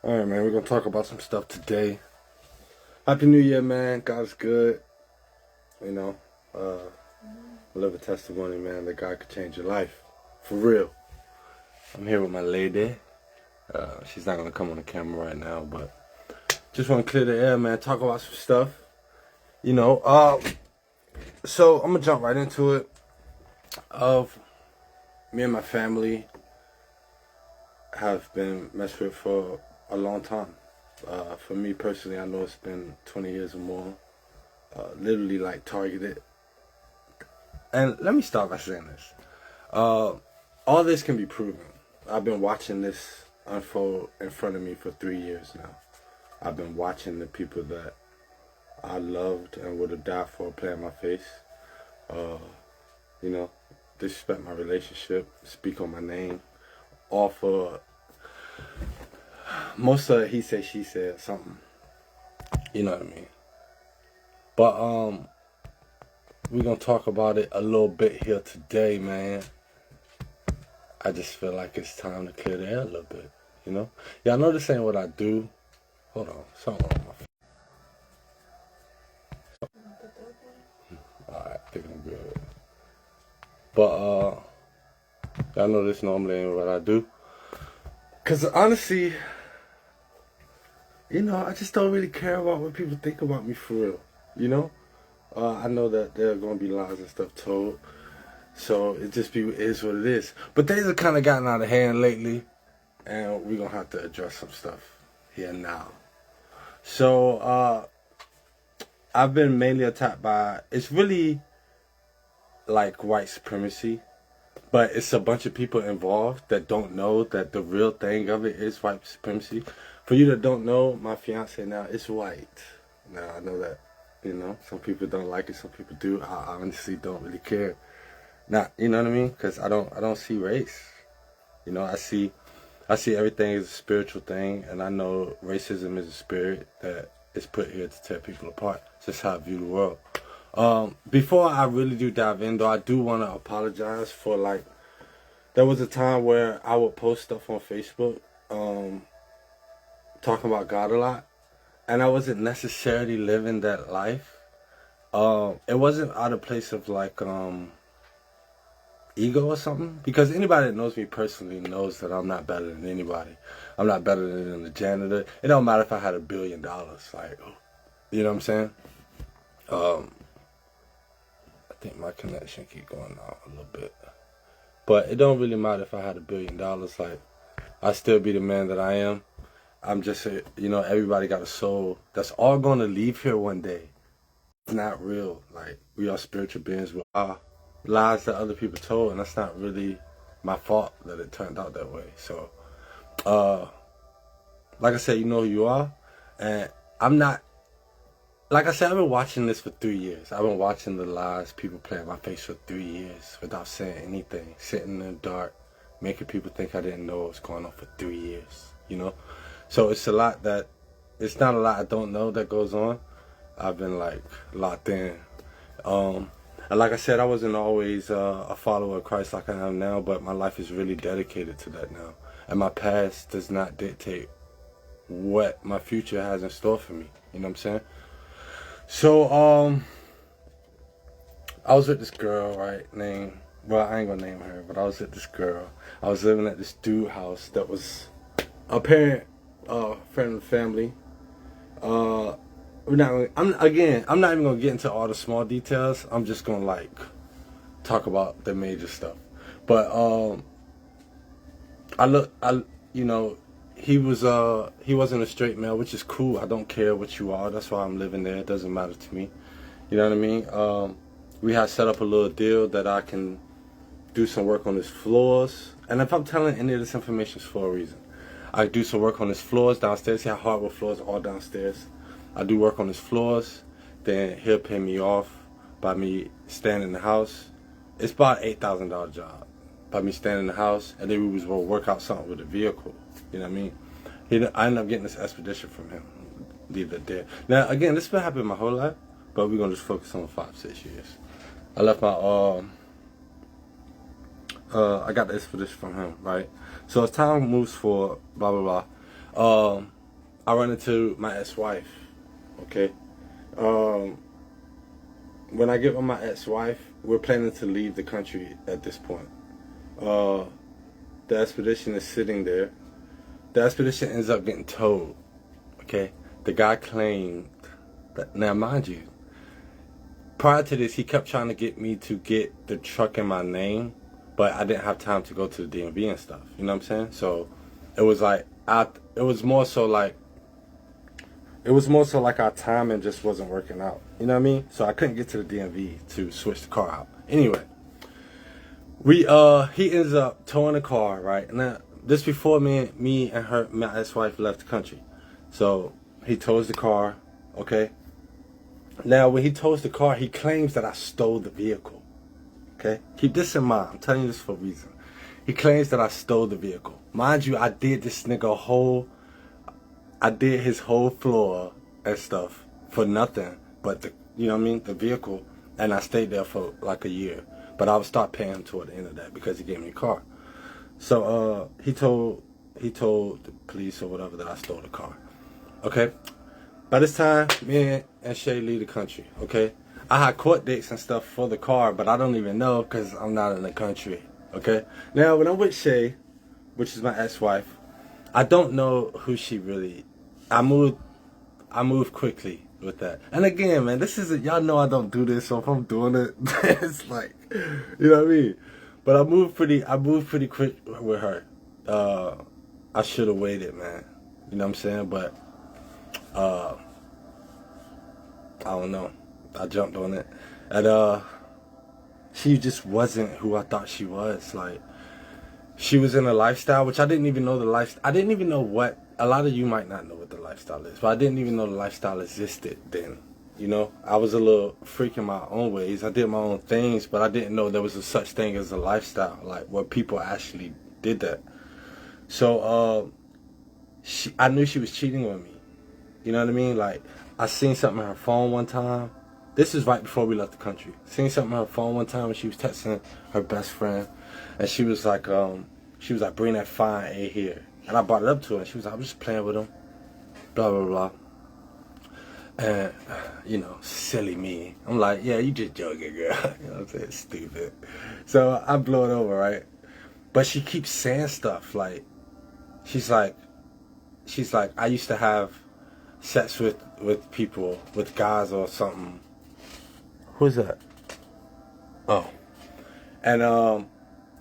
Alright, man, we're gonna talk about some stuff today. Happy New Year, man. God's good. You know, live a testimony, man, that God could change your life. For real. I'm here with my lady. She's not gonna come on the camera right now, but just wanna clear the air, man. Talk about some stuff. You know, so I'm gonna jump right into it. Of me and my family have been messed with for a long time. For me personally, I know it's been 20 years or more. Literally like targeted. And let me start by saying this. All this can be proven. I've been watching this unfold in front of me for 3 years now. I've been watching the people that I loved and would have died for play in my face. You know, disrespect my relationship, speak on my name, offer most of it he said, she said, something. You know what I mean? But we're gonna talk about it a little bit here today, man. I just feel like it's time to clear the air a little bit, you know? Yeah, I know this ain't what I do. Hold on, something wrong with my alright, I think I'm good. But I know this normally ain't what I do. Cause honestly, you know, I just don't really care about what people think about me for real, you know? I know that there are gonna be lies and stuff told. So it just is what it is. But things have kind of gotten out of hand lately, and we're gonna have to address some stuff here now. So I've been mainly attacked by, it's really like white supremacy, but it's a bunch of people involved that don't know that the real thing of it is white supremacy. For you that don't know, my fiance now is white. Now I know that, you know, some people don't like it, some people do. I honestly don't really care. Not, you know what I mean? Because I don't see race. You know, I see everything as a spiritual thing, and I know racism is a spirit that is put here to tear people apart. It's just how I view the world. Before I really do dive in, though, I do want to apologize for, like, there was a time where I would post stuff on Facebook, talking about God a lot, and I wasn't necessarily living that life. It wasn't out of place of, like, ego or something, because anybody that knows me personally knows that I'm not better than anybody. I'm not better than the janitor. It don't matter if I had $1 billion, like, you know what I'm saying? I think my connection keep going out a little bit, but it don't really matter if I had $1 billion. Like, I still be the man that I am. I'm just you know, everybody got a soul that's all gonna leave here one day. It's not real. Like, we are spiritual beings with lies that other people told, and that's not really my fault that it turned out that way. So, like I said, you know who you are, and I'm not. Like I said, I've been watching this for 3 years. I've been watching the lies people play in my face for 3 years without saying anything, sitting in the dark, making people think I didn't know what was going on for 3 years. You know, so it's it's not a lot I don't know that goes on. I've been like locked in. And like I said, I wasn't always a follower of Christ like I am now, but my life is really dedicated to that now. And my past does not dictate what my future has in store for me. You know what I'm saying? So, I was with this girl, right, well, I ain't gonna name her, but I was with this girl. I was living at this dude house that was a parent, friend of the family. I'm not even gonna get into all the small details. I'm just gonna like talk about the major stuff. But you know, he wasn't a straight male, which is cool. I don't care what you are. That's why I'm living there. It doesn't matter to me. You know what I mean? We had set up a little deal that I can do some work on his floors. And if I'm telling any of this information, it's for a reason. I do some work on his floors downstairs. He had hardwood floors all downstairs. I do work on his floors, then he'll pay me off by me staying in the house. It's about $8,000 job by me staying in the house, and then we was gonna work out something with the vehicle. You know what I mean? I ended up getting this expedition from him. Leave it there. Now again, this has been happening my whole life, but we're gonna just focus on 5-6 years. I left my I got the expedition from him, right? So as time moves forward, blah blah blah. I run into my ex-wife. Okay. Um, when I get with my ex-wife, we're planning to leave the country at this point. Uh, the expedition is sitting there. The expedition ends up getting towed. Okay. The guy claimed that. Now, mind you, prior to this, he kept trying to get me to get the truck in my name, but I didn't have time to go to the DMV and stuff. You know what I'm saying? So it was like it was more so like our timing just wasn't working out. You know what I mean? So I couldn't get to the DMV to switch the car out. Anyway, he ends up towing the car, right? Now this before me and my ex-wife left the country. So he tows the car, okay? Now, when he tows the car, he claims that I stole the vehicle. Okay? Keep this in mind. I'm telling you this for a reason. He claims that I stole the vehicle. Mind you, I did this nigga I did his whole floor and stuff for nothing but you know what I mean, the vehicle. And I stayed there for like a year. But I would start paying him toward the end of that because he gave me a car. So, he told the police or whatever that I stole the car. Okay? By this time, me and Shay leave the country, okay? I had court dates and stuff for the car, but I don't even know because I'm not in the country, okay? Now, when I'm with Shay, which is my ex-wife, I don't know who she really... I moved quickly with that. And again, man, this isn't... Y'all know I don't do this, so if I'm doing it, it's like... You know what I mean? But I moved pretty quick with her. I should have waited, man. You know what I'm saying? But... I don't know. I jumped on it. And she just wasn't who I thought she was. Like, she was in a lifestyle, which I didn't even know the lifestyle. I didn't even know what, a lot of you might not know what the lifestyle is, but I didn't even know the lifestyle existed then. You know, I was a little freak in my own ways. I did my own things, but I didn't know there was a such thing as a lifestyle, like where people actually did that. So, I knew she was cheating on me. You know what I mean? Like, I seen something on her phone one time. This is right before we left the country. Seen something on her phone one time when she was texting her best friend. And she was like, bring that fine A here. And I brought it up to her. And she was like, I'm just playing with him. Blah, blah, blah. And, you know, silly me. I'm like, yeah, you just joking, girl. You know what I'm saying? Stupid. So I blow it over, right? But she keeps saying stuff like, she's like, I used to have sex with people, with guys or something. Who's that? Oh. And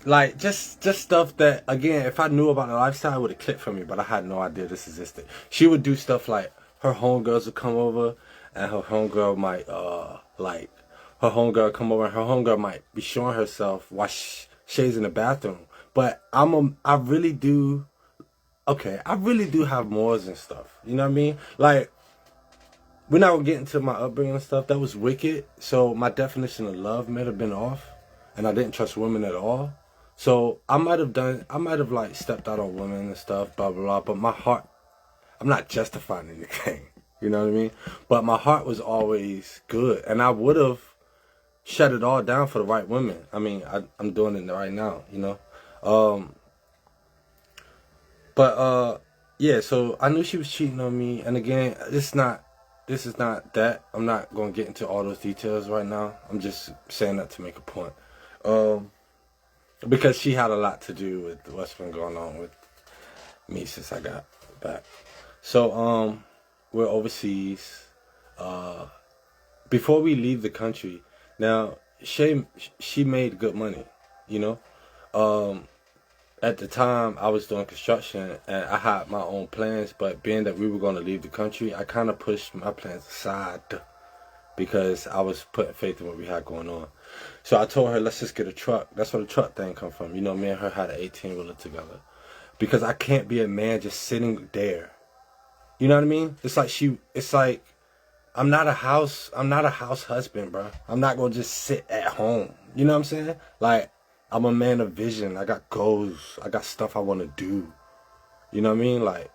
like just stuff that, again, if I knew about the lifestyle, it would have clicked for me, but I had no idea this existed. She would do stuff like her homegirls would come over and her homegirl might her homegirl come over and her homegirl might be showing herself while Shay's in the bathroom. But I really do have mores and stuff. You know what I mean? Like, we're not gonna get into my upbringing and stuff. That was wicked. So my definition of love might have been off, and I didn't trust women at all. So I might have like stepped out on women and stuff, blah blah blah. But my heart, I'm not justifying anything. You know what I mean? But my heart was always good, and I would have shut it all down for the right women. I mean, I'm doing it right now. You know. But yeah, so I knew she was cheating on me, and again, this is not that. I'm not gonna get into all those details right now. I'm just saying that to make a point, because she had a lot to do with what's been going on with me since I got back. So we're overseas. Before we leave the country, now she made good money, you know. At the time, I was doing construction, and I had my own plans, but being that we were going to leave the country, I kind of pushed my plans aside because I was putting faith in what we had going on. So I told her, let's just get a truck. That's where the truck thing come from. You know, me and her had an 18-wheeler together. Because I can't be a man just sitting there. You know what I mean? It's like, I'm not a house husband, bro. I'm not going to just sit at home. You know what I'm saying? Like, I'm a man of vision. I got goals. I got stuff I want to do. You know what I mean? Like,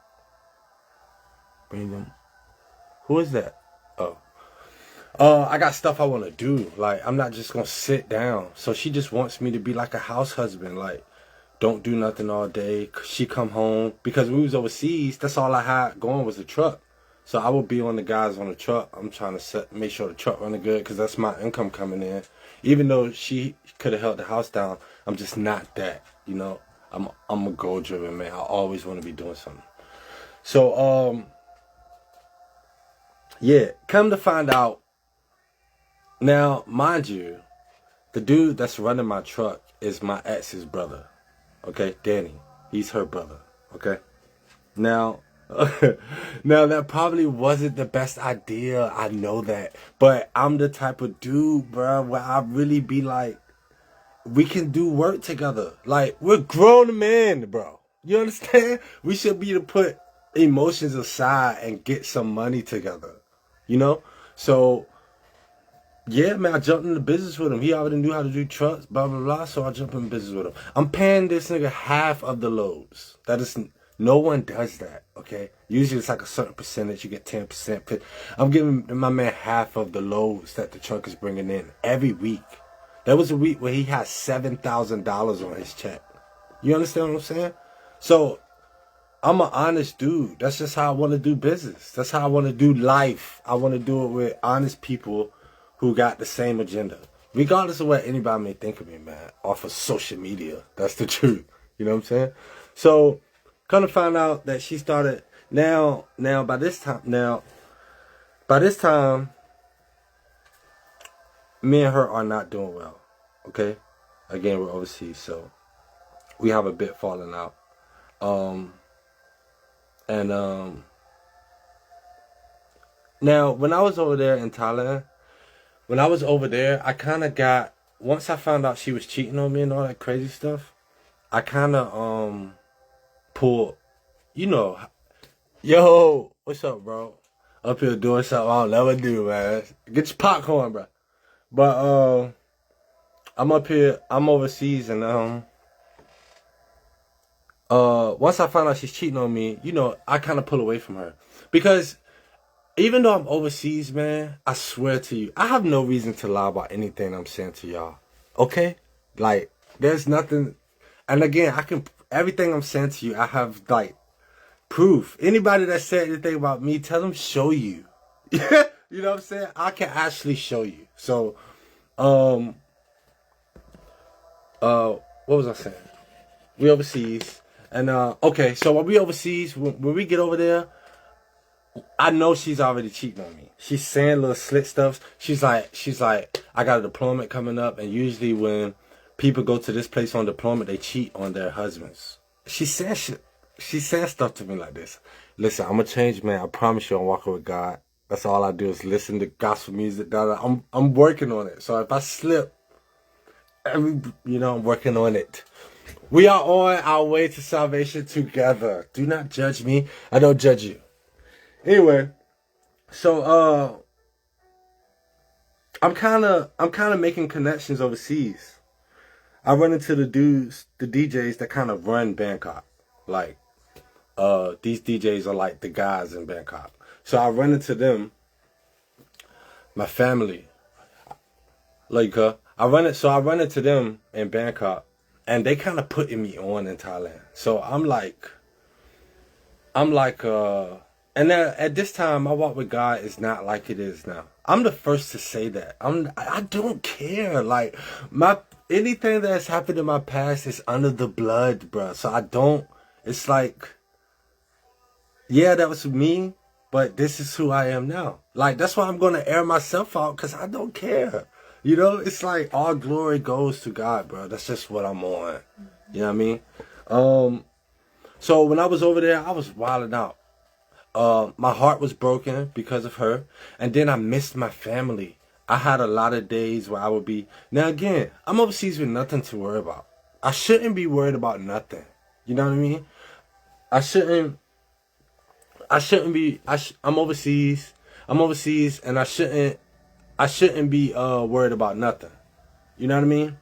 bring them. Who is that? Oh. I got stuff I want to do. Like, I'm not just going to sit down. So she just wants me to be like a house husband. Like, don't do nothing all day. She come home because we was overseas. That's all I had going was the truck. So I would be on the guys on the truck. I'm trying to make sure the truck running good because that's my income coming in. Even though she could have held the house down, I'm just not that. You know, I'm a goal driven man. I always want to be doing something. So yeah. Come to find out. Now, mind you, the dude that's running my truck is my ex's brother. Okay, Danny. He's her brother. Okay. Now, now that probably wasn't the best idea. I know that, but I'm the type of dude, bro, where I really be like, we can do work together. Like, we're grown men, bro. You understand? We should be to put emotions aside and get some money together. You know? So, yeah, man, I jumped into business with him. He already knew how to do trucks, blah, blah, blah. So I jumped in business with him. I'm paying this nigga half of the loads. That is, no one does that, okay? Usually it's like a certain percentage. You get 10%. I'm giving my man half of the loads that the truck is bringing in every week. There was a week where he had $7,000 on his check. You understand what I'm saying? So I'm an honest dude. That's just how I want to do business. That's how I want to do life. I want to do it with honest people who got the same agenda. Regardless of what anybody may think of me, man, off of social media. That's the truth. You know what I'm saying? So, come to find out that she started, by this time, me and her are not doing well. Okay? Again, we're overseas, so we have a bit falling out. Now, when I was over there in Thailand, I kind of got, once I found out she was cheating on me and all that crazy stuff, I kind of, pulled, you know, yo, what's up, bro? Up here doing something I'll never do, man. Get your popcorn, bro. But, I'm up here, I'm overseas, and, once I found out she's cheating on me, you know, I kind of pull away from her. Because even though I'm overseas, man, I swear to you, I have no reason to lie about anything I'm saying to y'all. Okay? Like, there's nothing. And again, everything I'm saying to you, I have, like, proof. Anybody that said anything about me, tell them show you. You know what I'm saying? I can actually show you. So, what was I saying? We overseas. And, okay, so when we overseas, when we get over there, I know she's already cheating on me. She's saying little slick stuff. She's like, I got a deployment coming up, and usually when people go to this place on deployment, they cheat on their husbands. She said stuff to me like this. Listen, I'm a changed man. I promise you I'm walking with God. That's all I do is listen to gospel music. I'm working on it. So if I slip, I'm working on it. We are on our way to salvation together. Do not judge me. I don't judge you. Anyway, so I'm kind of making connections overseas. I run into the DJs that kind of run Bangkok. Like, these DJs are like the guys in Bangkok. So I run into them, my family. Like, I run into them in Bangkok, and they kind of putting me on in Thailand. So I'm like, and then at this time, my walk with God is not like it is now. I'm the first to say that. I don't care. Like, anything that has happened in my past is under the blood, bro. So I don't, it's like, yeah, that was me, but this is who I am now. Like, that's why I'm going to air myself out, because I don't care. You know, it's like all glory goes to God, bro. That's just what I'm on. You know what I mean? So when I was over there, I was wilding out. My heart was broken because of her. And then I missed my family. I had a lot of days where I would be... Now again, I'm overseas with nothing to worry about. I shouldn't be worried about nothing. You know what I mean? I shouldn't be... I'm overseas. And I shouldn't be worried about nothing. You know what I mean?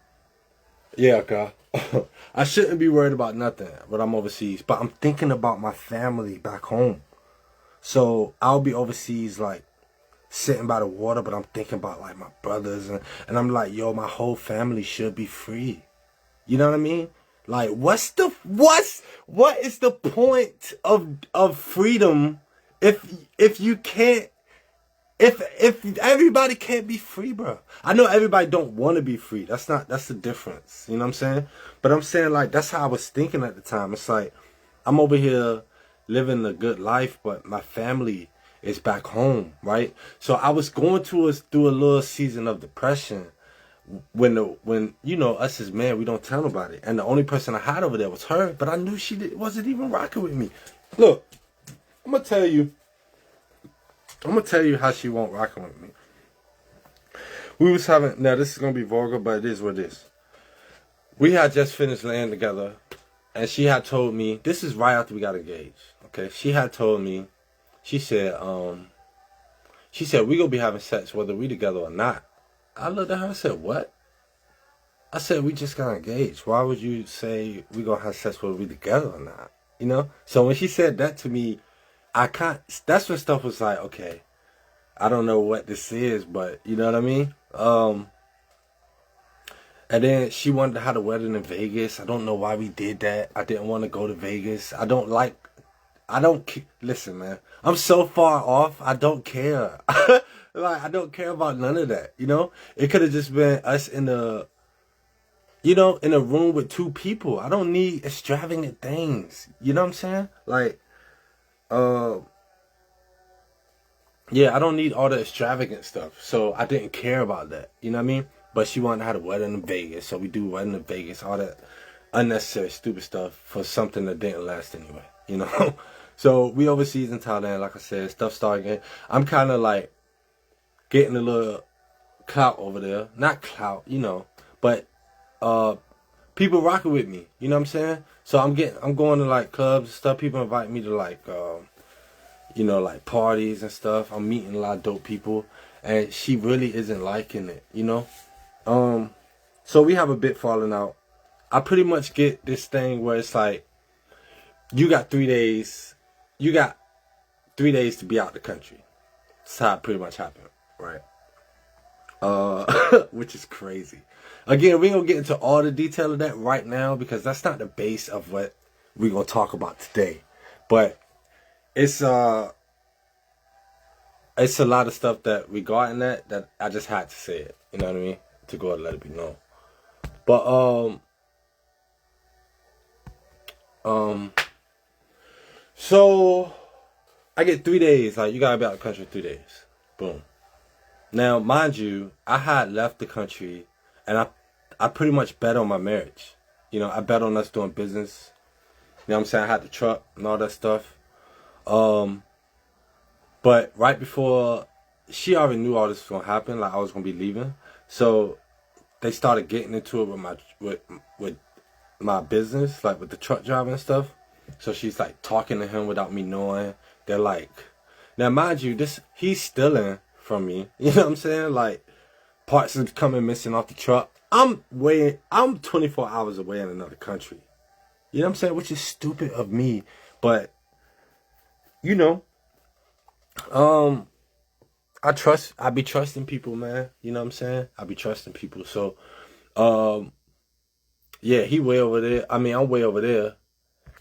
Yeah, okay. I shouldn't be worried about nothing when I'm overseas. But I'm thinking about my family back home. So I'll be overseas, like, sitting by the water, but I'm thinking about, like, my brothers. And I'm like, yo, my whole family should be free. You know what I mean? Like, what is the point of freedom if you can't, if everybody can't be free, bro? I know everybody don't want to be free. That's the difference. You know what I'm saying? But I'm saying, like, that's how I was thinking at the time. It's like, I'm over here living a good life, but my family is back home, right? So I was going through a little season of depression when you know, us as men, we don't tell nobody. And the only person I had over there was her, but I knew wasn't even rocking with me. Look, I'm gonna tell you how she won't rocking with me. We was having, now this is gonna be vulgar, but it is what it is. We had just finished laying together, and she had told me, this is right after we got engaged, okay? She had told me, she said, we gonna be having sex whether we together or not. I looked at her and said, what? I said, we just got engaged. Why would you say we gonna have sex whether we together or not? You know? So when she said that to me, that's when stuff was like, okay, I don't know what this is, but you know what I mean? And then she wanted to have the wedding in Vegas. I don't know why we did that. I didn't want to go to Vegas. Listen, man, I'm so far off. I don't care. Like, I don't care about none of that, you know? It could have just been us in a room with two people. I don't need extravagant things. You know what I'm saying? Like, yeah, I don't need all the extravagant stuff. So I didn't care about that. You know what I mean? But she wanted to have a wedding in Vegas. So we do wedding in Vegas, all that unnecessary, stupid stuff for something that didn't last anyway, you know? So we overseas in Thailand, like I said, stuff started getting, I'm kind of like getting a little clout over there. Not clout, you know, but people rocking with me, you know what I'm saying? So I'm going to like clubs and stuff. People invite me to like, you know, like parties and stuff. I'm meeting a lot of dope people, and she really isn't liking it, you know? So we have a bit falling out. I pretty much get this thing where it's like, you got 3 days to be out the country. That's how it pretty much happened, right? Which is crazy. Again, we ain't gonna get into all the detail of that right now, because that's not the base of what we're gonna talk about today. But it's a lot of stuff that regarding that I just had to say it. You know what I mean? To go and let it be known. But so I get 3 days. Like, you gotta be out of the country 3 days. Boom. Now, mind you, I had left the country, and I pretty much bet on my marriage. You know, I bet on us doing business. You know what I'm saying? I had the truck and all that stuff. But right before, she already knew all this was gonna happen. Like, I was gonna be leaving. So they started getting into it with my business, like with the truck driving and stuff. So she's like talking to him without me knowing. They're like, now mind you, he's stealing from me. You know what I'm saying? Like, parts are coming missing off the truck. I'm 24 hours away in another country. You know what I'm saying? Which is stupid of me. But, you know, I be trusting people, man. You know what I'm saying? I be trusting people. So, yeah, he way over there. I mean, I'm way over there.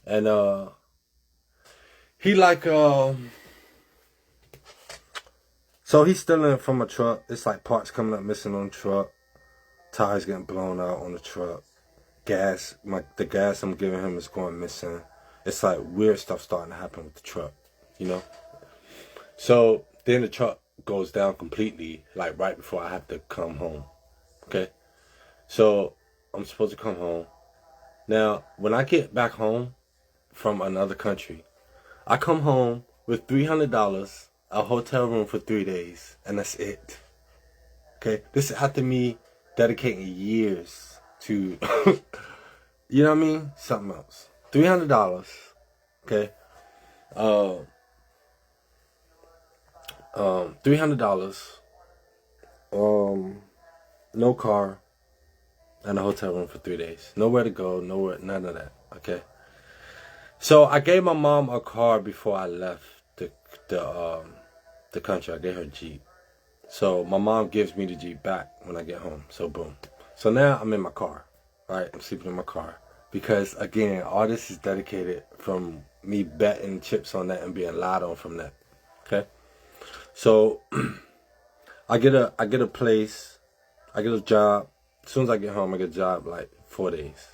And, he like, so he's stealing from a truck. It's like parts coming up missing on the truck. Tires getting blown out on the truck. Gas, the gas I'm giving him is going missing. It's like weird stuff starting to happen with the truck, you know? So then the truck goes down completely, like right before I have to come home, okay? So I'm supposed to come home. Now, when I get back home from another country, I come home with $300, a hotel room for 3 days, and that's it. Okay? This is after me dedicating years to, you know what I mean? Something else. $300, okay? $300, no car, and a hotel room for 3 days. Nowhere to go, nowhere, none of that, okay? So I gave my mom a car before I left the country. I gave her a Jeep. So my mom gives me the Jeep back when I get home. So boom. So now I'm in my car, right? I'm sleeping in my car. Because again, all this is dedicated from me betting chips on that and being lied on from that. Okay, so I get a place, I get a job. As soon as I get home, I get a job like 4 days.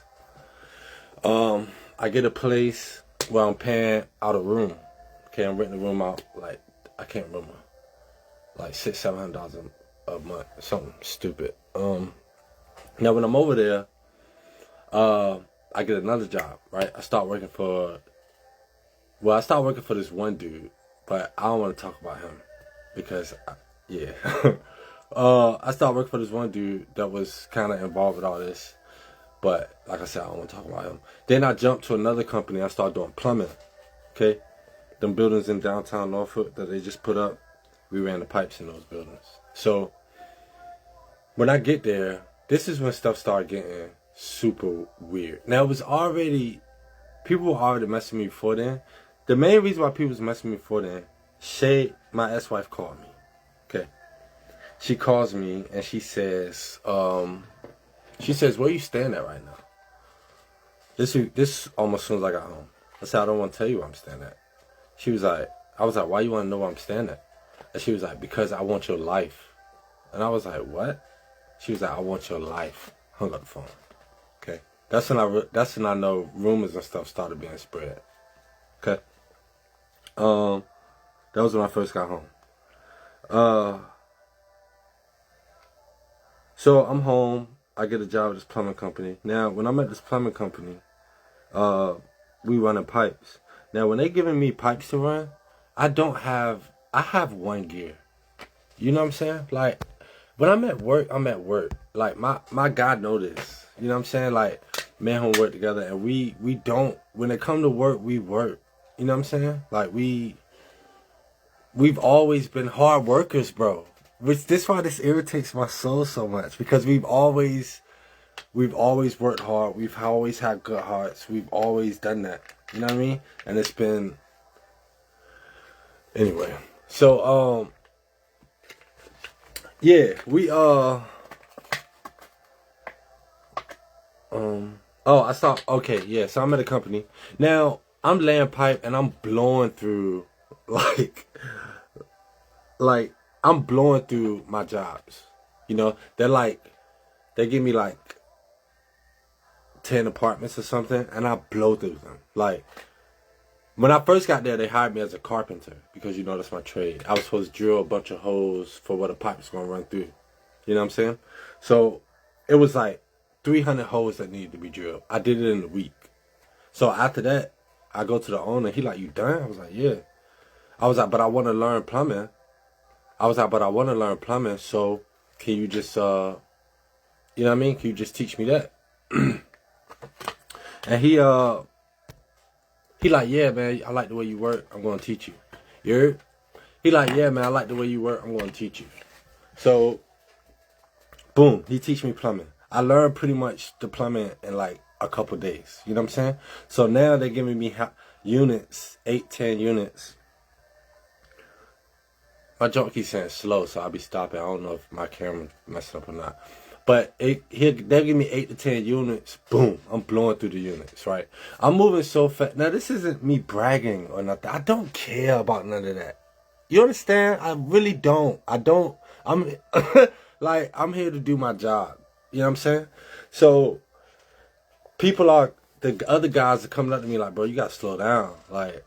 I get a place where I'm paying out a room. Okay, I'm renting the room out like, I can't remember, like $600-700 a month, something stupid. Now when I'm over there, I get another job, right? I start working for this one dude, but I don't want to talk about him because, yeah. I start working for this one dude that was kind of involved with all this, but like I said, I don't want to talk about him. Then I jumped to another company. I started doing plumbing, okay? Them buildings in downtown Norfolk that they just put up, we ran the pipes in those buildings. So when I get there, this is when stuff started getting super weird. Now it was already, people were already messing with me before then. The main reason why people was messing with me before then, Shay, my ex-wife, called me. Okay. She calls me and she says, where you staying at right now? This almost as soon as I got home. I said, I don't want to tell you where I'm staying at. She was like, I was like, why you want to know where I'm staying at? And she was like, because I want your life. And I was like, what? She was like, I want your life. Hung up the phone. Okay. That's when I know rumors and stuff started being spread. Okay. That was when I first got home. So I'm home. I get a job at this plumbing company. Now, when I'm at this plumbing company, we running pipes. Now, when they giving me pipes to run, I have one gear. You know what I'm saying? Like, when I'm at work, I'm at work. Like, my God know this. You know what I'm saying? Like, man, who work together, and we don't, when it come to work, we work. You know what I'm saying? Like, we've always been hard workers, bro. This why this irritates my soul so much, because we've always worked hard. We've always had good hearts. We've always done that. You know what I mean? And it's been, anyway. So yeah, we okay, yeah, so I'm at a company. Now, I'm laying pipe and I'm blowing through like I'm blowing through my jobs. You know, they give me like 10 apartments or something, and I blow through them. Like, when I first got there, they hired me as a carpenter because, you know, that's my trade. I was supposed to drill a bunch of holes for what a pipe was going to run through. You know what I'm saying? So it was like 300 holes that needed to be drilled. I did it in a week. So after that, I go to the owner. He like, you done? I was like, yeah. I was like, but I want to learn plumbing. So can you just, you know what I mean? Can you just teach me that? And he like, yeah, man, I like the way you work. I'm going to teach you. You heard? He like, yeah, man, I like the way you work. I'm going to teach you. So, boom, he teach me plumbing. I learned pretty much the plumbing in like a couple days. You know what I'm saying? So now they're giving me units, 8-10 units. My junk keeps saying slow, so I'll be stopping. I don't know if my camera messing up or not. But they'll give me 8 to 10 units. Boom, I'm blowing through the units, right? I'm moving so fast. Now, this isn't me bragging or nothing. I don't care about none of that. You understand? I really don't. I'm like, I'm here to do my job. You know what I'm saying? So, the other guys are coming up to me like, bro, you got to slow down. Like,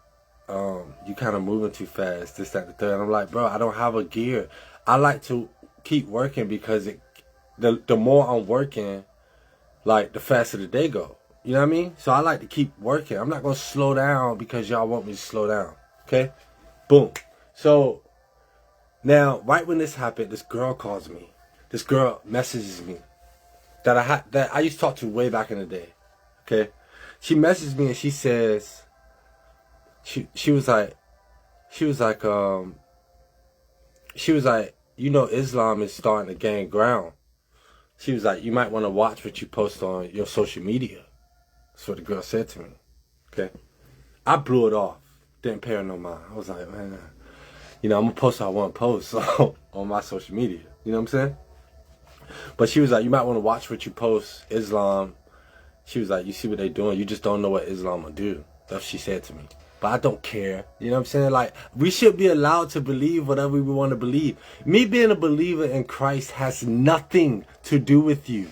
you kind of moving too fast, this, that, the third. And I'm like, bro, I don't have a gear. I like to keep working because the more I'm working, like, the faster the day go. You know what I mean? So I like to keep working. I'm not going to slow down because y'all want me to slow down. Okay? Boom. So, now, right when this happened, this girl calls me. This girl messages me that I used to talk to way back in the day. Okay? She messaged me and she says, she was like, you know, Islam is starting to gain ground. She was like, you might want to watch what you post on your social media. That's what the girl said to me. Okay? I blew it off. Didn't pay her no mind. I was like, man, you know, I'm going to post what I want to post on my social media. You know what I'm saying? But she was like, you might want to watch what you post. Islam. She was like, you see what they doing? You just don't know what Islam will do. That's what she said to me. But I don't care. You know what I'm saying? Like, we should be allowed to believe whatever we want to believe. Me being a believer in Christ has nothing to do with you.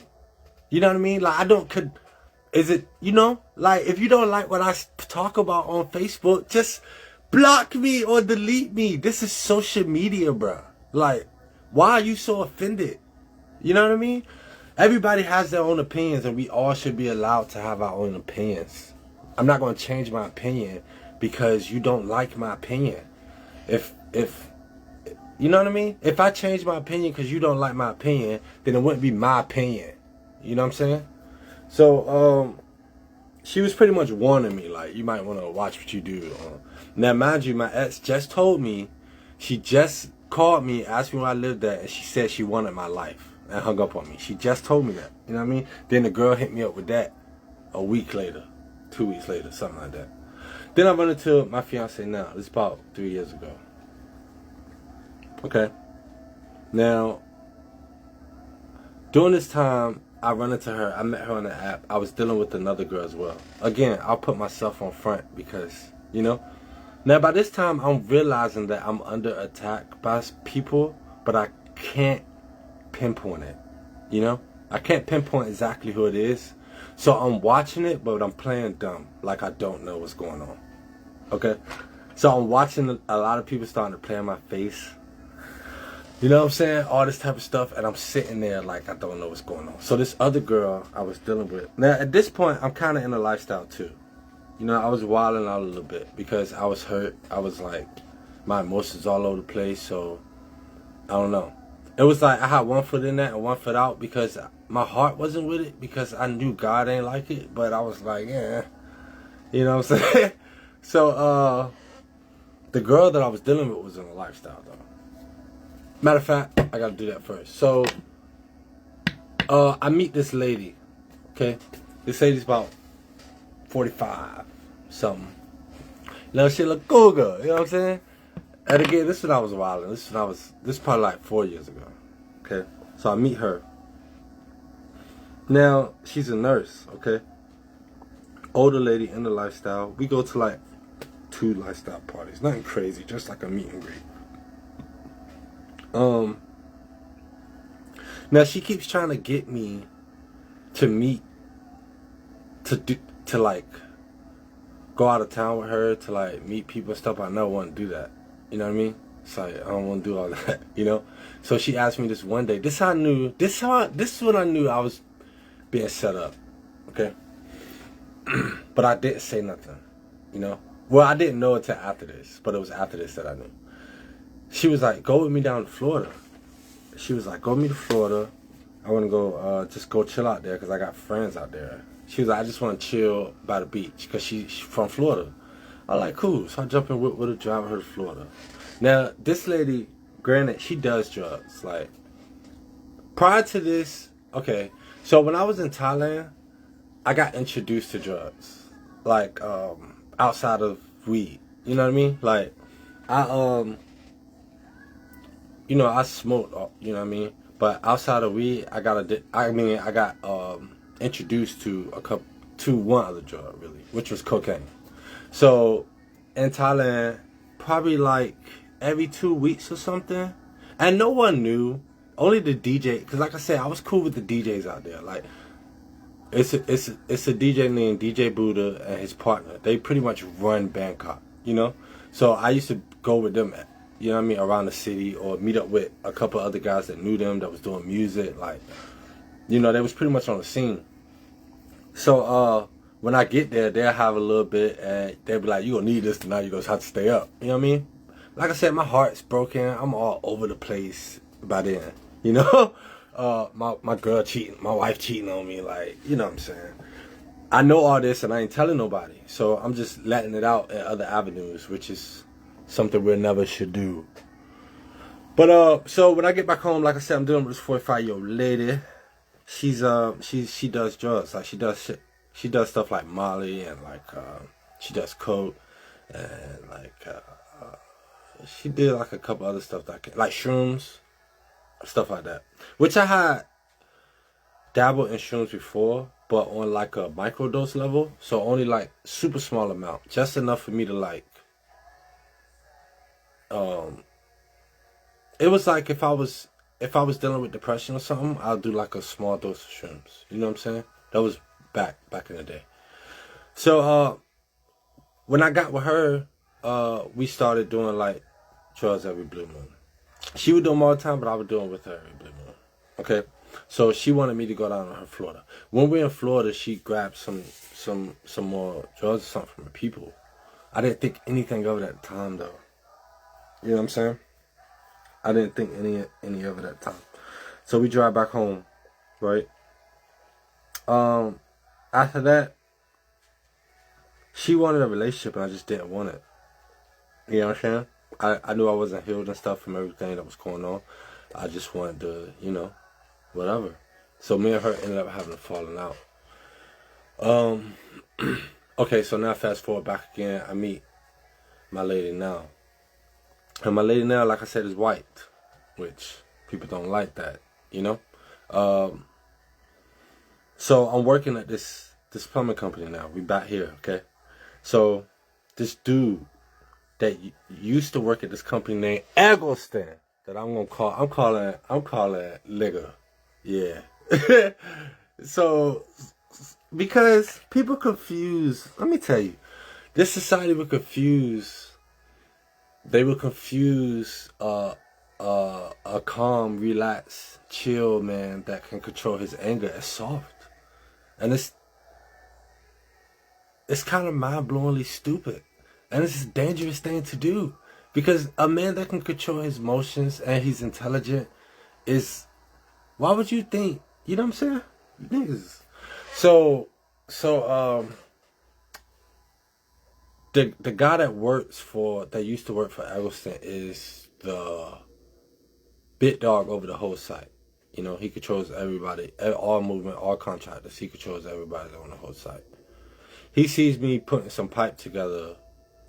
You know what I mean? Like, I don't... Is it, you know? Like, if you don't like what I talk about on Facebook, just block me or delete me. This is social media, bro. Like, why are you so offended? You know what I mean? Everybody has their own opinions, and we all should be allowed to have our own opinions. I'm not going to change my opinion because you don't like my opinion. If you know what I mean? If I change my opinion because you don't like my opinion, then it wouldn't be my opinion. You know what I'm saying? So, she was pretty much warning me, like, you might want to watch what you do. Now, mind you, my ex just told me, she just called me, asked me where I lived at, and she said she wanted my life and hung up on me. She just told me that. You know what I mean? Then the girl hit me up with that a week later, 2 weeks later, something like that. Then I run into my fiance now. This is about 3 years ago. Okay. Now, during this time, I run into her. I met her on the app. I was dealing with another girl as well. Again, I'll put myself on front because, you know. Now, by this time, I'm realizing that I'm under attack by people, but I can't pinpoint it, you know. I can't pinpoint exactly who it is. So I'm watching it, but I'm playing dumb, like I don't know what's going on. Okay? So I'm watching a lot of people starting to play in my face. You know what I'm saying? All this type of stuff, and I'm sitting there like I don't know what's going on. So this other girl I was dealing with. Now, at this point, I'm kind of in a lifestyle too. You know, I was wilding out a little bit because I was hurt. I was like, my emotions all over the place, so I don't know. It was like I had one foot in that and one foot out because my heart wasn't with it because I knew God ain't like it, but I was like, yeah. You know what I'm saying? So, the girl that I was dealing with was in a lifestyle, though. Matter of fact, I gotta do that first. So, I meet this lady, okay? This lady's about 45, something. Now, she look cougar, you know what I'm saying? And again, this is when I was wilding. This is probably like 4 years ago, okay? So I meet her. Now, she's a nurse, okay? Older lady in the lifestyle. We go to like 2 lifestyle parties. Nothing crazy, just like a meet and greet. Now she keeps trying to get me to meet, to like go out of town with her, to like meet people and stuff. I never want to do that. You know what I mean? It's like I don't want to do all that. You know. So she asked me this one day. This is when I knew I was being set up. Okay. But I didn't say nothing. You know. Well, I didn't know until after this, but it was after this that I knew. She was like, go with me down to Florida. She was like, go with me to Florida. I want to go, just go chill out there because I got friends out there. She was like, I just want to chill by the beach because she's from Florida. I was like, cool. So I jump in with her, drive her to Florida. Now, this lady, granted, she does drugs. Like, prior to this, okay. So when I was in Thailand, I got introduced to drugs. Like, outside of weed. You know what I mean? Like, you know, I smoked, you know what I mean? But outside of weed, I got introduced to one other drug, really, which was cocaine. So, in Thailand, probably like every 2 weeks or something, and no one knew, only the DJ, because like I said, I was cool with the DJs out there. Like, it's a DJ named DJ Buddha and his partner. They pretty much run Bangkok, you know? So, I used to go with them, you know what I mean, around the city, or meet up with a couple other guys that knew them, that was doing music, like, you know, they was pretty much on the scene. So, when I get there, they'll have a little bit, and they'll be like, you gonna need this tonight, you gonna have to stay up, you know what I mean? Like I said, my heart's broken, I'm all over the place by then, you know? My girl cheating, my wife cheating on me, like, you know what I'm saying? I know all this, and I ain't telling nobody, so I'm just letting it out in other avenues, which is something we never should do. But so when I get back home, like I said, I'm dealing with this 45-year-old lady. She does drugs. Like she does stuff like Molly, and like she does coke, and like she did like a couple other stuff like shrooms, stuff like that. Which I had dabbled in shrooms before, but on like a microdose level. So only like super small amount. Just enough for me to like, it was like if I was dealing with depression or something, I'll do like a small dose of shrooms. You know what I'm saying? That was back in the day. So when I got with her, we started doing like drugs every blue moon. She would do them all the time, but I would do them with her every blue moon. Okay? So she wanted me to go down to her Florida. When we were in Florida, she grabbed some more drugs or something from her people. I didn't think anything of it at the time though. You know what I'm saying? I didn't think any of it at the time. So we drive back home, right? After that, she wanted a relationship and I just didn't want it. You know what I'm saying? I knew I wasn't healed and stuff from everything that was going on. I just wanted to, you know, whatever. So me and her ended up having a falling out. Okay, so now fast forward back again. I meet my lady now. And my lady now, like I said, is white. Which people don't like that, you know? So I'm working at this plumbing company now. We back here, okay? So this dude that used to work at this company named Eggleston, that I'm calling Ligger. Yeah. So because people confuse, let me tell you, this society would confuse, they would confuse a calm, relaxed, chill man that can control his anger as soft. And it's kind of mind-blowingly stupid. And it's a dangerous thing to do. Because a man that can control his emotions and he's intelligent is, why would you think, you know what I'm saying? Niggas. So the guy that used to work for Eggleston is the big dog over the whole site. You know, he controls everybody, all movement, all contractors. He controls everybody on the whole site. He sees me putting some pipe together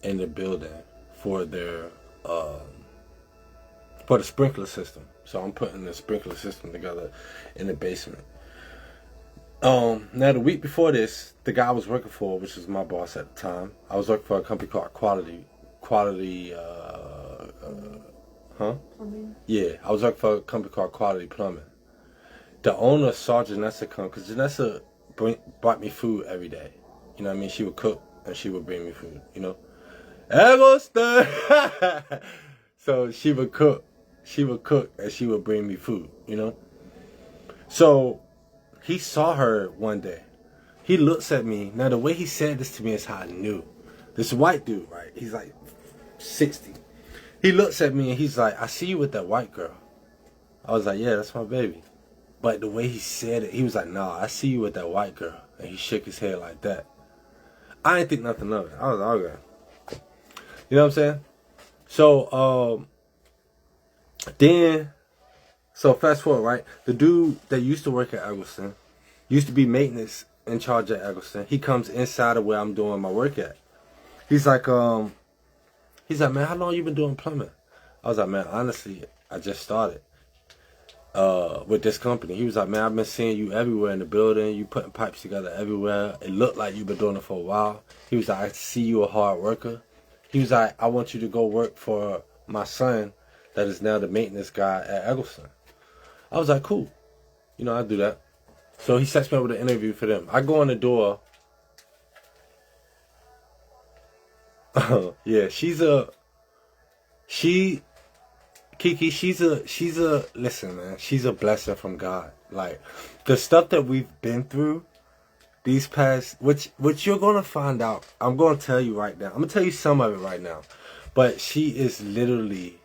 in the building for their for the sprinkler system. So I'm putting the sprinkler system together in the basement. Now the week before this, the guy I was working for, which was my boss at the time, I was working for a company called Quality. Plumbing. Yeah, I was working for a company called Quality Plumbing. The owner saw Janessa come, because Janessa brought me food every day. You know what I mean? She would cook and she would bring me food, you know? Eggleston! So she would cook and she would bring me food, you know? So he saw her one day. He looks at me. Now the way he said this to me is how I knew. This white dude, right? He's like 60. He looks at me and he's like, I see you with that white girl. I was like, yeah, that's my baby. But the way he said it, he was like, nah, I see you with that white girl. And he shook his head like that. I didn't think nothing of it. I was like, okay. You know what I'm saying? So, so fast forward, right? The dude that used to work at Eggleston, used to be maintenance in charge at Eggleston. He comes inside of where I'm doing my work at. He's like, man, how long you been doing plumbing? I was like, man, honestly, I just started with this company. He was like, man, I've been seeing you everywhere in the building. You putting pipes together everywhere. It looked like you've been doing it for a while. He was like, I see you a hard worker. He was like, I want you to go work for my son that is now the maintenance guy at Eggleston. I was like, cool. You know, I'll do that. So he sets me up with an interview for them. I go in the door. Yeah, Kiki, she's a, listen, man, she's a blessing from God. Like, the stuff that we've been through these past, which you're going to find out. I'm going to tell you right now. I'm going to tell you some of it right now. But she's literally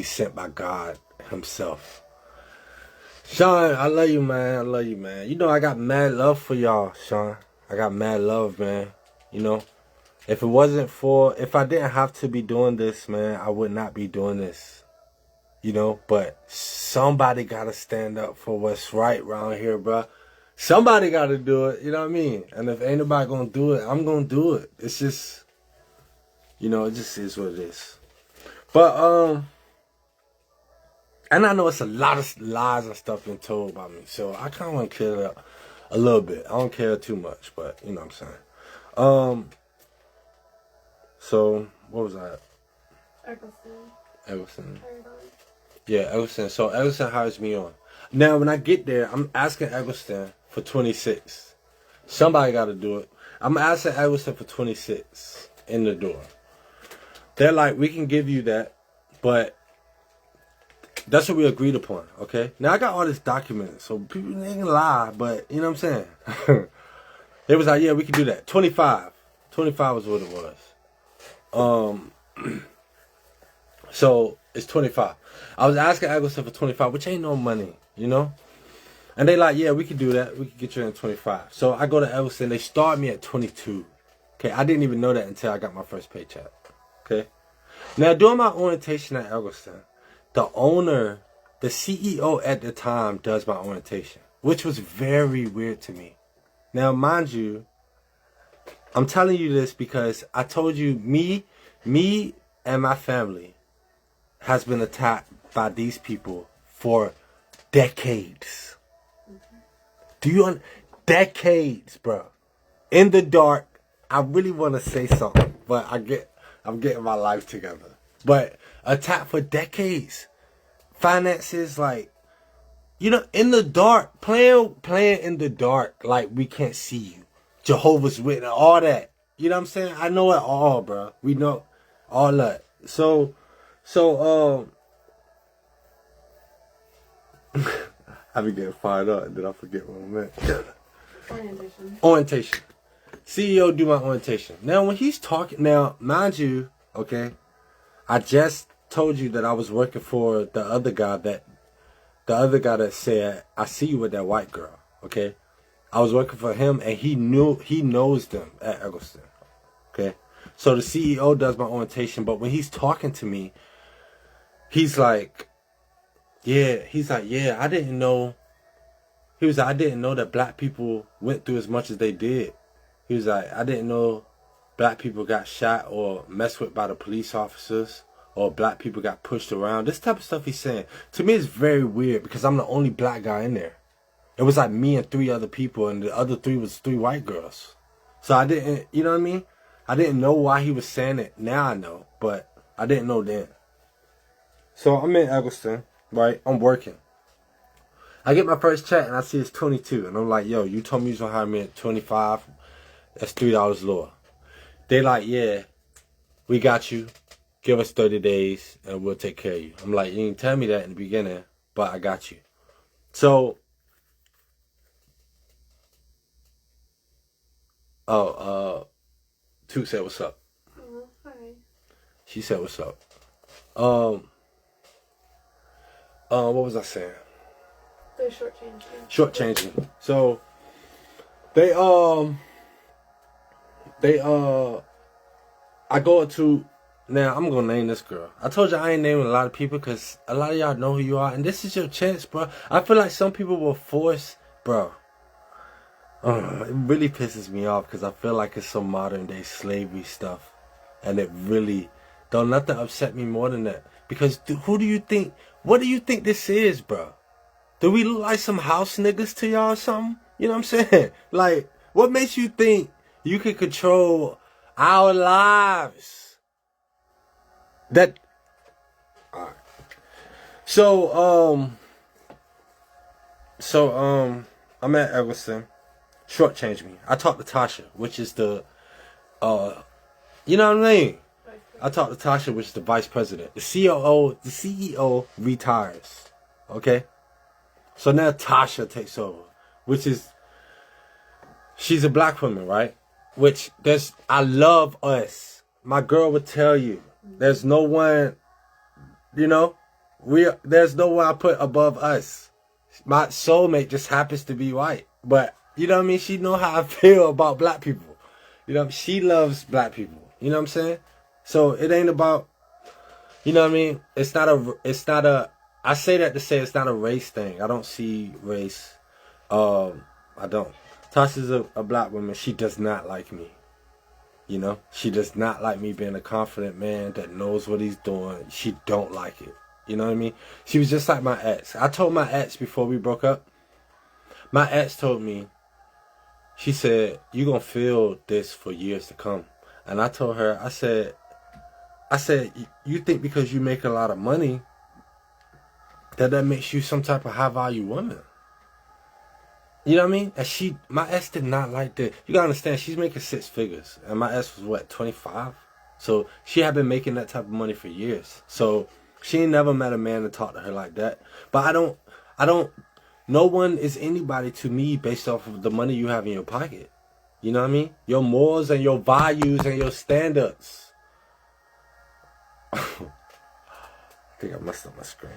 sent by God himself. Sean, I love you, man. I love you, man. You know, I got mad love for y'all, Sean. I got mad love, man. You know, if I didn't have to be doing this, man, I would not be doing this. You know, but somebody got to stand up for what's right around here, bro. Somebody got to do it, you know what I mean? And if ain't nobody going to do it, I'm going to do it. It's just, you know, it just is what it is. But, And I know it's a lot of lies and stuff being told about me, so I kind of want to clear it up a little bit. I don't care too much, but you know what I'm saying. So what was that? Eggleston. Yeah, Eggleston. So Eggleston hires me on. Now when I get there, I'm asking Eggleston for 26. Somebody got to do it. I'm asking Eggleston for 26 in the door. They're like, we can give you that, but that's what we agreed upon, okay? Now, I got all this documented, so people ain't gonna lie, but you know what I'm saying? It was like, yeah, we can do that. 25. 25 was what it was. So, it's 25. I was asking Eggleston for 25, which ain't no money, you know? And they like, yeah, we can do that. We can get you in 25. So, I go to Eggleston. They start me at 22. Okay, I didn't even know that until I got my first paycheck. Okay? Now, during my orientation at Eggleston, the owner, the CEO at the time does my orientation, which was very weird to me. Now, mind you, I'm telling you this because I told you me and my family has been attacked by these people for decades. Do you decades, bro? In the dark. I really want to say something, but I'm getting my life together. But attacked for decades. Finances, like, you know, in the dark, playing in the dark, like we can't see you. Jehovah's Witness, all that. You know what I'm saying? I know it all, bro. We know all that. So, I be getting fired up and then I forget what I meant. Orientation. CEO do my orientation. Now, when he's talking, now, mind you, okay, I just told you that I was working for the other guy that said, I see you with that white girl, okay? I was working for him and he knows them at Eggleston, okay? So the CEO does my orientation, but when he's talking to me, he's like, yeah, I didn't know. He was like, I didn't know that black people went through as much as they did. He was like, I didn't know black people got shot or messed with by the police officers or black people got pushed around. This type of stuff he's saying. To me, it's very weird because I'm the only black guy in there. It was like me and 3 other people and the other 3 was 3 white girls. So I didn't, you know what I mean? I didn't know why he was saying it. Now I know, but I didn't know then. So I'm in Eggleston, right? I'm working. I get my first check and I see it's 22. And I'm like, yo, you told me you was going to hire me at 25. That's $3 lower. They like, yeah, we got you. Give us 30 days and we'll take care of you. I'm like, you didn't tell me that in the beginning, but I got you. So, Toot said, what's up? Oh, hi. She said, what's up? What was I saying? They're shortchanging. Shortchanging. So, I go to, now I'm gonna name this girl. I told you I ain't naming a lot of people because a lot of y'all know who you are, and this is your chance, bro. I feel like some people will force, bro. It really pisses me off because I feel like it's some modern day slavery stuff, and it really don't nothing upset me more than that. Because who do you think? What do you think this is, bro? Do we look like some house niggas to y'all or something? You know what I'm saying? Like, what makes you think you can control our lives? That. Alright. So, I'm at Eggleston. Shortchange me. I talked to Tasha, which is the, you know what I mean? I talked to Tasha, which is the vice president. The CEO retires. Okay? So now Tasha takes over, which is, she's a black woman, right? Which I love us. My girl would tell you, there's no one, you know, there's no one I put above us. My soulmate just happens to be white, but you know what I mean? She know how I feel about black people. You know, she loves black people. You know what I'm saying? So it ain't about, you know what I mean? It's not a, I say that to say it's not a race thing. I don't see race. I don't. Tasha's a black woman. She does not like me. You know? She does not like me being a confident man that knows what he's doing. She don't like it. You know what I mean? She was just like my ex. I told my ex before we broke up. My ex told me, she said, "You gonna feel this for years to come." And I told her, I said, you think because you make a lot of money that makes you some type of high value woman? You know what I mean? And my ex did not like that. You gotta understand, she's making 6 figures, and my ex was what, 25? So she had been making that type of money for years. So she ain't never met a man to talk to her like that. But I don't. No one is anybody to me based off of the money you have in your pocket. You know what I mean? Your morals and your values and your standards. I think I messed up my screen.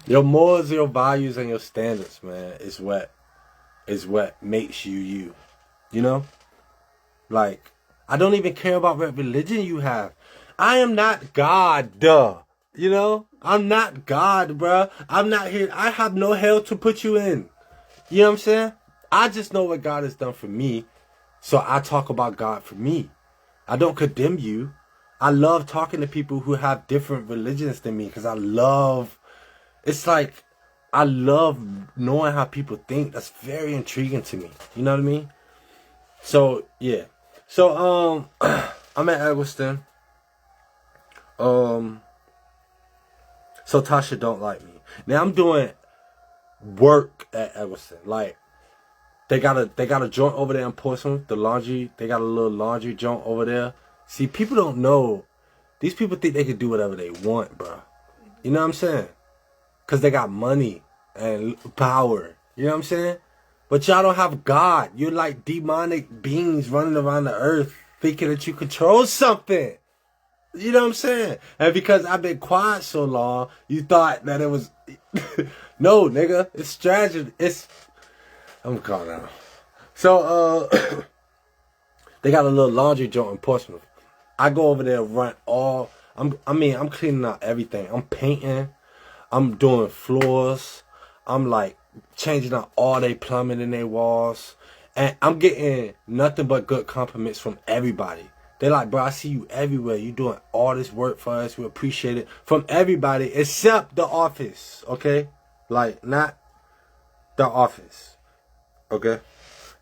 Your morals, your values, and your standards, man, is what makes you you. You know? Like, I don't even care about what religion you have. I am not God, duh. You know? I'm not God, bruh. I'm not here. I have no hell to put you in. You know what I'm saying? I just know what God has done for me, so I talk about God for me. I don't condemn you. I love talking to people who have different religions than me because I love knowing how people think. That's very intriguing to me. You know what I mean? So, yeah. So, I'm at Eggleston. So Tasha don't like me. Now I'm doing work at Eggleston. Like, they got a joint over there in Portsmouth, the laundry. They got a little laundry joint over there. See, people don't know. These people think they can do whatever they want, bro. You know what I'm saying? Because they got money and power. You know what I'm saying? But y'all don't have God. You're like demonic beings running around the earth thinking that you control something. You know what I'm saying? And because I've been quiet so long, you thought that it was... No, nigga. It's strategy. I'm calm down. So, they got a little laundry joint in Portsmouth. I go over there and run all... I'm cleaning out everything. I'm painting. I'm doing floors. I'm like changing out all they plumbing in their walls. And I'm getting nothing but good compliments from everybody. They're like, bro, I see you everywhere. You doing all this work for us. We appreciate it. From everybody except the office, okay? Like, not the office, okay?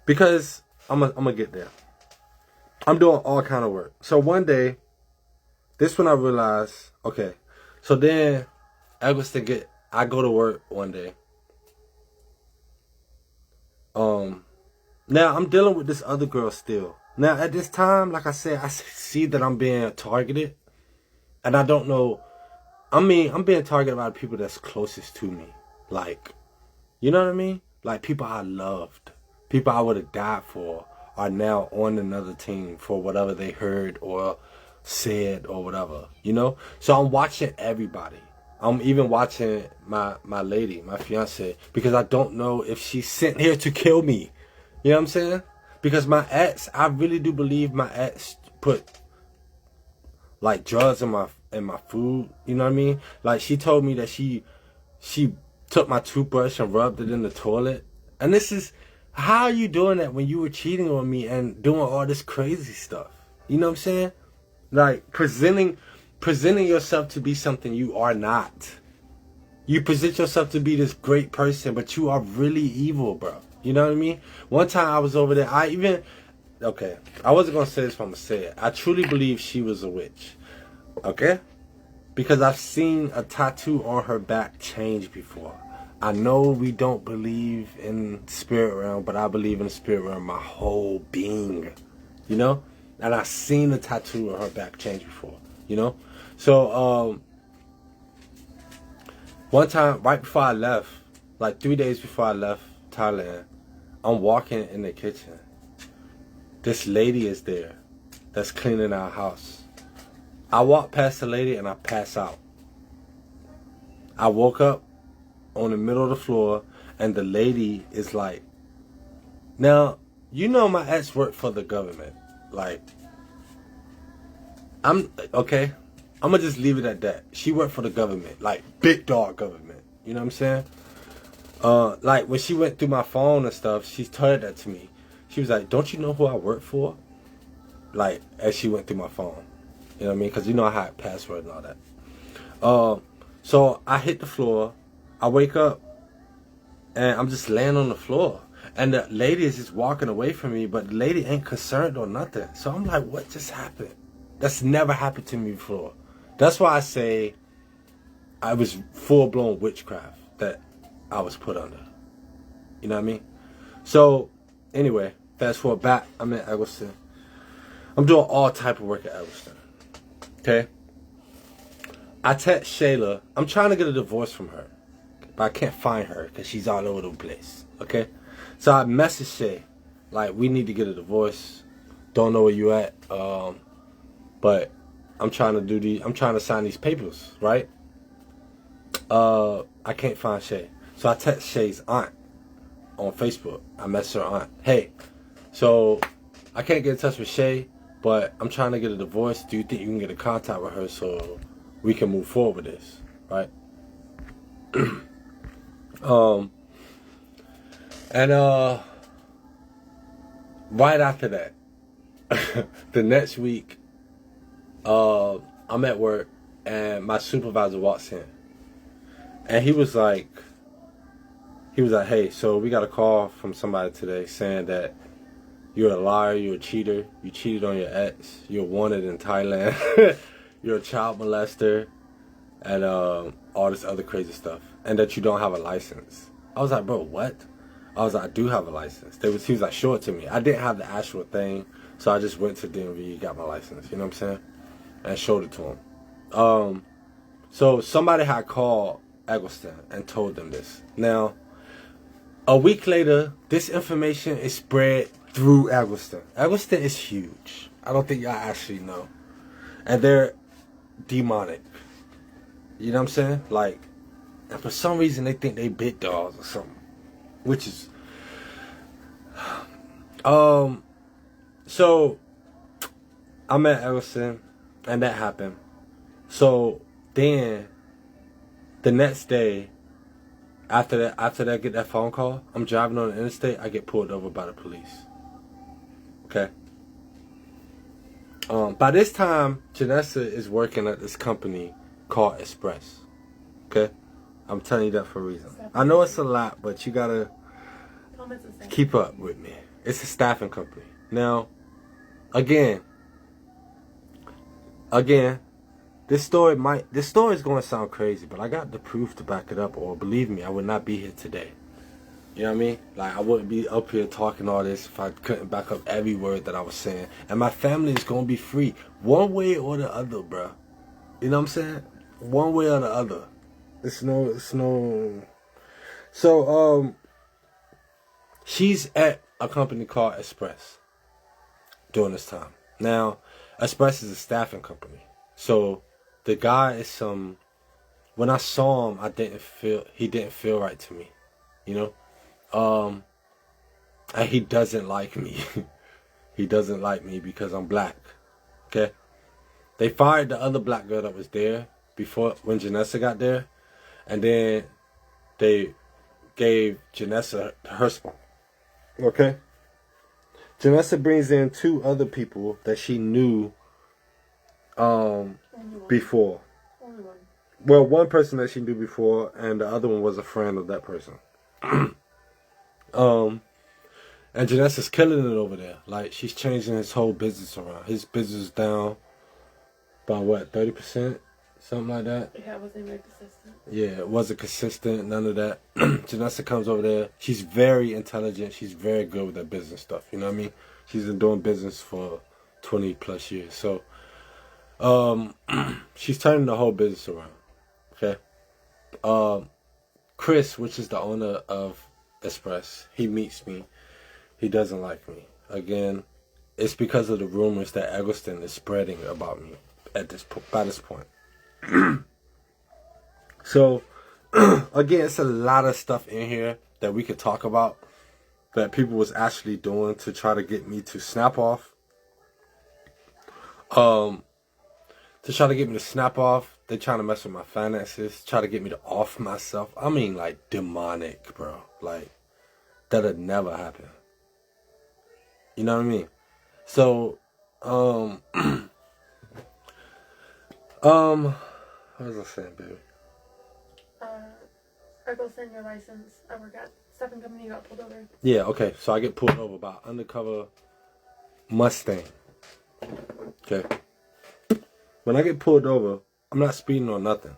Because I'm gonna get there. I'm doing all kind of work. So one day, this when I realized, okay. So then, I go to work one day. Now I'm dealing with this other girl still. Now, at this time, like I said, I see that I'm being targeted. And I don't know. I'm being targeted by the people that's closest to me. Like, you know what I mean? Like, people I loved. People I would have died for are now on another team for whatever they heard or said or whatever. You know? So I'm watching everybody. I'm even watching my lady, my fiance. Because I don't know if she's sent here to kill me. You know what I'm saying? Because my ex, I really do believe my ex put like drugs in my food. You know what I mean? Like, she told me that she took my toothbrush and rubbed it in the toilet. And this is, how are you doing that when you were cheating on me and doing all this crazy stuff? You know what I'm saying? Like, presenting yourself to be something you are not. You present yourself to be this great person, but you are really evil, bro. You know what I mean? One time I was over there, I wasn't going to say this, but I'm going to say it. I truly believe she was a witch. Okay? Because I've seen a tattoo on her back change before. I know we don't believe in spirit realm, but I believe in the spirit realm my whole being. You know? And I've seen a tattoo on her back change before. You know? So, one time, right before I left, like 3 days before I left Thailand, I'm walking in the kitchen. This lady is there that's cleaning our house. I walk past the lady and I pass out. I woke up on the middle of the floor and the lady is like, now, you know my ex worked for the government. Like, I'm going to just leave it at that. She worked for the government, like big dog government. You know what I'm saying? Like, when she went through my phone and stuff, she told that to me. She was like, don't you know who I work for? Like, as she went through my phone. You know what I mean? Because you know I had password and all that. So I hit the floor. I wake up and I'm just laying on the floor. And the lady is just walking away from me, but the lady ain't concerned or nothing. So I'm like, what just happened? That's never happened to me before. That's why I say I was full-blown witchcraft that I was put under. You know what I mean? So, anyway, fast forward back. I'm at Eggleston. I'm doing all type of work at Eggleston. Okay? I text Shayla. I'm trying to get a divorce from her. But I can't find her because she's all over the place. Okay? So I message Shay. Like, we need to get a divorce. Don't know where you at. But I'm trying to sign these papers, right? I can't find Shay. So I text Shay's aunt on Facebook. I messaged her aunt. Hey, so I can't get in touch with Shay, but I'm trying to get a divorce. Do you think you can get in contact with her so we can move forward with this, right? Right after that, the next week, I'm at work and my supervisor walks in, and he was like, hey, so we got a call from somebody today saying that you're a liar, you're a cheater, you cheated on your ex, you're wanted in Thailand, you're a child molester, and all this other crazy stuff, and that you don't have a license. I was like, bro, what? I was like, I do have a license. He was like, show it to me. I didn't have the actual thing, so I just went to DMV, got my license, you know what I'm saying? And showed it to him. So somebody had called Eggleston and told them this. Now, a week later, this information is spread through Eggleston. Eggleston is huge. I don't think y'all actually know. And they're demonic. You know what I'm saying? Like, and for some reason they think they big dogs or something. Which is... So, I'm at Eggleston, and that happened. So, then, the next day, after I get that phone call, I'm driving on the interstate, I get pulled over by the police. Okay? By this time, Janessa is working at this company called Express. Okay? I'm telling you that for a reason. I know it's a lot, but you gotta keep up with me. It's a staffing company. Now, again, this story is going to sound crazy, but I got the proof to back it up, or believe me, I would not be here today. You know what I mean? Like, I wouldn't be up here talking all this if I couldn't back up every word that I was saying. And my family is going to be free, one way or the other, bro. You know what I'm saying? One way or the other. It's no... So, she's at a company called Express during this time. Now, Express is a staffing company. So, the guy is when I saw him, he didn't feel right to me. You know? And he doesn't like me. He doesn't like me because I'm black. Okay? They fired the other black girl that was there before, when Janessa got there. And then they gave Janessa her spot. Okay? Janessa brings in 2 other people that she knew before. Only one. Well, one person that she knew before, and the other one was a friend of that person. And Janessa's killing it over there. Like, she's changing his whole business around. His business is down by what, 30%? Something like that. Yeah, it wasn't very consistent. Yeah, it wasn't consistent, none of that. Janessa comes over there. She's very intelligent. She's very good with that business stuff. You know what I mean? She's been doing business for 20 plus years. So, she's turning the whole business around. Okay? Chris, which is the owner of Express, he meets me. He doesn't like me. Again, it's because of the rumors that Eggleston is spreading about me by this point. So, again, it's a lot of stuff in here that we could talk about that people was actually doing to try to get me to snap off. To try to get me to snap off, they trying to mess with my finances, try to get me to off myself. I mean, like, demonic, bro. Like, that'll never happen. You know what I mean? So, What was I saying, baby? I go send your license. I work at Stephen Company. You got pulled over. Yeah, okay. So I get pulled over by undercover Mustang. Okay. When I get pulled over, I'm not speeding or nothing.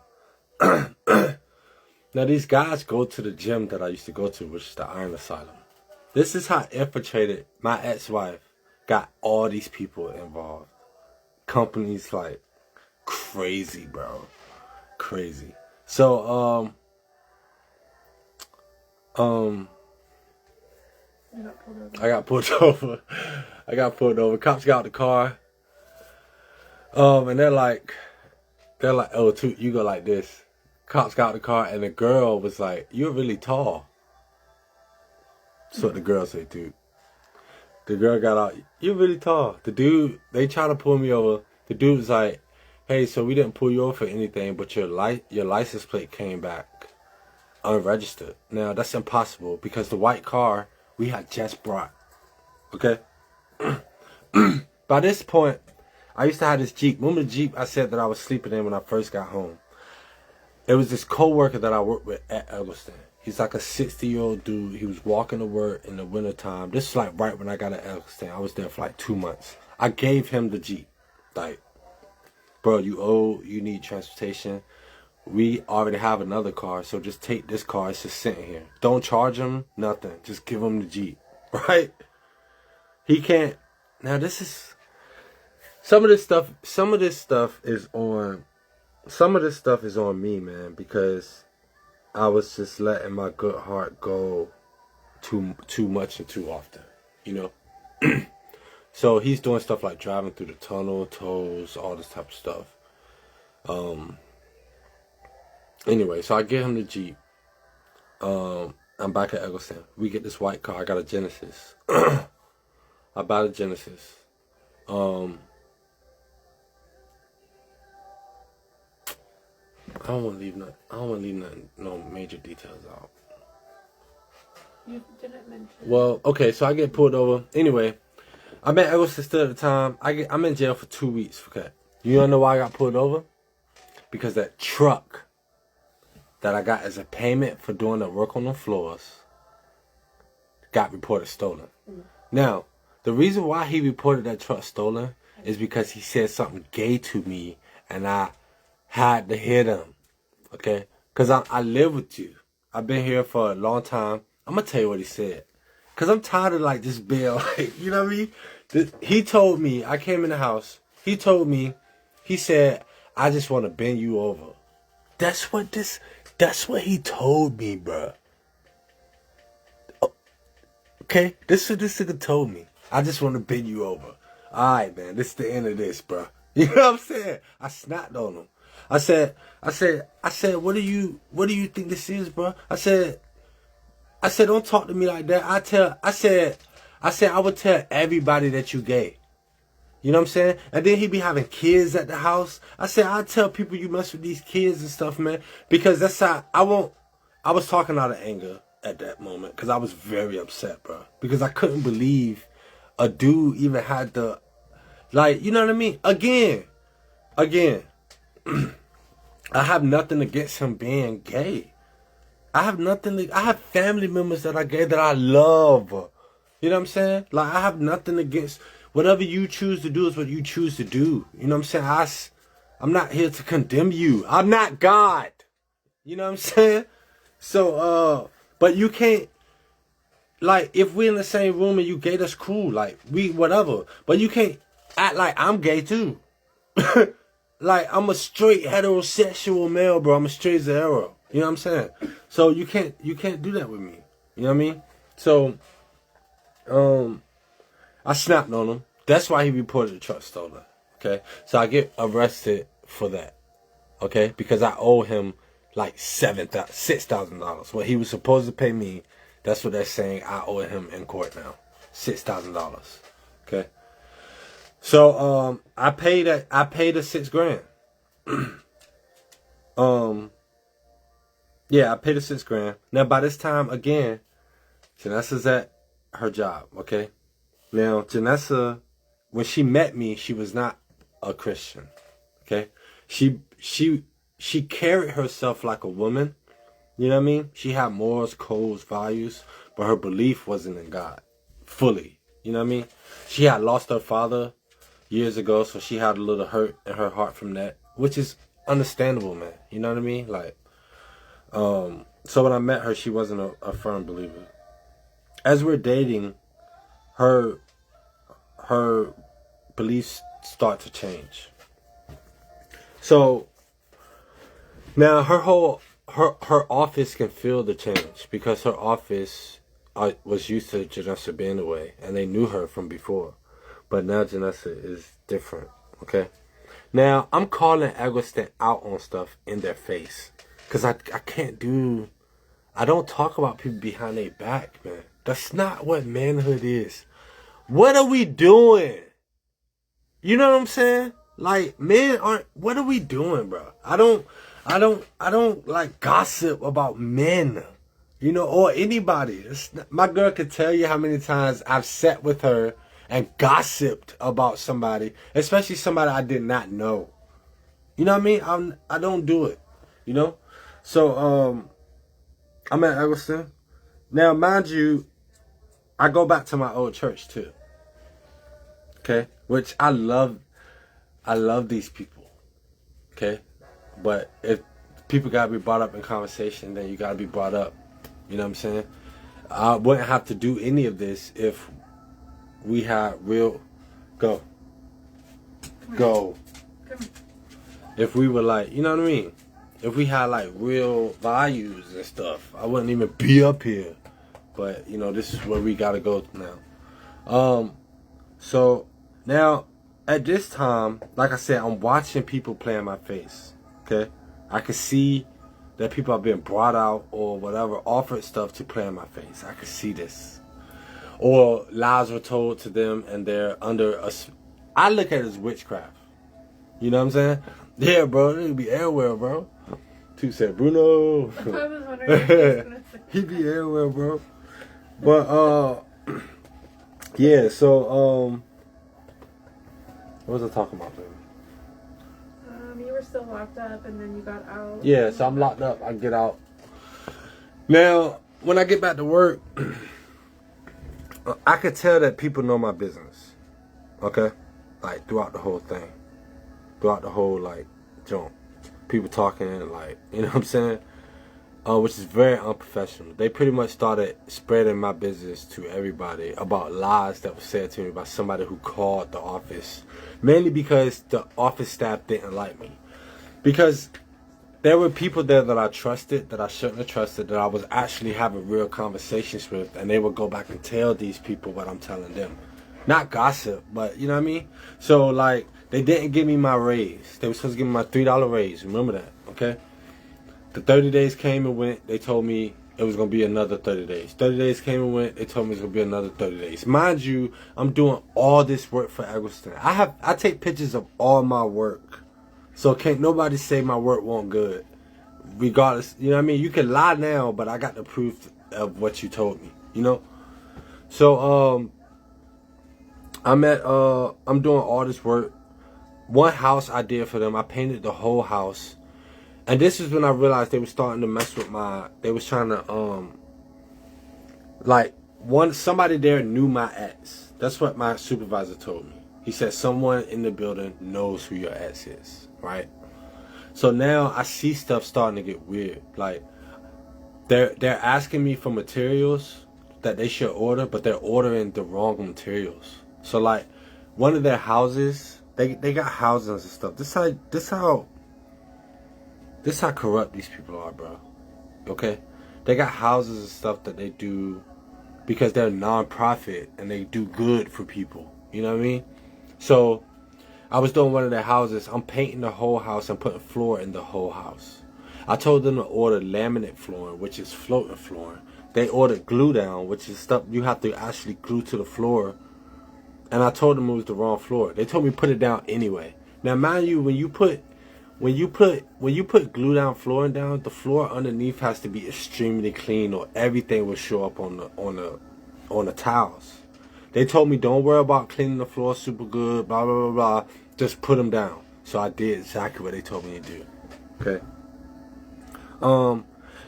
Now, these guys go to the gym that I used to go to, which is the Iron Asylum. This is how infiltrated my ex-wife got all these people involved. Companies like crazy, bro. Crazy. So, You got pulled over. I got pulled over. I got pulled over. Cops got out the car. And they're like, oh, you go like this. Cops got out the car, and the girl was like, "You're really tall." That's what the girl said, dude. The girl got out, "You're really tall." The dude, they tried to pull me over. The dude was like, "Hey, so we didn't pull you over for anything, but your license plate came back unregistered." Now, that's impossible because the white car we had just brought. Okay? By this point, I used to have this Jeep. Remember the Jeep I said that I was sleeping in when I first got home? It was this co-worker that I worked with at Eggleston. He's like a 60-year-old dude. He was walking to work in the wintertime. This is like right when I got at Eggleston. I was there for like 2 months. I gave him the Jeep. Like, bro, you need transportation. We already have another car, so just take this car. It's just sitting here. Don't charge him, nothing. Just give him the Jeep, right? He can't. Now this is some of this stuff is on me, man, because I was just letting my good heart go too much and too often, you know. So he's doing stuff like driving through the tunnel, tolls, all this type of stuff. Anyway, so I get him the Jeep. I'm back at Eggleston. We get this white car. I got a Genesis. I buy the Genesis. I don't want to leave no major details out. You didn't mention. Well, okay, so I get pulled over. Anyway, I'm at Eggleston still at the time. I'm in jail for 2 weeks. Okay, you don't know why I got pulled over? Because that truck that I got as a payment for doing the work on the floors got reported stolen. Now, the reason why he reported that truck stolen is because he said something gay to me, and I had to hit him, okay? Because I live with you. I've been here for a long time. I'm going to tell you what he said. Because I'm tired of, like, this bill. Like, you know what I mean? He told me, I came in the house. He told me, he said, "I just want to bend you over." That's what he told me, bro. Okay? This is what this nigga told me. "I just want to bend you over." Alright, man. This is the end of this, bro. You know what I'm saying? I snapped on him. I said, what do you think this is, bro? I said, don't talk to me like that. I said, I would tell everybody that you gay. You know what I'm saying? And then he be having kids at the house. I said, I tell people you mess with these kids and stuff, man. Because that's how, I was talking out of anger at that moment. Because I was very upset, bro. Because I couldn't believe a dude even had the, like, you know what I mean? Again. I have nothing against him being gay. I have family members that are gay that I love. You know what I'm saying? Like, I have nothing against, whatever you choose to do is what you choose to do. You know what I'm saying? I'm not here to condemn you. I'm not God. You know what I'm saying? So, but you can't, like, if we're in the same room and you gay, that's cool. Like, whatever. But you can't act like I'm gay too. Like, I'm a straight heterosexual male, bro. I'm a straight hetero. You know what I'm saying? So you can't do that with me. You know what I mean? So, I snapped on him. That's why he reported the truck stolen. Okay? So I get arrested for that. Okay? Because I owe him like $6,000. What he was supposed to pay me, that's what they're saying I owe him in court now. $6,000. Okay? So I paid the $6,000. Yeah, I paid the $6,000. Now by this time again, Janessa's at her job, okay? Now Janessa, when she met me, she was not a Christian. Okay? she carried herself like a woman. You know what I mean? She had morals, codes, values, but her belief wasn't in God fully. You know what I mean? She had lost her father years ago, so she had a little hurt in her heart from that, which is understandable, man. You know what I mean? Like, so when I met her, she wasn't a firm believer. As we're dating, her beliefs start to change. So now her office can feel the change because her office was used to Janessa being away, and they knew her from before. But now Janessa is different, okay? Now, I'm calling Agustin out on stuff in their face. Because I don't talk about people behind their back, man. That's not what manhood is. What are we doing? You know what I'm saying? Like, men aren't, what are we doing, bro? I don't like gossip about men, you know, or anybody. My girl could tell you how many times I've sat with her and gossiped about somebody, especially somebody I did not know. You know what I mean? I don't do it, you know? So, I'm at Eggleston. Now, mind you, I go back to my old church too. Okay? Which I love these people. Okay? But if people gotta be brought up in conversation, then you gotta be brought up. You know what I'm saying? I wouldn't have to do any of this if we had real... Go. If we were like, you know what I mean? If we had like real values and stuff, I wouldn't even be up here. But, you know, this is where we gotta go now. So now at this time, like I said, I'm watching people play in my face. Okay? I can see that people are being brought out or whatever, offered stuff to play in my face. I can see this. Or lies were told to them and they're under a... I look at it as witchcraft. You know what I'm saying? Yeah, bro, it'll be everywhere, bro. Two said, Bruno. I was wondering if he was gonna say He be everywhere, bro. But, yeah, so, what was I talking about, baby? You were still locked up and then you got out. Yeah, so I'm locked up. I get out. Now, when I get back to work, I could tell that people know my business. Okay? Like, throughout the whole thing. Throughout the whole, like, jump. People talking, like, you know what I'm saying? Which is very unprofessional. They pretty much started spreading my business to everybody about lies that were said to me by somebody who called the office. Mainly because the office staff didn't like me. Because there were people there that I trusted, that I shouldn't have trusted, that I was actually having real conversations with, and they would go back and tell these people what I'm telling them. Not gossip, but you know what I mean? So, like, they didn't give me my raise. They were supposed to give me my $3 raise. Remember that, okay? The 30 days came and went. They told me it was going to be another 30 days. 30 days came and went. They told me it was going to be another 30 days. Mind you, I'm doing all this work for Eggleston. I take pictures of all my work. So can't nobody say my work wasn't good. Regardless, you know what I mean? You can lie now, but I got the proof of what you told me, you know? So, I'm doing all this work. One house I did for them, I painted the whole house. And this is when I realized they were starting to mess with they was trying to, somebody there knew my ex. That's what my supervisor told me. He said someone in the building knows who your ex is, right? So now I see stuff starting to get weird. Like, they're asking me for materials that they should order, but they're ordering the wrong materials. So, like, one of their houses, they got houses and stuff. This how corrupt these people are, bro. Okay? They got houses and stuff that they do because they're non-profit and they do good for people. You know what I mean? So, I was doing one of their houses. I'm painting the whole house and putting floor in the whole house. I told them to order laminate flooring, which is floating flooring. They ordered glue down, which is stuff you have to actually glue to the floor. And I told them it was the wrong floor. They told me put it down anyway. Now, mind you, when you put glue down flooring down, the floor underneath has to be extremely clean, or everything will show up on the tiles. They told me don't worry about cleaning the floor super good, blah blah blah blah. Just put them down. So I did exactly what they told me to do. Okay.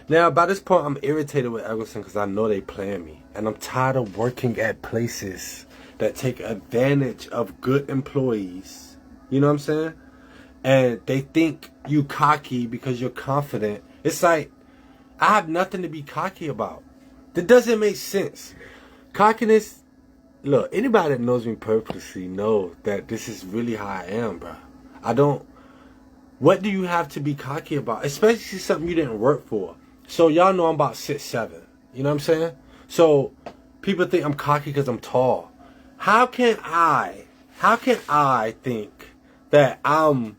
Now by this point I'm irritated with Eggleton because I know they playing me, and I'm tired of working at places that take advantage of good employees. You know what I'm saying? And they think you cocky because you're confident. It's like, I have nothing to be cocky about. That doesn't make sense. Cockiness, look, anybody that knows me purposely knows that this is really how I am, bro. What do you have to be cocky about? Especially something you didn't work for. So y'all know I'm about 6'7". You know what I'm saying? So people think I'm cocky because I'm tall. How can I think that I'm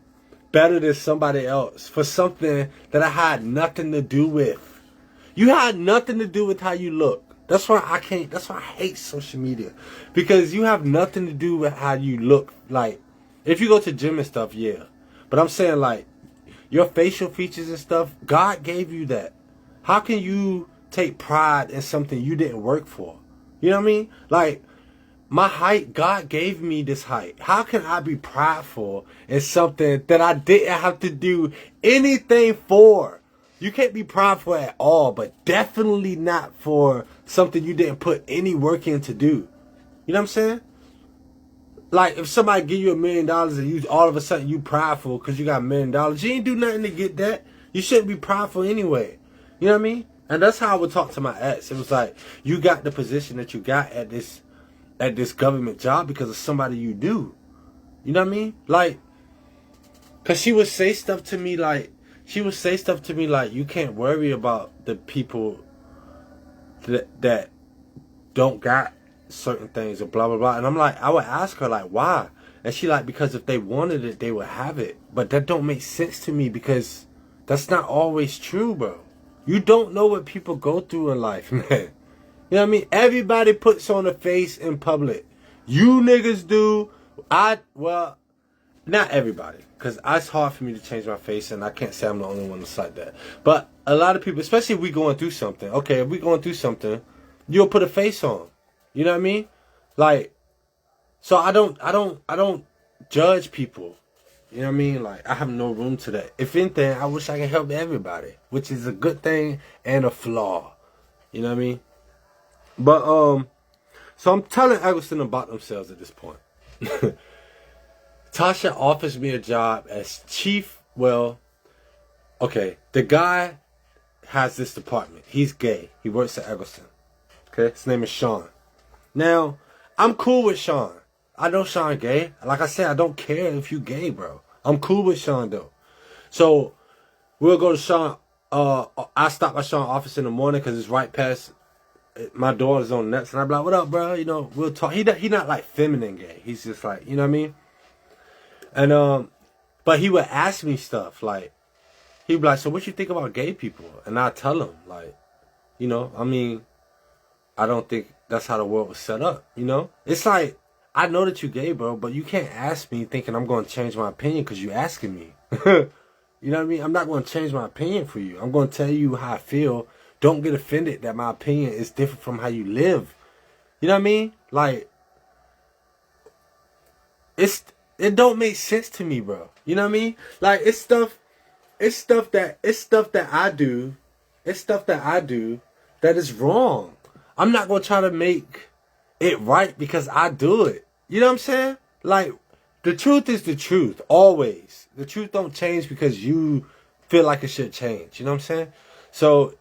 better than somebody else for something that I had nothing to do with? You had nothing to do with how you look. That's why I hate social media. Because you have nothing to do with how you look. Like, if you go to gym and stuff, yeah. But I'm saying, like, your facial features and stuff, God gave you that. How can you take pride in something you didn't work for? You know what I mean? Like, my height, God gave me this height. How can I be prideful in something that I didn't have to do anything for? You can't be prideful at all, but definitely not for something you didn't put any work in to do. You know what I'm saying? Like, if somebody give you $1 million and you all of a sudden you prideful because you got $1 million, you ain't do nothing to get that. You shouldn't be prideful anyway. You know what I mean? And that's how I would talk to my ex. It was like, you got the position that you got at this government job because of somebody you do. You know what I mean? Like, because she would say stuff to me like, you can't worry about the people that don't got certain things or blah, blah, blah. And I'm like, I would ask her, like, why? And she like, because if they wanted it, they would have it. But that don't make sense to me because that's not always true, bro. You don't know what people go through in life, man. You know what I mean? Everybody puts on a face in public. You niggas do. Well, not everybody. Because it's hard for me to change my face, and I can't say I'm the only one that's like that. But a lot of people, especially if we going through something. Okay, if we going through something, you'll put a face on. You know what I mean? Like, so I don't judge people. You know what I mean? Like, I have no room to that. If anything, I wish I could help everybody, which is a good thing and a flaw. You know what I mean? But, so I'm telling Eggleston about themselves at this point. Tasha offers me a job as chief. Well, okay, the guy has this department. He's gay. He works at Eggleston. Okay, his name is Sean. Now, I'm cool with Sean. I know Sean gay. Like I said, I don't care if you gay, bro. I'm cool with Sean, though. So, we'll go to Sean. I stop by Sean's office in the morning because it's right past my door is on nuts. And I'm like, what up, bro? You know, we'll talk. He not like feminine gay. He's just like, you know what I mean? And, but he would ask me stuff. Like, he'd be like, so what you think about gay people? And I tell him, like, you know, I mean, I don't think that's how the world was set up, you know? It's like, I know that you gay, bro, but you can't ask me thinking I'm going to change my opinion because you asking me. You know what I mean? I'm not going to change my opinion for you. I'm going to tell you how I feel. Don't get offended that my opinion is different from how you live. You know what I mean? Like, it don't make sense to me, bro. You know what I mean? Like, it's stuff that I do that is wrong. I'm not going to try to make it right because I do it. You know what I'm saying? Like, the truth is the truth, always. The truth don't change because you feel like it should change. You know what I'm saying? So,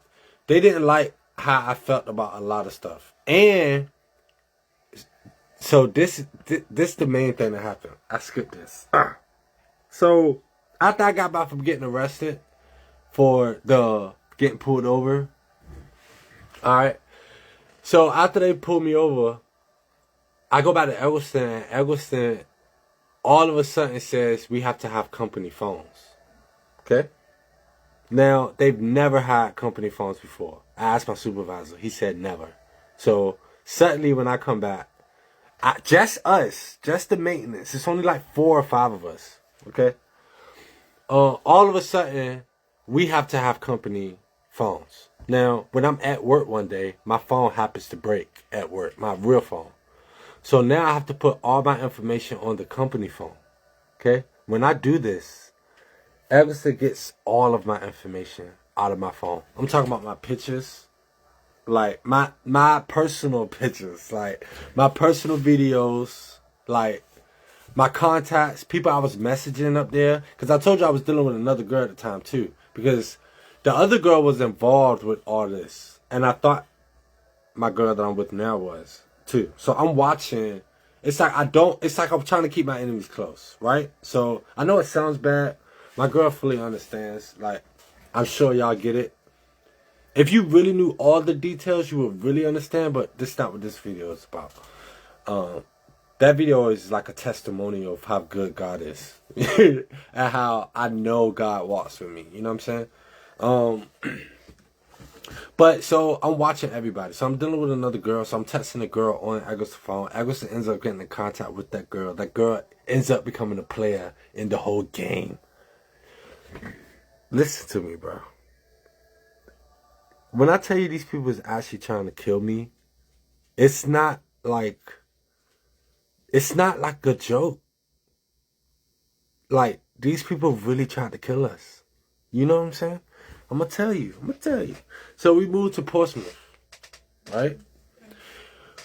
they didn't like how I felt about a lot of stuff. And, so this the main thing that happened. I skipped this. So, after I got back from getting arrested for the getting pulled over, alright. So, after they pulled me over, I go back to Eggleston, and Eggleston all of a sudden says we have to have company phones. Okay? Now, they've never had company phones before. I asked my supervisor. He said never. So, suddenly when I come back, just the maintenance. It's only like 4 or 5 of us. Okay? All of a sudden, we have to have company phones. Now, when I'm at work one day, my phone happens to break at work. My real phone. So now I have to put all my information on the company phone. Okay? when I do this, Eggleston gets all of my information out of my phone. I'm talking about my pictures, like my personal pictures, like my personal videos, like my contacts, people I was messaging up there. Because I told you I was dealing with another girl at the time too. Because the other girl was involved with all this, and I thought my girl that I'm with now was too. So I'm watching. It's like I'm trying to keep my enemies close, right? So I know it sounds bad. My girl fully understands. Like, I'm sure y'all get it. If you really knew all the details, you would really understand. But this is not what this video is about. That video is like a testimonial of how good God is. And how I know God walks with me. You know what I'm saying? But so I'm watching everybody. So I'm dealing with another girl. So I'm texting a girl on Eggleston's phone. Eggleston ends up getting in contact with that girl. That girl ends up becoming a player in the whole game. Listen to me, bro. When I tell you these people is actually trying to kill me, it's not like a joke. Like, these people really tried to kill us. You know what I'm saying? I'm gonna tell you. So we moved to Portsmouth, right?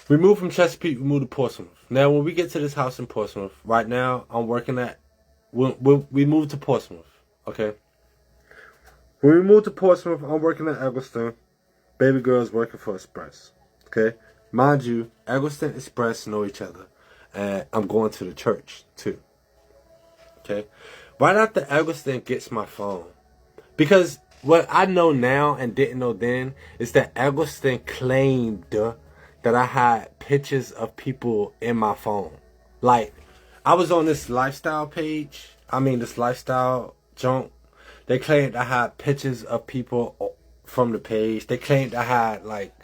We moved from Chesapeake, we moved to Portsmouth. Now, when we get to this house in Portsmouth, right now, I'm working at... We moved to Portsmouth, okay? When we moved to Portsmouth, I'm working at Eggleston. Baby girl's working for Express, okay? Mind you, Eggleston and Express know each other. And I'm going to the church, too, okay? Right after Eggleston gets my phone, because what I know now and didn't know then is that Eggleston claimed that I had pictures of people in my phone. Like, I was on this lifestyle page. This lifestyle junk. They claimed I had pictures of people from the page. They claimed I had, like,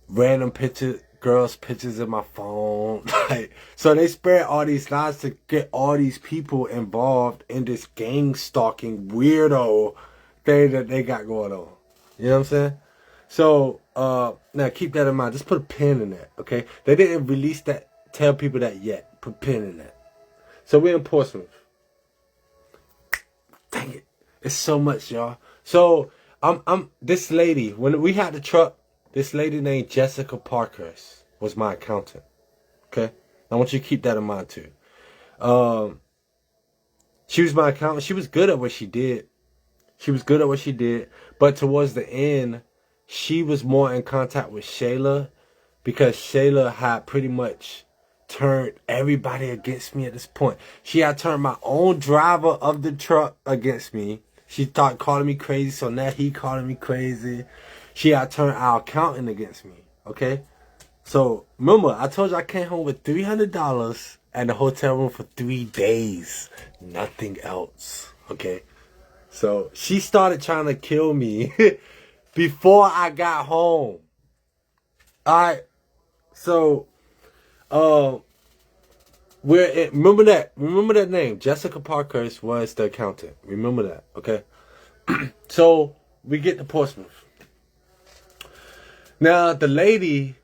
random pictures, girls' pictures in my phone. Like, so they spread all these lies to get all these people involved in this gang stalking weirdo thing that they got going on. You know what I'm saying? So, now keep that in mind. Just put a pin in that, okay? They didn't release that, tell people that yet. Put a pin in that. So we're in Portsmouth. Dang it. It's so much, y'all. So, I'm this lady, when we had the truck, this lady named Jessica Parkhurst was my accountant. Okay? I want you to keep that in mind too. She was my accountant. She was good at what she did. But towards the end, she was more in contact with Shayla, because Shayla had pretty much turned everybody against me at this point. She had turned my own driver of the truck against me. She started calling me crazy, so now he calling me crazy. She had turned our accountant against me, okay? So, remember, I told you I came home with $300 and a hotel room for 3 days. Nothing else, okay? So, she started trying to kill me before I got home. Alright? So, remember that name. Jessica Parkhurst was the accountant. Remember that, okay? So, we get to Portsmouth. Now, the lady,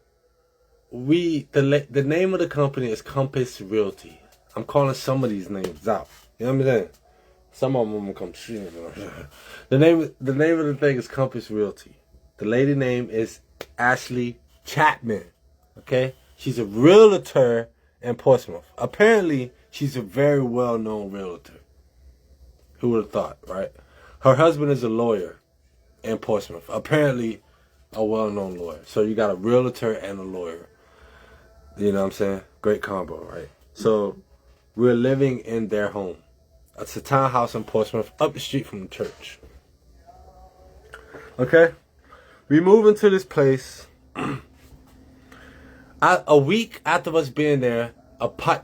the name of the company is Compass Realty. I'm calling some of these names out. You know what I'm saying? Some of them will come shooting. The name of the thing is Compass Realty. The lady name is Ashley Chapman. Okay? She's a realtor in Portsmouth. Apparently, she's a very well-known realtor. Who would have thought, right? Her husband is a lawyer in Portsmouth. Apparently, a well-known lawyer. So you got a realtor and a lawyer. You know what I'm saying? Great combo, right? So we're living in their home. It's a townhouse in Portsmouth, up the street from the church. Okay? We move into this place. A week after us being there,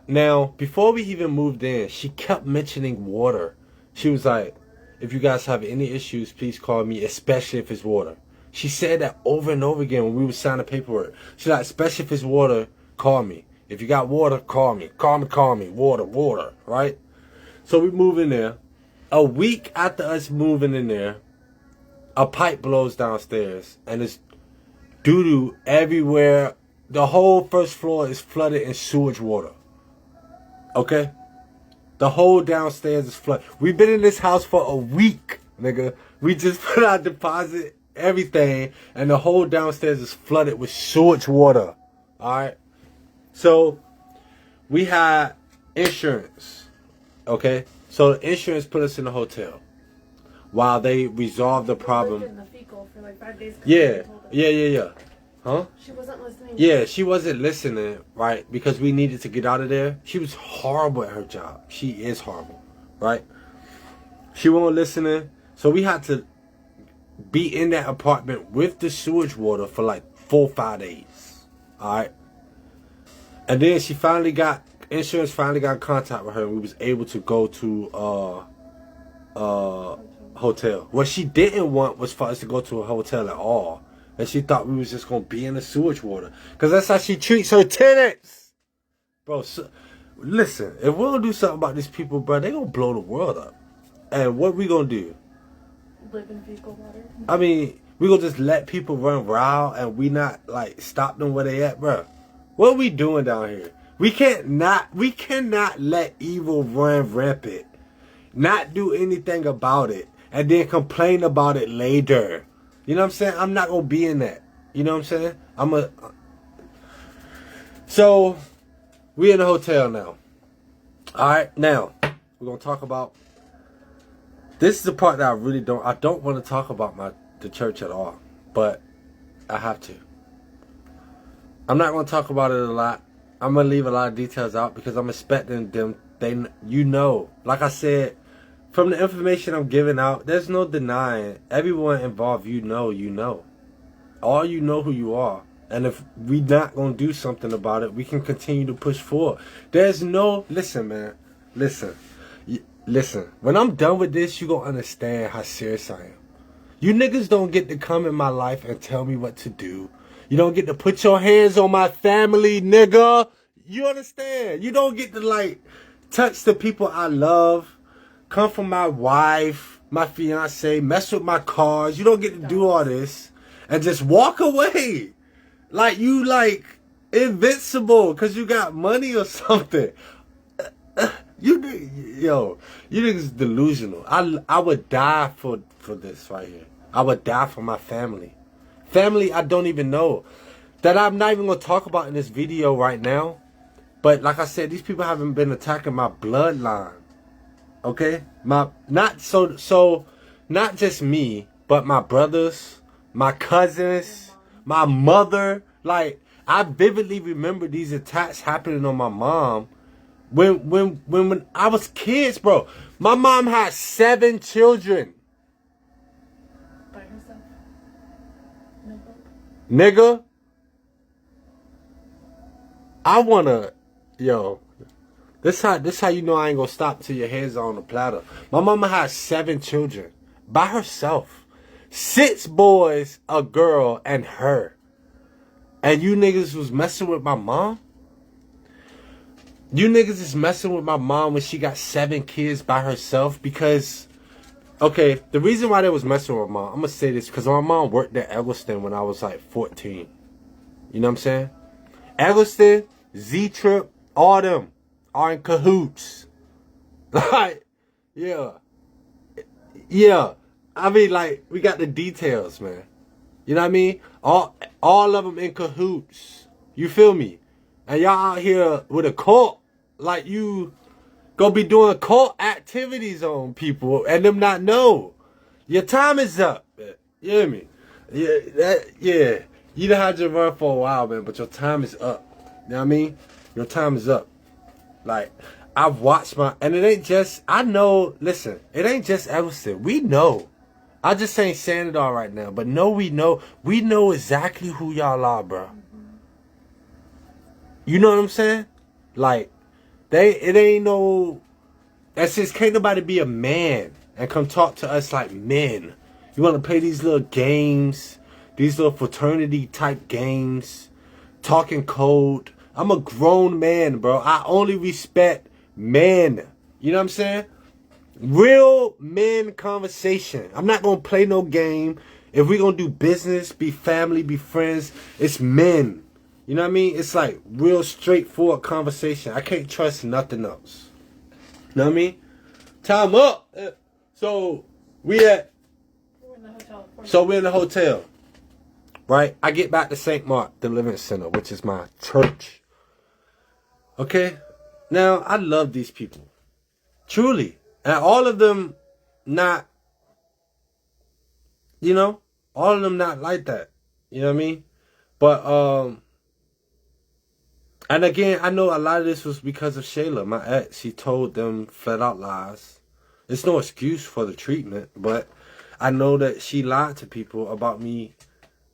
now, before we even moved in, she kept mentioning water. She was like, if you guys have any issues, please call me, especially if it's water. She said that over and over again when we were signing paperwork. She's like, especially if it's water, call me. If you got water, call me. Call me. Water, right? So we move in there. A week after us moving in there, a pipe blows downstairs and it's doo-doo everywhere. The whole first floor is flooded in sewage water. Okay? The whole downstairs is flooded. We've been in this house for a week, nigga. We just put our deposit, everything, and the whole downstairs is flooded with sewage water. Alright? So, we had insurance. Okay? So, the insurance put us in the hotel while they resolved the problem. In the fecal for like 5 days. Yeah. Huh? She wasn't listening. Yeah, she wasn't listening, right? Because we needed to get out of there. She was horrible at her job. She is horrible, right? She wasn't listening. So we had to be in that apartment with the sewage water for like 4 or 5 days. Alright? And then insurance finally got in contact with her, and we was able to go to hotel. What she didn't want was for us to go to a hotel at all. And she thought we was just going to be in the sewage water. Because that's how she treats her tenants. Bro, listen, if we don't do something about these people, bro, they going to blow the world up. And what we going to do? Live in fecal water? I mean, we going to just let people run wild and we not, like, stop them where they at, bro? What are we doing down here? We cannot let evil run rampant. Not do anything about it. And then complain about it later. You know what I'm saying? I'm not going to be in that. You know what I'm saying? So, we in the hotel now. Alright, now, we're going to talk about... This is the part that I don't want to talk about the church at all. But, I have to. I'm not going to talk about it a lot. I'm going to leave a lot of details out because I'm expecting them... Like I said... From the information I'm giving out, there's no denying. Everyone involved, you know. All you know who you are. And if we not going to do something about it, we can continue to push forward. There's no... Listen, man. Listen. When I'm done with this, you going to understand how serious I am. You niggas don't get to come in my life and tell me what to do. You don't get to put your hands on my family, nigga. You understand? You don't get to, like, touch the people I love. Come from my wife, my fiance, mess with my cars. You don't get to do all this and just walk away. Like you like invincible because you got money or something. You niggas delusional. I would die for this right here. I would die for my family. Family I don't even know. That I'm not even going to talk about in this video right now. But like I said, these people haven't been attacking my bloodline. Okay, not just me, but my brothers, my cousins, my mother. Like I vividly remember these attacks happening on my mom when I was kids, bro. My mom had 7 children. By herself. Nigga, This how you know I ain't gonna stop till your head's on the platter. My mama had 7 children by herself. 6 boys, a girl, and her. And you niggas was messing with my mom? You niggas is messing with my mom when she got 7 kids by herself because... Okay, the reason why they was messing with my mom, I'm gonna say this because my mom worked at Eggleston when I was like 14. You know what I'm saying? Eggleston, Z-Trip, all them are in cahoots. Like, yeah. I mean, like, we got the details, man. You know what I mean? All of them in cahoots. You feel me? And y'all out here with a cult. Like, you gonna be doing cult activities on people and them not know. Your time is up. Man. You hear me? Yeah. You done had to run for a while, man, but your time is up. You know what I mean? Your time is up. Like, I've watched and it ain't just, I know, listen, it ain't just Eggleston. We know. I just ain't saying it all right now, but no, we know exactly who y'all are, bro. You know what I'm saying? Like, it ain't no, that's just, can't nobody be a man and come talk to us like men. You want to play these little games, these little fraternity type games, talking code. I'm a grown man, bro. I only respect men. You know what I'm saying? Real men conversation. I'm not going to play no game. If we're going to do business, be family, be friends, it's men. You know what I mean? It's like real straightforward conversation. I can't trust nothing else. Know what I mean? Time up. So we're in the hotel. we're in the hotel. Right? I get back to St. Mark, the Living Center, which is my church. Okay? Now, I love these people. Truly. And all of them not, all of them not like that. You know what I mean? But, and again, I know a lot of this was because of Shayla, my ex. She told them flat out lies. It's no excuse for the treatment, but I know that she lied to people about me.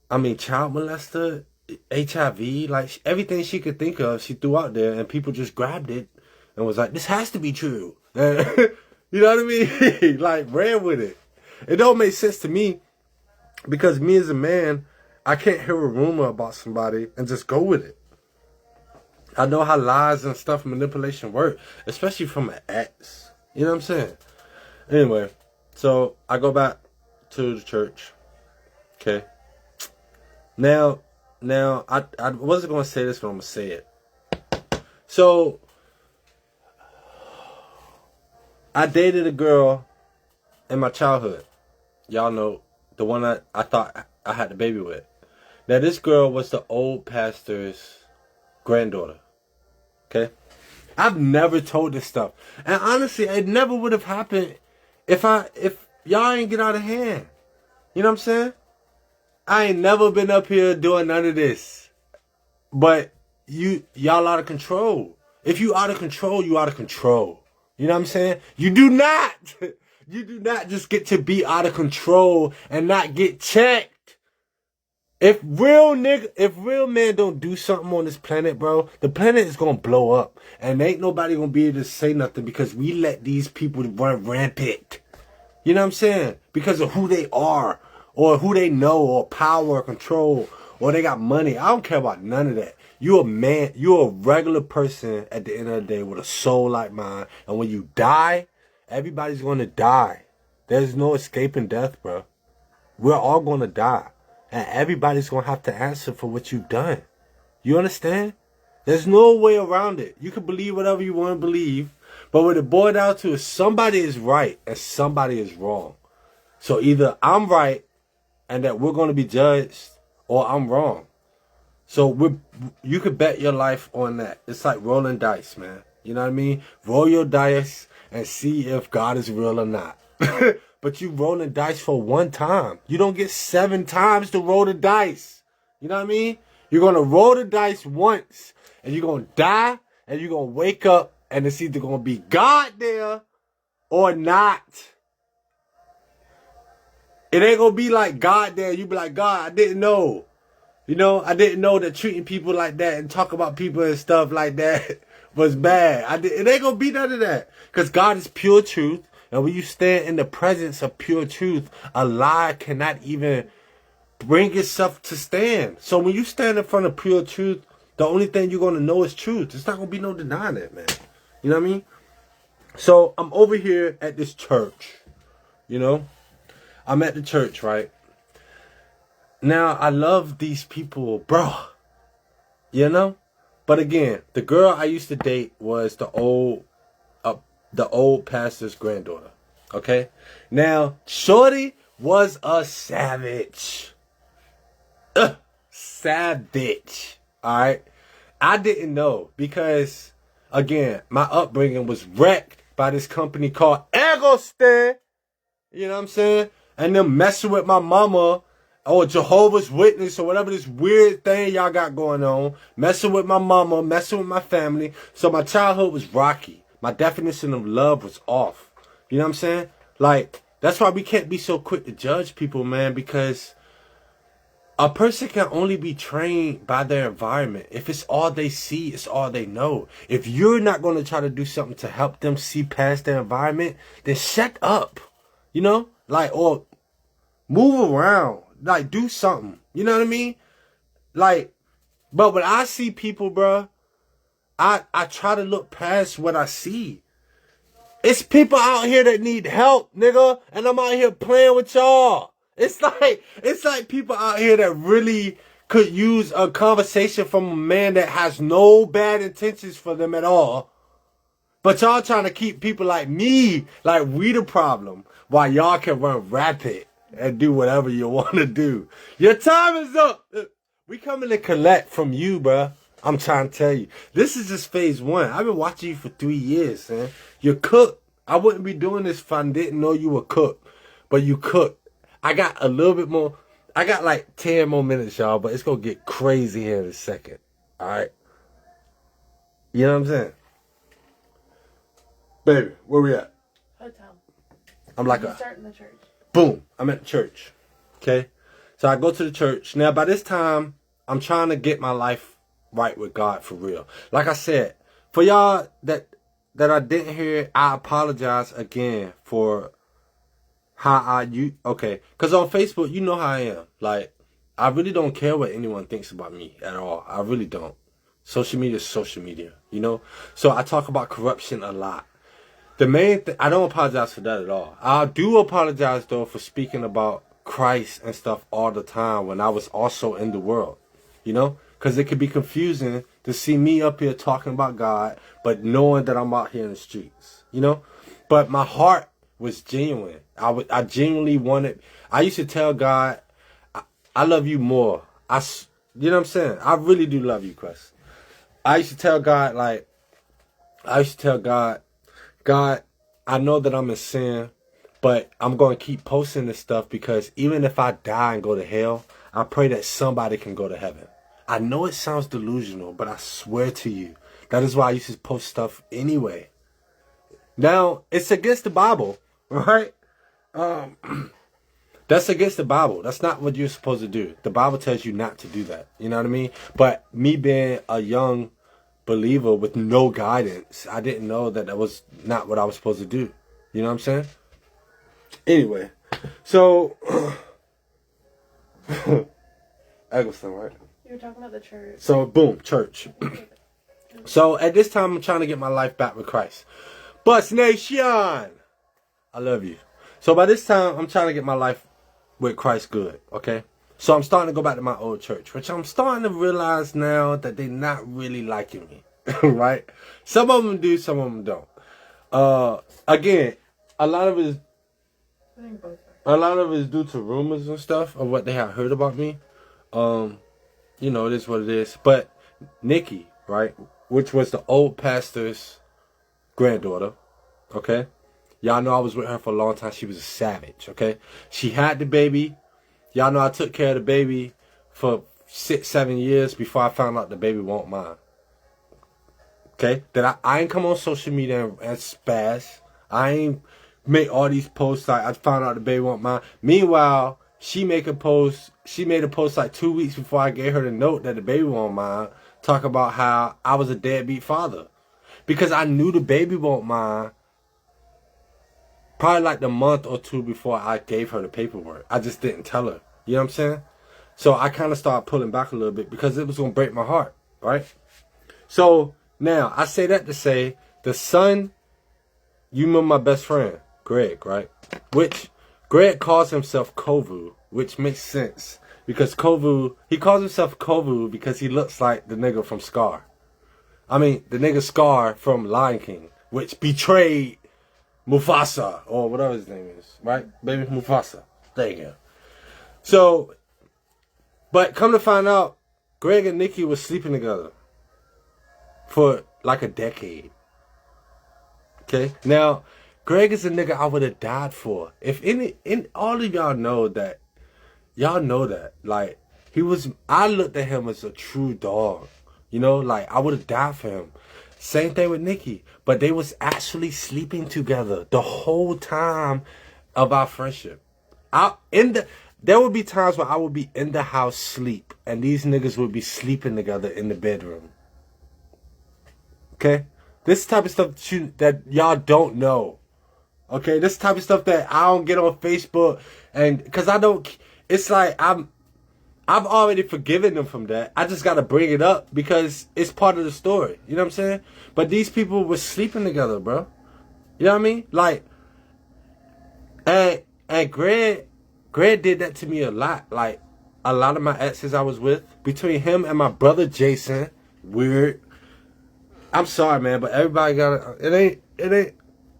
I mean, child molester, HIV, like everything she could think of, she threw out there, and people just grabbed it and was like, this has to be true. You know what I mean? Like, ran with it. It don't make sense to me because me as a man, I can't hear a rumor about somebody and just go with it. I know how lies and stuff, manipulation work, especially from an ex. You know what I'm saying? Anyway, so I go back to the church. Okay. Now, I wasn't going to say this, but I'm going to say it. So, I dated a girl in my childhood. Y'all know, the one I thought I had the baby with. Now, this girl was the old pastor's granddaughter. Okay? I've never told this stuff. And honestly, it never would have happened if y'all ain't get out of hand. You know what I'm saying? I ain't never been up here doing none of this. But y'all out of control. If you out of control, you out of control. You know what I'm saying? You do not just get to be out of control and not get checked. If real men don't do something on this planet, bro, the planet is gonna blow up. And ain't nobody gonna be able to say nothing because we let these people run rampant. You know what I'm saying? Because of who they are, or who they know, or power, or control, or they got money. I don't care about none of that. You're a man, you're a regular person at the end of the day with a soul like mine. And when you die, everybody's gonna die. There's no escaping death, bro. We're all gonna die. And everybody's going to have to answer for what you've done. You understand? There's no way around it. You can believe whatever you want to believe. But what it boils down to is somebody is right and somebody is wrong. So either I'm right and that we're going to be judged, or I'm wrong. So you could bet your life on that. It's like rolling dice, man. You know what I mean? Roll your dice and see if God is real or not. But you rolling dice for one time. You don't get 7 times to roll the dice. You know what I mean? You're going to roll the dice once. And you're going to die. And you're going to wake up. And it's either going to be God there or not. It ain't going to be like God there. You be like, God, I didn't know. You know, I didn't know that treating people like that and talk about people and stuff like that was bad. It ain't going to be none of that. Because God is pure truth. And when you stand in the presence of pure truth, a lie cannot even bring itself to stand. So when you stand in front of pure truth, the only thing you're going to know is truth. It's not going to be no denying it, man. You know what I mean? So I'm over here at this church. You know? I'm at the church, right? Now, I love these people, bro. You know? But again, the girl I used to date was the old pastor's granddaughter. Okay? Now, shorty was a savage. Savage. Alright? I didn't know because, again, my upbringing was wrecked by this company called Agostin. You know what I'm saying? And them messing with my mama, or Jehovah's Witness, or whatever this weird thing y'all got going on. Messing with my mama, messing with my family. So my childhood was rocky. My definition of love was off. You know what I'm saying? Like, that's why we can't be so quick to judge people, man, because a person can only be trained by their environment. If it's all they see, it's all they know. If you're not going to try to do something to help them see past their environment, then shut up. You know? Like, or move around. Like, do something. You know what I mean? Like, but when I see people, bro, I try to look past what I see. It's people out here that need help, nigga, and I'm out here playing with y'all. It's like people out here that really could use a conversation from a man that has no bad intentions for them at all. But y'all trying to keep people like me, like we the problem, while y'all can run rapid and do whatever you want to do. Your time is up. We coming to collect from you, bruh. I'm trying to tell you. This is just phase 1. I've been watching you for 3 years, man. You're cooked. I wouldn't be doing this if I didn't know you were cooked. But you cooked. I got a little bit more. I got like 10 more minutes, y'all, but it's going to get crazy here in a second. All right? You know what I'm saying? Baby, where we at? Hotel. I'm like You start in the church. Boom. I'm at the church. Okay? So I go to the church. Now, by this time, I'm trying to get my life right with God for real. Like I said, for y'all that I didn't hear, I apologize again for how okay. Because on Facebook, you know how I am. Like, I really don't care what anyone thinks about me at all. I really don't. Social media is social media, you know? So I talk about corruption a lot. The main thing, I don't apologize for that at all. I do apologize, though, for speaking about Christ and stuff all the time when I was also in the world, you know? Because it could be confusing to see me up here talking about God, but knowing that I'm out here in the streets, you know? But my heart was genuine. I genuinely wanted, I used to tell God, I love you more. You know what I'm saying? I really do love you, Chris. I used to tell God, God, I know that I'm in sin, but I'm going to keep posting this stuff because even if I die and go to hell, I pray that somebody can go to heaven. I know it sounds delusional, but I swear to you, that is why I used to post stuff anyway. Now, it's against the Bible, right? That's against the Bible. That's not what you're supposed to do. The Bible tells you not to do that. You know what I mean? But me being a young believer with no guidance, I didn't know that was not what I was supposed to do. You know what I'm saying? Anyway, so Eggleston, right? You were talking about the church. So boom, church. So at this time, I'm trying to get my life back with Christ. Bus Nation, I love you. So by this time, I'm trying to get my life with Christ good. Okay. So I'm starting to go back to my old church, which I'm starting to realize now that they're not really liking me, right? Some of them do, some of them don't. Again, a lot of it is due to rumors and stuff of what they have heard about me. You know, it is what it is. But Nikki, right, which was the old pastor's granddaughter, okay? Y'all know I was with her for a long time. She was a savage, okay? She had the baby. Y'all know I took care of the baby for 6-7 years before I found out the baby won't mine. Okay? That I ain't come on social media and spaz. I ain't make all these posts like I found out the baby won't mine. Meanwhile, she made a post like 2 weeks before I gave her the note that the baby won't mine, talk about how I was a deadbeat father. Because I knew the baby won't mine probably like the month or two before I gave her the paperwork. I just didn't tell her. You know what I'm saying? So I kind of started pulling back a little bit because it was going to break my heart, right? So now I say that to say the son, you remember my best friend, Greg, right? Which Greg calls himself Kovu, which makes sense because Kovu, he calls himself Kovu because he looks like the nigga from Scar. I mean, the nigga Scar from Lion King, which betrayed Mufasa, or whatever his name is, right? Baby Mufasa. There you go. So, but come to find out, Greg and Nikki were sleeping together for like a decade. Okay? Now, Greg is a nigga I would have died for. If all of y'all know that, like, I looked at him as a true dog. You know, like, I would have died for him. Same thing with Nikki. But they was actually sleeping together the whole time of our friendship. There would be times where I would be in the house sleep, and these niggas would be sleeping together in the bedroom. Okay? This type of stuff that y'all don't know. Okay? This type of stuff that I don't get on Facebook, and because I don't, it's like I've already forgiven them from that. I just got to bring it up because it's part of the story. You know what I'm saying? But these people were sleeping together, bro. You know what I mean? Like, and Greg did that to me a lot. Like, a lot of my exes I was with, between him and my brother Jason, weird. I'm sorry, man, but everybody got it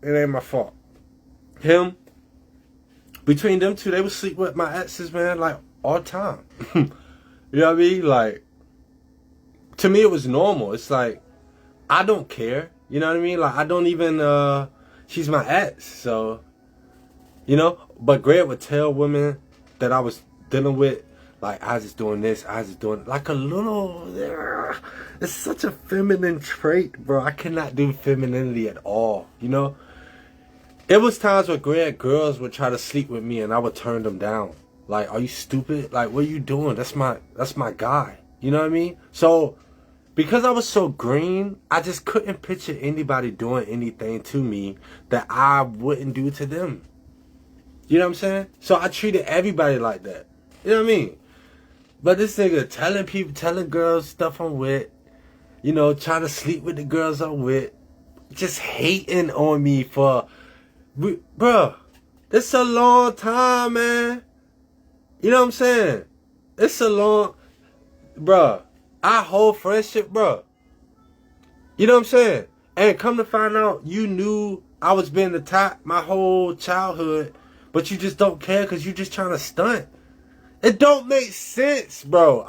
ain't my fault. Him, between them two, they would sleep with my exes, man, like all the time. You know what I mean? Like, to me, it was normal. It's like, I don't care. You know what I mean? Like, I don't even, she's my ex, so, you know? But Greg would tell women that I was dealing with, like, I was just doing this, I was just doing, like a little, it's such a feminine trait, bro. I cannot do femininity at all, you know? It was times where Greg girls would try to sleep with me and I would turn them down. Like, are you stupid? Like, what are you doing? That's my guy. You know what I mean? So, because I was so green, I just couldn't picture anybody doing anything to me that I wouldn't do to them. You know what I'm saying? So I treated everybody like that. You know what I mean? But this nigga telling girls stuff I'm with, you know, trying to sleep with the girls I'm with, just hating on me for, bruh, this a long time, man. You know what I'm saying? It's a long, bruh, our whole friendship, bruh. You know what I'm saying? And come to find out, you knew I was being attacked my whole childhood, but you just don't care because you just trying to stunt. It don't make sense, bro.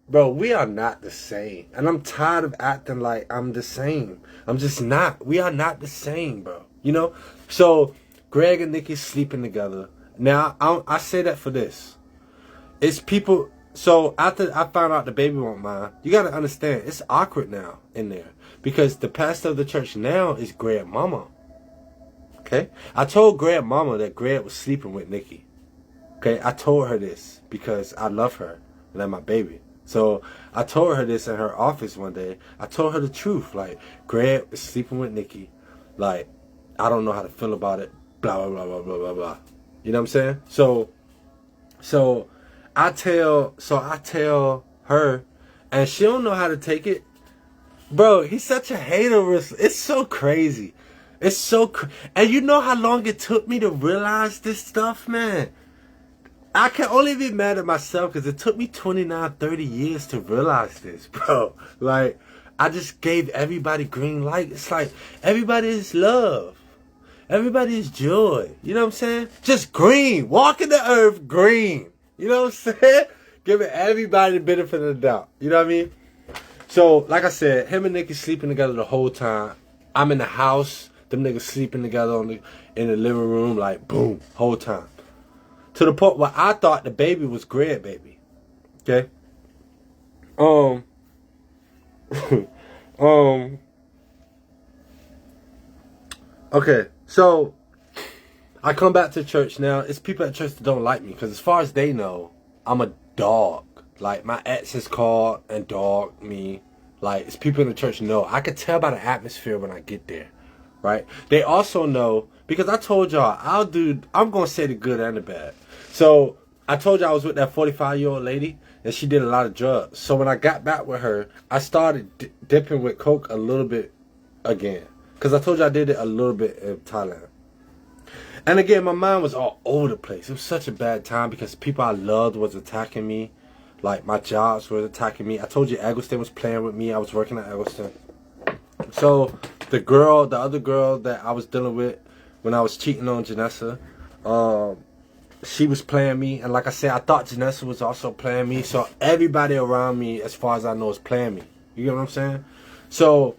Bro, we are not the same. And I'm tired of acting like I'm the same. I'm just not. We are not the same, bro. You know? So, Greg and Nikki sleeping together. Now, I say that for this. It's people. So, after I found out the baby won't mind, you got to understand, it's awkward now in there. Because the pastor of the church now is Greg Mama. Okay? I told Greg Mama that Greg was sleeping with Nikki. Okay, I told her this because I love her and that's my baby. So I told her this in her office one day. I told her the truth. Like, Greg is sleeping with Nikki. Like, I don't know how to feel about it. Blah, blah, blah, blah, blah, blah, blah. You know what I'm saying? So I tell her, and she don't know how to take it. Bro, he's such a hater. It's so crazy. It's so and you know how long it took me to realize this stuff, man? I can only be mad at myself because it took me 29, 30 years to realize this, bro. Like, I just gave everybody green light. It's like, everybody is love. Everybody is joy. You know what I'm saying? Just green. Walking the earth green. You know what I'm saying? Giving everybody the benefit of the doubt. You know what I mean? So, like I said, him and Nikki sleeping together the whole time. I'm in the house. Them niggas sleeping together in the living room. Like, boom. Whole time. To the point where I thought the baby was Greg baby. Okay? Okay, so I come back to church now. It's people at church that don't like me because as far as they know, I'm a dog. Like, my ex has called and dogged me. Like, it's people in the church know. I could tell by the atmosphere when I get there. Right? They also know, because I told y'all, I'm going to say the good and the bad. So, I told you I was with that 45-year-old lady, and she did a lot of drugs. So, when I got back with her, I started dipping with coke a little bit again. Because I told you I did it a little bit in Thailand. And again, my mind was all over the place. It was such a bad time because people I loved was attacking me. Like, my jobs were attacking me. I told you Eggleston was playing with me. I was working at Eggleston. So, the other girl that I was dealing with when I was cheating on Janessa, she was playing me. And like I said, I thought Janessa was also playing me. So everybody around me, as far as I know, is playing me. You get what I'm saying? So,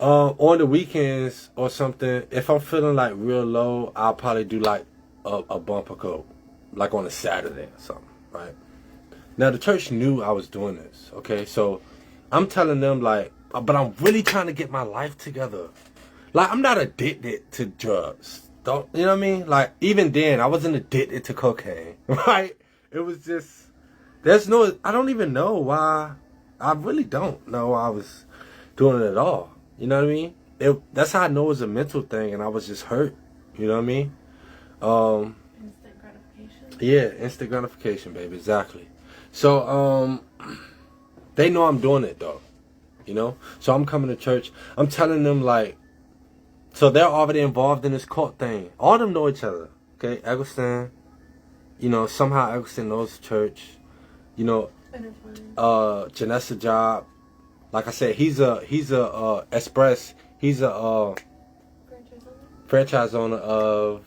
on the weekends or something, if I'm feeling like real low, I'll probably do like a bumper coat. Like on a Saturday or something, right? Now, the church knew I was doing this, okay? So, I'm telling them like, but I'm really trying to get my life together. Like, I'm not addicted to drugs. You know what I mean? Like, even then, I wasn't addicted to cocaine, right? It was just, I don't even know why. I really don't know why I was doing it at all. You know what I mean? That's how I know it was a mental thing, and I was just hurt. You know what I mean? Instant gratification. Yeah, instant gratification, baby. Exactly. So, they know I'm doing it, though. You know? So I'm coming to church. I'm telling them, like, so they're already involved in this cult thing. All of them know each other. Okay? Eggleston. You know, somehow Eggleston knows the church. You know, Janessa job. like I said, he's a express. He's a franchise owner of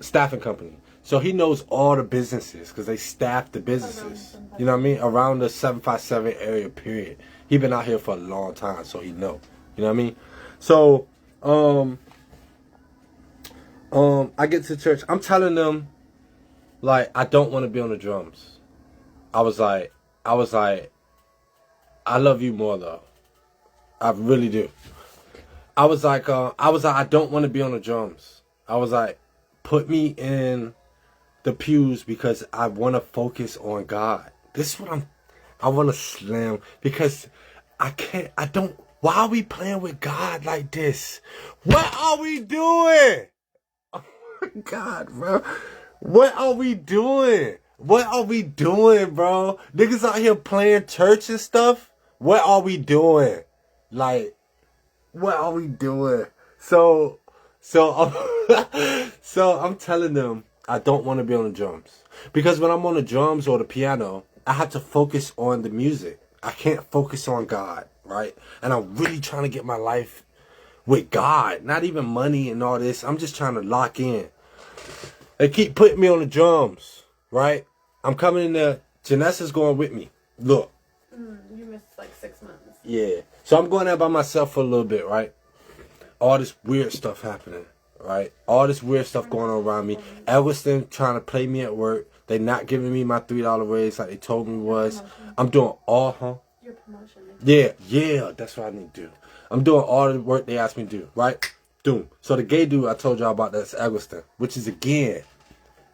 staffing company. So he knows all the businesses because they staff the businesses. You know what I mean? Around the 757 area, period. He been out here for a long time, so he know. You know what I mean? So, I get to church. I'm telling them, like, I don't want to be on the drums. I was like, I love you more though. I really do. I was like, I don't want to be on the drums. I was like, put me in the pews because I want to focus on God. This is what I want to slam because why are we playing with God like this? What are we doing? Oh my God, bro. What are we doing? What are we doing, bro? Niggas out here playing church and stuff. What are we doing? Like, what are we doing? So I'm telling them I don't want to be on the drums. Because when I'm on the drums or the piano, I have to focus on the music. I can't focus on God, right? And I'm really trying to get my life with God. Not even money and all this. I'm just trying to lock in. They keep putting me on the drums, right? I'm coming in there. Janessa's going with me. Look. You missed like 6 months. Yeah. So I'm going there by myself for a little bit, right? All this weird stuff happening, right? All this weird stuff going on around me. Elviston trying to play me at work. They not giving me my $3 raise like they told me was. I'm doing all, Your promotion. Yeah, that's what I need to do. I'm doing all the work they asked me to do, right? Doom. So the gay dude I told y'all about, that's Eggleston, which is, again,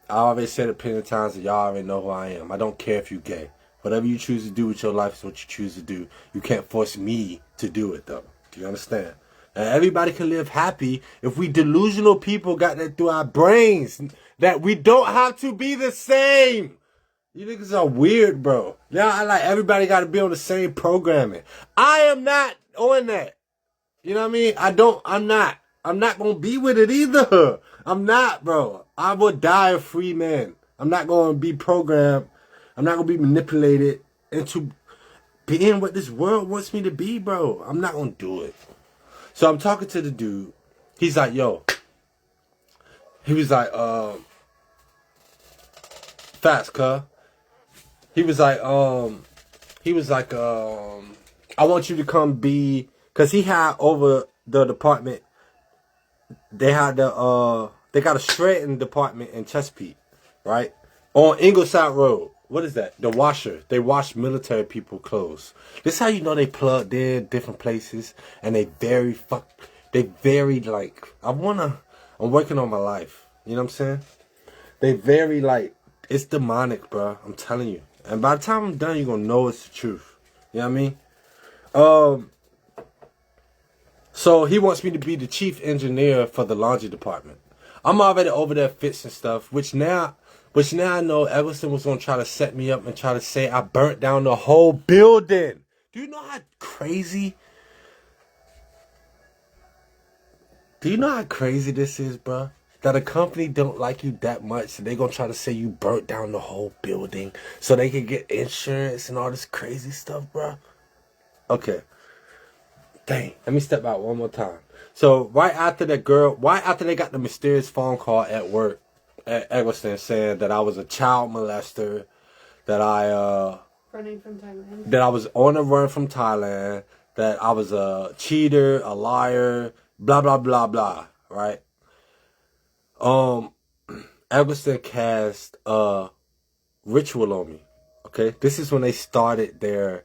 I already said it plenty of times and y'all already know who I am. I don't care if you gay. Whatever you choose to do with your life is what you choose to do. You can't force me to do it, though. Do you understand? And everybody can live happy if we delusional people got that through our brains, that we don't have to be the same. You niggas are weird, bro. Now I like everybody got to be on the same programming. I am not on that. You know what I mean? I'm not. I'm not going to be with it either. I'm not, bro. I will die a free man. I'm not going to be programmed. I'm not going to be manipulated into being what this world wants me to be, bro. I'm not going to do it. So I'm talking to the dude. He's like, yo. He was like, fast, cuh. He was like, I want you to come be, cause he had over the department. They had they got a shredding department in Chesapeake, right? On Ingleside Road. What is that? The washer. They wash military people clothes. This is how you know they plugged in different places and they very like, I'm working on my life. You know what I'm saying? They very like, it's demonic, bro. I'm telling you. And by the time I'm done, you're going to know it's the truth. You know what I mean? So he wants me to be the chief engineer for the laundry department. I'm already over there fixing stuff, which now I know Everson was going to try to set me up and try to say I burnt down the whole building. Do you know how crazy? Do you know how crazy this is, bro? That a company don't like you that much, and they gonna try to say you burnt down the whole building so they can get insurance and all this crazy stuff, bro. Okay. Dang. Let me step out one more time. So right after they got the mysterious phone call at work at Eggleston saying that I was a child molester, that running from Thailand, that I was on the run from Thailand, that I was a cheater, a liar, blah blah blah blah, right? Eggleston cast a ritual on me. Okay, this is when they started their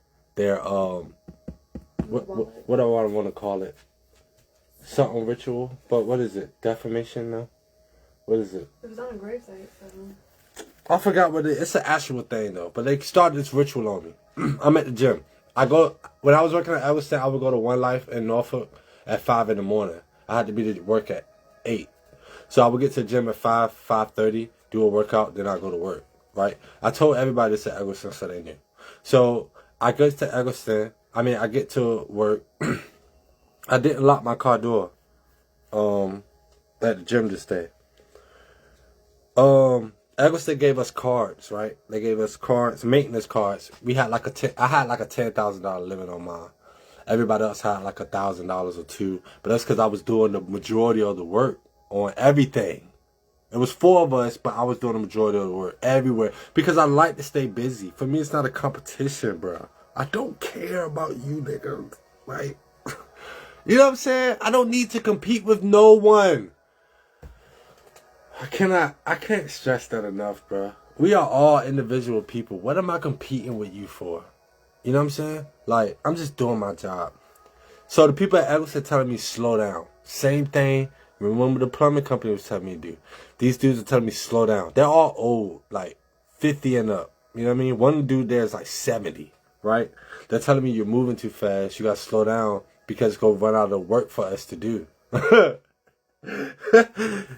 what do I want to call it? Something ritual, but what is it? Defamation? No, what is it? It was on a gravesite, so I forgot what it's an actual thing though. But they started this ritual on me. I'm at the gym. When I was working at Eggleston, I would go to One Life in Norfolk at 5 in the morning. I had to be to work at 8. So I would get to the gym at 5:30, do a workout, then I go to work, right? I told everybody this at Eggleston so they knew. So I get to Eggleston. I get to work. I didn't lock my car door at the gym this day. Eggleston gave us cards, right? They gave us cards, maintenance cards. We had like I had like a $10,000 limit on mine. Everybody else had like $1,000 or two, but that's because I was doing the majority of the work on everything. It was four of us, but I was doing the majority of the work everywhere because I like to stay busy. For me, it's not a competition, bro. I don't care about you niggas. Like, you know what I'm saying? I don't need to compete with no one. I can't stress that enough, bro. We are all individual people. What am I competing with you for? You know what I'm saying? Like, I'm just doing my job. So the people at Eggleston telling me slow down. Same thing. Remember the plumbing company was telling me to do. These dudes are telling me slow down. They're all old, like 50 and up. You know what I mean? One dude there is like 70, right? They're telling me you're moving too fast. You got to slow down because it's going to run out of work for us to do.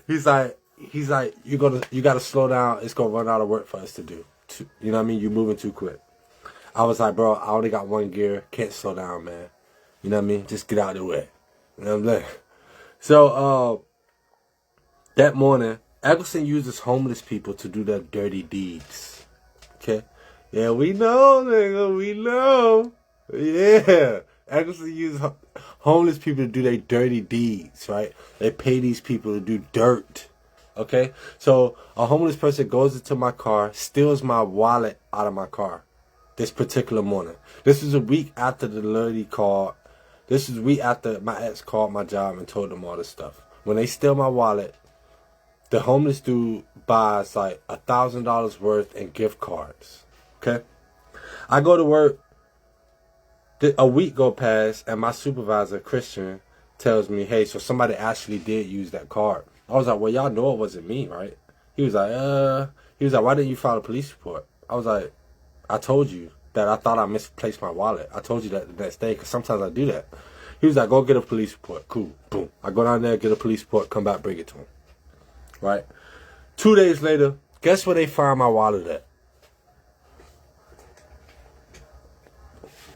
He's like, you got to slow down. It's going to run out of work for us to do. You know what I mean? You're moving too quick. I was like, bro, I only got one gear. Can't slow down, man. You know what I mean? Just get out of the way. You know what I'm saying? So, that morning, Eggleston uses homeless people to do their dirty deeds. Okay? Yeah, we know, nigga. We know. Yeah. Eggleston uses homeless people to do their dirty deeds, right? They pay these people to do dirt. Okay? So, a homeless person goes into my car, steals my wallet out of my car this particular morning. This is a week after the lady called. This is a week after my ex called my job and told them all this stuff. When they steal my wallet, the homeless dude buys like $1,000 worth in gift cards. Okay? I go to work. A week go past and my supervisor, Christian, tells me, hey, so somebody actually did use that card. I was like, well, y'all know it wasn't me, right? He was like, why didn't you file a police report? I was like, I told you that I thought I misplaced my wallet. I told you that the next day because sometimes I do that. He was like, go get a police report. Cool. Boom. I go down there, get a police report, come back, bring it to him. Right? 2 days later, guess where they find my wallet at?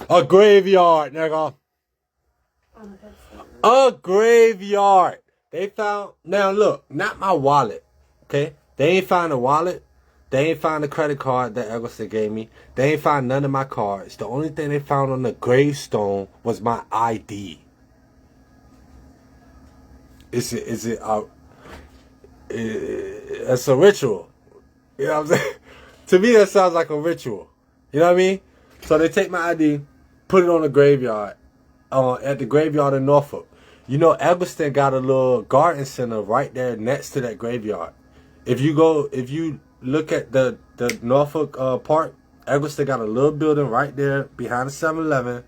A graveyard, nigga. A graveyard. They found, now look, not my wallet. Okay? They ain't find a wallet. They ain't find the credit card that Eggleston gave me. They ain't find none of my cards. The only thing they found on the gravestone was my ID. It's a ritual. You know what I'm saying? To me, that sounds like a ritual. You know what I mean? So they take my ID, put it on the graveyard, at the graveyard in Norfolk. You know, Eggleston got a little garden center right there next to that graveyard. If you look at the Norfolk Park, Eggleston got a little building right there behind the 7-Eleven.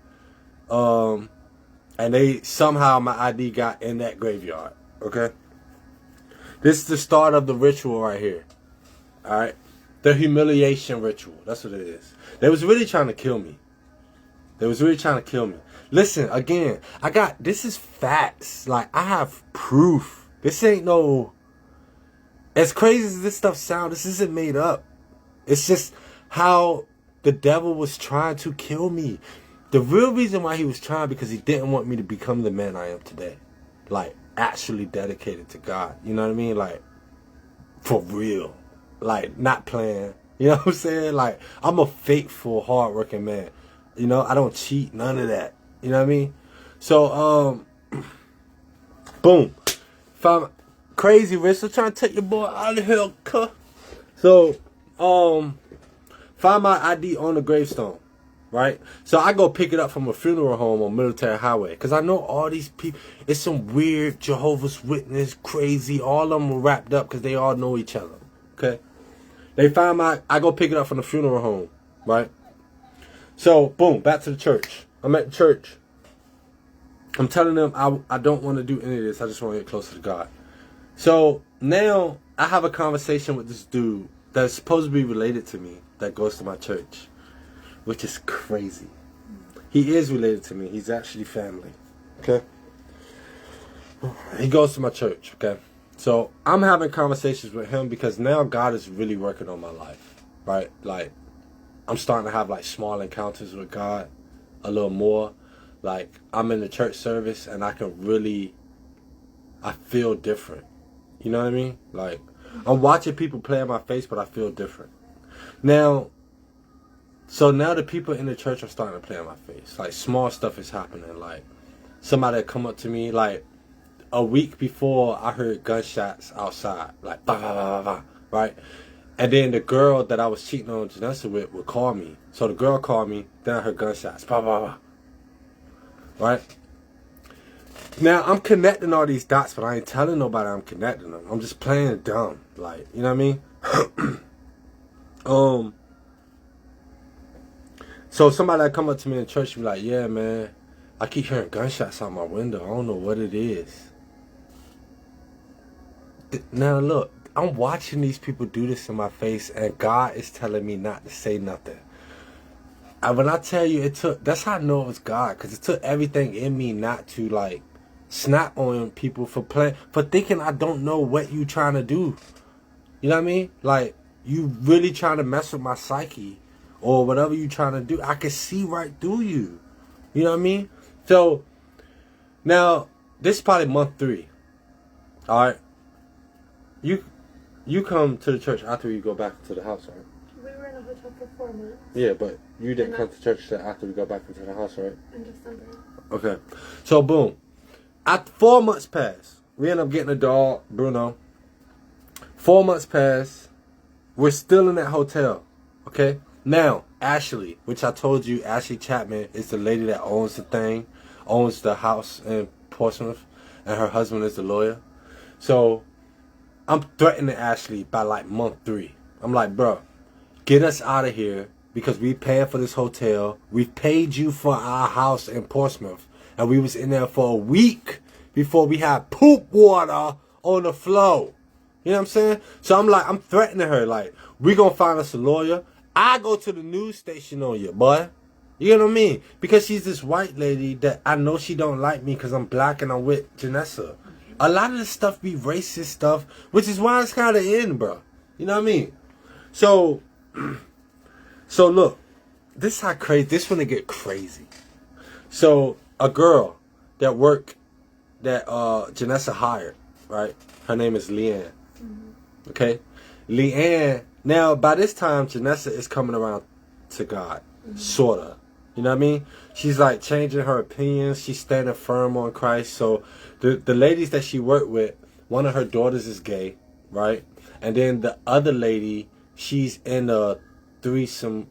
And they somehow my ID got in that graveyard. Okay? This is the start of the ritual right here. Alright? The humiliation ritual. That's what it is. They was really trying to kill me. Listen, again, this is facts. Like, I have proof. This ain't no, as crazy as this stuff sounds, this isn't made up. It's just how the devil was trying to kill me. The real reason why he was trying, because he didn't want me to become the man I am today. Like, actually dedicated to God. You know what I mean? Like, for real. Like, not playing. You know what I'm saying? Like, I'm a faithful, hardworking man. You know, I don't cheat, none of that. You know what I mean? So, boom. Found crazy rich. So trying to take your boy out of here, cuh. So, find my ID on the gravestone, right? So I go pick it up from a funeral home on Military Highway, because I know all these people. It's some weird Jehovah's Witness, crazy. All of them were wrapped up because they all know each other. Okay, they find I go pick it up from the funeral home, right? So boom, back to the church. I'm at the church. I'm telling them I don't want to do any of this. I just want to get closer to God. So now I have a conversation with this dude that's supposed to be related to me, that goes to my church, which is crazy. He is related to me. He's actually family. Okay? He goes to my church. Okay? So I'm having conversations with him because now God is really working on my life. Right? Like, I'm starting to have like small encounters with God a little more. Like, I'm in the church service and I feel different. You know what I mean? Like, I'm watching people play in my face, but I feel different. Now, so now the people in the church are starting to play in my face. Like, small stuff is happening. Like, somebody come up to me, like, a week before I heard gunshots outside. Like, bah, bah, bah, bah, bah, right? And then the girl that I was cheating on Janessa with would call me. So the girl called me, then I heard gunshots. Bah, bah, bah. Right? Now, I'm connecting all these dots, but I ain't telling nobody I'm connecting them. I'm just playing dumb. Like, you know what I mean? So somebody that come up to me in church be like, yeah, man, I keep hearing gunshots out my window. I don't know what it is. Now, look, I'm watching these people do this in my face, and God is telling me not to say nothing. And when I tell you that's how I know it was God, because it took everything in me not to, like, snap on people for thinking I don't know what you trying to do. You know what I mean? Like, you really trying to mess with my psyche or whatever you trying to do. I can see right through you. You know what I mean? So, now, this is probably month 3. All right? You come to the church after you go back to the house, right? We were in a hotel for 4 months. Yeah, but you didn't come to church after we go back into the house, right? In December. Okay. So, boom. After 4 months pass, we end up getting a dog, Bruno. 4 months pass. We're still in that hotel. Okay? Now, Ashley, which I told you, Ashley Chapman is the lady that owns the thing, owns the house in Portsmouth, and her husband is the lawyer. So, I'm threatening Ashley by like month 3. I'm like, bro, get us out of here because we paying for this hotel. We paid you for our house in Portsmouth. And we was in there for a week before we had poop water on the floor. You know what I'm saying? So I'm threatening her. Like, we gonna find us a lawyer. I go to the news station on you, boy. You know what I mean? Because she's this white lady that I know she don't like me because I'm black and I'm with Janessa. A lot of this stuff be racist stuff, which is why it's kind of in, bro. You know what I mean? So look, this is how crazy. This one to get crazy. So a girl that Janessa hired, right? Her name is Leanne. Mm-hmm. Okay, Leanne. Now by this time, Janessa is coming around to God, sorta. You know what I mean? She's like changing her opinions. She's standing firm on Christ. So the ladies that she worked with, one of her daughters is gay, right? And then the other lady, she's in a threesome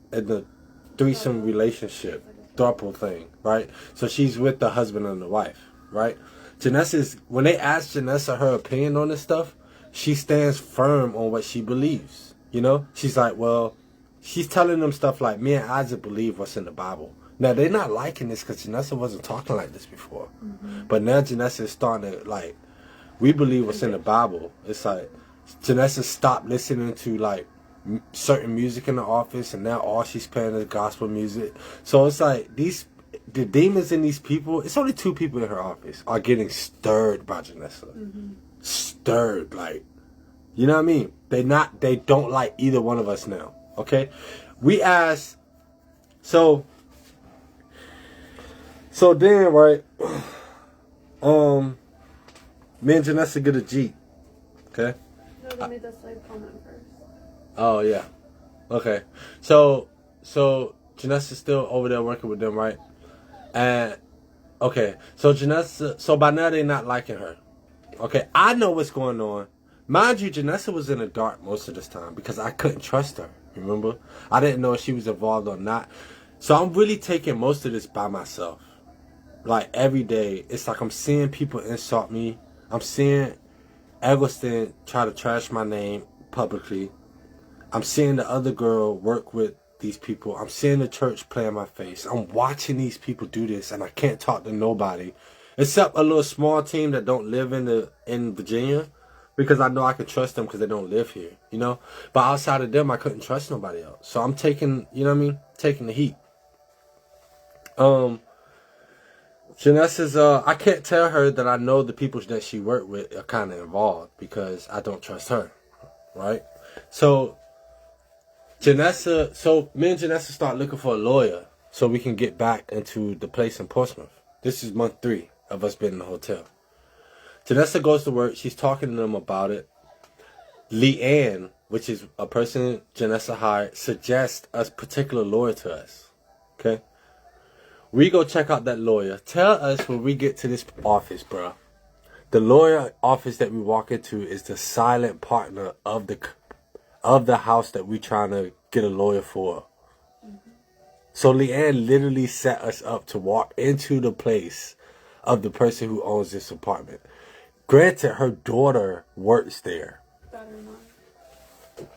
relationship, throuple thing, right? So she's with the husband and the wife, right? When they ask Janessa her opinion on this stuff, she stands firm on what she believes. You know? She's like, well, she's telling them stuff like, me and Isaac believe what's in the Bible. Now, they're not liking this because Janessa wasn't talking like this before. Mm-hmm. But now Janessa is starting to, like, we believe what's in the Bible. It's like, Janessa stopped listening to, like, certain music in the office, and now all she's playing is gospel music. So it's like, the demons in these people, it's only 2 people in her office, are getting stirred by Janessa. Mm-hmm. Stirred, like, you know what I mean? They don't like either one of us now. Okay? We asked, so then, right, me and Janessa get a Jeep. Okay? No, they made us like comment first. Oh, yeah. Okay. So Janessa's still over there working with them, right? And, okay. So Janessa, so by now they're not liking her. Okay. I know what's going on. Mind you, Janessa was in the dark most of this time because I couldn't trust her. Remember? I didn't know if she was involved or not. So I'm really taking most of this by myself. Like, every day, it's like I'm seeing people insult me. I'm seeing Eggleston try to trash my name publicly. I'm seeing the other girl work with these people. I'm seeing the church play in my face. I'm watching these people do this, and I can't talk to nobody. Except a little small team that don't live in Virginia. Because I know I can trust them because they don't live here, you know? But outside of them, I couldn't trust nobody else. So I'm taking, you know what I mean? Taking the heat. Janessa's, I can't tell her that I know the people that she worked with are kind of involved because I don't trust her, right? So, me and Janessa start looking for a lawyer so we can get back into the place in Portsmouth. This is month 3 of us being in the hotel. Janessa goes to work. She's talking to them about it. Leanne, which is a person Janessa hired, suggests a particular lawyer to us. Okay? We go check out that lawyer. Tell us when we get to this office, bro. The lawyer office that we walk into is the silent partner of the house that we trying to get a lawyer for. So Leanne literally set us up to walk into the place of the person who owns this apartment. Granted, her daughter works there.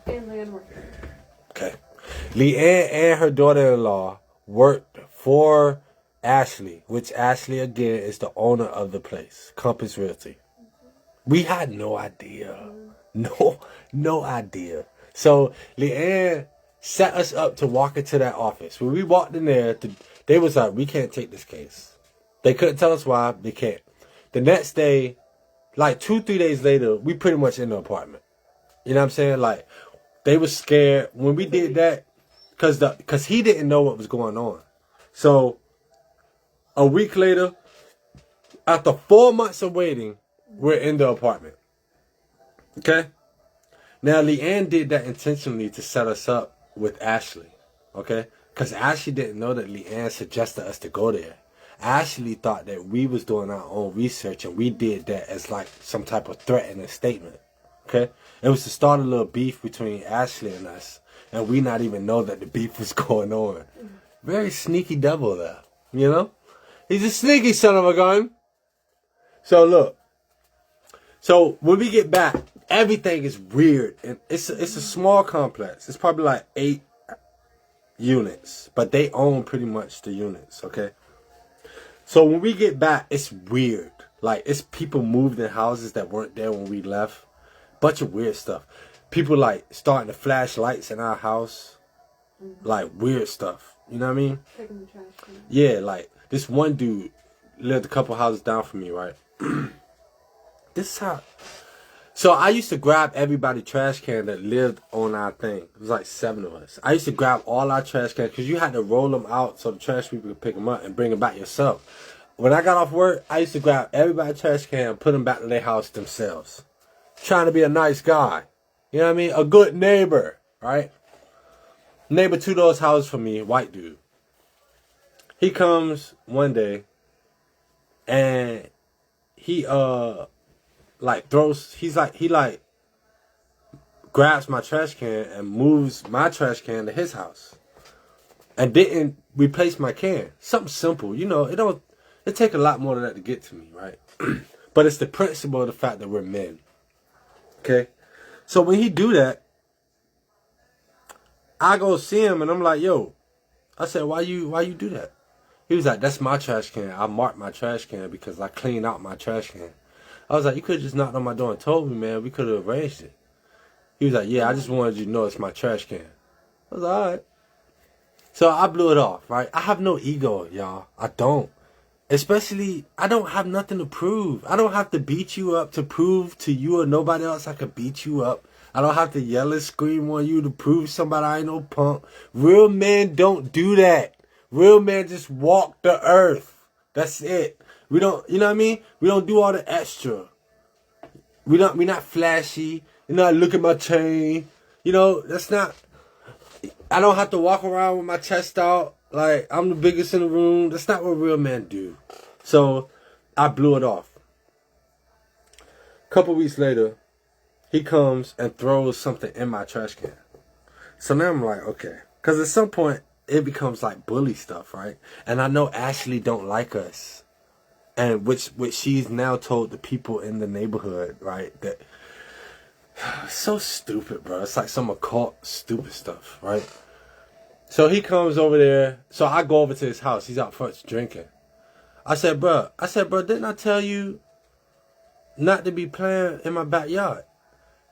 And Leanne worked there. Okay. Leanne and her daughter-in-law worked for Ashley, which Ashley, again, is the owner of the place, Compass Realty. We had no idea. No idea. So Leanne set us up to walk into that office. When we walked in there, they was like, we can't take this case. They couldn't tell us why. They can't. The next day, like 2-3 days later, we pretty much in the apartment. You know what I'm saying? Like, they were scared when we did that because he didn't know what was going on. So a week later, after 4 months of waiting, we're in the apartment. Okay? Now, Leanne did that intentionally to set us up with Ashley. Okay? Because Ashley didn't know that Leanne suggested us to go there. Ashley thought that we was doing our own research and we did that as like some type of threatening statement. Okay? It was to start a little beef between Ashley and us. And we not even know that the beef was going on. Very sneaky devil there. You know? He's a sneaky son of a gun. So look. So when we get back, everything is weird. And it's a small complex. It's probably like 8 units. But they own pretty much the units. Okay? So when we get back, it's weird. Like, it's people moved in houses that weren't there when we left. Bunch of weird stuff. People like starting to flash lights in our house. Like weird stuff. You know what I mean? Taking the trash can. Yeah, like this one dude lived a couple houses down from me, right? This is how. So I used to grab everybody's trash can that lived on our thing. It was like 7 of us. I used to grab all our trash cans because you had to roll them out so the trash people could pick them up and bring them back yourself. When I got off work, I used to grab everybody's trash can and put them back to their house themselves. Trying to be a nice guy. You know what I mean? A good neighbor, right? Neighbor 2 doors house from me, white dude. He comes one day and he grabs my trash can and moves my trash can to his house. And didn't replace my can. Something simple, you know, it take a lot more than that to get to me, right? But it's the principle of the fact that we're men. Okay, so when he do that, I go see him and I'm like, yo, I said, why you do that? He was like, that's my trash can. I marked my trash can because I cleaned out my trash can. I was like, you could have just knocked on my door and told me, man. We could have arranged it. He was like, yeah, I just wanted you to know it's my trash can. I was like, all right. So I blew it off, right? I have no ego, y'all. I don't. Especially, I don't have nothing to prove. I don't have to beat you up to prove to you or nobody else I can beat you up. I don't have to yell and scream on you to prove somebody I ain't no punk. Real men don't do that. Real men just walk the earth. That's it. We don't, you know what I mean? We don't do all the extra. We're not flashy. You're not look at my chain. You know, that's not, I don't have to walk around with my chest out. Like, I'm the biggest in the room. That's not what real men do. So, I blew it off. A couple weeks later, he comes and throws something in my trash can. So now I'm like, okay. Because at some point, it becomes like bully stuff, right? And I know Ashley don't like us. And which she's now told the people in the neighborhood, right? That so stupid, bro. It's like some occult stupid stuff, right? So he comes over there. So I go over to his house. He's out front drinking. I said, bro, didn't I tell you not to be playing in my backyard?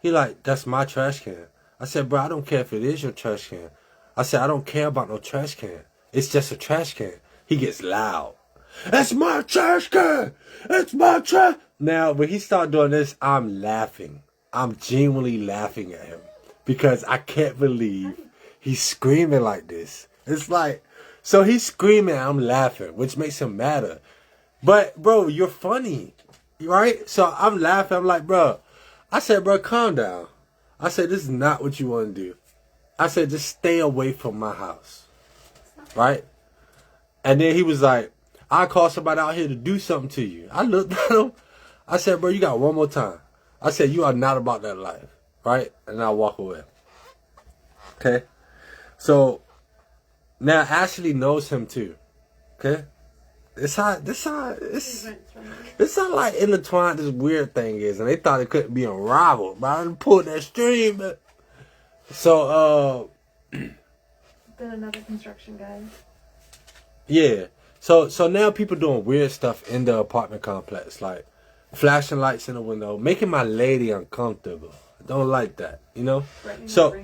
He like, that's my trash can. I said, bro, I don't care if it is your trash can. I said, I don't care about no trash can. It's just a trash can. He gets loud. That's my trash can. It's my trash. Now, when he started doing this, I'm laughing. I'm genuinely laughing at him because I can't believe he's screaming like this. It's like, so he's screaming, I'm laughing, which makes him madder. But, bro, you're funny, right? So I'm laughing. I'm like, bro. I said, bro, calm down. I said, this is not what you want to do. I said, just stay away from my house. Right? And then he was like, I'll call somebody out here to do something to you. I looked at him. I said, bro, you got one more time. I said, you are not about that life. Right? And I walk away. Okay? So, now Ashley knows him too. Okay? It's how like intertwined this weird thing is. And they thought it couldn't be unraveled. But I done pulled that string. But... So, Been another construction guy. Yeah. So now people doing weird stuff in the apartment complex. Like, flashing lights in the window. Making my lady uncomfortable. I don't like that. You know? So,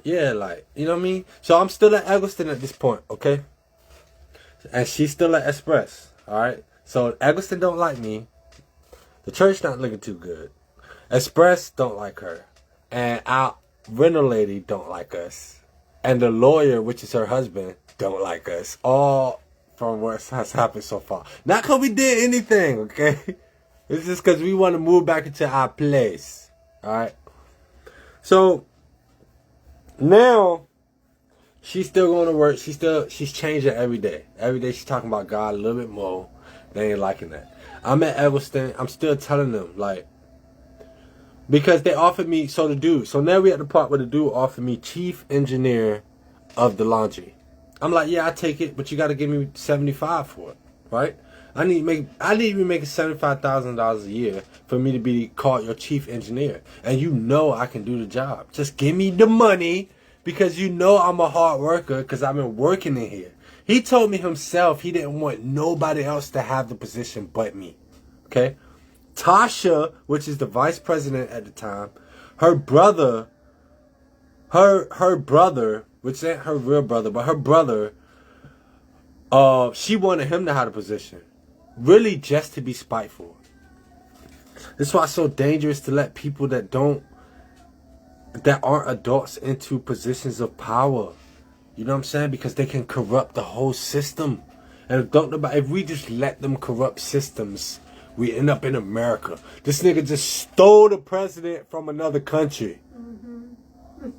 yeah, like, you know what I mean? So I'm still at Eggleston at this point, okay? And she's still at Express, alright? So Eggleston don't like me. The church not looking too good. Express don't like her. And our rental lady don't like us. And the lawyer, which is her husband, don't like us. All from what has happened so far. Not because we did anything, okay? It's just because we want to move back into our place, alright? So, now... she's still going to work. She's changing every day. Every day she's talking about God a little bit more. They ain't liking that. I'm at Eggleston. I'm still telling them, like, because they offered me, so now we at the part where the dude offered me chief engineer of the laundry. I'm like, yeah, I take it, but you got to give me $75 for it, right? I need to be making $75,000 a year for me to be called your chief engineer. And you know I can do the job. Just give me the money. Because you know I'm a hard worker because I've been working in here. He told me himself he didn't want nobody else to have the position but me. Okay? Tasha, which is the vice president at the time, her brother, which ain't her real brother, but her brother, she wanted him to have the position. Really just to be spiteful. This is why it's so dangerous to let people that aren't adults into positions of power. You know what I'm saying? Because they can corrupt the whole system. And if we just let them corrupt systems, we end up in America. This nigga just stole the president from another country. Mm-hmm.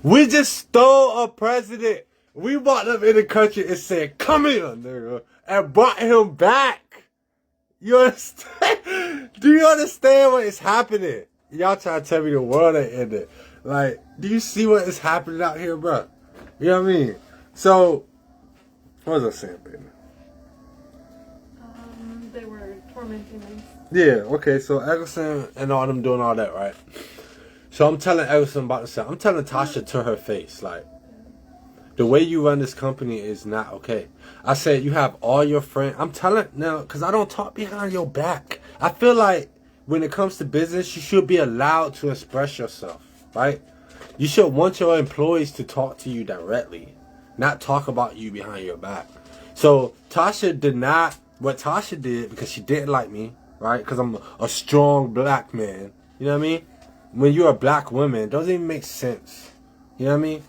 We just stole a president. We brought him in the country and said, come here, nigga. And brought him back. You understand? Do you understand what is happening? Y'all trying to tell me the world ain't ended. Like, do you see what is happening out here, bro? You know what I mean? So, what was I saying, baby? They were tormenting me. Yeah, okay, so Eggleston and all them doing all that, right? So I'm telling Eggleston about the I'm telling Tasha to her face, like, the way you run this company is not okay. I said, you have all your friends. I'm telling, now, because I don't talk behind your back. I feel like, when it comes to business, you should be allowed to express yourself, right? You should want your employees to talk to you directly, not talk about you behind your back. So Tasha did not, what Tasha did, because she didn't like me, right? Because I'm a strong black man, you know what I mean? When you're a black woman, it doesn't even make sense, you know what I mean?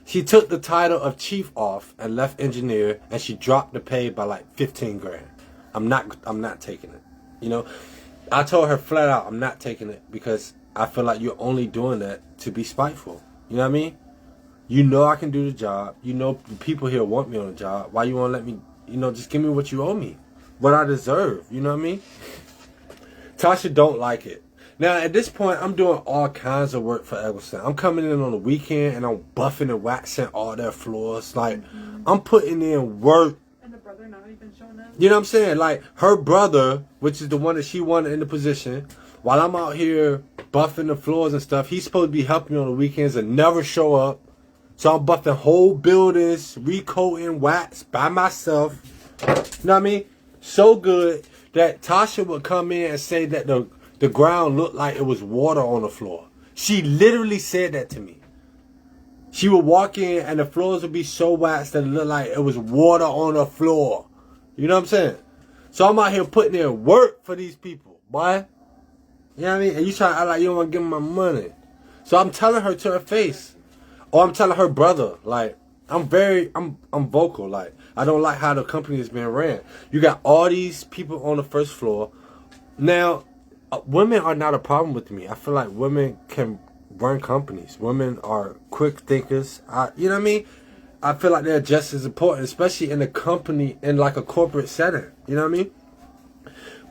She took the title of chief off and left engineer, and she dropped the pay by like 15 grand. I'm not taking it. You know, I told her flat out, I'm not taking it because I feel like you're only doing that to be spiteful. You know what I mean? You know I can do the job. You know the people here want me on the job. Why you want to let me, just give me what you owe me. What I deserve. You know what I mean? Tasha don't like it. Now, at this point, I'm doing all kinds of work for Eggleston. I'm coming in on the weekend and I'm buffing and waxing all their floors. Like, I'm putting in work. Brother not even showing up. You know what I'm saying? Like, her brother, which is the one that she wanted in the position, while I'm out here buffing the floors and stuff, he's supposed to be helping me on the weekends and never show up. So I'm buffing whole buildings, recoating wax by myself. You know what I mean? So good that Tasha would come in and say that the ground looked like it was water on the floor. She literally said that to me. She would walk in and the floors would be so waxed that it looked like it was water on the floor. You know what I'm saying? So I'm out here putting in work for these people, boy. You know what I mean? And you try to act like you don't want to give them my money. So I'm telling her to her face. Or I'm telling her brother, like, I'm vocal. Like, I don't like how the company is being ran. You got all these people on the first floor. Now, women are not a problem with me. I feel like women can run companies. Women are quick thinkers. You know what I mean? I feel like they're just as important, especially in a company, in like a corporate setting. You know what I mean?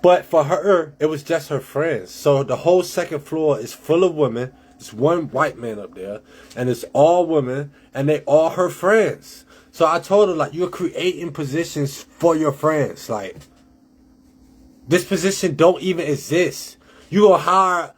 But for her, it was just her friends. So the whole second floor is full of women. There's one white man up there, and it's all women, and they all her friends. So I told her, like, you're creating positions for your friends. Like, this position don't even exist. You gonna hire,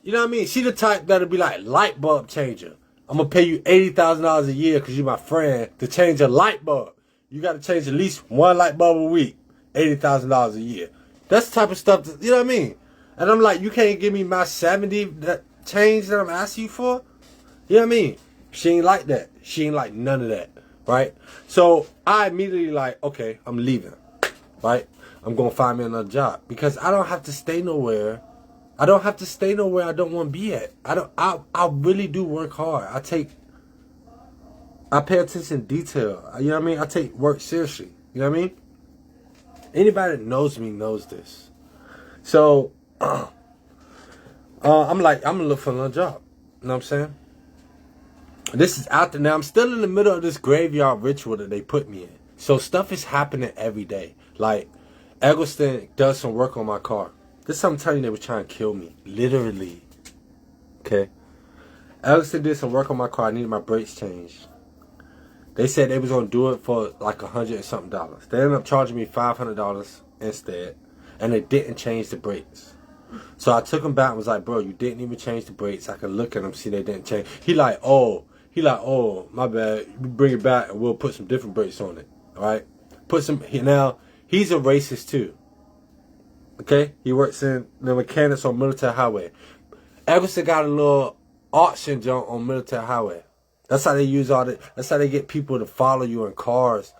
you know what I mean? She the type that'll be like, light bulb changer. I'm gonna pay you $80,000 a year because you're my friend to change a light bulb. You gotta change at least one light bulb a week. $80,000 a year. That's the type of stuff, that, you know what I mean? And I'm like, you can't give me my 70 that change that I'm asking you for? You know what I mean? She ain't like that. She ain't like none of that, right? So I immediately like, okay, I'm leaving, right? I'm going to find me another job because I don't have to stay nowhere. I don't have to stay nowhere I don't want to be at. I really do work hard. I pay attention to detail. You know what I mean? I take work seriously. You know what I mean? Anybody that knows me knows this. So, I'm like, I'm going to look for another job. You know what I'm saying? This is out there now. I'm still in the middle of this graveyard ritual that they put me in. So stuff is happening every day. Like, Eggleston does some work on my car. This is something I'm telling you, they were trying to kill me. Literally. Okay? Eggleston did some work on my car. I needed my brakes changed. They said they was going to do it for like $100 and something. They ended up charging me $500 instead. And they didn't change the brakes. So I took him back and was like, bro, you didn't even change the brakes. I could look at them, see they didn't change. He like, oh, my bad. You bring it back and we'll put some different brakes on it. All right? Now, he's a racist too. Okay? He works in the mechanics on Military Highway. Eggleston got a little auction junk on Military Highway. That's how they use all that. That's how they get people to follow you in cars.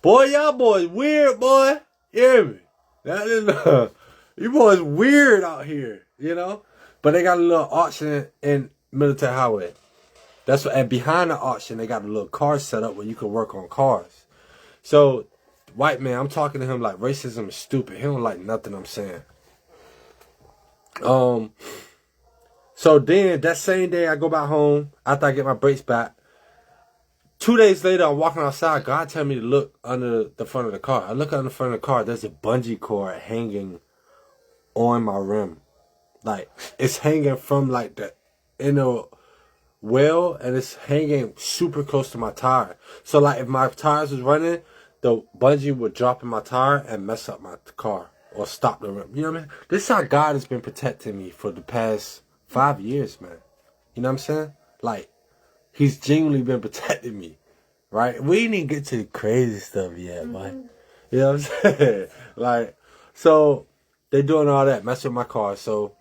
Boy, y'all boys weird, boy. You hear me? That is, you boys weird out here, you know? But they got a little auction in Military Highway. That's what, and behind the auction, they got a little car set up where you can work on cars. So, white man, I'm talking to him like racism is stupid. He don't like nothing I'm saying. So then, that same day, I go back home after I get my brakes back. 2 days later, I'm walking outside. God tell me to look under the front of the car. I look under the front of the car. There's a bungee cord hanging on my rim. Like, it's hanging from, like, the inner well, and it's hanging super close to my tire. So, like, if my tires was running, the bungee would drop in my tire and mess up my car or stop the rim. You know what I mean? This is how God has been protecting me for the past 5 years, man. You know what I'm saying? Like, he's genuinely been protecting me, right? We didn't even get to the crazy stuff yet, man. You know what I'm saying? Like, so they doing all that, messing with my car. So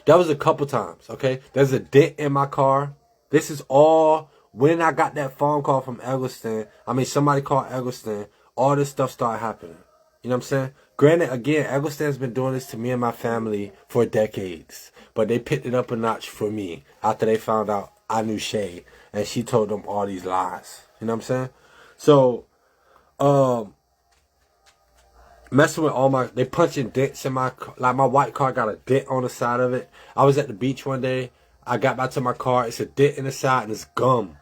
that was a couple times, okay? There's a dent in my car. This is all when I got that phone call from Eggleston. Somebody called Eggleston. All this stuff started happening. You know what I'm saying? Granted, again, Eggleston's been doing this to me and my family for decades. But they picked it up a notch for me after they found out I knew Shay. And she told them all these lies. You know what I'm saying? So, messing with they punching dents in my car. Like, my white car got a dent on the side of it. I was at the beach one day. I got back to my car. It's a dent in the side and it's gum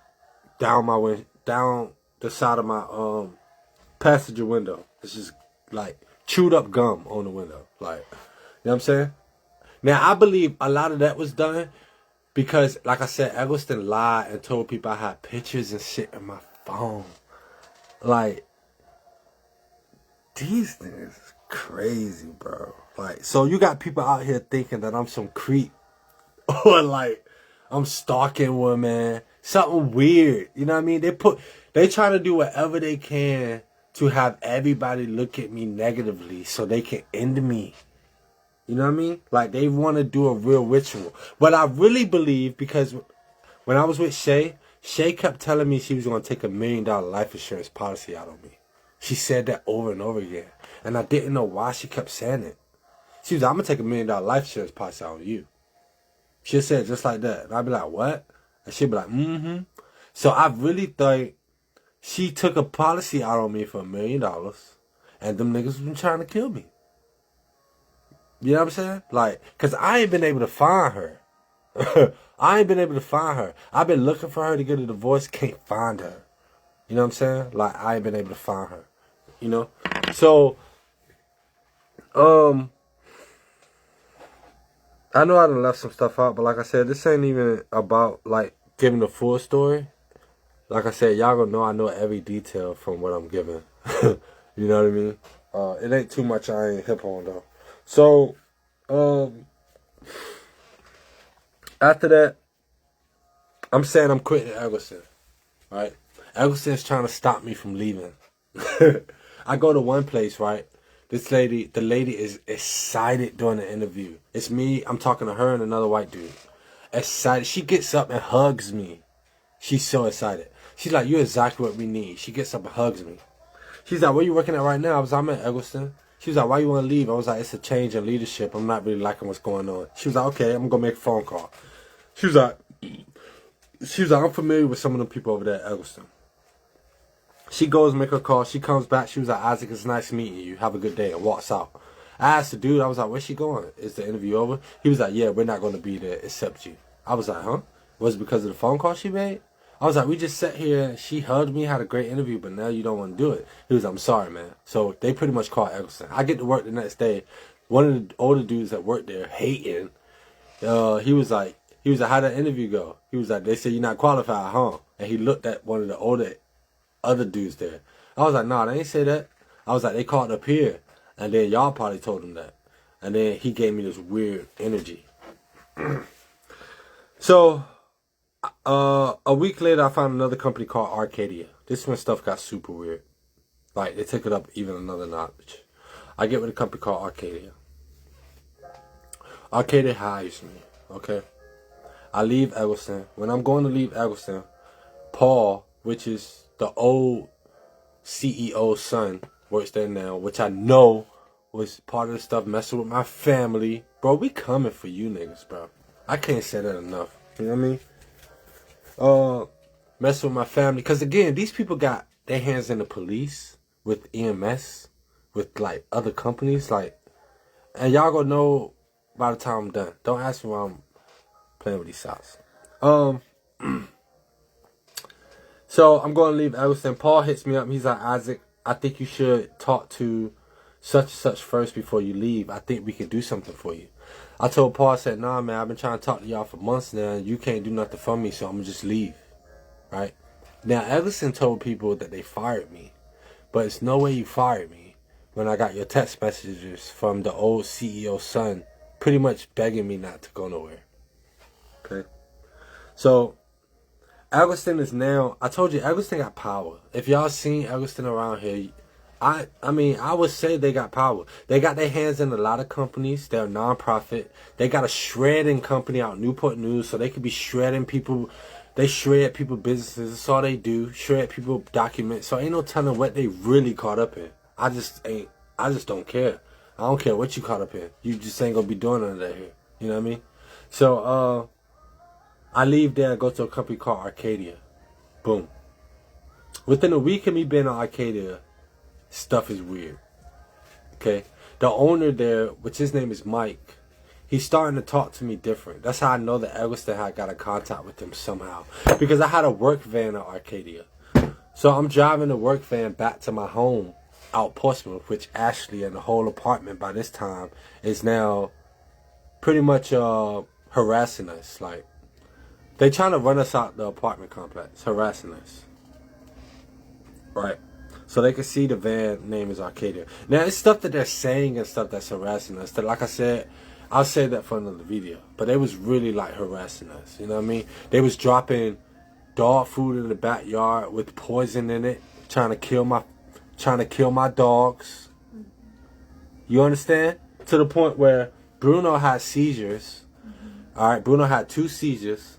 down the side of my passenger window. It's just like chewed up gum on the window. Like, you know what I'm saying? Now, I believe a lot of that was done because, like I said, Eggleston lied and told people I had pictures and shit in my phone. Like, these niggas is crazy, bro. Like, so you got people out here thinking that I'm some creep. Or, like, I'm stalking women. Something weird. You know what I mean? They trying to do whatever they can to have everybody look at me negatively so they can end me. You know what I mean? Like, they want to do a real ritual. But I really believe, because when I was with Shay kept telling me she was going to take $1 million life insurance policy out on me. She said that over and over again. And I didn't know why she kept saying it. She was like, I'm going to take $1 million life insurance policy out on you. She'll say it just like that. And I'd be like, what? And she'd be like, mm-hmm. So I really think she took a policy out on me for $1 million. And them niggas been trying to kill me. You know what I'm saying? Like, cause I ain't been able to find her. I ain't been able to find her. I've been looking for her to get a divorce, can't find her. You know what I'm saying? Like, I ain't been able to find her. You know? So, I know I done left some stuff out, but like I said, this ain't even about, like, giving the full story. Like I said, y'all gonna know I know every detail from what I'm giving. You know what I mean? It ain't too much I ain't hip on, though. So, after that, I'm saying I'm quitting Eggleston, right? Eggleston's trying to stop me from leaving. I go to one place, right? The lady is excited during the interview. It's me, I'm talking to her and another white dude. Excited. She gets up and hugs me. She's so excited. She's like, you're exactly what we need. She gets up and hugs me. She's like, where you working at right now? I'm at Eggleston. She was like, why you want to leave? I was like, it's a change in leadership. I'm not really liking what's going on. She was like, okay, I'm going to make a phone call. She was like, I'm familiar with some of the people over there at Eggleston. She goes, make her call. She comes back. She was like, Isaac, it's nice meeting you. Have a good day. And walks out. I asked the dude, I was like, where's she going? Is the interview over? He was like, yeah, we're not going to be there except you. I was like, huh? Was it because of the phone call she made? I was like, we just sat here and she hugged me, had a great interview, but now you don't want to do it. He was like, I'm sorry, man. So they pretty much called Eggleston. I get to work the next day. One of the older dudes that worked there, hating, he was like, how'd that interview go? He was like, they said you're not qualified, huh? And he looked at one of the other dudes there. I was like, nah, they ain't say that. I was like, they called up here. And then y'all probably told him that. And then he gave me this weird energy. So, a week later, I found another company called Arcadia. This is when stuff got super weird. Like, they took it up even another notch. I get with a company called Arcadia. Arcadia hires me, okay? I leave Eggleston. When I'm going to leave Eggleston, Paul, which is the old CEO's son, works there now, which I know was part of the stuff messing with my family. Bro, we coming for you niggas, bro. I can't say that enough. You know what I mean? Messing with my family. Because again, these people got their hands in the police, with EMS, with like other companies. Like, and y'all gonna know by the time I'm done. Don't ask me why I'm playing with these shots. So I'm going to leave Eggleston. Paul hits me up. He's like, Isaac, I think you should talk to such and such first before you leave. I think we can do something for you. I told Paul, I said, nah, man, I've been trying to talk to y'all for months now. And you can't do nothing for me, so I'm going to just leave. Right? Now, Eggleston told people that they fired me. But it's no way you fired me when I got your text messages from the old CEO's son pretty much begging me not to go nowhere. Okay? So, Eggleston is now, I told you, Eggleston got power. If y'all seen Eggleston around here, I mean, I would say they got power. They got their hands in a lot of companies. They're a non-profit. They got a shredding company out Newport News, so they could be shredding people. They shred people businesses. That's all they do. Shred people documents. So ain't no telling what they really caught up in. I just don't care. I don't care what you caught up in. You just ain't gonna be doing none of that here. You know what I mean? So, I leave there and go to a company called Arcadia. Boom. Within a week of me being on Arcadia, stuff is weird. Okay? The owner there, which his name is Mike, he's starting to talk to me different. That's how I know that Eggleston had got in contact with him somehow. Because I had a work van at Arcadia. So I'm driving the work van back to my home out Portsmouth, which Ashley and the whole apartment by this time is now pretty much harassing us. Like, they trying to run us out the apartment complex, harassing us. Right. So they can see the van name is Arcadia. Now, it's stuff that they're saying and stuff that's harassing us. That, like I said, I'll say that for another video. But they was really, like, harassing us. You know what I mean? They was dropping dog food in the backyard with poison in it. Trying to kill my dogs. You understand? To the point where Bruno had seizures. Alright, Bruno had 2 seizures.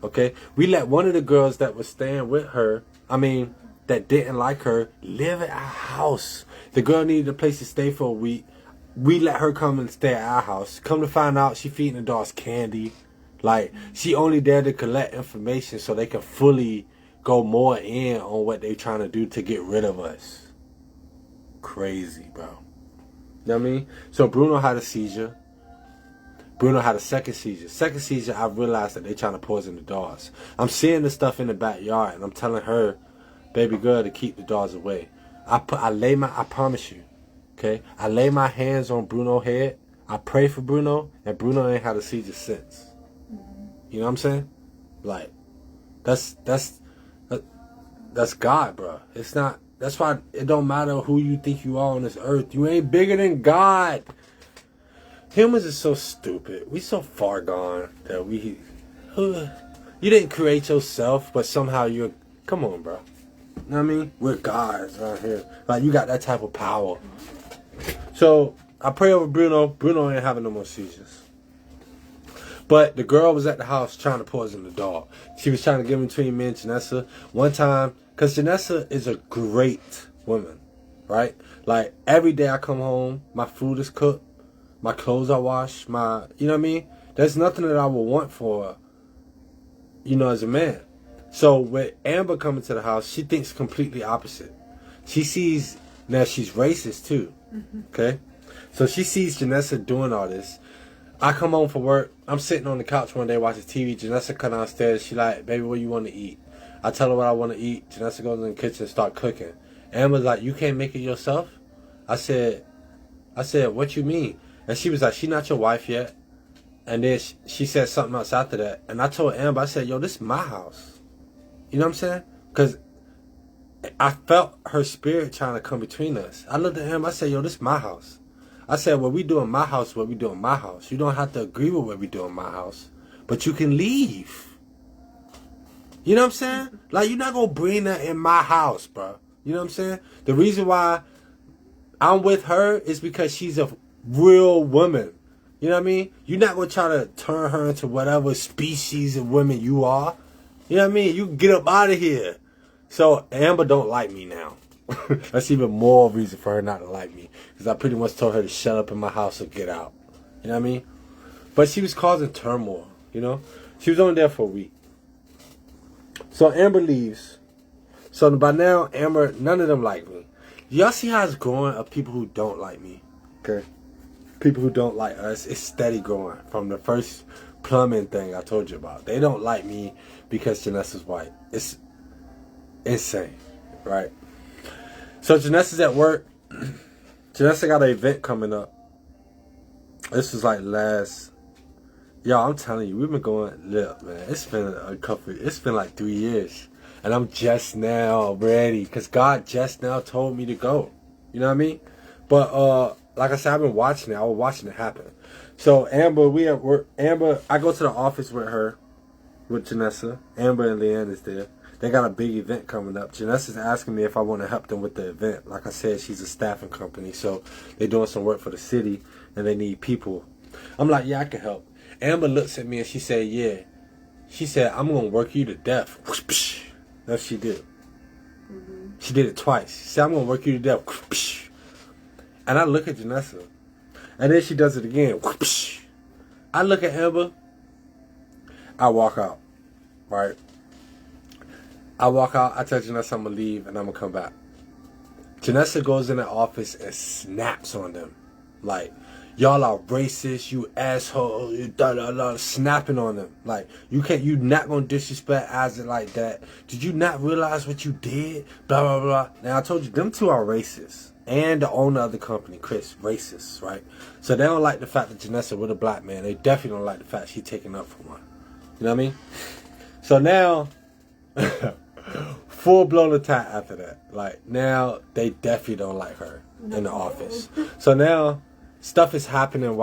Okay? We let one of the girls that was staying with her, that didn't like her, live at our house. The girl needed a place to stay for a week. We let her come and stay at our house. Come to find out, she feeding the dogs candy. Like, she only there to collect information so they can fully go more in on what they trying to do to get rid of us. Crazy, bro. You know what I mean? So Bruno had a seizure. Bruno had a second seizure. Second seizure, I realized that they're trying to poison the dogs. I'm seeing the stuff in the backyard, and I'm telling her, baby girl, to keep the dogs away. I promise you, okay? I lay my hands on Bruno's head. I pray for Bruno, and Bruno ain't had a seizure since. You know what I'm saying? Like, that's God, bro. It's not. That's why it don't matter who you think you are on this earth. You ain't bigger than God. Humans are so stupid. We so far gone that you didn't create yourself, but somehow you're. Come on, bro. You know what I mean? We're gods out here. Like, you got that type of power. So I pray over Bruno. Bruno ain't having no more seizures. But the girl was at the house trying to poison the dog. She was trying to get between me and Janessa. One time, because Janessa is a great woman, right? Like, every day I come home, my food is cooked, my clothes are washed, you know what I mean? There's nothing that I would want for her, you know, as a man. So with Amber coming to the house, she thinks completely opposite. She sees, now she's racist too, okay? So she sees Janessa doing all this. I come home from work. I'm sitting on the couch one day watching TV. Janessa come downstairs. She like, baby, what you want to eat? I tell her what I want to eat. Janessa goes in the kitchen and start cooking. Amber's like, you can't make it yourself? I said, what you mean? And she was like, she not your wife yet. And then she said something else after that. And I told Amber, I said, yo, this is my house. You know what I'm saying? Because I felt her spirit trying to come between us. I looked at Amber, I said, yo, this is my house. I said, what we do in my house, what we do in my house. You don't have to agree with what we do in my house. But you can leave. You know what I'm saying? Like, you're not going to bring that in my house, bro. You know what I'm saying? The reason why I'm with her is because she's a real woman. You know what I mean? You're not going to try to turn her into whatever species of women you are. You know what I mean? You can get up out of here. So, Amber don't like me now. That's even more reason for her not to like me. Because I pretty much told her to shut up in my house or get out. You know what I mean? But she was causing turmoil, you know? She was only there for a week. So Amber leaves. So by now, Amber, none of them like me. Y'all see how it's growing of people who don't like me? Okay? People who don't like us. It's steady growing from the first plumbing thing I told you about. They don't like me because Janessa's white. It's insane, right? So Janessa's at work. Janessa got an event coming up. This was like y'all, I'm telling you, we've been going, look, man, it's been like 3 years. And I'm just now ready, because God just now told me to go. You know what I mean? But, like I said, I've been watching it. I was watching it happen. So, Amber, we at work. Amber, I go to the office with her, with Janessa. Amber and Leanne is there. They got a big event coming up. Janessa's asking me if I want to help them with the event. Like I said, she's a staffing company, so they're doing some work for the city, and they need people. I'm like, yeah, I can help. Amber looks at me and she said, yeah. She said, I'm going to work you to death. That's what she did. Mm-hmm. She did it twice. She said, I'm going to work you to death. And I look at Janessa. And then she does it again. I look at Amber. I walk out. Right? I walk out. I tell Janessa I'm going to leave and I'm going to come back. Janessa goes in the office and snaps on them. Like, y'all are racist, you asshole, you snapping on them. Like, you not gonna disrespect Isaac like that. Did you not realize what you did? Blah, blah, blah. Now, I told you, them two are racist. And the owner of the company, Chris, racist, right? So they don't like the fact that Janessa with a black man. They definitely don't like the fact she's taking up for one. You know what I mean? So now, full-blown attack after that. Like, now, they definitely don't like her in the office. So now, stuff is happening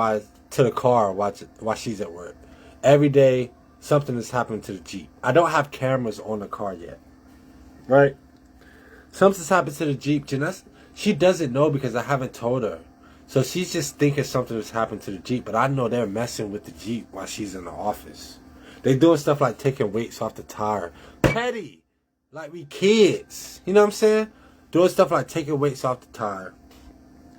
to the car while she's at work. Every day, something is happening to the Jeep. I don't have cameras on the car yet. Right? Something's happened to the Jeep. Janessa, she doesn't know because I haven't told her. So she's just thinking something has happened to the Jeep. But I know they're messing with the Jeep while she's in the office. They're doing stuff like taking weights off the tire. Petty. Like we kids. You know what I'm saying? Doing stuff like taking weights off the tire.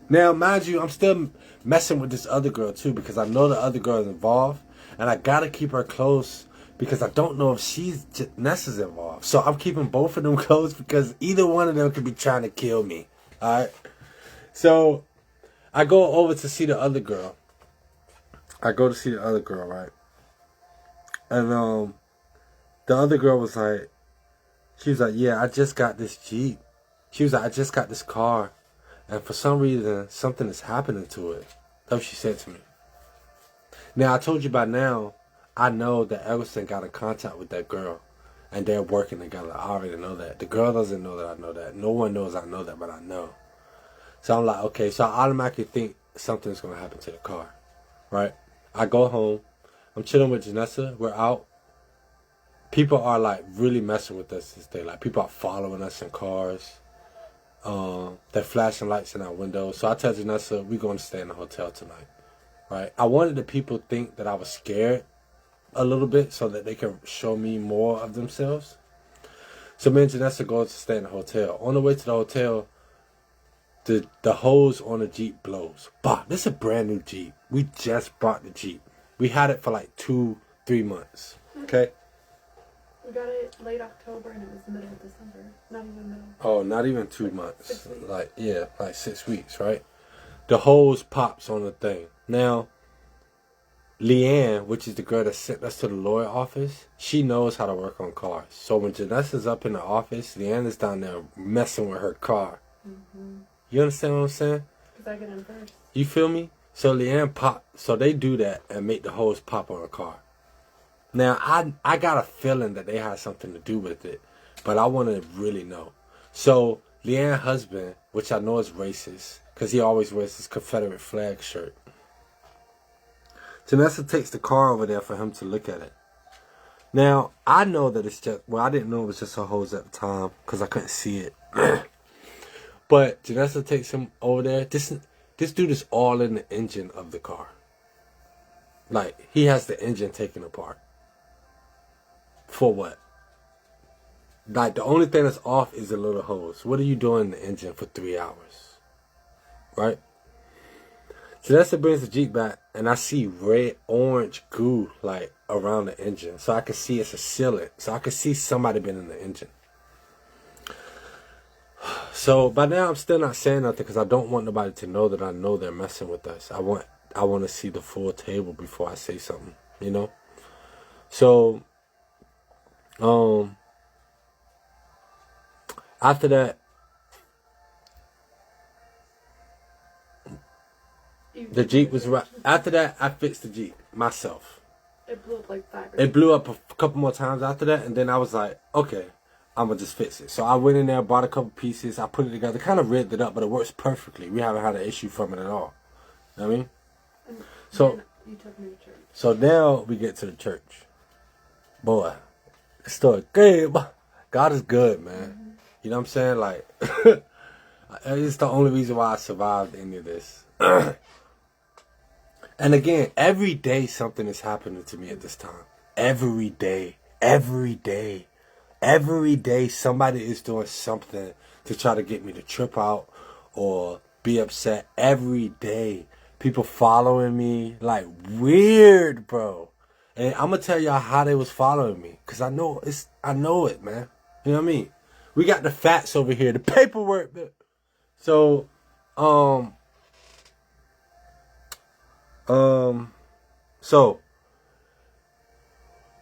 Now, mind you, I'm still messing with this other girl, too, because I know the other girl is involved, and I got to keep her close because I don't know if Nessa's involved. So I'm keeping both of them close because either one of them could be trying to kill me, all right? So I go over to see the other girl, I go to see the other girl, right? And the other girl was like, she was like, yeah, I just got this Jeep. She was like, I just got this car. And for some reason, something is happening to it. That's what she said to me. Now, I told you by now, I know that Eggleston got in contact with that girl. And they're working together. I already know that. The girl doesn't know that I know that. No one knows I know that, but I know. So I'm like, okay. So I automatically think something's going to happen to the car. Right? I go home. I'm chilling with Janessa. We're out. People are like really messing with us this day. Like people are following us in cars. They're flashing lights in our windows. So I tell Janessa, we're going to stay in the hotel tonight. Right? I wanted the people to think that I was scared a little bit so that they can show me more of themselves. So me and Janessa go to stay in the hotel. On the way to the hotel, the hose on the Jeep blows. Bah, this is a brand new Jeep. We just bought the Jeep. We had it for like 2-3 months. Okay? We got it late October and it was the middle of December. Not even middle. Oh, not even 2 like months. 6 weeks. Like 6 weeks, right? The hose pops on the thing. Now, Leanne, which is the girl that sent us to the lawyer office, she knows how to work on cars. So when Janessa's up in the office, Leanne is down there messing with her car. Mm-hmm. You understand what I'm saying? Because I get in first. You feel me? So Leanne so they do that and make the hose pop on a car. Now, I got a feeling that they had something to do with it, but I want to really know. So Leanne's husband, which I know is racist, because he always wears his Confederate flag shirt, Janessa takes the car over there for him to look at it. Now, I know that it's just, well, I didn't know it was just a hose at the time because I couldn't see it. But Janessa takes him over there. This dude is all in the engine of the car. Like, he has the engine taken apart. For what? Like, the only thing that's off is the little hose. What are you doing in the engine for 3 hours? Right? Janessa brings the Jeep back, and I see red, orange goo, like, around the engine. So I can see it's a sealant. So I can see somebody been in the engine. So, by now, I'm still not saying nothing because I don't want nobody to know that I know they're messing with us. I want to see the full table before I say something, you know? So, after that, the Jeep was right. After that, I fixed the Jeep myself. It blew up like 5 or It blew up a couple more times after that, and then I was like, okay, I'm going to just fix it. So I went in there, bought a couple pieces, I put it together, kind of rigged it up, but it works perfectly. We haven't had an issue from it at all. You know what I mean? And So, you took me to church. So now we get to the church. Boy, it's still good. God is good, man. Mm-hmm. You know what I'm saying? Like, it's the only reason why I survived any of this. And again, every day something is happening to me at this time. Every day somebody is doing something to try to get me to trip out or be upset. Every day, people following me like weird, bro. And I'm gonna tell y'all how they was following me, cause I know it, man. You know what I mean? We got the facts over here, the paperwork. So, so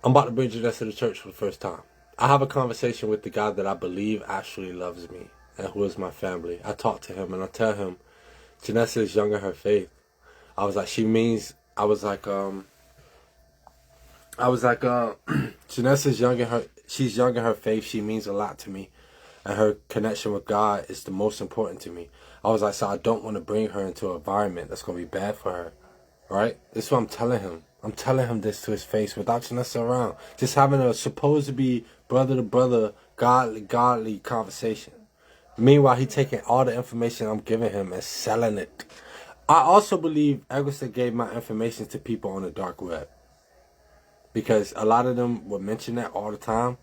I'm about to bring Janessa to the church for the first time. I have a conversation with the guy that I believe actually loves me and who is my family. I talk to him and I tell him Janessa is young in her faith. I was like, Janessa's young she's young in her faith. She means a lot to me. And her connection with God is the most important to me. I was like, so I don't want to bring her into an environment that's going to be bad for her. Right? This is what I'm telling him. I'm telling him this to his face without Janessa around. Just having a supposed to be brother-to-brother, godly conversation. Meanwhile, he taking all the information I'm giving him and selling it. I also believe Eggleston gave my information to people on the dark web. Because a lot of them would mention that all the time.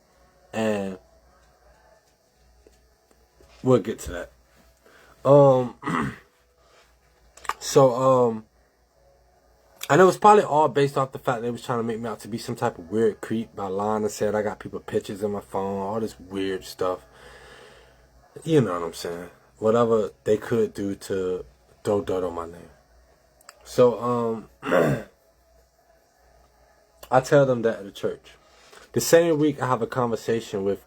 And we'll get to that. And it was probably all based off the fact they was trying to make me out to be some type of weird creep by lying and said I got people pictures in my phone, all this weird stuff. You know what I'm saying? Whatever they could do to throw dirt on my name. So, I tell them that at the church. The same week, I have a conversation with,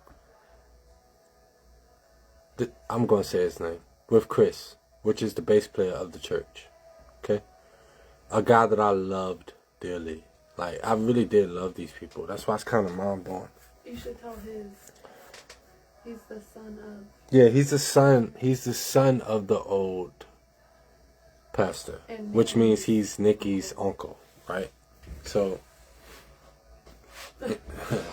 I'm going to say his name, with Chris, which is the bass player of the church. Okay? A guy that I loved dearly. Like, I really did love these people. That's why it's kind of mind-blowing. You should tell he's the son of... Yeah, he's the son of the old pastor, which means he's Nikki's uncle, right? So,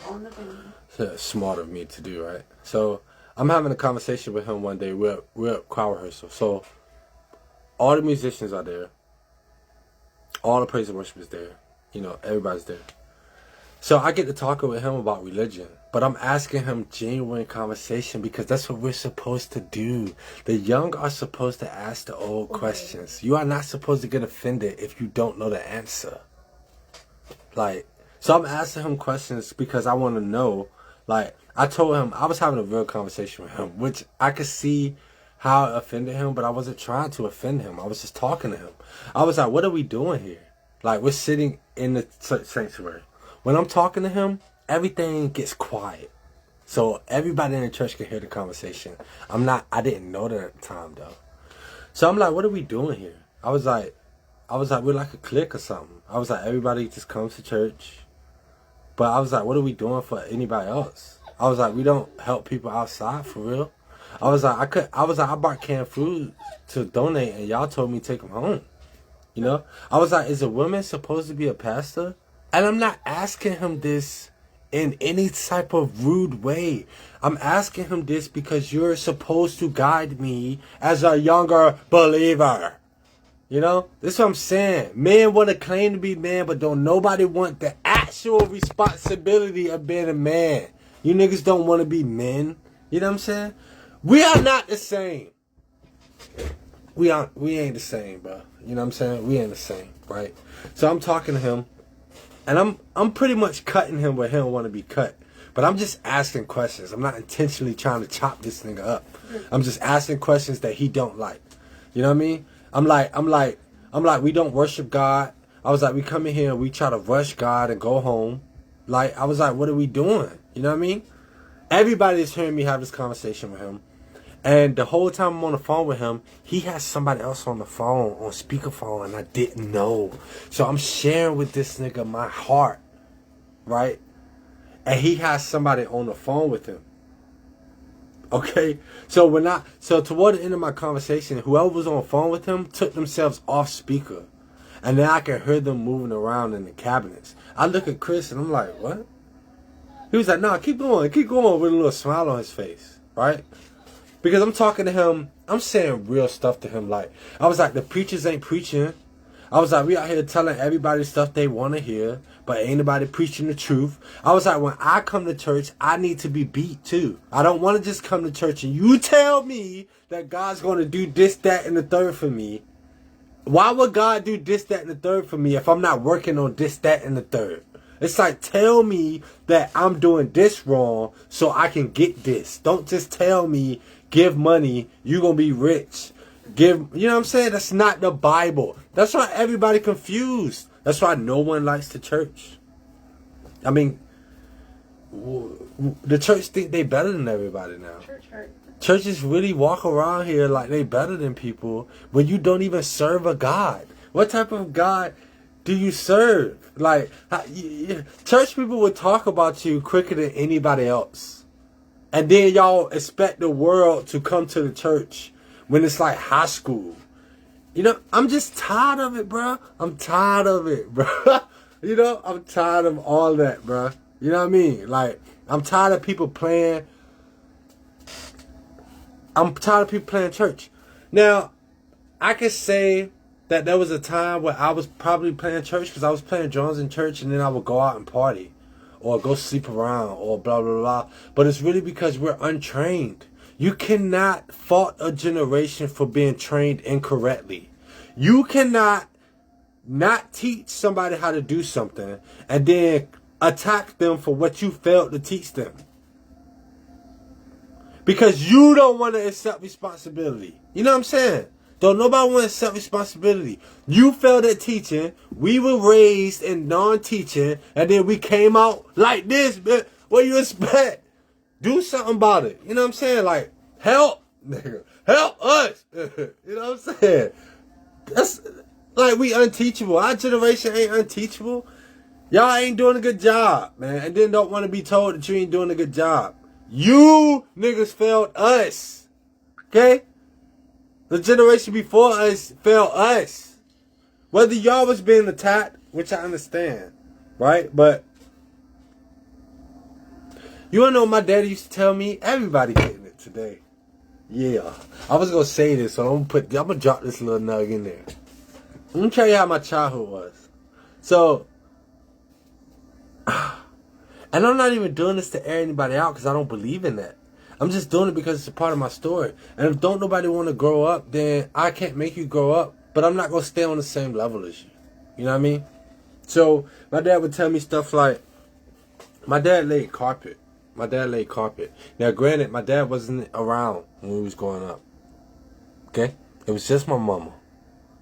on the family. Smart of me to do, right? So, I'm having a conversation with him one day. We're at choir rehearsal. So, all the musicians are there. All the praise and worship is there. You know, everybody's there. So I get to talking with him about religion. But I'm asking him genuine conversation because that's what we're supposed to do. The young are supposed to ask the old questions. You are not supposed to get offended if you don't know the answer. Like, so I'm asking him questions because I want to know. Like, I told him, I was having a real conversation with him, which I could see how it offended him, but I wasn't trying to offend him. I was just talking to him. I was like, what are we doing here? Like, we're sitting in the sanctuary. When I'm talking to him, everything gets quiet. So everybody in the church can hear the conversation. I didn't know that at the time, though. So I'm like, what are we doing here? I was like, we're like a clique or something. I was like, everybody just comes to church. But I was like, what are we doing for anybody else? I was like, we don't help people outside for real. I was like, I bought canned food to donate, and y'all told me to take them home. You know? I was like, is a woman supposed to be a pastor? And I'm not asking him this in any type of rude way. I'm asking him this because you're supposed to guide me as a younger believer. You know? This is what I'm saying. Men want to claim to be men, but don't nobody want the actual responsibility of being a man. You niggas don't want to be men. You know what I'm saying? We are not the same. We ain't the same, bro. You know what I'm saying? We ain't the same, right? So I'm talking to him, and I'm pretty much cutting him where he don't want to be cut. But I'm just asking questions. I'm not intentionally trying to chop this nigga up. I'm just asking questions that he don't like. You know what I mean? I'm like, we don't worship God. I was like, we come in here and we try to rush God and go home. Like, I was like, what are we doing? You know what I mean? Everybody is hearing me have this conversation with him. And the whole time I'm on the phone with him, he has somebody else on the phone, on speakerphone, and I didn't know. So I'm sharing with this nigga my heart, right? And he has somebody on the phone with him. Okay? So toward the end of my conversation, whoever was on the phone with him took themselves off speaker. And then I can hear them moving around in the cabinets. I look at Chris and I'm like, what? He was like, nah, keep going with a little smile on his face, right? Because I'm talking to him, I'm saying real stuff to him. Like, I was like, the preachers ain't preaching. I was like, we out here telling everybody stuff they want to hear, but ain't nobody preaching the truth. I was like, when I come to church, I need to be beat too. I don't want to just come to church and you tell me that God's going to do this, that, and the third for me. Why would God do this, that, and the third for me if I'm not working on this, that, and the third? It's like, tell me that I'm doing this wrong so I can get this. Don't just tell me, give money, you're going to be rich. You know what I'm saying? That's not the Bible. That's why everybody confused. That's why no one likes the church. I mean, the church think they better than everybody now. Churches really walk around here like they better than people when you don't even serve a God. What type of God do you serve? Like, church people will talk about you quicker than anybody else. And then y'all expect the world to come to the church when it's like high school. You know, I'm just tired of it, bro. I'm tired of it, bro. You know, I'm tired of all that, bro. You know what I mean? Like, I'm tired of people playing. I'm tired of people playing church. Now, I could say that there was a time where I was probably playing church because I was playing drums in church and then I would go out and party or go sleep around or blah, blah, blah. But it's really because we're untrained. You cannot fault a generation for being trained incorrectly. You cannot not teach somebody how to do something and then attack them for what you failed to teach them. Because you don't want to accept responsibility. You know what I'm saying? Don't nobody want to accept responsibility. You failed at teaching. We were raised in non-teaching, and then we came out like this, man. What do you expect? Do something about it. You know what I'm saying? Like, help, nigga. Help us. You know what I'm saying? That's like we unteachable. Our generation ain't unteachable. Y'all ain't doing a good job, man. And then don't want to be told that you ain't doing a good job. You niggas failed us. Okay? The generation before us failed us. Whether y'all was being attacked, which I understand, right? But you wanna know what my daddy used to tell me? Everybody getting it today. Yeah. I was gonna say this, so I'm gonna drop this little nug in there. Let me tell you how my childhood was. So, and I'm not even doing this to air anybody out because I don't believe in that. I'm just doing it because it's a part of my story. And if don't nobody want to grow up, then I can't make you grow up. But I'm not going to stay on the same level as you. You know what I mean? So, my dad would tell me stuff like, my dad laid carpet. Now, granted, my dad wasn't around when we was growing up. Okay? It was just my mama.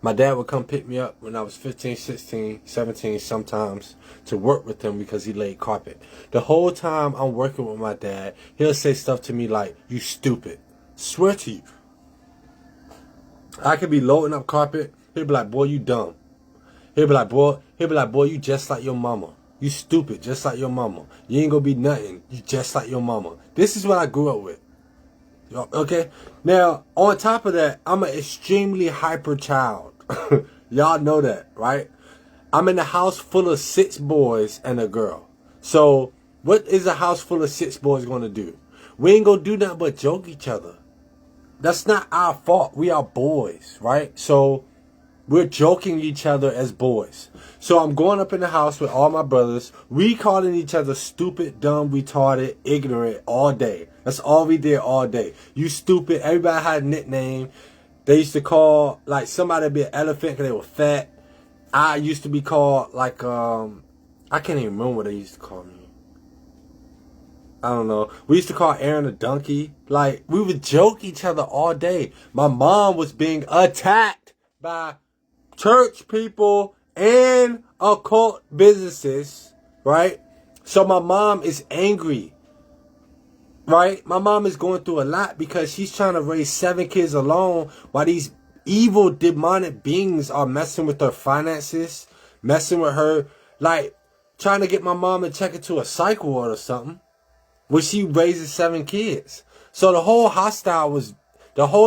My dad would come pick me up when I was 15, 16, 17 sometimes to work with him because he laid carpet. The whole time I'm working with my dad, he'll say stuff to me like, you stupid. Swear to you. I could be loading up carpet. He'll be like, boy, you dumb. He'll be like, boy, you just like your mama. You stupid, just like your mama. You ain't gonna be nothing. You just like your mama. This is what I grew up with. Okay? Now, on top of that, I'm an extremely hyper child. Y'all know that, right? I'm in a house full of 6 boys and a girl. So, what is a house full of 6 boys going to do? We ain't going to do nothing but joke each other. That's not our fault. We are boys, right? So, we're joking each other as boys. So, I'm going up in the house with all my brothers. We calling each other stupid, dumb, retarded, ignorant all day. That's all we did all day. You stupid. Everybody had a nickname. They used to call, like, somebody be an elephant because they were fat. I used to be called, like, I can't even remember what they used to call me. I don't know. We used to call Aaron a donkey. Like, we would joke each other all day. My mom was being attacked by church people and occult businesses, right? So my mom is angry. Right? My mom is going through a lot because she's trying to raise 7 kids alone while these evil demonic beings are messing with her finances, messing with her, like trying to get my mom to check into a psych ward or something where she raises 7 kids. So the whole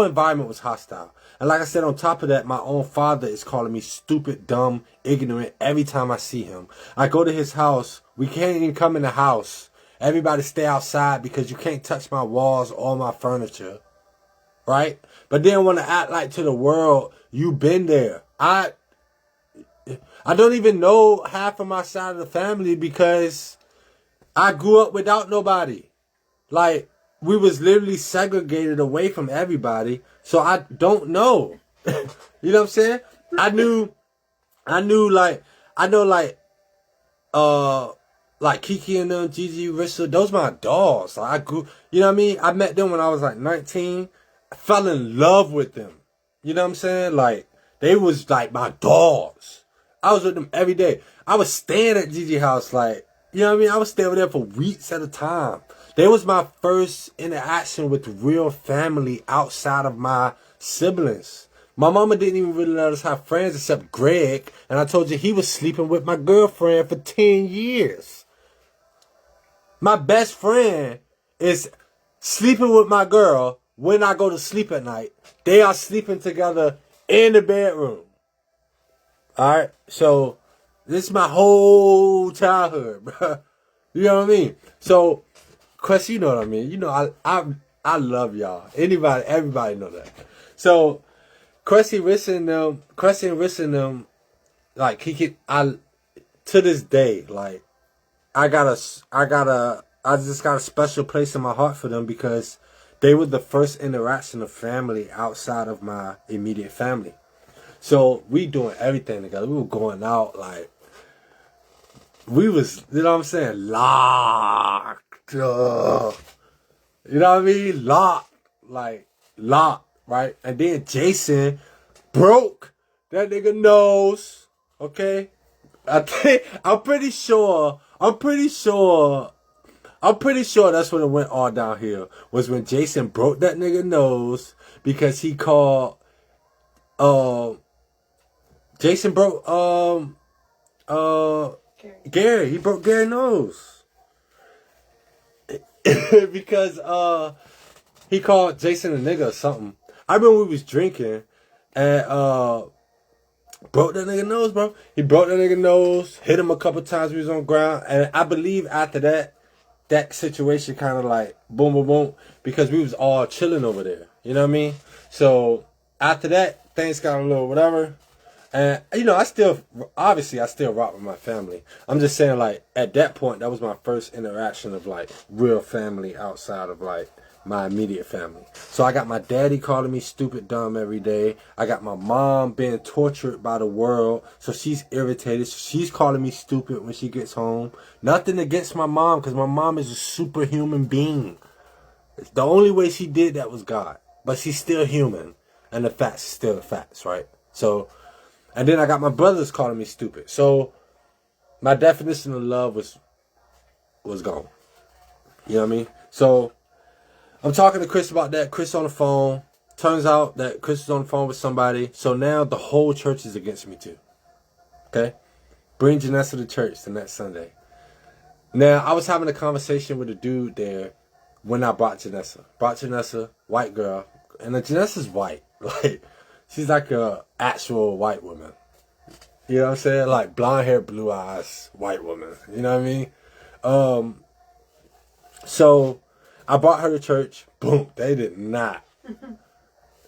environment was hostile. And like I said, on top of that, my own father is calling me stupid, dumb, ignorant every time I see him. I go to his house. We can't even come in the house. Everybody stay outside because you can't touch my walls or my furniture. Right? But then want to act like to the world, you been there. I don't even know half of my side of the family because I grew up without nobody. Like, we was literally segregated away from everybody. So I don't know. You know what I'm saying? I know like Kiki and them, Gigi, Rissa, those my dogs. Like I grew, you know what I mean? I met them when I was like 19. I fell in love with them. You know what I'm saying? Like, they was like my dogs. I was with them every day. I was staying at Gigi house, like, you know what I mean? I was staying over there for weeks at a time. They was my first interaction with real family outside of my siblings. My mama didn't even really let us have friends except Greg. And I told you he was sleeping with my girlfriend for 10 years. My best friend is sleeping with my girl when I go to sleep at night. They are sleeping together in the bedroom. Alright? So, this is my whole childhood, bro. You know what I mean? So, Chris, you know what I mean. You know, I love y'all. Everybody know that. So, Cressy and Rissa, like, to this day, like, I just got a special place in my heart for them because they were the first interaction of family outside of my immediate family. So we doing everything together. We were going out, like, we was, you know what I'm saying, locked. You know what I mean? Locked, right? And then Jason broke that nigga nose. Okay, I'm pretty sure that's when it went all downhill. Was when Jason broke that nigga nose because he called. Jason broke Gary. He broke Gary's nose because he called Jason a nigga or something. I remember we was drinking and broke that nigga nose, bro. He broke that nigga nose, hit him a couple times. We was on the ground, and I believe after that situation kind of like boom, boom, boom, because we was all chilling over there. You know what I mean? So after that, things got a little whatever. And, you know, I still rock with my family. I'm just saying, like, at that point, that was my first interaction of, like, real family outside of, like, my immediate family. So I got my daddy calling me stupid dumb every day. I got my mom being tortured by the world. So she's irritated. So she's calling me stupid when she gets home. Nothing against my mom, because my mom is a superhuman being. The only way she did that was God. But she's still human. And the facts is still the facts, right? So... and then I got my brothers calling me stupid. So my definition of love was gone. You know what I mean? So I'm talking to Chris about that. Chris on the phone. Turns out that Chris is on the phone with somebody. So now the whole church is against me too. Okay? Bring Janessa to church the next Sunday. Now, I was having a conversation with a dude there when I brought Janessa. Brought Janessa, white girl. And the Janessa's white. Like... she's like a actual white woman. You know what I'm saying? Like blonde hair, blue eyes, white woman. You know what I mean? So I brought her to church. Boom. They did not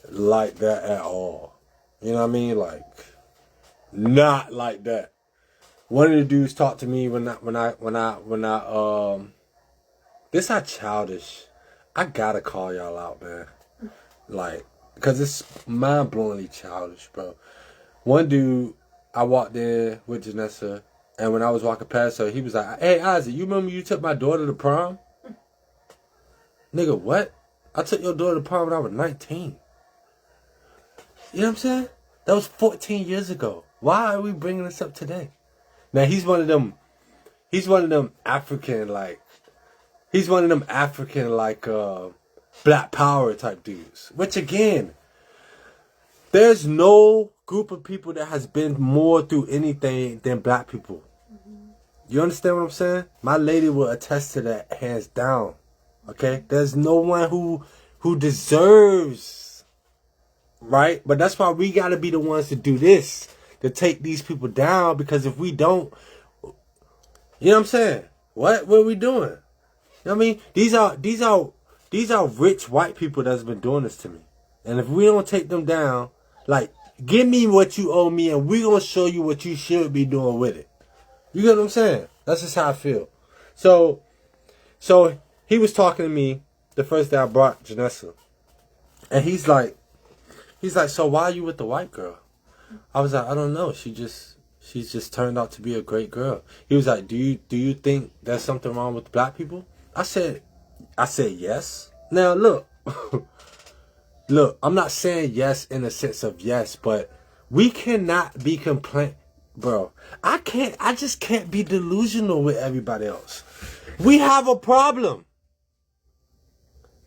like that at all. You know what I mean? Like not like that. One of the dudes talked to me when I this how childish. I gotta call y'all out, man. Like, because it's mind-blowingly childish, bro. One dude, I walked in with Janessa, and when I was walking past her, he was like, "Hey, Isaac, you remember you took my daughter to prom?" Nigga, what? I took your daughter to prom when I was 19. You know what I'm saying? That was 14 years ago. Why are we bringing this up today? Now, he's one of them African, like, Black Power type dudes. Which again, there's no group of people that has been more through anything than black people. You understand what I'm saying? My lady will attest to that hands down. Okay? There's no one who deserves, right? But that's why we gotta be the ones to do this. To take these people down, because if we don't, you know what I'm saying? What are we doing? You know what I mean? These are rich white people that's been doing this to me. And if we don't take them down, like, give me what you owe me and we're going to show you what you should be doing with it. You get what I'm saying? That's just how I feel. So he was talking to me the first day I brought Janessa. And he's like, so why are you with the white girl? I was like, I don't know. She's just turned out to be a great girl. He was like, do you think there's something wrong with black people? I said yes. Now look, I'm not saying yes in the sense of yes, but we cannot be bro. I just can't be delusional with everybody else. We have a problem.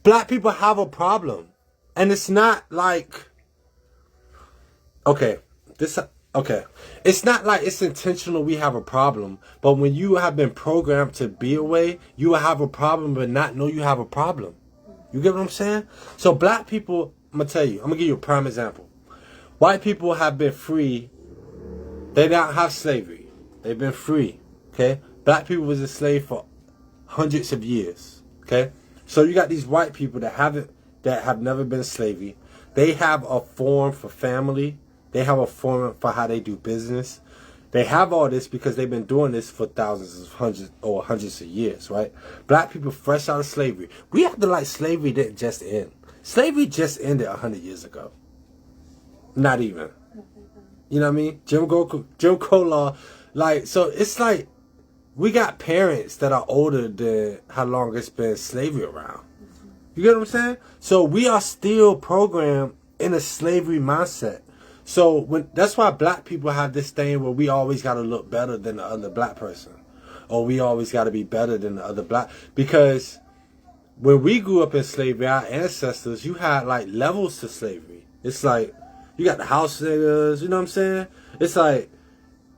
Black people have a problem. And it's not like, it's not like it's intentional we have a problem, but when you have been programmed to be a way, you will have a problem but not know you have a problem. You get what I'm saying? So black people, I'm going to tell you, I'm going to give you a prime example. White people have been free. They don't have slavery. They've been free. Okay? Black people was enslaved for hundreds of years. Okay? So you got these white people that have never been slavery. They have a form for family. They have a form for how they do business. They have all this because they've been doing this for hundreds of years, right? Black people fresh out of slavery. We have to like slavery didn't just end. Slavery just ended 100 years ago. Not even. You know what I mean? Jim Crow law. Like, so it's like we got parents that are older than how long it's been slavery around. You get what I'm saying? So we are still programmed in a slavery mindset. So that's why black people have this thing where we always got to look better than the other black person, or we always got to be better than the other black. Because when we grew up in slavery, our ancestors, you had like levels to slavery. It's like you got the house niggas, you know what I'm saying? It's like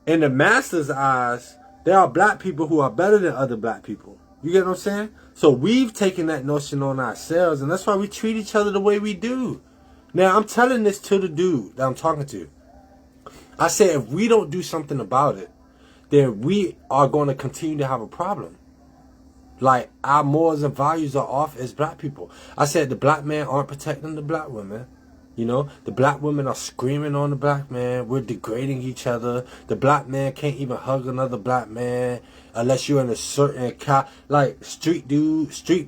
in the master's eyes, there are black people who are better than other black people. You get what I'm saying? So we've taken that notion on ourselves, and that's why we treat each other the way we do. Now, I'm telling this to the dude that I'm talking to. I said, if we don't do something about it, then we are going to continue to have a problem. Like, our morals and values are off as black people. I said, the black men aren't protecting the black women. You know, the black women are screaming on the black man. We're degrading each other. The black man can't even hug another black man unless you're in a certain like street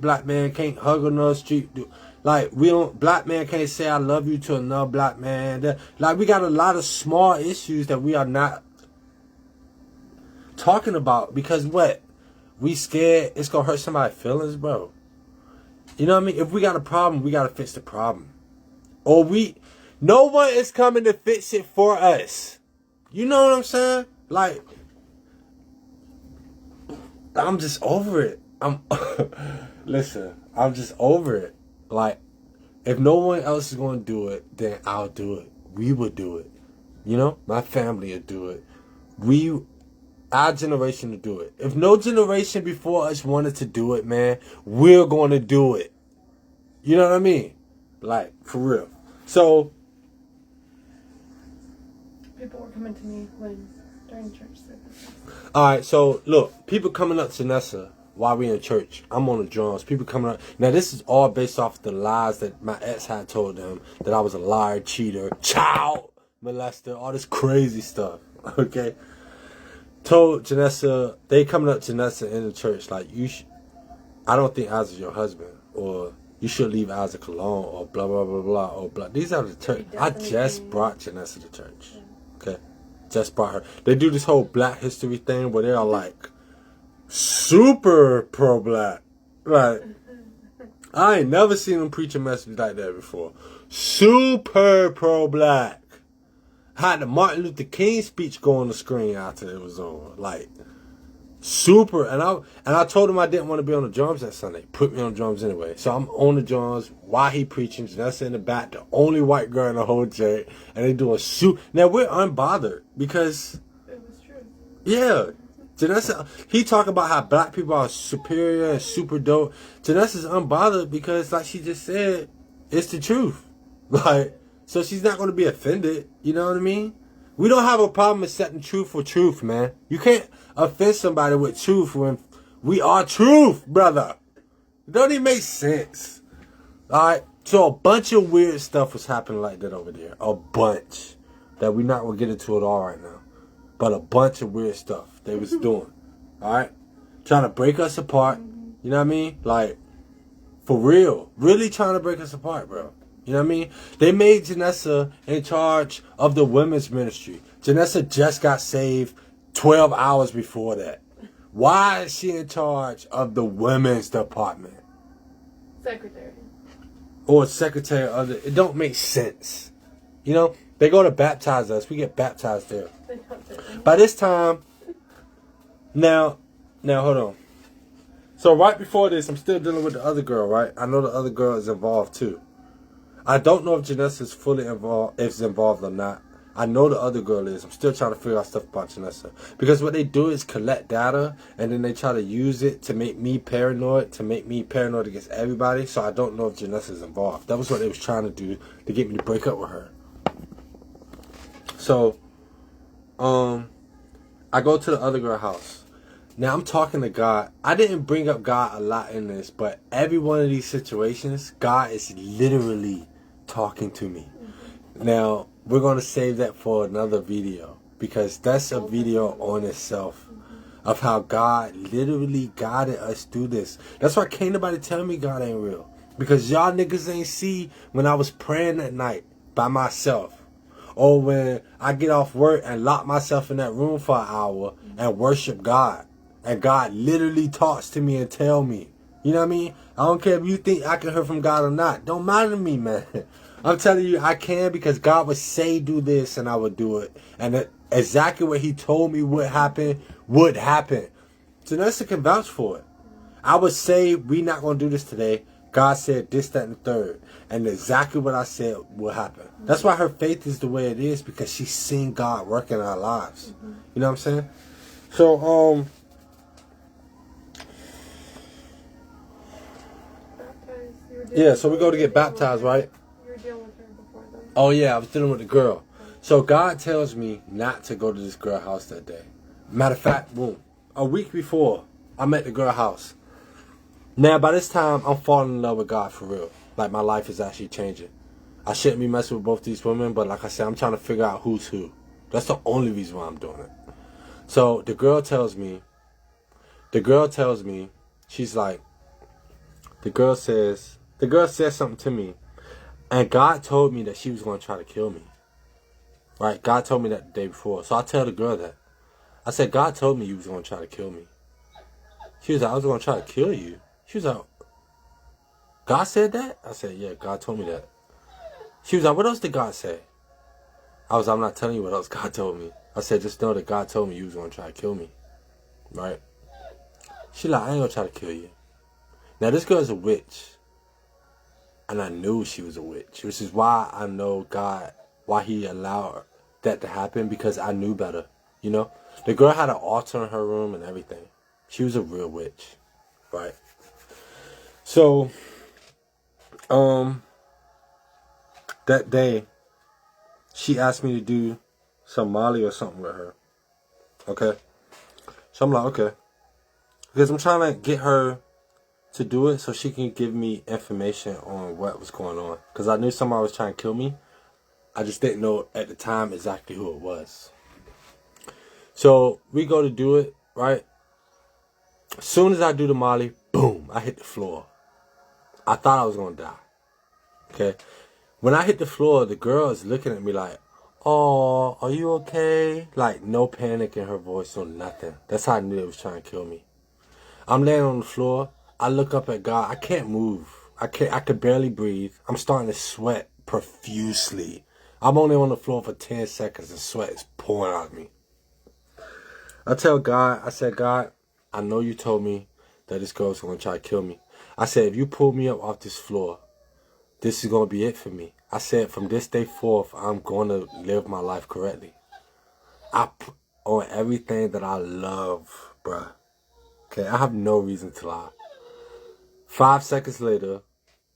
black man can't hug another street dude. Like, black man can't say I love you to another black man. Like, we got a lot of small issues that we are not talking about because what? We scared it's going to hurt somebody's feelings, bro. You know what I mean? If we got a problem, we got to fix the problem. Or no one is coming to fix it for us. You know what I'm saying? Like, I'm just over it. Listen, I'm just over it. Like, if no one else is going to do it, then I'll do it. We will do it. You know, my family will do it. Our generation will do it. If no generation before us wanted to do it, man, we're going to do it. You know what I mean? Like, for real. So, people were coming to me during church service. Alright, so look, people coming up to Nessa while we in church. I'm on the drums. People coming up. Now, this is all based off the lies that my ex had told them, that I was a liar, cheater, child molester, all this crazy stuff. Okay? Told Janessa, they coming up to Janessa in the church, like, I don't think Isaac is your husband, or you should leave Isaac alone, or blah, blah, blah, blah, or blah. These are the church. I just brought Janessa to church. Okay? Just brought her. They do this whole black history thing where they are like super pro-black. Like, I ain't never seen them preach a message like that before. Super pro-black. Had the Martin Luther King speech go on the screen after it was over. Like, super. And I told him I didn't want to be on the drums that Sunday. Put me on the drums anyway. So I'm on the drums while he preaching. Janessa in the back, the only white girl in the whole church. And they do a shoot. Now, we're unbothered because... It was true. Yeah. Janessa, he talk about how black people are superior and super dope. Janessa's unbothered because, like she just said, it's the truth. Like, so she's not going to be offended. You know what I mean? We don't have a problem accepting truth for truth, man. You can't offend somebody with truth when we are truth, brother. It don't even make sense. Alright? So a bunch of weird stuff was happening like that over there. A bunch. That we're not going to get into it all right now. But a bunch of weird stuff they was doing. Alright? Trying to break us apart. You know what I mean? Like, for real. Really trying to break us apart, bro. You know what I mean? They made Janessa in charge of the women's ministry. Janessa just got saved 12 hours before that. Why is she in charge of the women's department? Secretary. Or secretary of the... It don't make sense. You know? They go to baptize us. We get baptized there. By this time... Now, hold on. So right before this, I'm still dealing with the other girl, right? I know the other girl is involved too. I don't know if Janessa is fully involved, if it's involved or not. I know the other girl is. I'm still trying to figure out stuff about Janessa. Because what they do is collect data, and then they try to use it to make me paranoid against everybody. So I don't know if Janessa is involved. That was what they was trying to do to get me to break up with her. So, I go to the other girl's house. Now, I'm talking to God. I didn't bring up God a lot in this, but every one of these situations, God is literally talking to me. Now, we're going to save that for another video, because that's a video on itself of how God literally guided us through this. That's why can't nobody tell me God ain't real, because y'all niggas ain't see when I was praying at night by myself, or when I get off work and lock myself in that room for an hour and worship God. And God literally talks to me and tell me. You know what I mean? I don't care if you think I can hear from God or not. Don't matter to me, man. I'm telling you, I can, because God would say do this and I would do it. And exactly what he told me would happen, would happen. Janessa can vouch for it. I would say, we not going to do this today. God said this, that, and the third. And exactly what I said will happen. That's why her faith is the way it is, because she's seen God work in our lives. You know what I'm saying? So, yeah, so we go to get baptized, right? You were dealing with her before then. Oh, yeah, I was dealing with the girl. So God tells me not to go to this girl house that day. Matter of fact, boom. A week before, I'm at the girl house. Now, by this time, I'm falling in love with God for real. Like, my life is actually changing. I shouldn't be messing with both these women, but like I said, I'm trying to figure out who's who. That's the only reason why I'm doing it. So, the girl tells me, she's like, the girl says something to me, and God told me that she was going to try to kill me. Right? God told me that the day before. So I tell the girl that. I said, God told me you was going to try to kill me. She was like, I was going to try to kill you. She was like, God said that? I said, yeah, God told me that. She was like, what else did God say? I'm not telling you what else God told me. I said, just know that God told me you was going to try to kill me. Right? She like, I ain't going to try to kill you. Now, this girl's a witch. And I knew she was a witch. Which is why I know God, why he allowed that to happen, because I knew better. You know? The girl had an altar in her room and everything. She was a real witch. Right? So, that day, she asked me to do some Molly or something with her. Okay? So I'm like, okay. Because I'm trying to get her to do it so she can give me information on what was going on. Because I knew somebody was trying to kill me. I just didn't know at the time exactly who it was. So we go to do it, right? As soon as I do the Molly, boom, I hit the floor. I thought I was going to die. Okay? When I hit the floor, the girl is looking at me like, oh, are you okay? Like, no panic in her voice or nothing. That's how I knew it was trying to kill me. I'm laying on the floor. I look up at God. I can't move. I could barely breathe. I'm starting to sweat profusely. I'm only on the floor for 10 seconds and sweat is pouring out of me. I tell God, I said, God, I know you told me that this girl's going to try to kill me. I said, if you pull me up off this floor, this is going to be it for me. I said, from this day forth, I'm going to live my life correctly. On everything that I love, bruh. Okay, I have no reason to lie. 5 seconds later,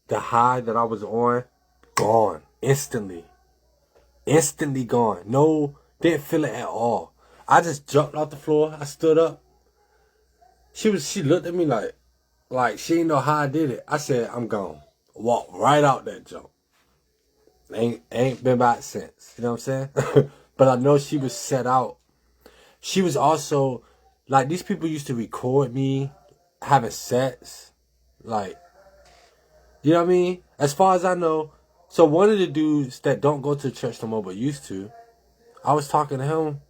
the high that I was on, gone. Instantly. Instantly gone. No, didn't feel it at all. I just jumped off the floor. I stood up. She looked at me like she didn't know how I did it. I said, I'm gone. Walked right out that jump. Ain't been back since. You know what I'm saying? But I know she was set out. She was also, like, these people used to record me having sex. Like, you know what I mean? As far as I know. So one of the dudes that don't go to church no more but used to, I was talking to him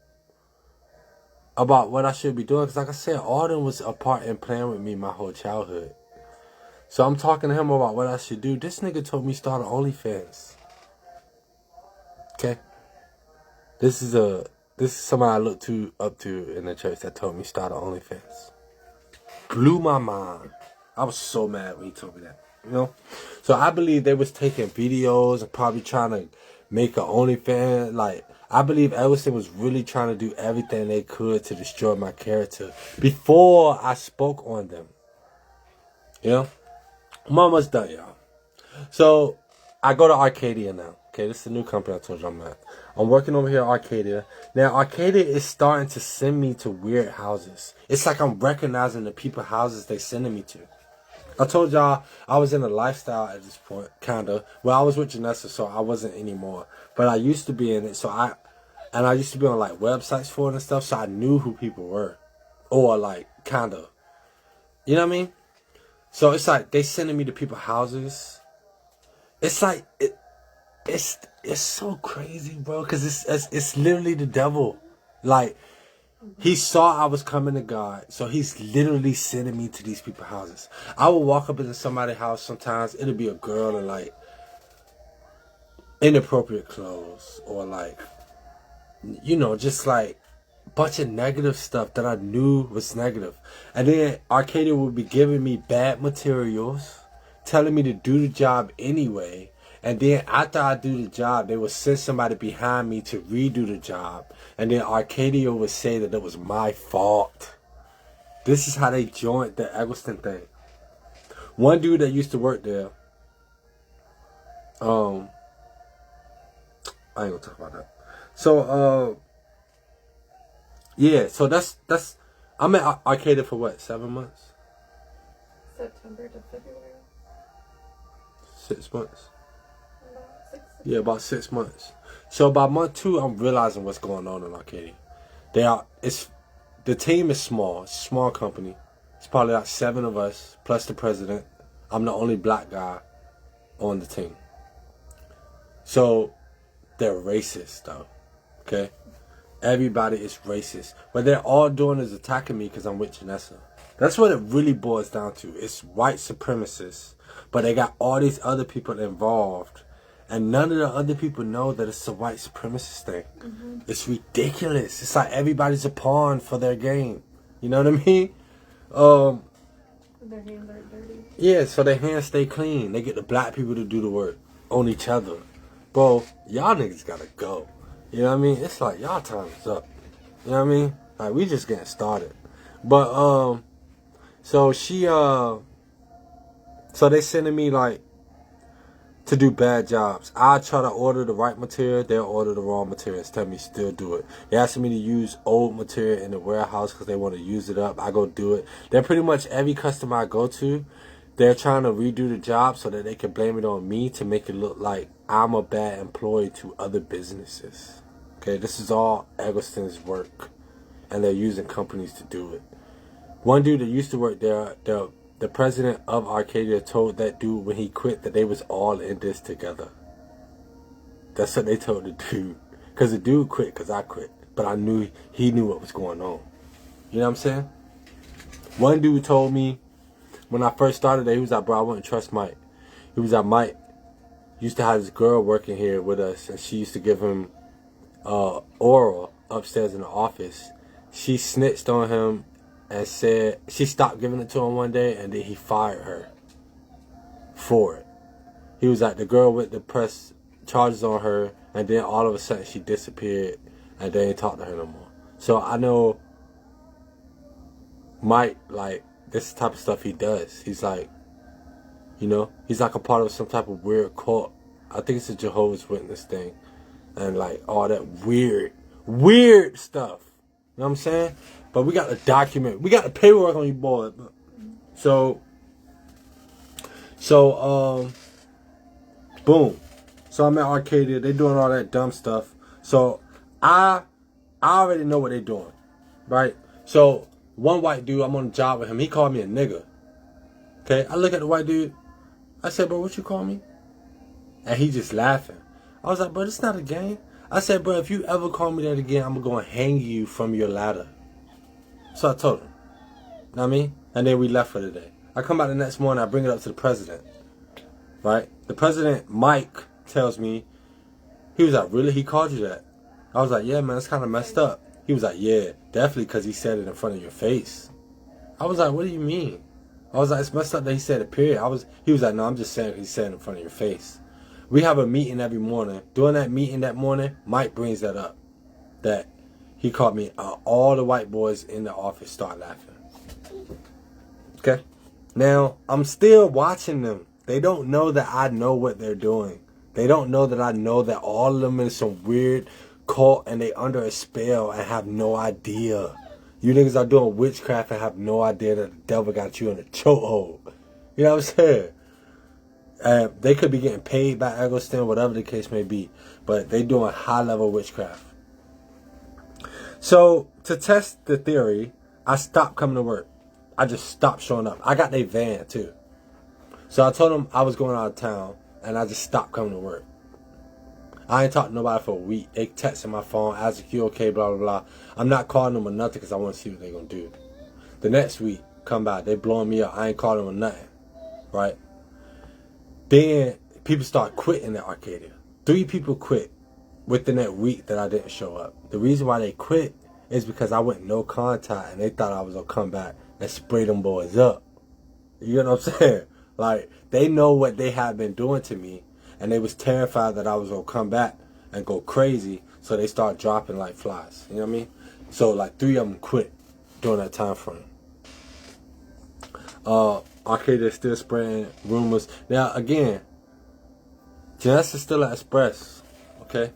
about what I should be doing. Because like I said, Arden was a part in playing with me my whole childhood. So I'm talking to him about what I should do. This nigga told me start an OnlyFans. Okay? This is somebody I look up to in the church that told me start an OnlyFans. Blew my mind. I was so mad when he told me that. You know? So I believe they was taking videos and probably trying to make an OnlyFans. Like, I believe Everson was really trying to do everything they could to destroy my character before I spoke on them. You know? I'm almost done, y'all. So, I go to Arcadia now. Okay, this is the new company I told you I'm at. I'm working over here at Arcadia. Now, Arcadia is starting to send me to weird houses. It's like I'm recognizing the people houses they sending me to. I told y'all I was in a lifestyle at this point, kind of. Well, I was with Janessa, so I wasn't anymore. But I used to be in it, I used to be on, like, websites for it and stuff, so I knew who people were. Or, like, kind of. You know what I mean? So, it's like, they sending me to people's houses. It's like, it's so crazy, bro, because it's literally the devil. Like, he saw I was coming to God, so he's literally sending me to these people's houses. I will walk up into somebody's house sometimes. It'll be a girl in, like, inappropriate clothes or like, you know, just like a bunch of negative stuff that I knew was negative. And then Arcadia would be giving me bad materials, telling me to do the job anyway. And then after I do the job, they would send somebody behind me to redo the job. And then Arcadia would say that it was my fault. This is how they joined the Eggleston thing. One dude that used to work there, I ain't gonna talk about that. So, yeah, so that's, I'm at Arcadia for what, 7 months? September to February. 6 months. About 6. Yeah, about 6 months. So by month 2, I'm realizing what's going on in Arcadia. The team is small. It's a small company. It's probably like 7 of us, plus the president. I'm the only black guy on the team. So, they're racist, though. Okay? Everybody is racist. What they're all doing is attacking me because I'm with Janessa. That's what it really boils down to. It's white supremacists. But they got all these other people involved. And none of the other people know that it's a white supremacist thing. Mm-hmm. It's ridiculous. It's like everybody's a pawn for their game. You know what I mean? Their hands aren't dirty. Yeah, so their hands stay clean. They get the black people to do the work on each other. Bro, y'all niggas gotta go. You know what I mean? It's like y'all time is up. You know what I mean? Like we just getting started. But so so they sending me like to do bad jobs. I try to order the right material, they'll order the wrong materials. Tell me still do it. They asking me to use old material in the warehouse because they want to use it up. I go do it. They're pretty much every customer I go to, they're trying to redo the job so that they can blame it on me to make it look like I'm a bad employee to other businesses. Okay, this is all Eggleston's work, and they're using companies to do it. One dude that used to work there, the president of Arcadia told that dude when he quit that they was all in this together. That's what they told the dude. Because the dude quit because I quit. But I knew he knew what was going on. You know what I'm saying? One dude told me when I first started there, he was like, bro, I wouldn't trust Mike. He was like, Mike used to have this girl working here with us, and she used to give him oral upstairs in the office. She snitched on him and said she stopped giving it to him one day, and then he fired her for it. He was like, the girl with the press charges on her, and then all of a sudden she disappeared, and they ain't talk to her no more. So I know Mike, like, this is the type of stuff he does. He's like, you know, he's like a part of some type of weird cult. I think it's a Jehovah's Witness thing, and like all that weird stuff. You know what I'm saying? But we got the document. We got the paperwork on you, boy. So, boom. So I'm at Arcadia. They doing all that dumb stuff. So I already know what they doing, right? So one white dude, I'm on the job with him. He called me a nigga. Okay, I look at the white dude. I said, bro, what you call me? And he just laughing. I was like, bro, this not a game. I said, bro, if you ever call me that again, I'm going to hang you from your ladder. So I told him. You know what I mean? And then we left for the day. I come back the next morning, I bring it up to the president. Right? The president, Mike, tells me, he was like, really? He called you that? I was like, yeah, man, it's kind of messed up. He was like, yeah, definitely because he said it in front of your face. I was like, what do you mean? I was like, it's messed up that he said it, period. He was like, no, I'm just saying he said it in front of your face. We have a meeting every morning. During that meeting that morning, Mike brings that up. That he called me. All the white boys in the office start laughing. Okay? Now, I'm still watching them. They don't know that I know what they're doing. They don't know that I know that all of them in some weird cult and they under a spell and have no idea. You niggas are doing witchcraft and have no idea that the devil got you in a chokehold. You know what I'm saying? They could be getting paid by Eggleston, whatever the case may be. But they doing high-level witchcraft. So, to test the theory, I stopped coming to work. I just stopped showing up. I got their van, too. So, I told them I was going out of town, and I just stopped coming to work. I ain't talked to nobody for a week. They texting my phone, asking you okay, blah, blah, blah. I'm not calling them or nothing because I want to see what they're going to do. The next week, come back. They blowing me up. I ain't calling them or nothing. Right? Then, people start quitting at Arcadia. 3 people quit within that week that I didn't show up. The reason why they quit is because I went no contact and they thought I was going to come back and spray them boys up. You know what I'm saying? Like, they know what they had been doing to me, and they was terrified that I was going to come back and go crazy, so they start dropping like flies. You know what I mean? So, like, 3 of them quit during that time frame. Arcadia still spreading rumors. Now, again, Janessa is still at Express, okay?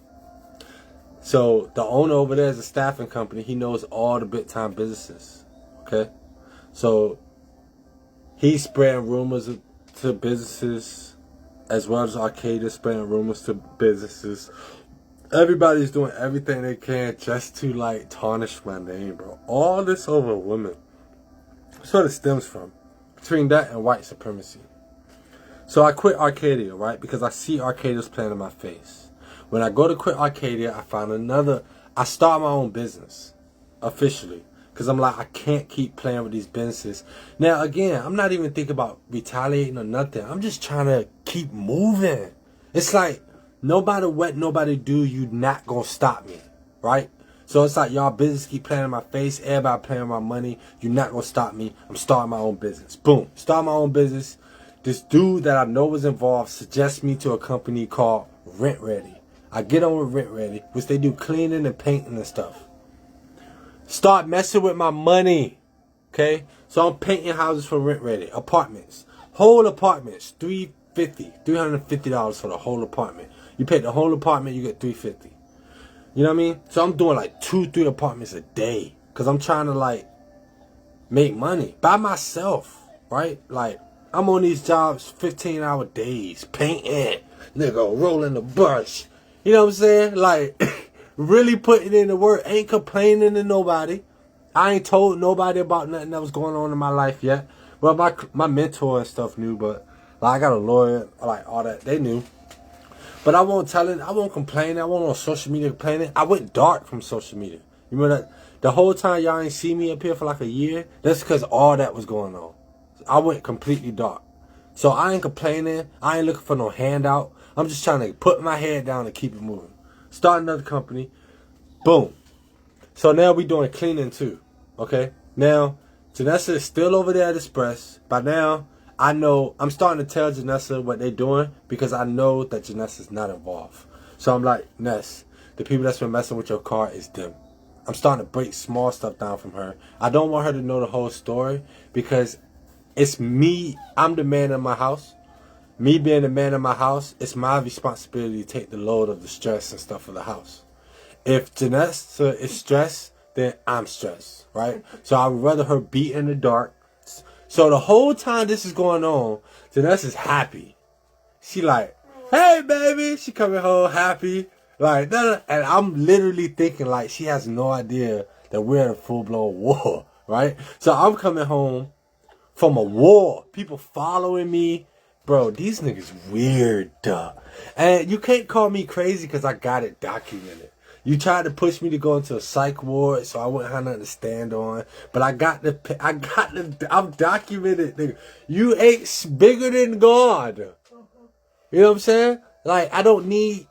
So, the owner over there is a staffing company. He knows all the big-time businesses, okay? So, he's spreading rumors to businesses, as well as Arcadia spreading rumors to businesses. Everybody's doing everything they can just to, like, tarnish my name, bro. All this over women. That's what it stems from. Between that and white supremacy. So I quit Arcadia, right? Because I see Arcadia's playing in my face. When I go to quit Arcadia, I find I start my own business. Officially. Because I'm like, I can't keep playing with these businesses. Now, again, I'm not even thinking about retaliating or nothing. I'm just trying to keep moving. It's like, no matter what nobody do, you not going to stop me. Right? So it's like, y'all business keep playing in my face. Everybody playing with my money. You're not going to stop me. I'm starting my own business. Boom. Start my own business. This dude that I know was involved suggests me to a company called Rent Ready. I get on with Rent Ready, which they do cleaning and painting and stuff. Start messing with my money. Okay? So I'm painting houses for Rent Ready. Apartments. Whole apartments. $350 for the whole apartment. You pay the whole apartment, you get $350. You know what I mean? So I'm doing like 2-3 apartments a day. Because I'm trying to like make money. By myself. Right? Like, I'm on these jobs 15-hour days. Painting. Nigga, rolling the brush. You know what I'm saying? Like, really putting in the work. Ain't complaining to nobody. I ain't told nobody about nothing that was going on in my life yet. Well, my mentor and stuff knew, but like, I got a lawyer, like all that. They knew. But I won't tell it. I won't complain. I won't on social media complaining. I went dark from social media. You remember that? The whole time y'all ain't see me up here for like a year. That's because all that was going on. I went completely dark. So I ain't complaining. I ain't looking for no handout. I'm just trying to put my head down and keep it moving. Start another company. Boom. So now we doing cleaning too. Okay? Now, Janessa is still over there at Express. By now, I know, I'm starting to tell Janessa what they're doing because I know that Janessa's not involved. So I'm like, Ness, the people that's been messing with your car is them. I'm starting to break small stuff down from her. I don't want her to know the whole story because it's me. I'm the man in my house. Me being the man in my house, it's my responsibility to take the load of the stress and stuff of the house. If Janessa is stressed, then I'm stressed, right? So I would rather her be in the dark. So the whole time this is going on, Janessa's happy. She like, hey, baby. She coming home happy. Like, and I'm literally thinking like she has no idea that we're in a full-blown war, right? So I'm coming home from a war. People following me. Bro, these niggas weird. And you can't call me crazy because I got it documented. You tried to push me to go into a psych ward so I wouldn't have nothing to stand on. But I'm documented, nigga. You ain't bigger than God. You know what I'm saying? Like, I don't need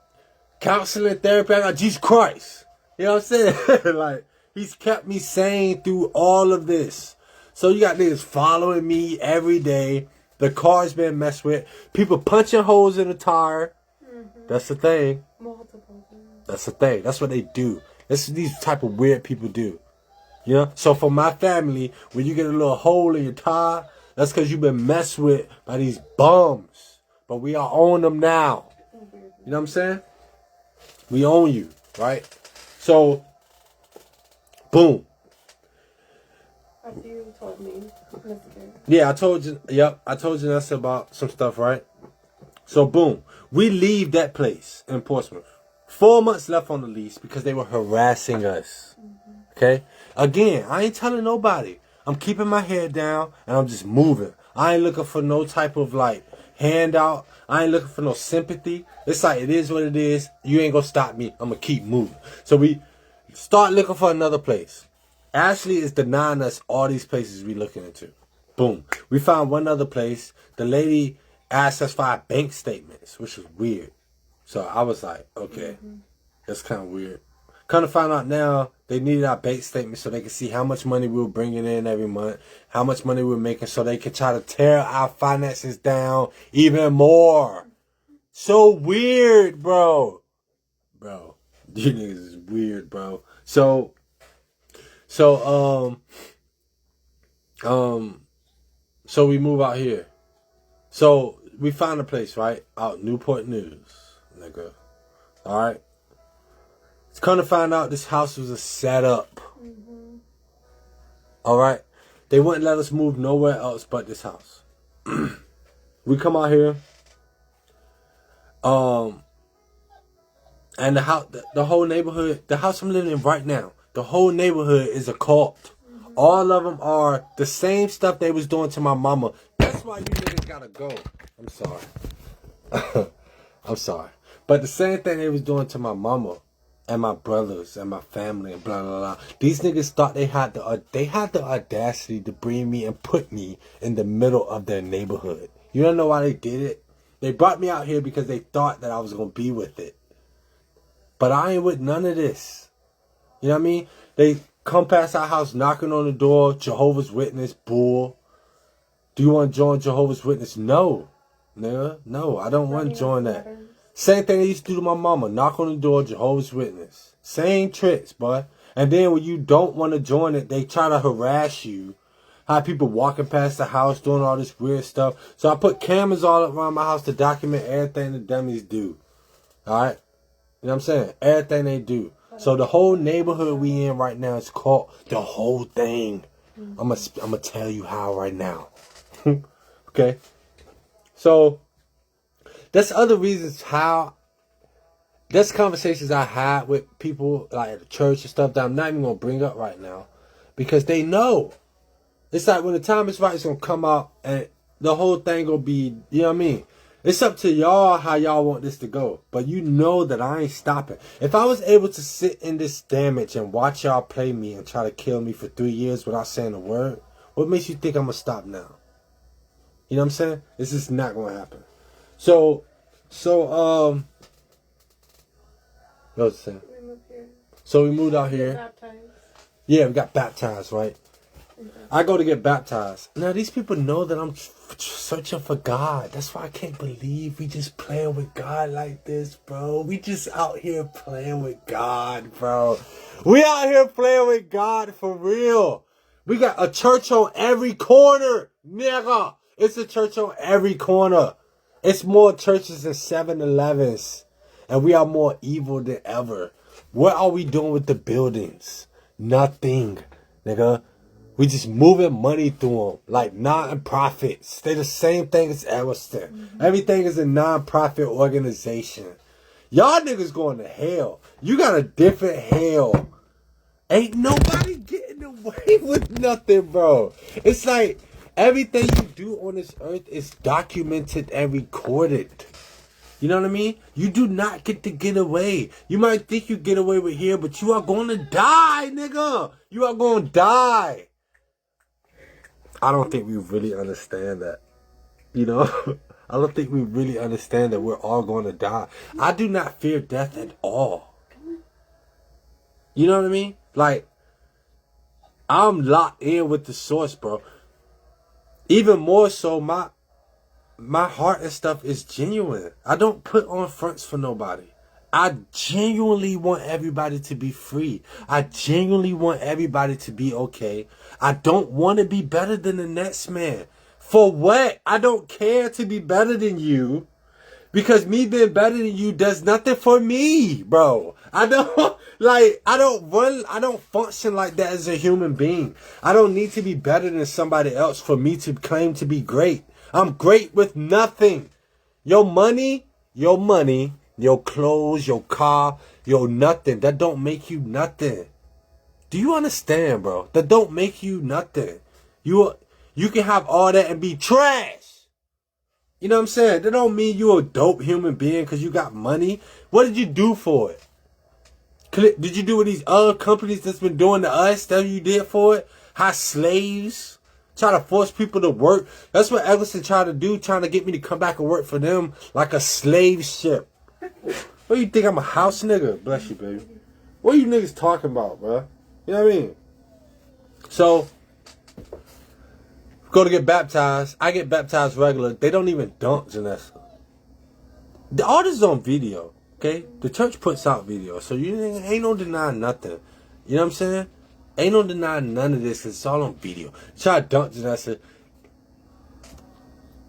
counseling, therapy. I got Jesus Christ. You know what I'm saying? Like, he's kept me sane through all of this. So you got niggas following me every day. The car's been messed with. People punching holes in the tire. Mm-hmm. That's the thing. Multiple things. That's the thing. That's what they do. That's what these type of weird people do. You know? So for my family, when you get a little hole in your tire, that's because you've been messed with by these bums. But we are on them now. You know what I'm saying? We own you, right? So, boom. After you told me. Yeah, I told you. Yep, I told you that's about some stuff, right? So, boom. We leave that place in Portsmouth. 4 months left on the lease because they were harassing us. Mm-hmm. Okay? Again, I ain't telling nobody. I'm keeping my head down and I'm just moving. I ain't looking for no type of like handout. I ain't looking for no sympathy. It's like it is what it is. You ain't gonna stop me. I'm gonna keep moving. So we start looking for another place. Ashley is denying us all these places we looking into. Boom. We found one other place. The lady asked us for our bank statements, which was weird. So I was like, okay, that's kind of weird. Kind of find out now they needed our bank statement so they could see how much money we were bringing in every month, how much money we were making, so they could try to tear our finances down even more. So weird, bro. Bro, you niggas is weird, bro. So we move out here. So we found a place, right? Out Newport News, nigga. Alright? It's come to find out this house was a setup. Alright? They wouldn't let us move nowhere else but this house. We come out here. And the house, the whole neighborhood, the house I'm living in right now, the whole neighborhood is a cult. All of them are the same stuff they was doing to my mama. That's why you niggas gotta go. I'm sorry. I'm sorry. But the same thing they was doing to my mama and my brothers and my family and blah, blah, blah. These niggas thought they had the audacity to bring me and put me in the middle of their neighborhood. You don't know why they did it? They brought me out here because they thought that I was going to be with it. But I ain't with none of this. You know what I mean? They come past our house knocking on the door. Jehovah's Witness, bull. Do you want to join Jehovah's Witness? No. Nigga, no. I don't want to join that. Same thing they used to do to my mama. Knock on the door, Jehovah's Witness. Same tricks, boy. And then when you don't want to join it, they try to harass you. Have people walking past the house doing all this weird stuff. So I put cameras all around my house to document everything the dummies do. Alright? You know what I'm saying? Everything they do. So the whole neighborhood we in right now is called the whole thing. I'm gonna tell you how right now. Okay? So that's other reasons how. That's conversations I had with people like at the church and stuff that I'm not even gonna bring up right now, because they know. It's like when the time is right, it's gonna come out and the whole thing gonna be. You know what I mean? It's up to y'all how y'all want this to go, but you know that I ain't stopping. If I was able to sit in this damage and watch y'all play me and try to kill me for 3 years without saying a word, what makes you think I'm gonna stop now? You know what I'm saying? This is not gonna happen. So, what was I saying? We moved here. So we moved out here. Baptized. Yeah, we got baptized, right? I go to get baptized. Now, these people know that I'm searching for God. That's why I can't believe we just playing with God like this, bro. We just out here playing with God, bro. We out here playing with God for real. We got a church on every corner, nigga. It's a church on every corner. It's more churches than 7-Elevens. And we are more evil than ever. What are we doing with the buildings? Nothing, nigga. We just moving money through them like non-profits. They're the same thing as Everston. Everything is a non-profit organization. Y'all niggas going to hell. You got a different hell. Ain't nobody getting away with nothing, bro. It's like everything you do on this earth is documented and recorded. You know what I mean? You do not get to get away. You might think you get away with here, but you are going to die, nigga. You are going to die. I don't think we really understand that. You know? I don't think we really understand that we're all going to die. I do not fear death at all. You know what I mean? Like, I'm locked in with the source, bro. Even more so, my heart and stuff is genuine. I don't put on fronts for nobody. I genuinely want everybody to be free. I genuinely want everybody to be okay. I don't want to be better than the next man. For what? I don't care to be better than you. Because me being better than you does nothing for me, bro. I don't function like that as a human being. I don't need to be better than somebody else for me to claim to be great. I'm great with nothing. Your money, your clothes, your car, your nothing. That don't make you nothing. Do you understand, bro? That don't make you nothing. You can have all that and be trash. You know what I'm saying? That don't mean you a dope human being because you got money. What did you do for it? Did you do what these other companies that's been doing to us that you did for it? How slaves? Try to force people to work. That's what Eggleston tried to do, trying to get me to come back and work for them like a slave ship. What you think I'm a house nigga? Bless you, baby. What are you niggas talking about, bro? You know what I mean? So, go to get baptized. I get baptized regular. They don't even dunk Janessa. All this is on video, okay? The church puts out video, so you ain't no denying nothing. You know what I'm saying? Ain't no denying none of this, 'cause it's all on video. Try to dunk Janessa.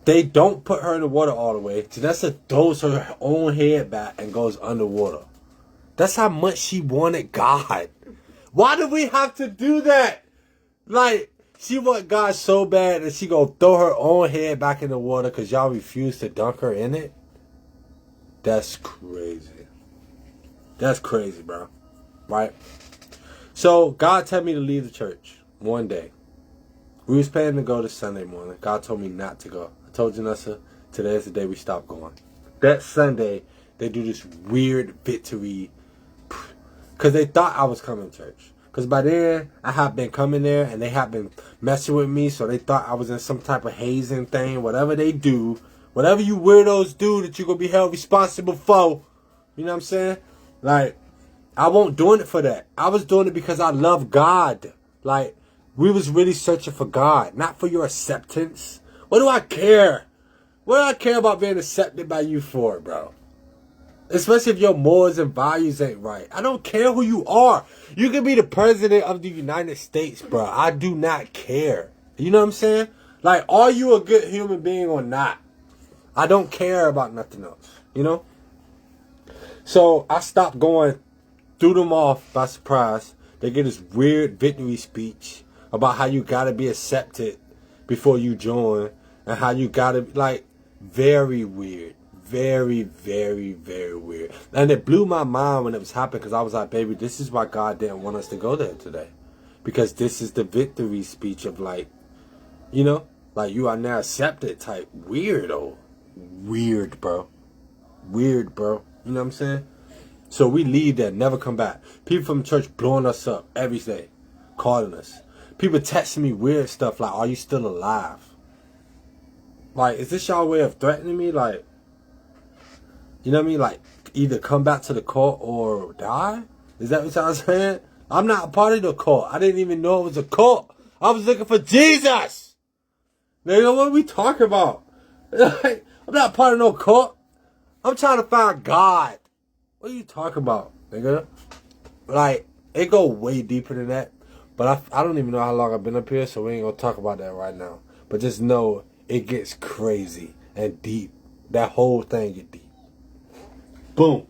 They don't put her in the water all the way. Janessa throws her own head back and goes underwater. That's how much she wanted God. Why do we have to do that? Like, she want God so bad that she gonna throw her own head back in the water because y'all refuse to dunk her in it? That's crazy. That's crazy, bro. Right? So, God told me to leave the church one day. We was planning to go this Sunday morning. God told me not to go. I told Janessa, today's the day we stop going. That Sunday, they do this weird victory. Because they thought I was coming to church. Because by then, I have been coming there and they have been messing with me. So they thought I was in some type of hazing thing. Whatever they do. Whatever you weirdos do that you're going to be held responsible for. You know what I'm saying? Like, I wasn't doing it for that. I was doing it because I love God. Like, we was really searching for God. Not for your acceptance. What do I care? What do I care about being accepted by you for, bro? Especially if your morals and values ain't right. I don't care who you are. You can be the president of the United States, bro. I do not care. You know what I'm saying? Like, are you a good human being or not? I don't care about nothing else. You know? So, I stopped going, threw them off by surprise. They get this weird victory speech about how you gotta be accepted before you join. And how you gotta, like, very weird. Very, very, very weird. And it blew my mind when it was happening because I was like, baby, this is why God didn't want us to go there today. Because this is the victory speech of, like, you know, like, you are now accepted type. Weirdo. Weird, bro. Weird, bro. You know what I'm saying? So we leave there, never come back. People from church blowing us up every day, calling us. People texting me weird stuff like, are you still alive? Like, is this y'all way of threatening me? Like, you know what I mean? Like, either come back to the cult or die? Is that what y'all saying? I'm not a part of the cult. I didn't even know it was a cult. I was looking for Jesus. Nigga, what are we talking about? Like, I'm not a part of no cult. I'm trying to find God. What are you talking about, nigga? Like, it go way deeper than that. But I don't even know how long I've been up here, so we ain't gonna talk about that right now. But just know it gets crazy and deep. That whole thing get deep. Boom.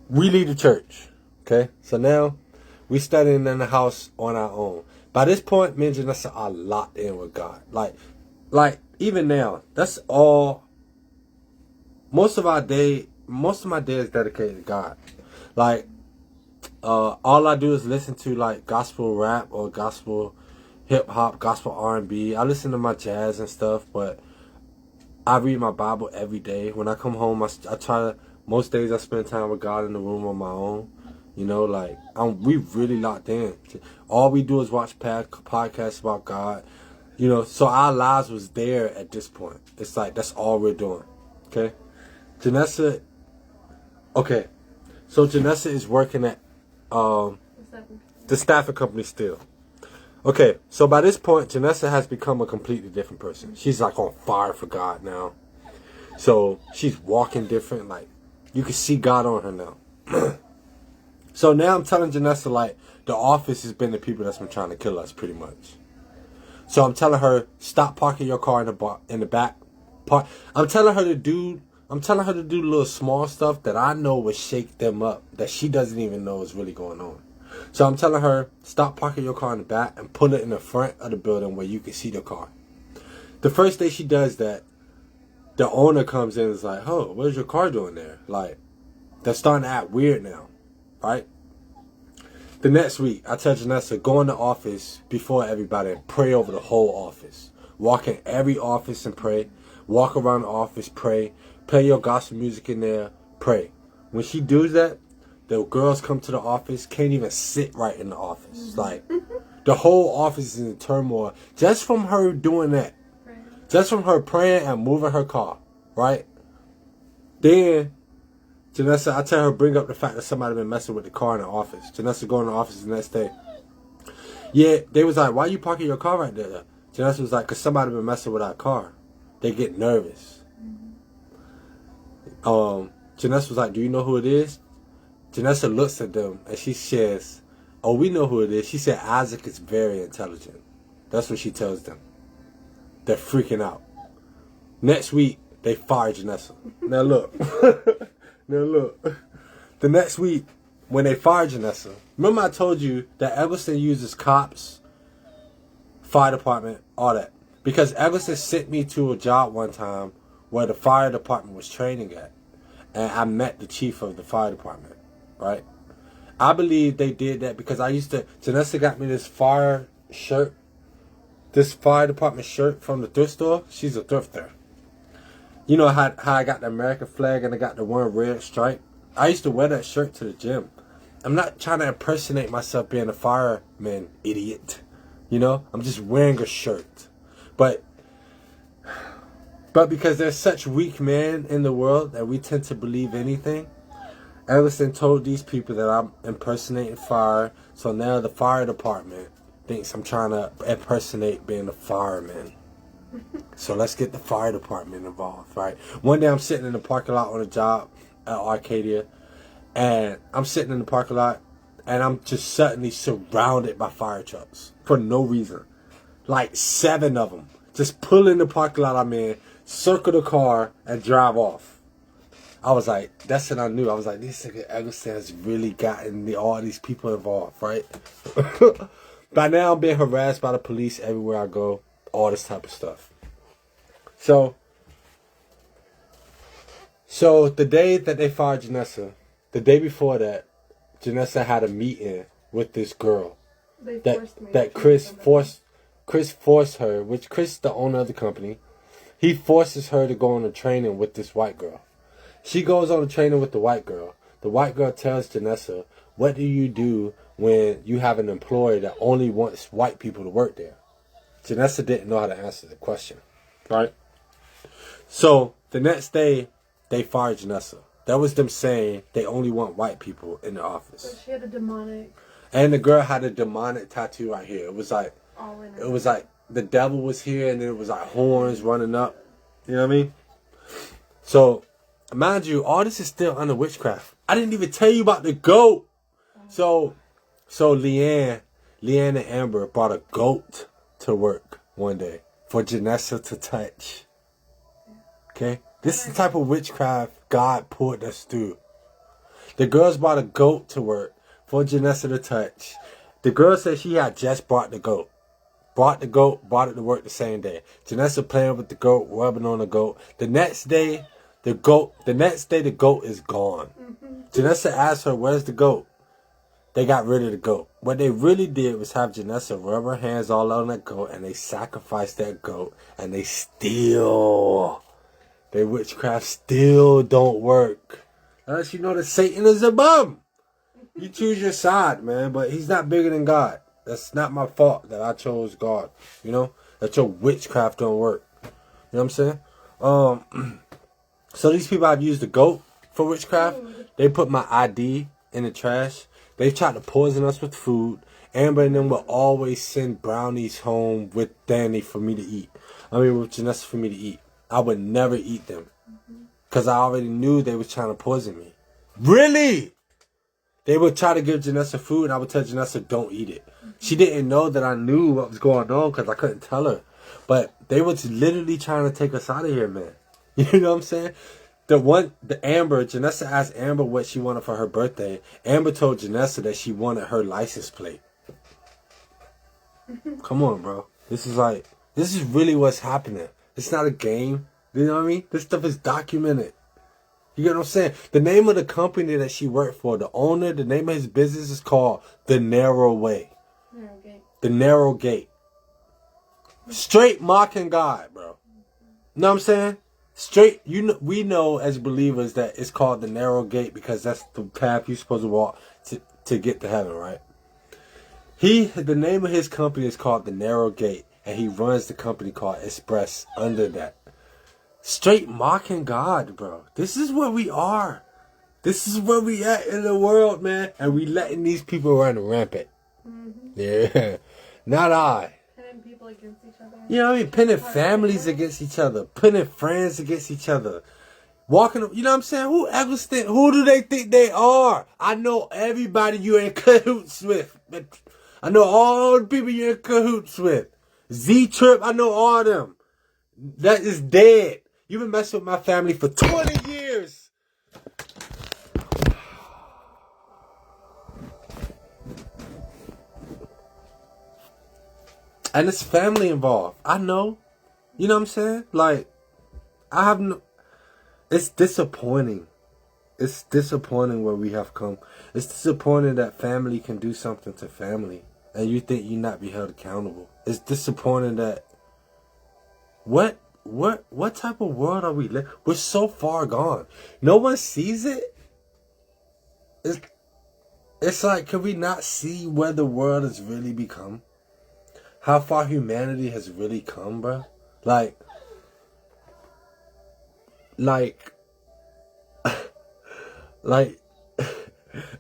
We leave the church. Okay? So now, we studying in the house on our own. By this point, me and Janessa are locked in with God. Like, even now, that's all. Most of my day is dedicated to God. Like, all I do is listen to, like, gospel rap or gospel hip hop, gospel R&B. I listen to my jazz and stuff, but I read my Bible every day. When I come home, I try to, most days I spend time with God in the room on my own. You know, like, we really locked in. All we do is watch podcasts about God. You know, so our lives was there at this point. It's like, that's all we're doing. Okay? Janessa, okay. So Janessa is working at the staffing company still. Okay, so by this point, Janessa has become a completely different person. She's like on fire for God now. So she's walking different. Like, you can see God on her now. So now I'm telling Janessa, like, the office has been the people that's been trying to kill us pretty much. So I'm telling her, stop parking your car in the back. I'm telling her to do little small stuff that I know would shake them up, that she doesn't even know is really going on. So I'm telling her, stop parking your car in the back and put it in the front of the building where you can see the car. The first day she does that, the owner comes in and is like, oh, what's your car doing there? Like, they're starting to act weird now, right? The next week, I tell Janessa, go in the office before everybody and pray over the whole office. Walk in every office and pray. Walk around the office, pray. Play your gospel music in there, pray. When she does that, the girls come to the office, can't even sit right in the office. Like, the whole office is in turmoil just from her doing that. Right. Just from her praying and moving her car, right? Then, Janessa, I tell her, bring up the fact that somebody been messing with the car in the office. Janessa go in the office the next day. Yeah, they was like, why you parking your car right there? Janessa was like, because somebody been messing with our car. They get nervous. Janessa was like, do you know who it is? Janessa looks at them and she says, oh, we know who it is. She said, Isaac is very intelligent. That's what she tells them. They're freaking out. Next week, they fire Janessa. Now look. Now look. The next week, when they fire Janessa, remember I told you that Eggleston uses cops, fire department, all that. Because Eggleston sent me to a job one time where the fire department was training at. And I met the chief of the fire department, right? I believe they did that because Janessa got me this fire shirt, this fire department shirt from the thrift store. She's a thrifter. You know how I got the American flag and I got the one red stripe? I used to wear that shirt to the gym. I'm not trying to impersonate myself being a fireman, idiot. You know? I'm just wearing a shirt. But because there's such weak men in the world that we tend to believe anything, Eggleston told these people that I'm impersonating fire. So now the fire department thinks I'm trying to impersonate being a fireman. So let's get the fire department involved, right? One day I'm sitting in the parking lot on a job at Arcadia. And I'm sitting in the parking lot. And I'm just suddenly surrounded by fire trucks. For no reason. Like 7 of them. Just pull in the parking lot I'm in. Circle the car. And drive off. I was like, that's when I knew. I was like, this nigga Eggleston has really gotten all these people involved, right? By now I'm being harassed by the police everywhere I go. All this type of stuff. So the day that they fired Janessa, the day before that, Janessa had a meeting with this girl. That Chris forced her, which Chris, the owner of the company, he forces her to go on a training with this white girl. She goes on a training with the white girl. The white girl tells Janessa, what do you do when you have an employer that only wants white people to work there? Janessa didn't know how to answer the question, right? So the next day, they fired Janessa. That was them saying they only want white people in the office. So she had a demonic. And the girl had a demonic tattoo right here. It was like, the devil was here, and then it was like horns running up. You know what I mean? So, mind you, all this is still under witchcraft. I didn't even tell you about the goat. So Leanne and Amber brought a goat to work one day for Janessa to touch. Okay? This is the type of witchcraft God poured us through. The girls brought a goat to work for Janessa to touch. The girl said she had just brought the goat. Brought it to work the same day. Janessa playing with the goat, rubbing on the goat. The next day, the goat is gone. Janessa asked her, where's the goat? They got rid of the goat. What they really did was have Janessa rub her hands all on that goat, and they sacrificed that goat, and their witchcraft still don't work. Unless you know that Satan is a bum. You choose your side, man, but he's not bigger than God. That's not my fault that I chose God. You know? That your witchcraft don't work. You know what I'm saying? So these people have used the goat for witchcraft. They put my ID in the trash. They tried to poison us with food. Amber and them will always send brownies home with Danny for me to eat. With Janessa for me to eat. I would never eat them. Because I already knew they was trying to poison me. Really? They would try to give Janessa food and I would tell Janessa, don't eat it. She didn't know that I knew what was going on because I couldn't tell her. But they was literally trying to take us out of here, man. You know what I'm saying? Janessa asked Amber what she wanted for her birthday. Amber told Janessa that she wanted her license plate. Come on, bro. This is really what's happening. It's not a game. You know what I mean? This stuff is documented. You get what I'm saying? The name of the company that she worked for, the owner, the name of his business is called The Narrow Way. Narrow Gate. The Narrow Gate. Straight mocking God, bro. Know what I'm saying? Straight, we know as believers that it's called the narrow gate because that's the path you're supposed to walk to get to heaven, right? The name of his company is called the Narrow Gate, and he runs the company called Express under that. Straight mocking God, bro. This is where we are. This is where we at in the world, man. And we letting these people run rampant. Mm-hmm. Yeah. Not I. Pinning people against each other. You know what I mean? Pinning families against each other. Pinning friends against each other. Walking, you know what I'm saying? Who do they think they are? I know everybody you're in cahoots with. I know all the people you're in cahoots with. Z-Trip, I know all of them. That is dead. You've been messing with my family for 20 years. And it's family involved. I know. You know what I'm saying? Like, I have no... It's disappointing. It's disappointing where we have come. It's disappointing that family can do something to family. And you think you not be held accountable. It's disappointing that... What type of world are we living? We're so far gone. No one sees it. It's like, can we not see where the world has really become? How far humanity has really come, bro? Like,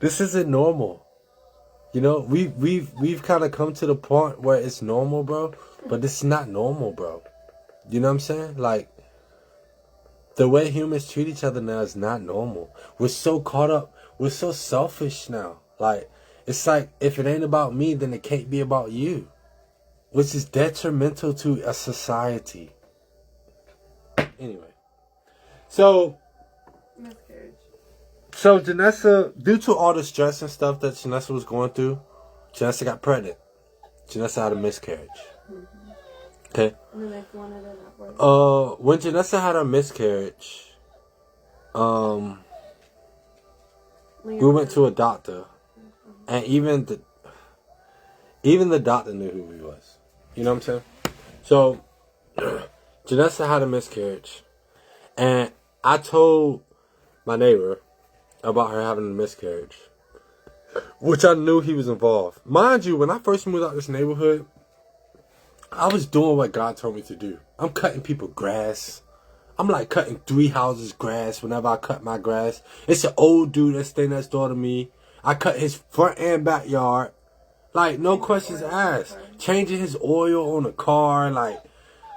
this isn't normal. You know, we've kind of come to the point where it's normal, bro. But it's not normal, bro. You know what I'm saying? Like, the way humans treat each other now is not normal. We're so caught up. We're so selfish now. Like, it's like, if it ain't about me, then it can't be about you. Which is detrimental to a society. Anyway. So Janessa, due to all the stress and stuff that Janessa was going through, Janessa got pregnant. Janessa had a miscarriage. Okay. And then they wanted it at work. When Janessa had her miscarriage, we went to a doctor, and even the doctor knew who he was. You know what I'm saying? So Janessa had a miscarriage, and I told my neighbor about her having a miscarriage, which I knew he was involved. Mind you, when I first moved out this neighborhood, I was doing what God told me to do. I'm cutting people grass. I'm like cutting 3 houses grass whenever I cut my grass. It's an old dude that's staying next door to me. I cut his front and backyard. Like, no questions asked. Changing his oil on the car. Like,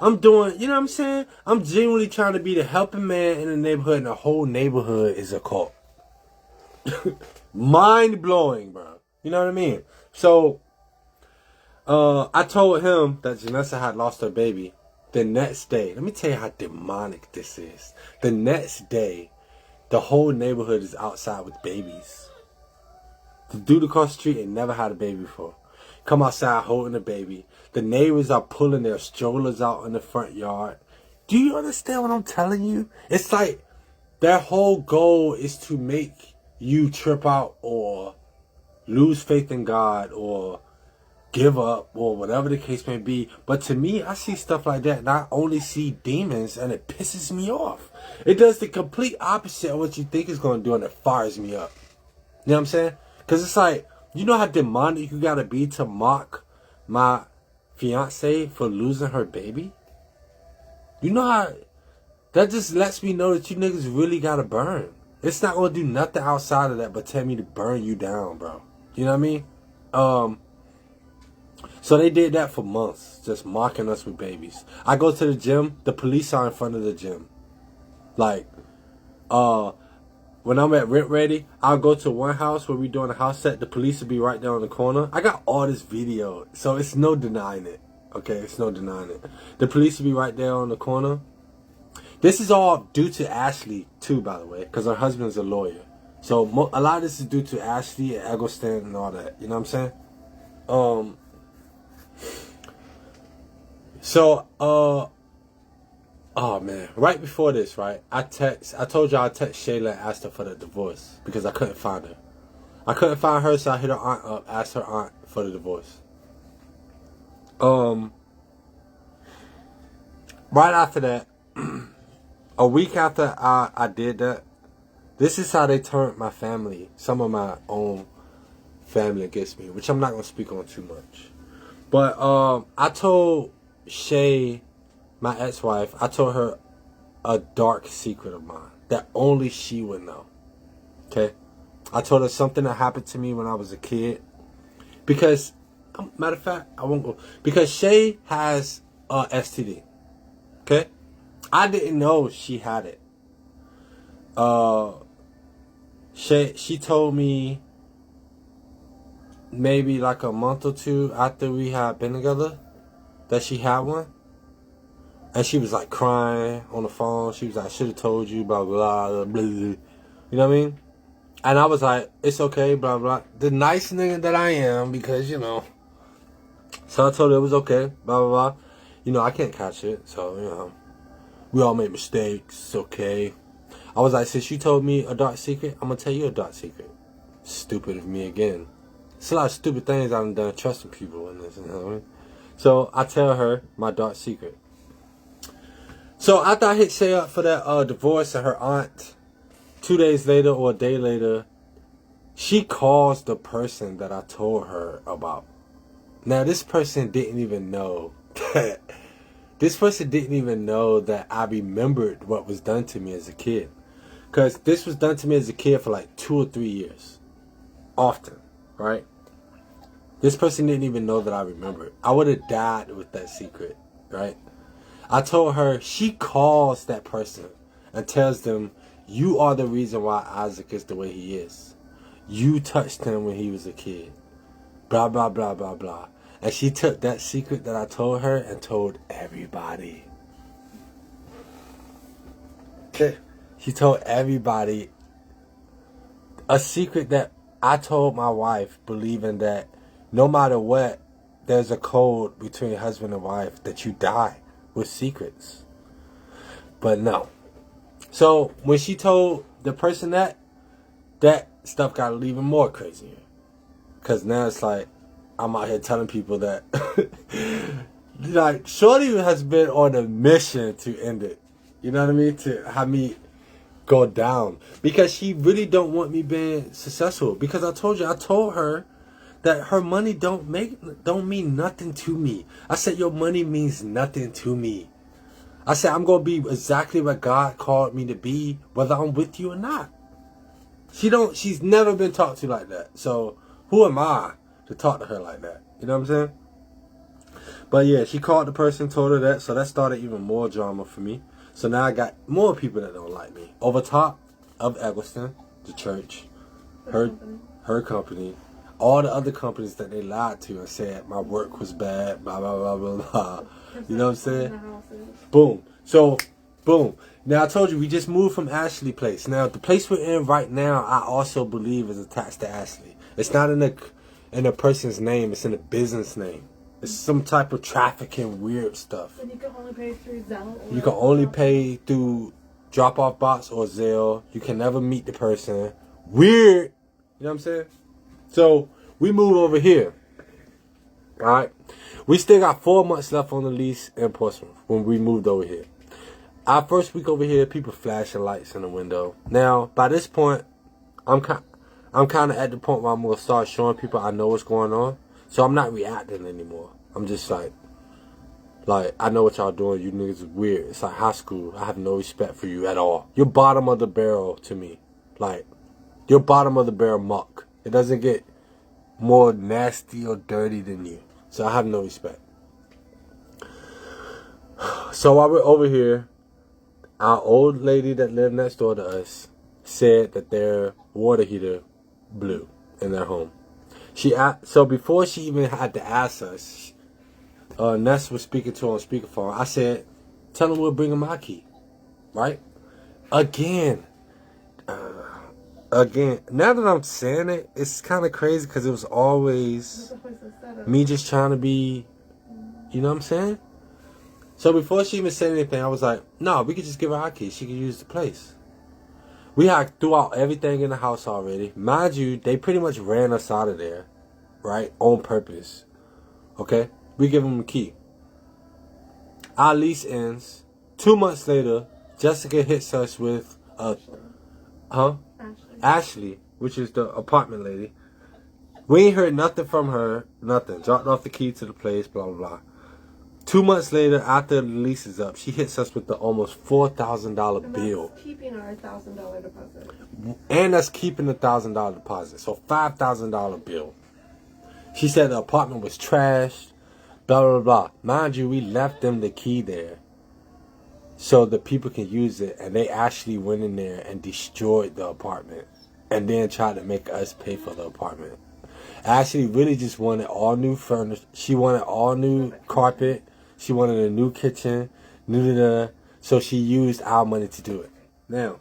I'm doing, you know what I'm saying? I'm genuinely trying to be the helping man in the neighborhood, and the whole neighborhood is a cult. Mind blowing, bro. You know what I mean? So, I told him that Janessa had lost her baby. The next day, let me tell you how demonic this is. The next day, the whole neighborhood is outside with babies. The dude across the street ain't never had a baby before. Come outside holding a baby. The neighbors are pulling their strollers out in the front yard. Do you understand what I'm telling you? It's like their whole goal is to make you trip out or lose faith in God or give up or whatever the case may be. But to me, I see stuff like that and I only see demons, and it pisses me off. It does the complete opposite of what you think it's going to do, and it fires me up. You know what I'm saying? Because it's like, you know how demonic you got to be to mock my fiance for losing her baby? You know how that just lets me know that you niggas really got to burn. It's not going to do nothing outside of that but tell me to burn you down, bro. You know what I mean? So they did that for months, just mocking us with babies. I go to the gym, the police are in front of the gym. Like, when I'm at Rent Ready, I'll go to one house where we doing a house set. The police will be right there on the corner. I got all this video, so it's no denying it. Okay, it's no denying it. The police will be right there on the corner. This is all due to Ashley, too, by the way, because her husband's a lawyer. So a lot of this is due to Ashley and Eggleston and all that. You know what I'm saying? Oh man, right before this, right, I told y'all I text Shayla and asked her for the divorce because I couldn't find her. I couldn't find her, so I hit her aunt up, asked her aunt for the divorce. Right after that, a week after I did that, this is how they turned my family, some of my own family against me, which I'm not going to speak on too much. But I told Shay, my ex-wife, I told her a dark secret of mine that only she would know. Okay? I told her something that happened to me when I was a kid. Because, matter of fact, I won't go. Because Shay has a STD. Okay? I didn't know she had it. She told me maybe like a month or two after we had been together that she had one. And she was like crying on the phone. She was like, I should have told you, blah, blah, blah, blah. You know what I mean? And I was like, it's okay, blah, blah. The nice nigga that I am, because, you know. So I told her it was okay, blah, blah, blah. You know, I can't catch it. So, you know, we all make mistakes. It's okay. I was like, since you told me a dark secret, I'm going to tell you a dark secret. Stupid of me again. It's a lot of stupid things I've done trusting people in this. You know what I mean? So I tell her my dark secret. So after I hit Shay up for that divorce and her aunt, 2 days later or a day later, she calls the person that I told her about. Now this person didn't even know that. This person didn't even know that I remembered what was done to me as a kid. Because this was done to me as a kid for like 2 or 3 years. Often, right? This person didn't even know that I remembered. I would have died with that secret, right? I told her, she calls that person and tells them, you are the reason why Isaac is the way he is. You touched him when he was a kid. Blah, blah, blah, blah, blah. And she took that secret that I told her and told everybody. Okay. She told everybody a secret that I told my wife, believing that no matter what, there's a code between husband and wife that you die with secrets. But no. So when she told the person that stuff got even more crazier. Because now it's like, I'm out here telling people that like Shorty has been on a mission to end it. You know what I mean? To have me go down. Because she really don't want me being successful. Because I told her that her money don't mean nothing to me. I said your money means nothing to me. I said I'm gonna be exactly what God called me to be, whether I'm with you or not. She's never been talked to like that. So who am I to talk to her like that? You know what I'm saying? But yeah, she called the person, told her that, so that started even more drama for me. So now I got more people that don't like me. Over top of Eggleston, the church, her company, all the other companies that they lied to and said my work was bad, blah, blah, blah, blah, blah. You know what I'm saying? Boom. So, boom. Now, I told you, we just moved from Ashley Place. Now, the place we're in right now, I also believe is attached to Ashley. It's not in a person's name. It's in a business name. It's some type of trafficking weird stuff. And you can only pay through Zelle. You can only pay through drop-off box or Zelle. You can never meet the person. Weird. You know what I'm saying? So, we move over here. Alright? We still got 4 months left on the lease in Portsmouth when we moved over here. Our first week over here, people flashing lights in the window. Now, by this point, I'm kind of at the point where I'm going to start showing people I know what's going on. So I'm not reacting anymore. I'm just like, I know what y'all doing. You niggas is weird. It's like high school. I have no respect for you at all. You're bottom of the barrel to me. Like, you're bottom of the barrel muck. It doesn't get more nasty or dirty than you. So I have no respect. So while we're over here, our old lady that lived next door to us said that their water heater blew in their home. So before she even had to ask us, Ness was speaking to her on speakerphone. I said, tell them we'll bring them my key. Right? Again, now that I'm saying it, it's kind of crazy because it was always me just trying to be, you know what I'm saying? So before she even said anything, I was like, no, we could just give her our key. She could use the place. We had threw out everything in the house already. Mind you, they pretty much ran us out of there, right? On purpose. Okay? We give them the key. Our lease ends. 2 months later, Jessica hits us with Ashley, which is the apartment lady. We ain't heard nothing from her. Nothing. Dropped off the key to the place, blah, blah, blah. 2 months later, after the lease is up, she hits us with the almost $4,000 bill. That's keeping our $1,000 deposit. And that's keeping the $1,000 deposit. So $5,000 bill. She said the apartment was trashed. Blah, blah, blah. Mind you, we left them the key there so the people can use it. And they actually went in there and destroyed the apartment. And then tried to make us pay for the apartment. Ashley really just wanted all new furniture. She wanted all new carpet. She wanted a new kitchen. So she used our money to do it. Now,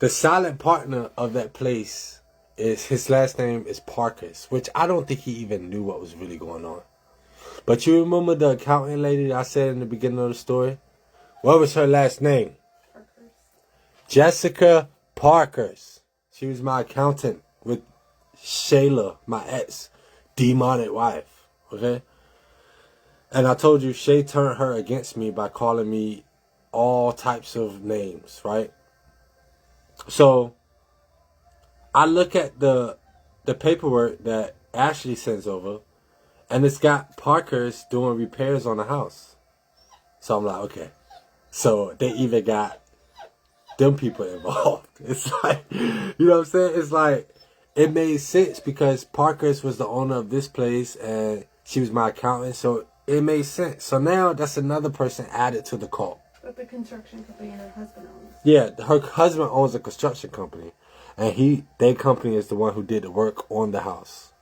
the silent partner of that place, his last name is Parkers, which I don't think he even knew what was really going on. But you remember the accountant lady that I said in the beginning of the story? What was her last name? Parkers. Jessica Parkers. She was my accountant with Shayla, my ex, demonic wife. Okay? And I told you, Shay turned her against me by calling me all types of names, right? So, I look at the paperwork that Ashley sends over, and it's got Parkers doing repairs on the house. So I'm like, okay. So they even got them people involved. It's like, you know what I'm saying? It's like, it made sense because Parkers was the owner of this place and she was my accountant. So it made sense. So now that's another person added to the cult. But the construction company her husband owns. Yeah, her husband owns a construction company. And their company is the one who did the work on the house.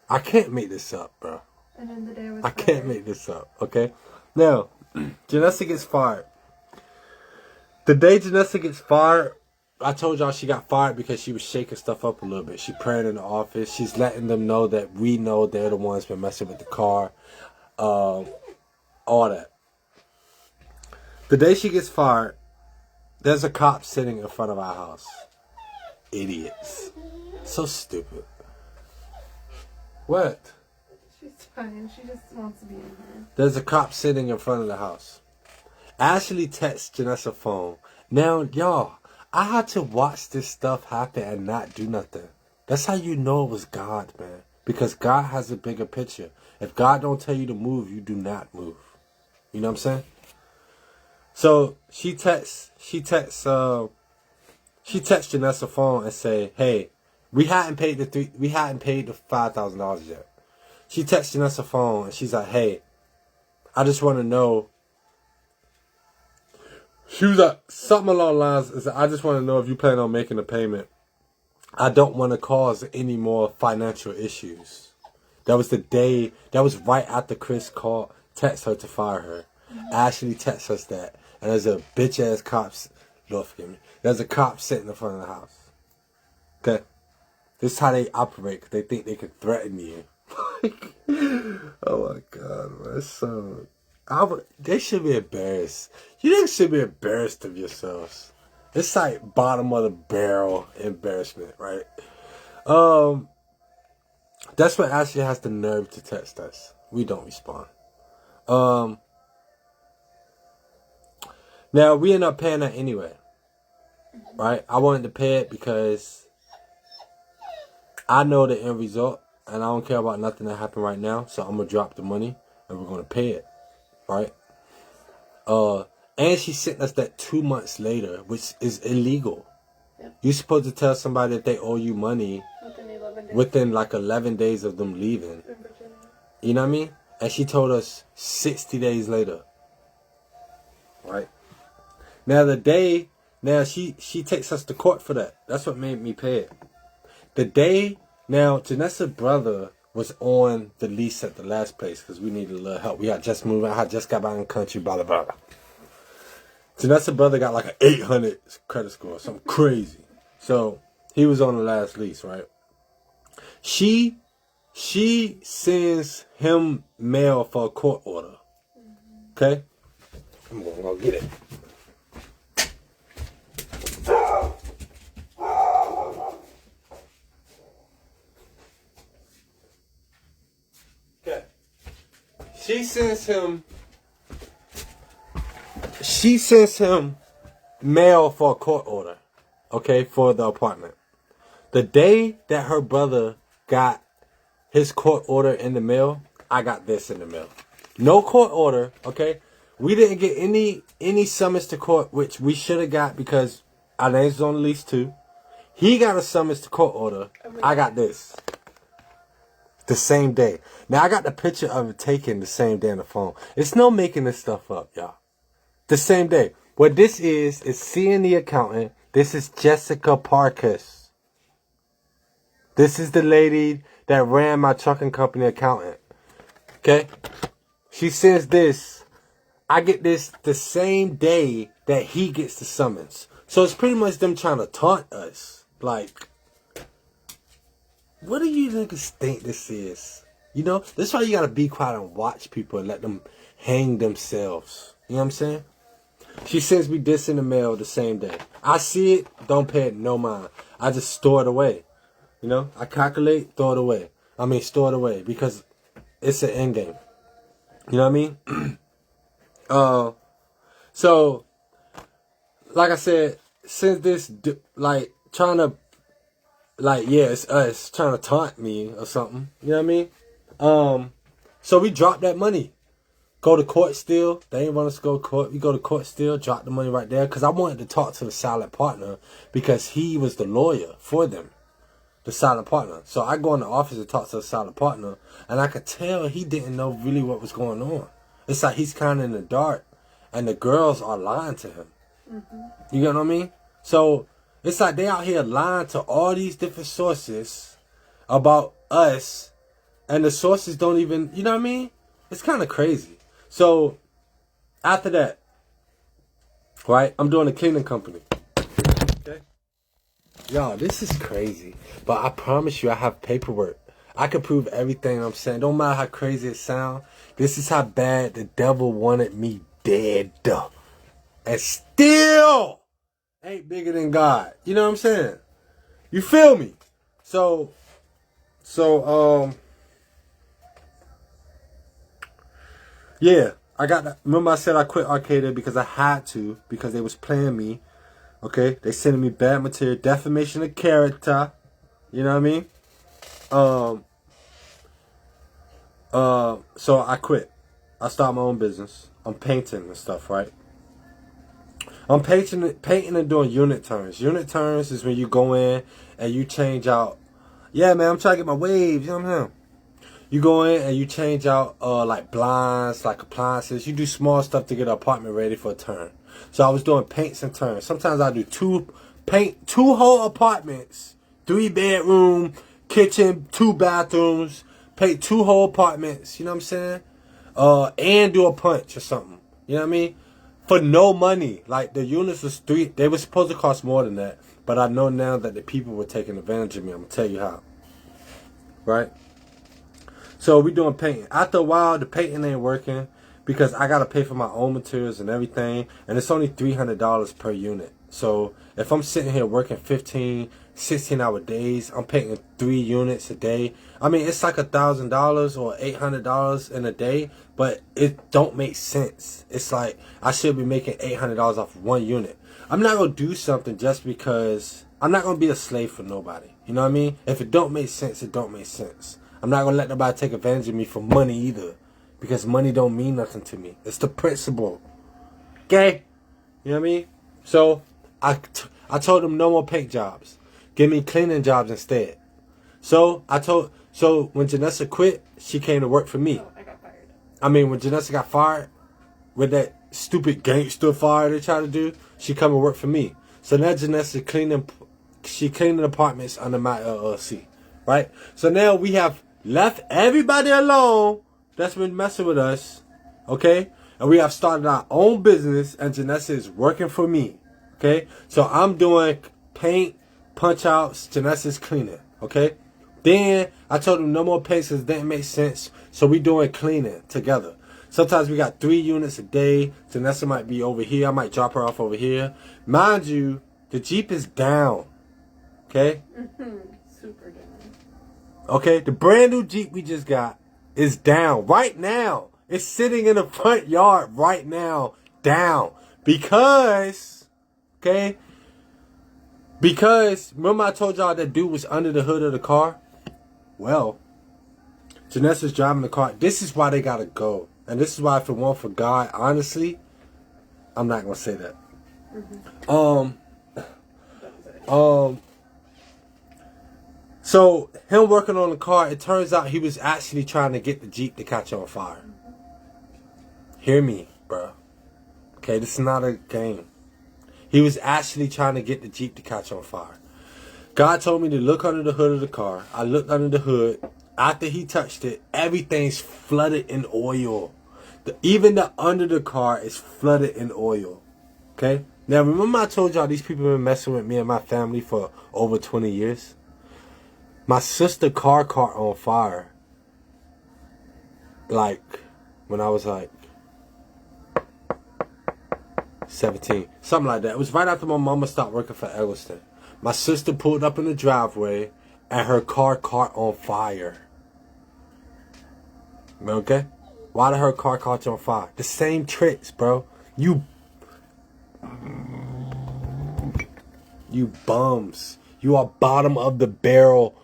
I can't make this up, bro. And then the day was I can't make this up, okay? Now, Janessa gets fired. The day Janessa gets fired, I told y'all she got fired because she was shaking stuff up a little bit. She praying in the office. She's letting them know that we know they're the ones been messing with the car. All that. The day she gets fired, there's a cop sitting in front of our house. Idiots. So stupid. What? She's fine. She just wants to be in here. There's a cop sitting in front of the house. Ashley texts Janessa's phone. Now, y'all, I had to watch this stuff happen and not do nothing. That's how you know it was God, man. Because God has a bigger picture. If God don't tell you to move, you do not move. You know what I'm saying? So she texts Janessa's phone and say, "Hey, we hadn't paid the $5,000 yet." She texts Janessa's phone and she's like, "Hey, I just want to know." She was like, something along the lines is, "I just want to know if you plan on making a payment. I don't want to cause any more financial issues." That was the day. That was right after Chris text her to fire her. Ashley texts us that. And there's a bitch ass cops. Don't forgive me. There's a cop sitting in front of the house. Okay? This is how they operate, because they think they can threaten you. Oh my God, man. So, they should be embarrassed. You niggas should be embarrassed of yourselves. It's like bottom of the barrel embarrassment, right? That's what Ashley has the nerve to text us. We don't respond. Now, we end up paying that anyway. Right? I wanted to pay it because I know the end result. And I don't care about nothing that happened right now. So I'm going to drop the money. And we're going to pay it. Right? And she sent us that 2 months later. Which is illegal. Yeah. You're supposed to tell somebody that they owe you money within like 11 days of them leaving. You know what I mean? And she told us 60 days later. Right? Now she takes us to court for that. That's what made me pay it. Now Janessa's brother was on the lease at the last place because we needed a little help. We had just moved out. I just got back in the country, blah, blah, blah. Janessa's brother got like an 800 credit score, something crazy. So he was on the last lease, right? She sends him mail for a court order. Okay? I'm going to go get it. Okay. She sends him mail for a court order. Okay, for the apartment. The day that her brother got his court order in the mail, I got this in the mail. No court order, okay? We didn't get any summons to court, which we should have got because our names on the lease too. He got a summons to court order. I got this. The same day. Now, I got the picture of it taken the same day on the phone. It's no making this stuff up, y'all. The same day. What this is seeing the accountant. This is Jessica Parkus. This is the lady that ran my trucking company accountant. Okay? She says this. I get this the same day that he gets the summons. So it's pretty much them trying to taunt us. Like, what do you niggas think this is? You know? This is why you gotta be quiet and watch people and let them hang themselves. You know what I'm saying? She sends me this in the mail the same day. I see it, don't pay it no mind. I just store it away. You know? I calculate, throw it away. I mean, store it away because it's an end game. You know what I mean? So, like I said, since this, like, trying to, like, yeah, it's us trying to taunt me or something. You know what I mean? So we dropped that money. Go to court still. They ain't want us to go to court. We go to court still. Drop the money right there. Because I wanted to talk to the silent partner. Because he was the lawyer for them. The silent partner. So I go in the office and talk to the silent partner. And I could tell he didn't know really what was going on. It's like he's kind of in the dark. And the girls are lying to him. Mm-hmm. You get what I mean? So it's like they out here lying to all these different sources about us. And the sources don't even, you know what I mean? It's kind of crazy. So, after that, right, I'm doing a cleaning company. Okay? Y'all, this is crazy. But I promise you, I have paperwork. I can prove everything I'm saying. Don't matter how crazy it sounds. This is how bad the devil wanted me dead. And still ain't bigger than God. You know what I'm saying? You feel me? So, yeah, I got that. Remember I said I quit Arcadia because I had to, because they was playing me. Okay, they sending me bad material, defamation of character. You know what I mean? So I quit. I started my own business. I'm painting and stuff, right? I'm painting and doing unit turns. Unit turns is when you go in and you change out. Yeah, man, I'm trying to get my waves. You know what I'm saying? You go in and you change out like blinds, like appliances. You do small stuff to get an apartment ready for a turn. So I was doing paints and turns. Sometimes I do two whole apartments, 3-bedroom, kitchen, 2 bathrooms, paint 2 whole apartments. You know what I'm saying? And do a punch or something. You know what I mean? For no money. Like the units was they were supposed to cost more than that. But I know now that the people were taking advantage of me. I'm gonna tell you how. Right? So we doing painting. After a while, the painting ain't working because I gotta pay for my own materials and everything, and it's only $300 per unit. So if I'm sitting here working 15, 16-hour days, I'm painting 3 units a day. I mean, it's like $1,000 or $800 in a day, but it don't make sense. It's like I should be making $800 off 1 unit. I'm not gonna do something just because I'm not gonna be a slave for nobody. You know what I mean? If it don't make sense, it don't make sense. I'm not going to let nobody take advantage of me for money either. Because money don't mean nothing to me. It's the principle. Okay? You know what I mean? So, I told them no more paint jobs. Give me cleaning jobs instead. So, when Janessa quit, she came to work for me. Oh, I got fired. I mean, when Janessa got fired, with that stupid gangster fire they tried to do, she come and work for me. So now Janessa cleaning apartments under my LLC. Right? So now we have left everybody alone that's been messing with us, okay? And we have started our own business, and Janessa is working for me, okay? So I'm doing paint, punch outs, Janessa's cleaning, okay? Then I told them no more paints because it didn't make sense, so we doing cleaning together. Sometimes we got 3 units a day. Janessa might be over here. I might drop her off over here. Mind you, the Jeep is down, okay? Super down. Okay, the brand new Jeep we just got is down right now. It's sitting in the front yard right now, down. Because, okay, remember I told y'all that dude was under the hood of the car? Well, Janessa's driving the car. This is why they gotta go. And this is why if it weren't for God, honestly, I'm not gonna say that. So him working on the car, it turns out he was actually trying to get the Jeep to catch on fire. Hear me, bro. Okay, this is not a game. He was actually trying to get the Jeep to catch on fire. God told me to look under the hood of the car. I looked under the hood. After he touched it, everything's flooded in oil. Even the under the car is flooded in oil. Okay? Now, remember I told y'all these people been messing with me and my family for over 20 years? My sister's car caught on fire. Like, when I was like 17. Something like that. It was right after my mama stopped working for Eggleston. My sister pulled up in the driveway and her car caught on fire. Okay? Why did her car catch on fire? The same tricks, bro. You bums. You are bottom of the barrel.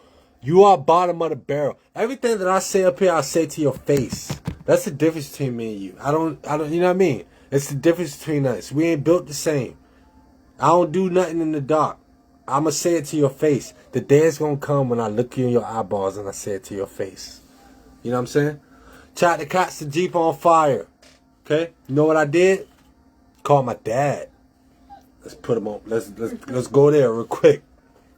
You are bottom of the barrel. Everything that I say up here, I say to your face. That's the difference between me and you. I don't, you know what I mean? It's the difference between us. We ain't built the same. I don't do nothing in the dark. I'ma say it to your face. The day is gonna come when I look you in your eyeballs and I say it to your face. You know what I'm saying? Tried to catch the Jeep on fire. Okay? You know what I did? Called my dad. Let's put him on. Let's go there real quick.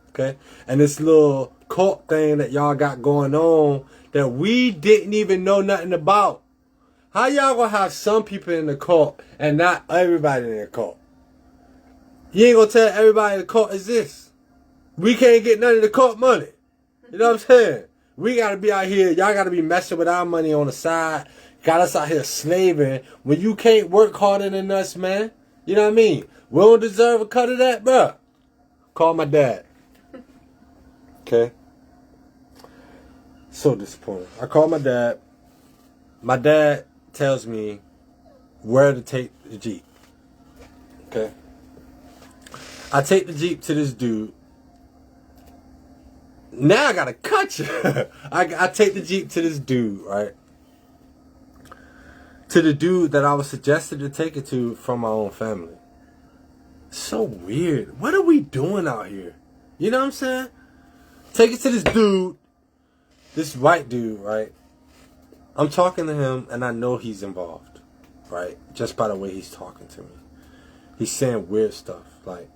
Okay? And this little cult thing that y'all got going on that we didn't even know nothing about. How y'all gonna have some people in the cult and not everybody in the cult? You ain't gonna tell everybody the cult exists. We can't get none of the cult money. You know what I'm saying? We gotta be out here. Y'all gotta be messing with our money on the side. Got us out here slaving when you can't work harder than us, man. You know what I mean? We don't deserve a cut of that, bruh. Call my dad. Okay? So disappointed. I call my dad. My dad tells me where to take the Jeep. Okay? I take the Jeep to this dude. Now I gotta cut you. I take the Jeep to this dude, right? To the dude that I was suggested to take it to from my own family. So weird. What are we doing out here? You know what I'm saying? Take it to this dude. This white dude, right? I'm talking to him and I know he's involved, right? Just by the way he's talking to me. He's saying weird stuff, like.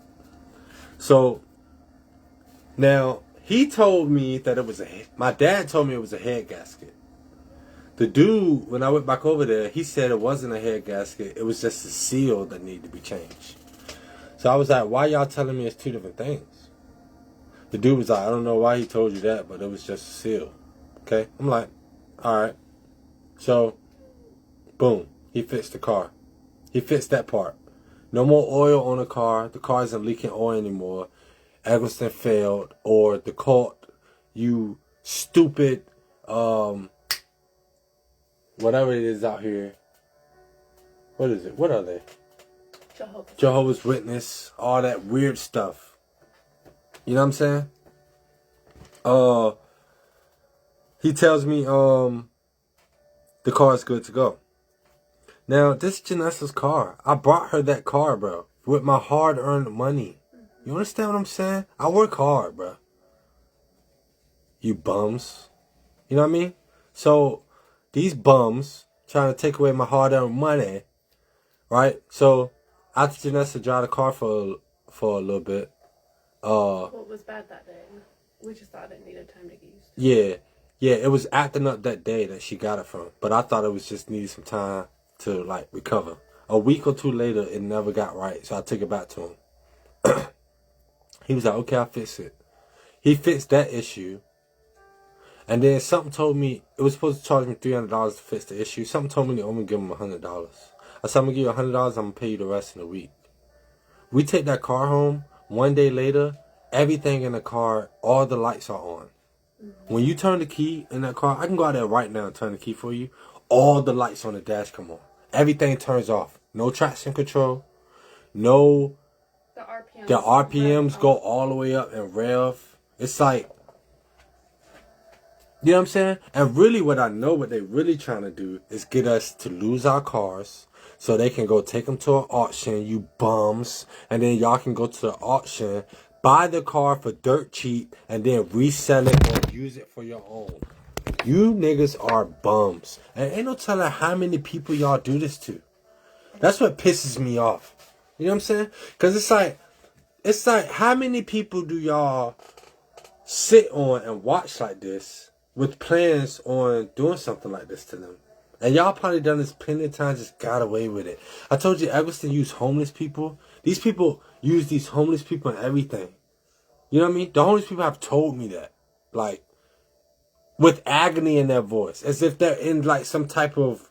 So, now, he told me that it was my dad told me it was a head gasket. The dude, when I went back over there, he said it wasn't a head gasket. It was just a seal that needed to be changed. So I was like, why y'all telling me it's two different things? The dude was like, I don't know why he told you that, but it was just a seal. Okay? I'm like, alright. So, boom. He fixed the car. He fixed that part. No more oil on the car. The car isn't leaking oil anymore. Eggleston failed. Or the cult, you stupid, whatever it is out here. What is it? What are they? Jehovah's Witness. All that weird stuff. You know what I'm saying? He tells me, the car is good to go. Now, this is Janessa's car. I brought her that car, bro. With my hard-earned money. You understand what I'm saying? I work hard, bro. You bums. You know what I mean? So, these bums trying to take away my hard-earned money, right? So, after Janessa drive the car for a little bit, what was bad that day? We just thought it needed time to get used to. Yeah, it was acting up that day that she got it from. But I thought it was just needed some time to, like, recover. A week or two later, it never got right. So I took it back to him. He was like, okay, I'll fix it. He fixed that issue. And then something told me, it was supposed to charge me $300 to fix the issue. Something told me to only give him $100. I said, I'm going to give you $100, I'm going to pay you the rest in a week. We take that car home. One day later, everything in the car, all the lights are on. When you turn the key in that car, I can go out there right now and turn the key for you. All the lights on the dash come on. Everything turns off. No traction control. No. The RPMs go all the way up and rev. It's like, You know what I'm saying? And really what I know what they really trying to do is get us to lose our cars so they can go take them to an auction, you bums. And then y'all can go to the auction, buy the car for dirt cheap, and then resell it or use it for your own. You niggas are bums. And ain't no telling how many people y'all do this to. That's what pisses me off. You know what I'm saying? Because it's like, how many people do y'all sit on and watch like this with plans on doing something like this to them? And y'all probably done this plenty of times, just got away with it. I told you Evanston used homeless people. These people use these homeless people in everything. You know what I mean? The homeless people have told me that. Like, with agony in their voice. As if they're in like some type of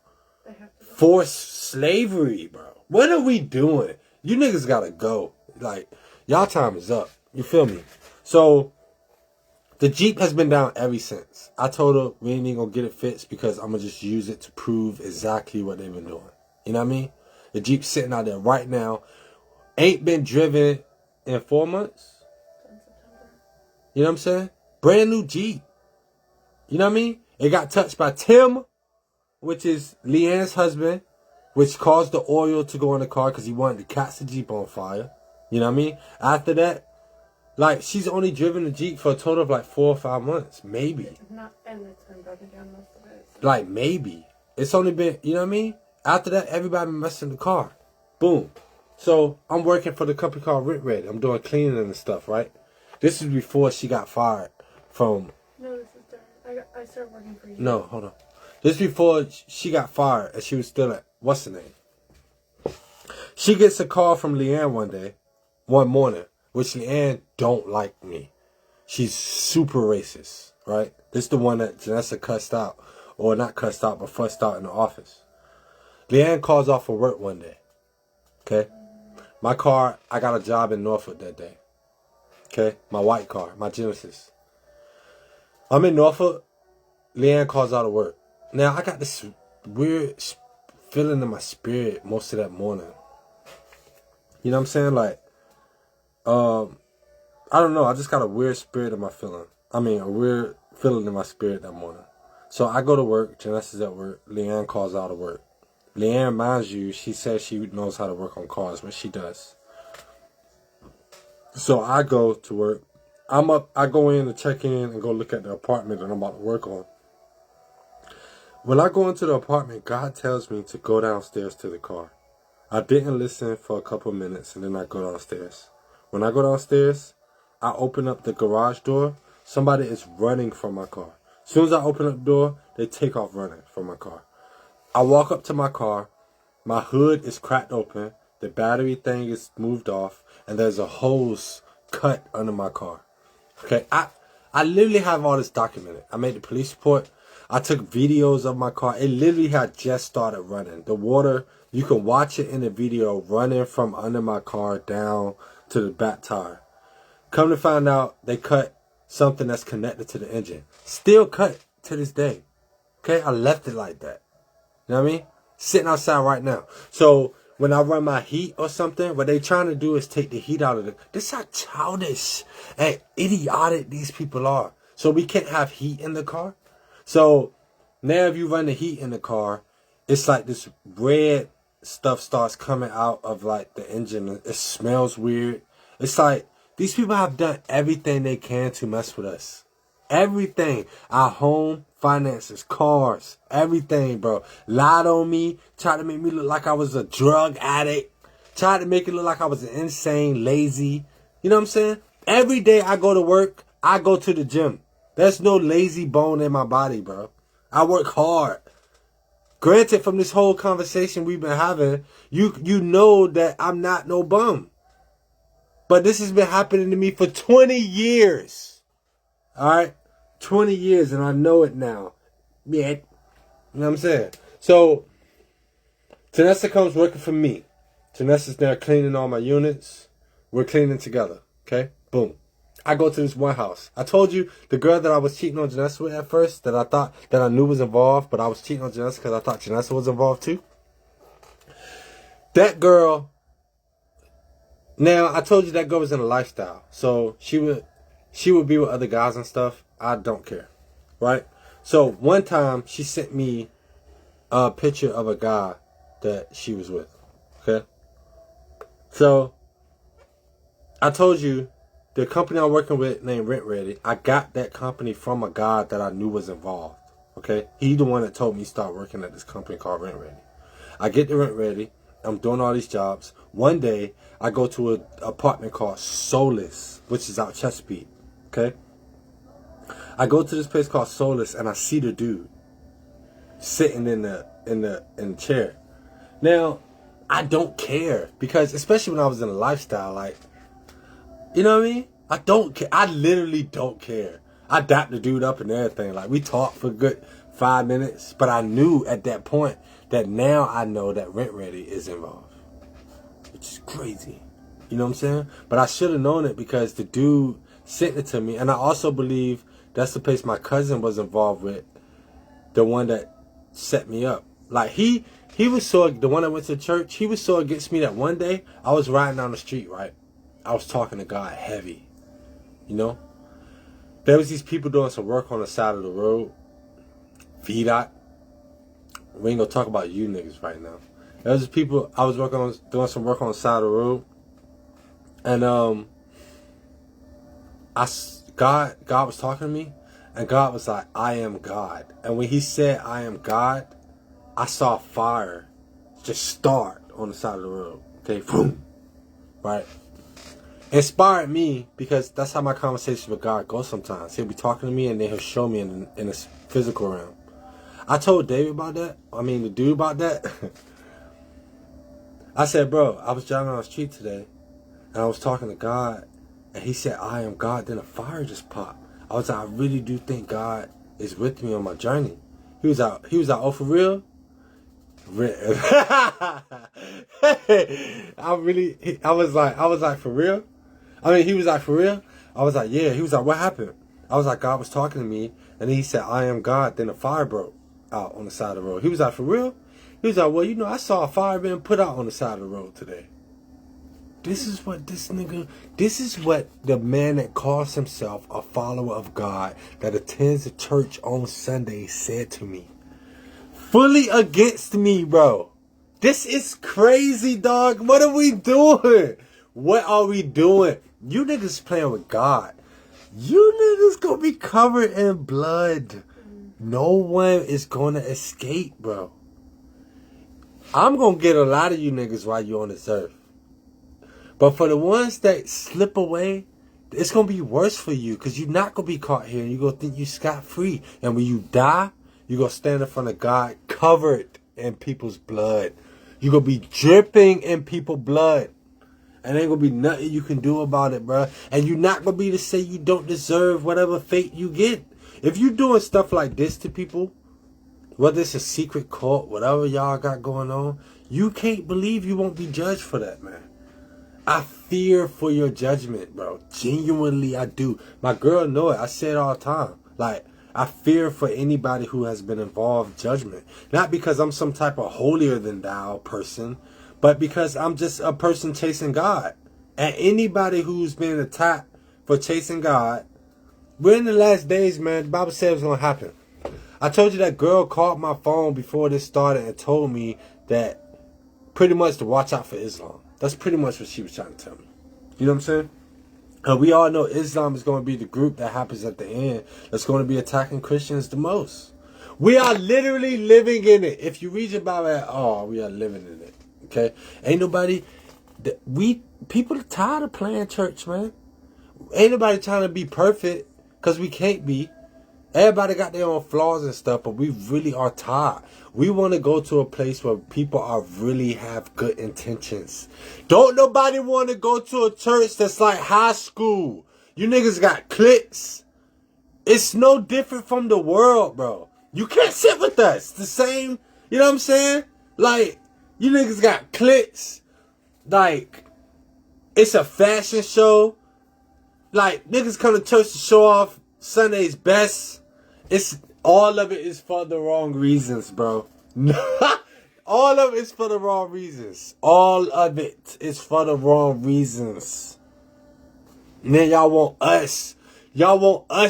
forced slavery, bro. What are we doing? You niggas gotta go. Like, y'all time is up. You feel me? So, the Jeep has been down ever since. I told her we ain't even gonna get it fixed because I'm gonna just use it to prove exactly what they've been doing. You know what I mean? The Jeep's sitting out there right now. Ain't been driven in 4 months. You know what I'm saying? Brand new Jeep. You know what I mean? It got touched by Tim, which is Leanne's husband, which caused the oil to go in the car because he wanted to catch the Jeep on fire. You know what I mean? After that, like, she's only driven the Jeep for a total of like 4 or 5 months. Maybe. And it's been broken down most of it. So. Like, maybe. It's only been, you know what I mean? After that, everybody been messing the car. Boom. So, I'm working for the company called Rent Ready. I'm doing cleaning and stuff, right? This is before she got fired from... No, this is different. I started working for you. No, hold on. This is before she got fired and she was still at... What's her name? She gets a call from Leanne one morning, which Leanne don't like me. She's super racist, right? This is the one that Janessa cussed out. Or not cussed out, but fussed out in the office. Leanne calls off for work one day. Okay? My car, I got a job in Norfolk that day. Okay? My white car, my Genesis. I'm in Norfolk. Leanne calls out of work. Now, I got this weird feeling in my spirit most of that morning. You know what I'm saying? Like, I don't know. I just got a weird spirit in my feeling. I mean, a weird feeling in my spirit that morning. So I go to work. Janessa's at work. Leanne calls out of work. Leanne, mind you, she says she knows how to work on cars, but she does. So I go to work. I go in to check in and go look at the apartment that I'm about to work on. When I go into the apartment, God tells me to go downstairs to the car. I didn't listen for a couple minutes, and then I go downstairs. When I go downstairs, I open up the garage door. Somebody is running from my car. As soon as I open up the door, they take off running from my car. I walk up to my car. My hood is cracked open. The battery thing is moved off, and there's a hose cut under my car. Okay, I literally have all this documented. I made the police report. I took videos of my car. It literally had just started running. The water, you can watch it in the video running from under my car down to the back tire. Come to find out, they cut something that's connected to the engine. Still cut to this day. Okay, I left it like that. You know what I mean? Sitting outside right now. So when I run my heat or something, what they trying to do is take the heat out of it. This is how childish and idiotic these people are. So we can't have heat in the car. So now if you run the heat in the car, it's like this red stuff starts coming out of like the engine. It smells weird. It's like these people have done everything they can to mess with us. Everything. Our home, finances, cars, everything, bro. Lied on me. Tried to make me look like I was a drug addict. Tried to make it look like I was an insane, lazy. You know what I'm saying? Every day I go to work, I go to the gym. There's no lazy bone in my body, bro. I work hard. Granted, from this whole conversation we've been having, you know that I'm not no bum. But this has been happening to me for 20 years. Alright? 20 years, and I know it now. Yeah. You know what I'm saying? So, Janessa comes working for me. Janessa's there cleaning all my units. We're cleaning together. Okay? Boom. I go to this one house. I told you the girl that I was cheating on Janessa with at first, that I knew was involved, but I was cheating on Janessa because I thought Janessa was involved too. That girl, now I told you that girl was in a lifestyle. So she would be with other guys and stuff. I don't care. Right? So one time she sent me a picture of a guy that she was with. Okay? So I told you the company I'm working with named Rent Ready, I got that company from a guy that I knew was involved. Okay? He the one that told me start working at this company called Rent Ready. I get the Rent Ready. I'm doing all these jobs. One day, I go to an apartment called Solace, which is out Chesapeake. Okay? I go to this place called Solace, and I see the dude sitting in the chair. Now, I don't care because, especially when I was in a lifestyle, like, you know what I mean? I don't care. I literally don't care. I dapped the dude up and everything. Like, we talked for a good 5 minutes, but I knew at that point that now I know that Rent Ready is involved, which is crazy. You know what I'm saying? But I should have known it because the dude sent it to me, and I also believe that's the place my cousin was involved with, the one that set me up. Like, he was so, the one that went to church, he was so against me that one day I was riding down the street, right? I was talking to God heavy, you know? There was these people doing some work on the side of the road. VDOT. We ain't gonna talk about you niggas right now. There was people I was doing some work on the side of the road, and God was talking to me, and God was like, "I am God." And when He said, "I am God," I saw fire just start on the side of the road. Okay, boom, right. Inspired me because that's how my conversation with God goes sometimes. He'll be talking to me and then He'll show me in this physical realm. I told David about that. I mean, the dude about that. I said, bro, I was driving on the street today and I was talking to God and He said, "I am God." Then a fire just popped. I was like, I really do think God is with me on my journey. He was out, "Oh, for real?" I was like, "For real?" I mean, he was like, "For real?" I was like, "Yeah." He was like, "What happened?" I was like, "God was talking to me, and then He said, 'I am God.'" Then a fire broke out on the side of the road. He was like, "For real?" He was like, "Well, you know, I saw a fire being put out on the side of the road today." This is what the man that calls himself a follower of God, that attends the church on Sunday, said to me. Fully against me, bro. This is crazy, dog. What are we doing? What are we doing? You niggas playing with God. You niggas gonna be covered in blood. No one is gonna escape, bro. I'm gonna get a lot of you niggas while you're on this earth. But for the ones that slip away, it's gonna be worse for you because you're not gonna be caught here and you're gonna think you scot-free. And when you die, you're gonna stand in front of God covered in people's blood. You're gonna be dripping in people's blood. And ain't gonna be nothing you can do about it, bro. And you're not gonna be to say you don't deserve whatever fate you get. If you doing stuff like this to people, whether it's a secret cult, whatever y'all got going on, you can't believe you won't be judged for that, man. I fear for your judgment, bro. Genuinely, I do. My girl know it. I say it all the time. Like, I fear for anybody who has been involved judgment. Not because I'm some type of holier than thou person, but because I'm just a person chasing God. And anybody who's been attacked for chasing God, we're in the last days, man. The Bible said it's going to happen. I told you that girl called my phone before this started and told me that pretty much to watch out for Islam. That's pretty much what she was trying to tell me. You know what I'm saying? And we all know Islam is going to be the group that happens at the end that's going to be attacking Christians the most. We are literally living in it. If you read your Bible, we are living in it. Okay? Ain't nobody... People are tired of playing church, man. Ain't nobody trying to be perfect because we can't be. Everybody got their own flaws and stuff, but we really are tired. We want to go to a place where people are really have good intentions. Don't nobody want to go to a church that's like high school. You niggas got cliques. It's no different from the world, bro. You can't sit with us. The same, you know what I'm saying? Like, you niggas got cliques. Like, it's a fashion show. Like, niggas come to church to show off Sunday's best. All of it is for the wrong reasons, bro. All of it is for the wrong reasons. All of it is for the wrong reasons. And then y'all want us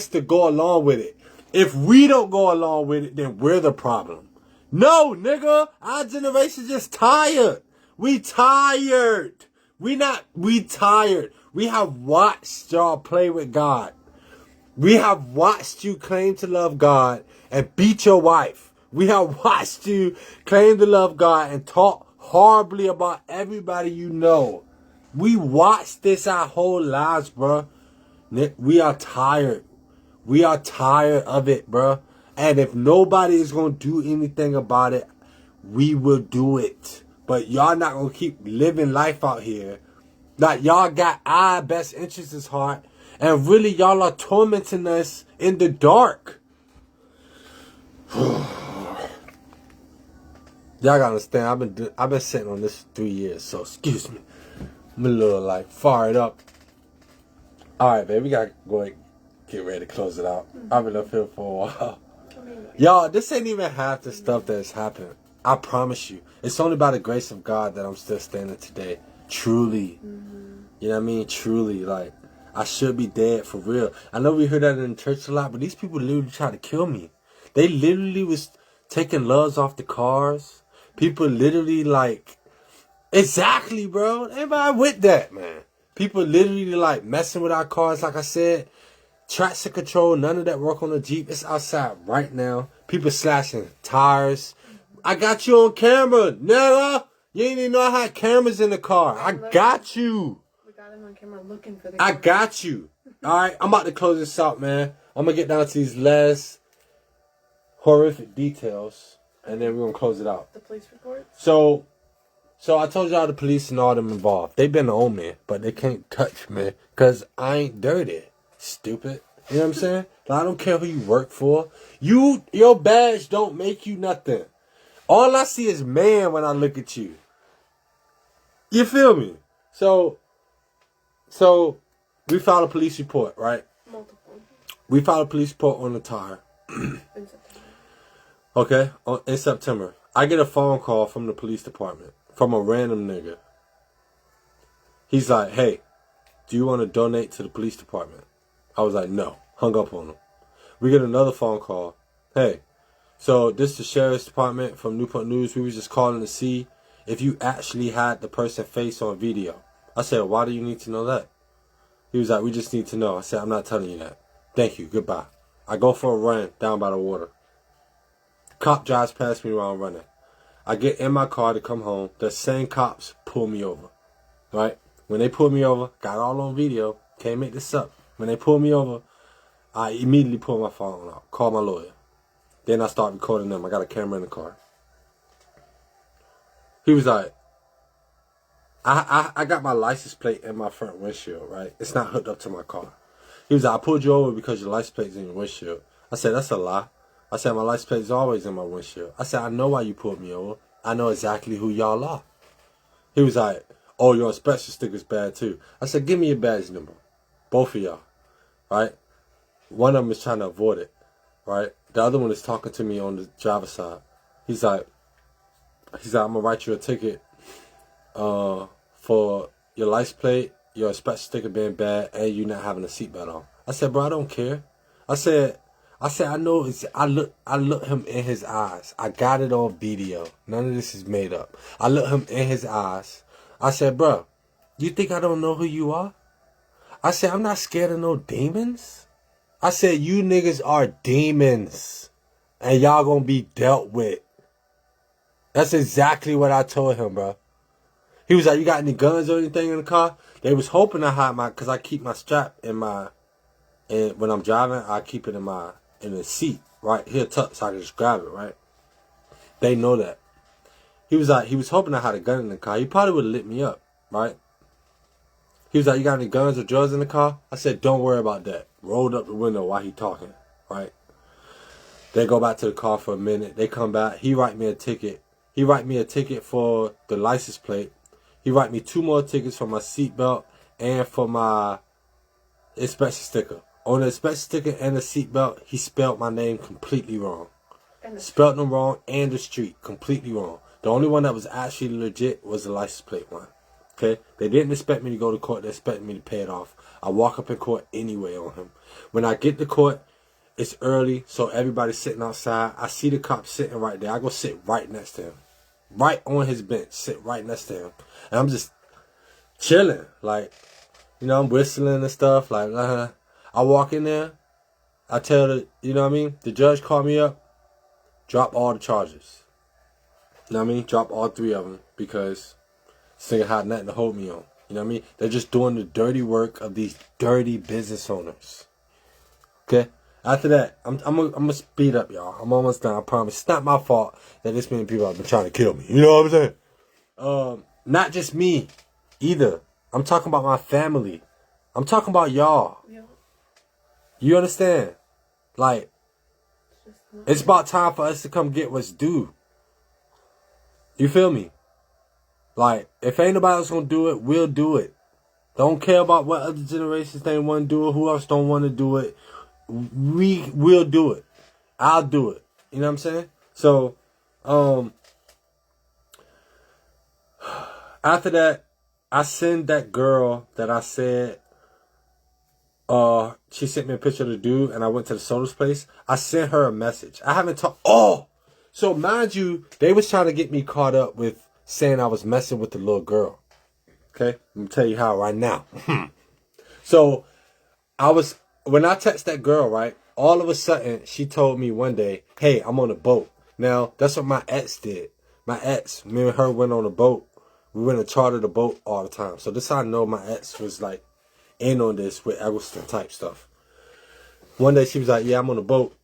to go along with it. If we don't go along with it, then we're the problem. No, nigga. Our generation just tired. We tired. We tired. We have watched y'all play with God. We have watched you claim to love God and beat your wife. We have watched you claim to love God and talk horribly about everybody you know. We watched this our whole lives, bro. We are tired. We are tired of it, bro. And if nobody is going to do anything about it, we will do it. But y'all not going to keep living life out here. Like y'all got our best interests at heart. And really y'all are tormenting us in the dark. Y'all gotta understand, I've been sitting on this for 3 years, so excuse me. I'm a little like fired up. Alright, baby, we gotta go and get ready to close it out. I've been up here for a while. Y'all, this ain't even half the stuff that's happened. I promise you. It's only by the grace of God that I'm still standing today. Truly. You know what I mean? Truly, like, I should be dead for real. I know we heard that in the church a lot, but these people literally tried to kill me. They literally was taking loves off the cars. People literally like, exactly, bro. Everybody with that, man. People literally like messing with our cars, like I said. Traction control, none of that work on the Jeep. It's outside right now. People slashing tires. I got you on camera, nigga. You ain't even know I had cameras in the car. I got you. We got him on camera looking for the I got you. Alright, I'm about to close this out, man. I'm gonna get down to these last horrific details, and then we're gonna close it out. The police reports? So I told y'all the police and all them involved. They been on me, but they can't touch me, because I ain't dirty. Stupid. You know what I'm saying? Like, I don't care who you work for. Your badge don't make you nothing. All I see is man when I look at you. You feel me? So we filed a police report, right? Multiple. We filed a police report on the tire. In September. Okay? In September. I get a phone call from the police department. From a random nigga. He's like, hey, do you want to donate to the police department? I was like, no. Hung up on him. We get another phone call. Hey, so this is the sheriff's department from Newport News. We was just calling to see if you actually had the person's face on video. I said, why do you need to know that? He was like, we just need to know. I said, I'm not telling you that. Thank you. Goodbye. I go for a run down by the water. Cop drives past me while I'm running. I get in my car to come home. The same cops pull me over. Right? When they pull me over, got all on video. Can't make this up. When they pull me over, I immediately pull my phone out. Call my lawyer. Then I start recording them. I got a camera in the car. He was like, I got my license plate in my front windshield, right? It's not hooked up to my car. He was like, I pulled you over because your license plate's in your windshield. I said, that's a lie. I said, my license plate is always in my windshield. I said, I know why you pulled me over. I know exactly who y'all are. He was like, oh, your inspection sticker's bad too. I said, give me your badge number. Both of y'all. Right? One of them is trying to avoid it. Right? The other one is talking to me on the driver's side. He's like, I'm going to write you a ticket for your license plate, your inspection sticker being bad, and you not having a seatbelt on. I said, bro, I don't care. I said, I know. I look him in his eyes. I got it on video. None of this is made up. I look him in his eyes. I said, bro, you think I don't know who you are? I said, I'm not scared of no demons. I said, you niggas are demons. And y'all gonna be dealt with. That's exactly what I told him, bro. He was like, you got any guns or anything in the car? They was hoping I had because I keep my strap in and when I'm driving, I keep it in the seat, right? Here tucked so I can just grab it, right? They know that. He was like, he was hoping I had a gun in the car. He probably would have lit me up, right? He was like, you got any guns or drugs in the car? I said, don't worry about that. Rolled up the window while he talking, right? They go back to the car for a minute. They come back. He write me a ticket. He write me a ticket for the license plate. He write me 2 more tickets for my seatbelt and for my inspection sticker. On the inspection sticker and the seatbelt, he spelled my name completely wrong. Spelled them wrong and the street completely wrong. The only one that was actually legit was the license plate one. Okay? They didn't expect me to go to court. They expected me to pay it off. I walk up in court anyway on him. When I get to court, It's early, so everybody's sitting outside. I see the cop sitting right there. I go sit right next to him. Right on his bench. Sit right next to him. And I'm just chilling. Like, you know, I'm whistling and stuff. Like, I walk in there. I tell the, you know what I mean? The judge called me up. Drop all the charges. You know what I mean? Drop all 3 of them. Because this nigga had nothing to hold me on. You know what I mean? They're just doing the dirty work of these dirty business owners. Okay? After that, I'm gonna speed up, y'all. I'm almost done, I promise. It's not my fault that this many people have been trying to kill me. You know what I'm saying? Not just me, either. I'm talking about my family. I'm talking about y'all. Yeah. You understand? Like, it's about time for us to come get what's due. You feel me? Like, if ain't nobody else gonna do it, we'll do it. Don't care about what other generations they want to do it, who else don't want to do it. We will do it. I'll do it. You know what I'm saying? So, after that, I send that girl that I said, she sent me a picture of the dude, and I went to the soda's place. I sent her a message. I haven't talked. Oh! So, mind you, they was trying to get me caught up with saying I was messing with the little girl. Okay? Let me tell you how right now. So, when I text that girl, right, all of a sudden, she told me one day, hey, I'm on a boat. Now, that's what my ex did. My ex, me and her went on a boat. We went and chartered a boat all the time. So this how I know my ex was like in on this with Eggleston type stuff. One day she was like, yeah, I'm on a boat.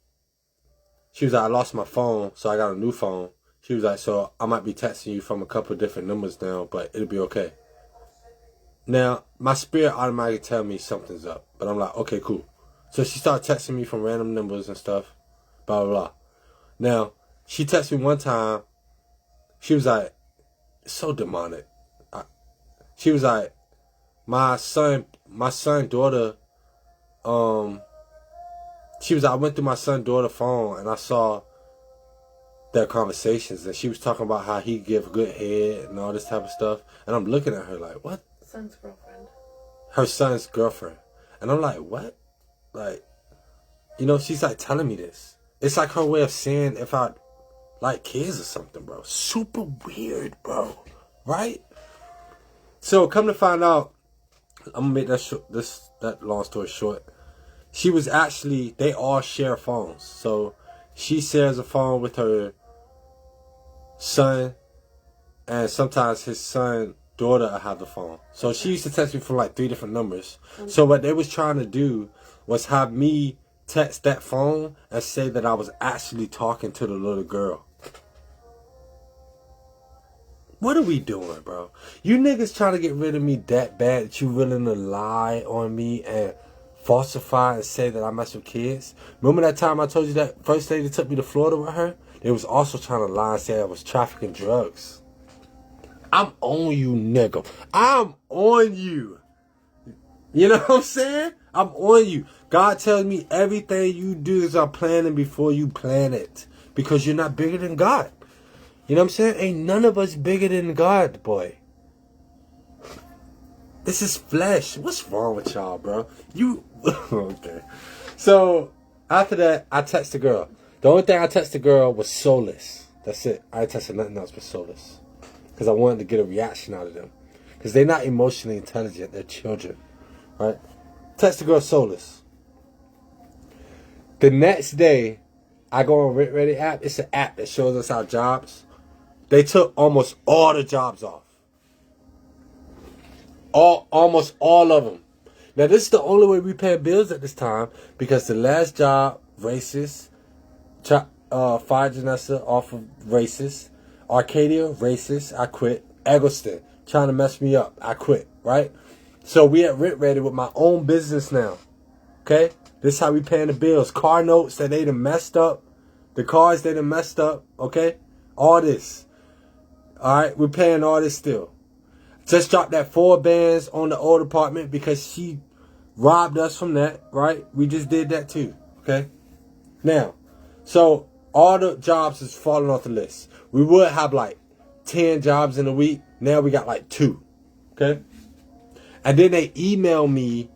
She was like, I lost my phone, so I got a new phone. She was like, so I might be texting you from a couple of different numbers now, but it'll be okay. Now, my spirit automatically tell me something's up. But I'm like, okay, cool. So she started texting me from random numbers and stuff. Blah, blah, blah. Now, she texted me one time. She was like, it's so demonic. She was like, my son, daughter, she was like, I went through my son, daughter phone and I saw their conversations. And she was talking about how he give good head and all this type of stuff. And I'm looking at her like, what? Son's girlfriend. Her son's girlfriend. And I'm like, what? Like, you know, she's like telling me this. It's like her way of saying if I like kids or something, bro. Super weird, bro. Right? So, come to find out, I'm going to make that long story short. She was actually, they all share phones. So, she shares a phone with her son. And sometimes his son, daughter, have the phone. So, she used to text me from like 3 different numbers. So, what they was trying to do was have me text that phone and say that I was actually talking to the little girl. What are we doing, bro? You niggas trying to get rid of me that bad that you willing to lie on me and falsify and say that I mess with kids? Remember that time I told you that first lady took me to Florida with her? They was also trying to lie and say I was trafficking drugs. I'm on you, nigga. I'm on you. You know what I'm saying? I'm on you. God tells me everything you do is a planning before you plan it. Because you're not bigger than God. You know what I'm saying? Ain't none of us bigger than God, boy. This is flesh. What's wrong with y'all, bro? Okay. So, after that, I text the girl. The only thing I text the girl was soulless. That's it. I ain't texted nothing else but soulless. Because I wanted to get a reaction out of them. Because they're not emotionally intelligent. They're children. Right? Text the girl soulless. The next day, I go on Rent Ready app. It's an app that shows us our jobs. They took almost all the jobs off. Almost all of them. Now, this is the only way we pay bills at this time. Because the last job, racist. Fired Janessa off of racist. Arcadia, racist. I quit. Eggleston, trying to mess me up. I quit. Right? So we at Rent Ready with my own business now. Okay? This is how we paying the bills. Car notes that they done messed up. The cars they done messed up. Okay? All this. Alright? We're paying all this still. Just dropped that 4 bands on the old apartment because she robbed us from that. Right? We just did that too. Okay? Now. So, all the jobs is falling off the list. We would have like 10 jobs in a week. Now we got like 2. Okay? And then they email me.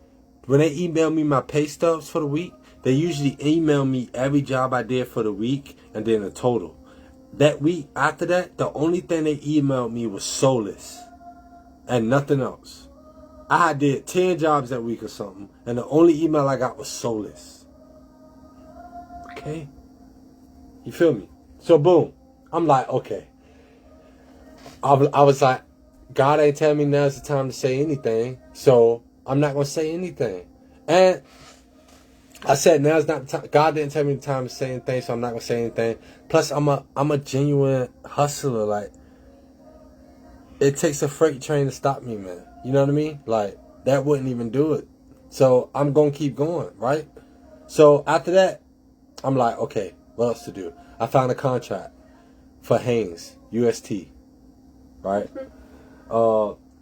When they email me my pay stubs for the week, They usually email me every job I did for the week and then a total. That week after that, the only thing they emailed me was soulless and nothing else. I did 10 jobs that week or something, and the only email I got was soulless. Okay? You feel me? So boom. I'm like, okay. I was like, God ain't telling me now's the time to say anything, so I'm not going to say anything. And I said now's not the time. God didn't tell me the time to say anything, so I'm not going to say anything. Plus, I'm a genuine hustler. Like, it takes a freight train to stop me, man. You know what I mean? Like, that wouldn't even do it. So I'm going to keep going, right? So after that, I'm like, okay, what else to do? I found a contract for Haynes, UST, right?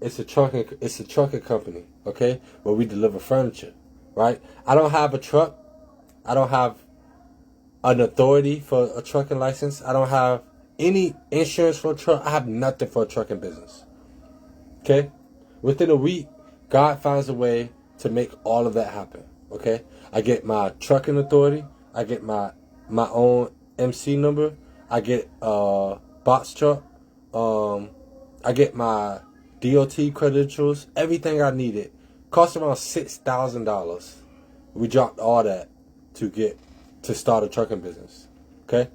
It's a trucking company, okay? Where we deliver furniture, right? I don't have a truck. I don't have an authority for a trucking license. I don't have any insurance for a truck. I have nothing for a trucking business. Okay? Within a week, God finds a way to make all of that happen. Okay? I get my trucking authority. I get my own MC number. I get box truck. I get my DOT credentials. Everything I needed. Cost around $6,000. We dropped all that to start a trucking business. Okay?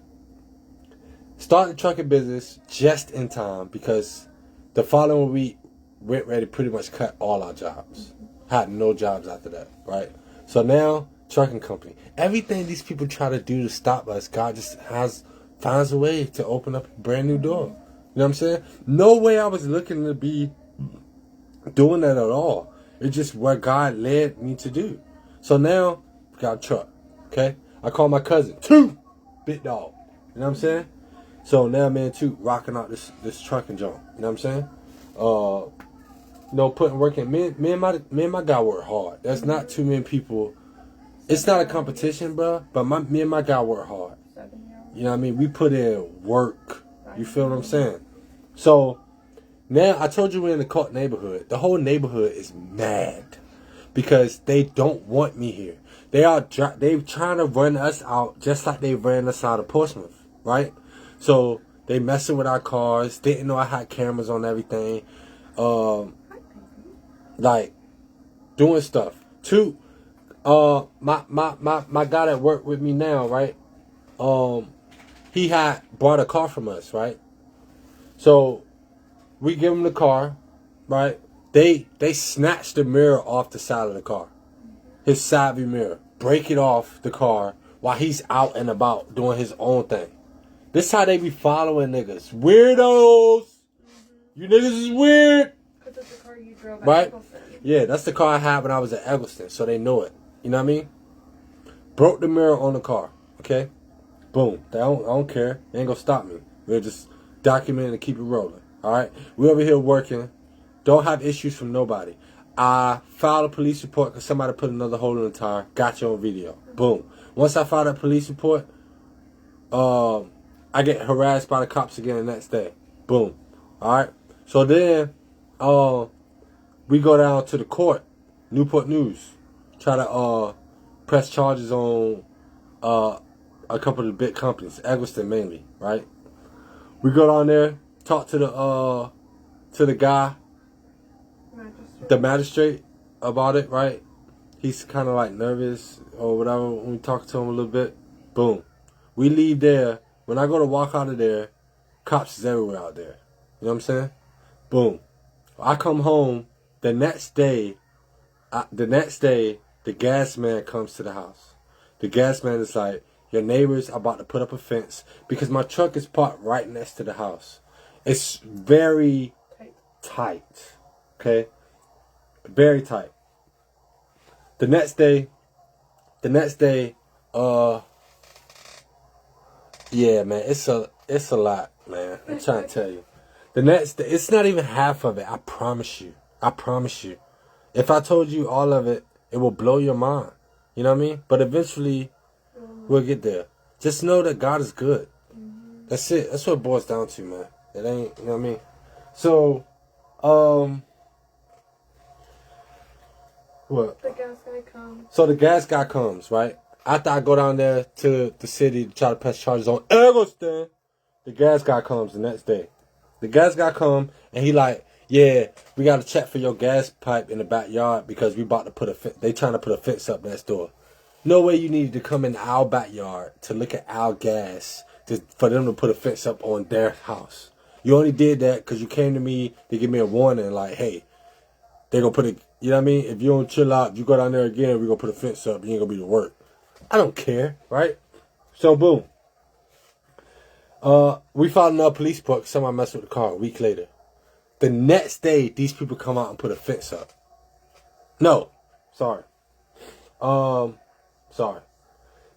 Start the trucking business just in time because the following week went ready to pretty much cut all our jobs. Had no jobs after that, right? So now, trucking company. Everything these people try to do to stop us, God just finds a way to open up a brand new door. You know what I'm saying? No way I was looking to be doing that at all. It's just what God led me to do. So now, we got a truck, okay? I call my cousin, Toot, big dog. You know what I'm saying? So now, man, Toot rocking out this trucking joint. You know what I'm saying? Putting work in. Me and my guy work hard. There's not too many people. It's not a competition, bro. But me and my guy work hard. You know what I mean? We put in work. You feel what I'm saying? So now I told you we're in the Cult neighborhood. The whole neighborhood is mad because they don't want me here. They trying to run us out just like they ran us out of Portsmouth, right? So they messing with our cars. Didn't know I had cameras on everything. Like doing stuff. Two, my guy that work with me now, right? He had bought a car from us, right? So we give him the car, right? They snatch the mirror off the side of the car. His side view mirror. Break it off the car while he's out and about doing his own thing. This how they be following niggas. Weirdos! You niggas is weird! Because it's the car you drove at right? Eggleston. Yeah, that's the car I had when I was at Eggleston, so they know it. You know what I mean? Broke the mirror on the car, okay? Boom. I don't care. They ain't gonna stop me. We'll just document it and keep it rolling. Alright? We over here working. Don't have issues from nobody. I filed a police report because somebody put another hole in the tire. Got you on video. Boom. Once I filed that police report, I get harassed by the cops again the next day. Boom. Alright? So then, we go down to the court, Newport News. Try to press charges on a couple of the big companies, Eggleston mainly, right? We go down there, talk to the guy, the magistrate about it, right? He's kind of like nervous or whatever when we talk to him a little bit. Boom. We leave there. When I go to walk out of there, cops is everywhere out there. You know what I'm saying? Boom. I come home. The next day, the gas man comes to the house. The gas man is like, your neighbors are about to put up a fence because my truck is parked right next to the house. It's very tight. Okay? Very tight. The next day, yeah, man, it's a lot, man. I'm trying to tell you. The next day, it's not even half of it. I promise you. If I told you all of it, it will blow your mind. You know what I mean? But eventually, we'll get there. Just know that God is good. That's it. That's what it boils down to, man. It ain't, you know what I mean? So, what? The gas guy comes. So the gas guy comes, right? after I go down there to the city to try to press charges on Eggleston, the gas guy comes the next day. The gas guy come and he like, yeah, we got to check for your gas pipe in the backyard because we about to put they trying to put a fence up next door. No way you needed to come in our backyard to look at our gas for them to put a fence up on their house. You only did that because you came to me to give me a warning like, hey, they're going to put a, you know what I mean? If you don't chill out, if you go down there again, we're going to put a fence up. You ain't going to be to work. I don't care, right? So, boom. We filed another police report because somebody messed with the car a week later. The next day, these people come out and put a fence up. No. Sorry. Sorry.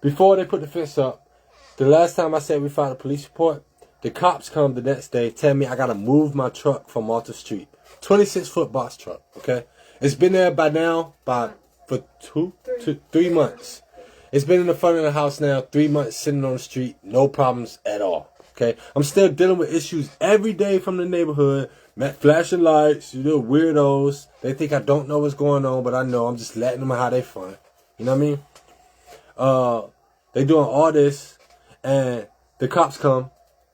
Before they put the fence up, the last time I said we filed a police report, the cops come the next day, tell me I got to move my truck from Malta Street. 26-foot box truck, okay? It's been there by now for 3 months. It's been in the front of the house now, 3 months sitting on the street, no problems at all, okay? I'm still dealing with issues every day from the neighborhood, flashing lights, you know, weirdos. They think I don't know what's going on, but I know. I'm just letting them have their fun. You know what I mean? They doing all this, and the cops come.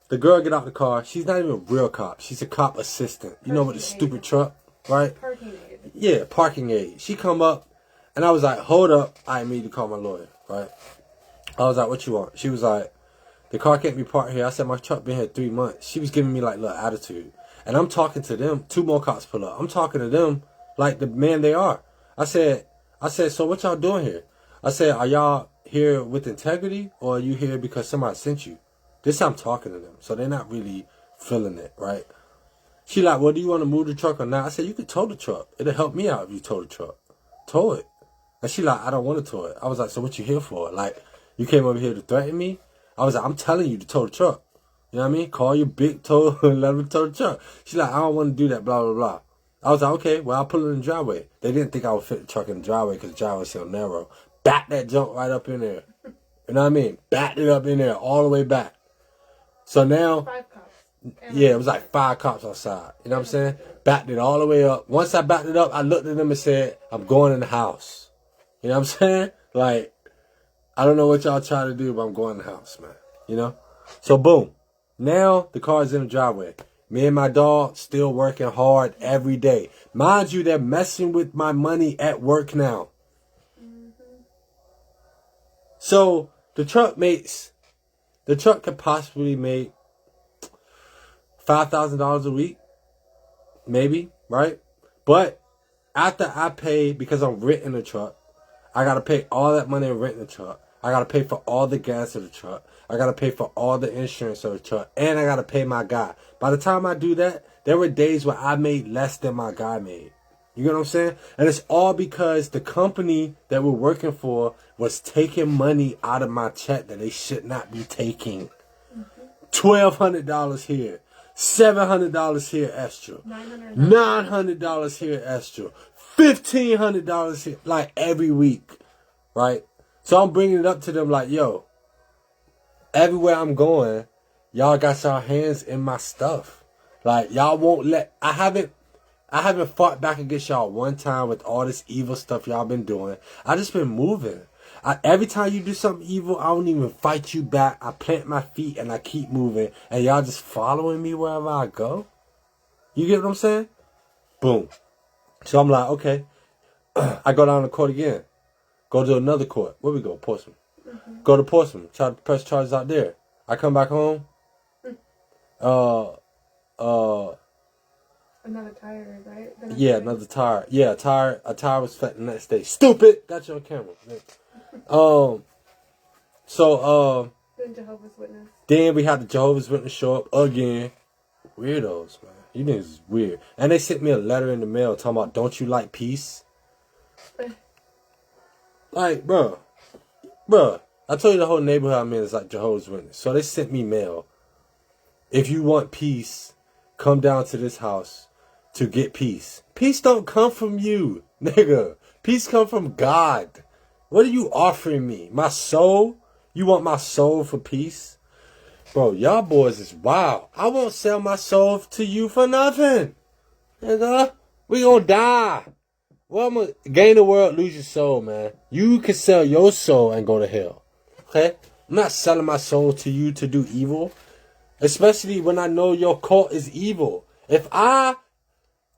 The girl get out the car. She's not even a real cop. She's a cop assistant. You know, with a stupid truck, right? Parking aid. Yeah, parking aid. She come up, and I was like, hold up. I immediately called my lawyer, right? I was like, what you want? She was like, the car can't be parked here. I said, my truck been here 3 months. She was giving me, like, little attitude. And I'm talking to them. 2 more cops pull up. I'm talking to them like the man they are. I said, so what y'all doing here? I said, are y'all here with integrity, or are you here because somebody sent you? This I'm talking to them, so they're not really feeling it, right? She like, well, do you want to move the truck or not? I said, you can tow the truck. It'll help me out if you tow the truck. Tow it. And she like, I don't want to tow it. I was like, so what you here for? Like, you came over here to threaten me? I was like, I'm telling you to tow the truck. You know what I mean? Call your big tow and let them tow the truck. She like, I don't want to do that, blah, blah, blah. I was like, okay, well, I'll put it in the driveway. They didn't think I would fit the truck in the driveway because the driveway was so narrow. Back that junk right up in there. You know what I mean? Backed it up in there all the way back. So now, 5 cops. Yeah, it was like 5 cops outside. You know what I'm saying? Backed it all the way up. Once I backed it up, I looked at them and said, I'm going in the house. You know what I'm saying? Like, I don't know what y'all trying to do, but I'm going in the house, man. You know? So, boom. Now, the car's in the driveway. Me and my dog still working hard every day. Mind you, they're messing with my money at work now. So, the truck could possibly make $5,000 a week. Maybe, right? But after I pay, because I'm renting the truck, I got to pay all that money in renting the truck. I got to pay for all the gas of the truck. I got to pay for all the insurance of the truck. And I got to pay my guy. By the time I do that, there were days where I made less than my guy made. You get what I'm saying? And it's all because the company that we're working for was taking money out of my check that they should not be taking. $1,200 here. $700 here extra. $900 here extra. $1,500 here. Like every week. Right? So I'm bringing it up to them like, yo, everywhere I'm going, y'all got y'all hands in my stuff. Like, y'all won't let... I haven't fought back against y'all one time with all this evil stuff y'all been doing. I just been moving. Every time you do something evil, I don't even fight you back. I plant my feet and I keep moving. And y'all just following me wherever I go. You get what I'm saying? Boom. So I'm like, okay. I go down to court again. Go to another court. Where we go? Portsmouth. Go to Portsmouth. Try to press charges out there. I come back home. Another tire, right? Yeah, another tire. Yeah, a tire was flat the next day. Stupid! Got you on camera. Then Jehovah's Witness. Then we had the Jehovah's Witness show up again. Weirdos, man. You niggas is weird. And they sent me a letter in the mail talking about, don't you like peace? Like, bro. I told you the whole neighborhood I'm in is like Jehovah's Witness. So they sent me mail. If you want peace, come down to this house to get peace. Peace don't come from you, nigga. Peace come from God. What are you offering me? My soul? You want my soul for peace? Bro, y'all boys is wild. I won't sell my soul to you for nothing. Nigga, we gonna die. Well, I'm gonna gain the world, lose your soul, man. You can sell your soul and go to hell. Okay? I'm not selling my soul to you to do evil. Especially when I know your cult is evil. If I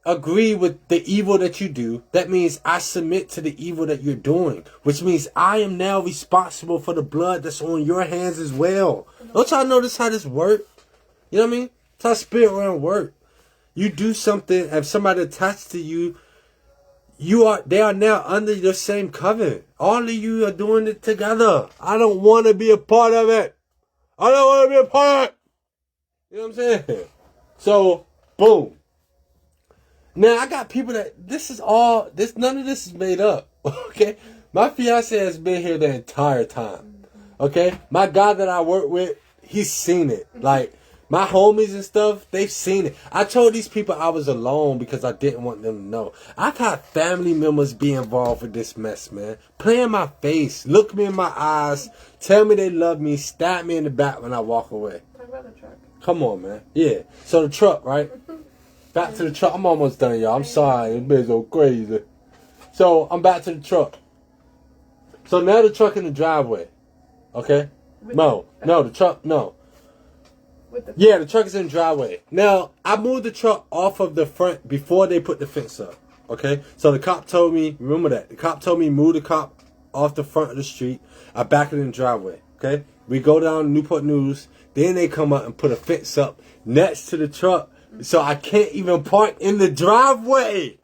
agree with the evil that you do, that means I submit to the evil that you're doing. Which means I am now responsible for the blood that's on your hands as well. Don't y'all notice how this works? You know what I mean? That's how spirit realm work. You do something, and somebody attached to you, they are now under the same covenant. All of you are doing it together. I don't want to be a part of it. I don't want to be a part of it. You know what I'm saying? So, boom. Now I got people that none of this is made up. Okay? My fiance has been here the entire time. Okay? My guy that I work with, he's seen it. Like, my homies and stuff, they've seen it. I told these people I was alone because I didn't want them to know. I've had family members be involved with this mess, man. Play in my face, look me in my eyes, tell me they love me, stab me in the back when I walk away. Talk about the truck. Come on, man. Yeah. So the truck, right? Back to the truck. I'm almost done, y'all. I'm sorry. This bitch so crazy. So I'm back to the truck. So now the truck in the driveway. Okay? No, the truck, no. Yeah, the truck is in the driveway. Now, I moved the truck off of the front before they put the fence up. Okay? So the cop told me, remember that. The cop told me move the cop off the front of the street. I back it in the driveway. Okay? We go down Newport News. Then they come up and put a fence up next to the truck. So I can't even park in the driveway.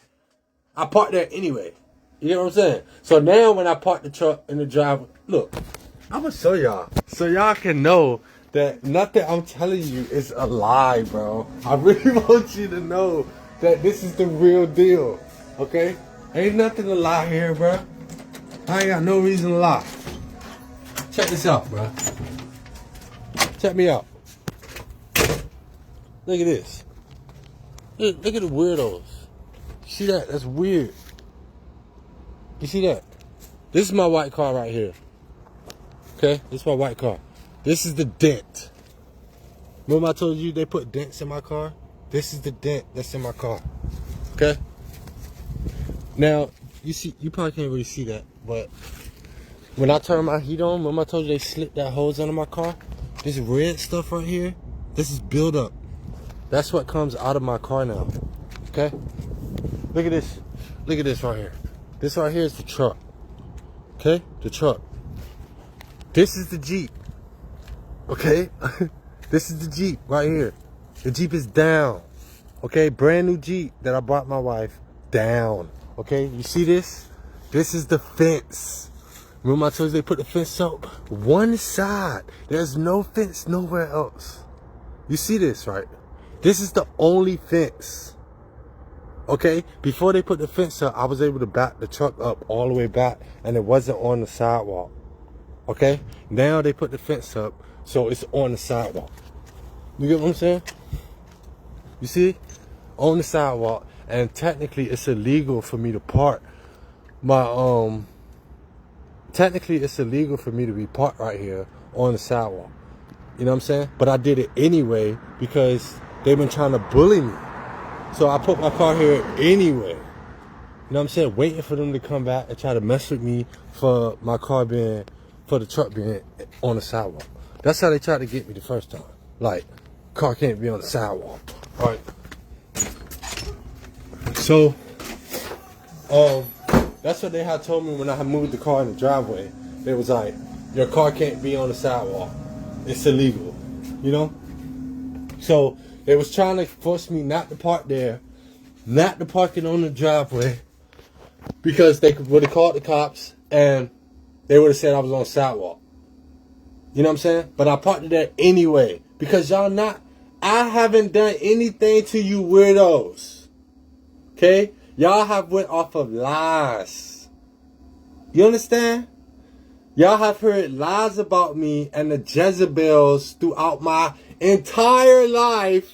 I park there anyway. You get what I'm saying? So now when I park the truck in the driveway, look, I'm going to show y'all. So y'all can know that nothing I'm telling you is a lie, bro. I really want you to know that this is the real deal. Okay? Ain't nothing to lie here, bro. I ain't got no reason to lie. Check this out, bro. Check me out. Look at this. Look at the weirdos. You see that? That's weird. You see that? This is my white car right here. Okay? This is my white car. This is the dent. Remember I told you they put dents in my car? This is the dent that's in my car. Okay? Now, you probably can't really see that, but when I turn my heat on, remember I told you they slipped that hose under my car? This red stuff right here, this is buildup. That's what comes out of my car now. Okay? Look at this. Look at this right here. This right here is the truck. Okay? The truck. This is the Jeep. Okay? This is the Jeep right here. The Jeep is down. Okay? Brand new Jeep that I bought my wife. Down. Okay? You see this? This is the fence. Remember I told you they put the fence up one side. There's no fence nowhere else. You see this, right? This is the only fence. Okay? Before they put the fence up, I was able to back the truck up all the way back, and it wasn't on the sidewalk. Okay? Now they put the fence up, so it's on the sidewalk. You get what I'm saying? You see? On the sidewalk, and technically it's illegal for me to park my technically it's illegal for me to be parked right here on the sidewalk. You know what I'm saying? But I did it anyway because they've been trying to bully me. So I put my car here anyway. You know what I'm saying? Waiting for them to come back and try to mess with me for my car being, for the truck being on the sidewalk. That's how they tried to get me the first time. Like, car can't be on the sidewalk. All right. So, that's what they had told me when I had moved the car in the driveway. They was like, your car can't be on the sidewalk. It's illegal. You know? So, they was trying to force me not to park there, not to park it on the driveway, because they would have called the cops and they would have said I was on the sidewalk. You know what I'm saying? But I parked it there anyway, because I haven't done anything to you weirdos. Okay? Y'all have went off of lies. You understand? Y'all have heard lies about me, and the Jezebels throughout my entire life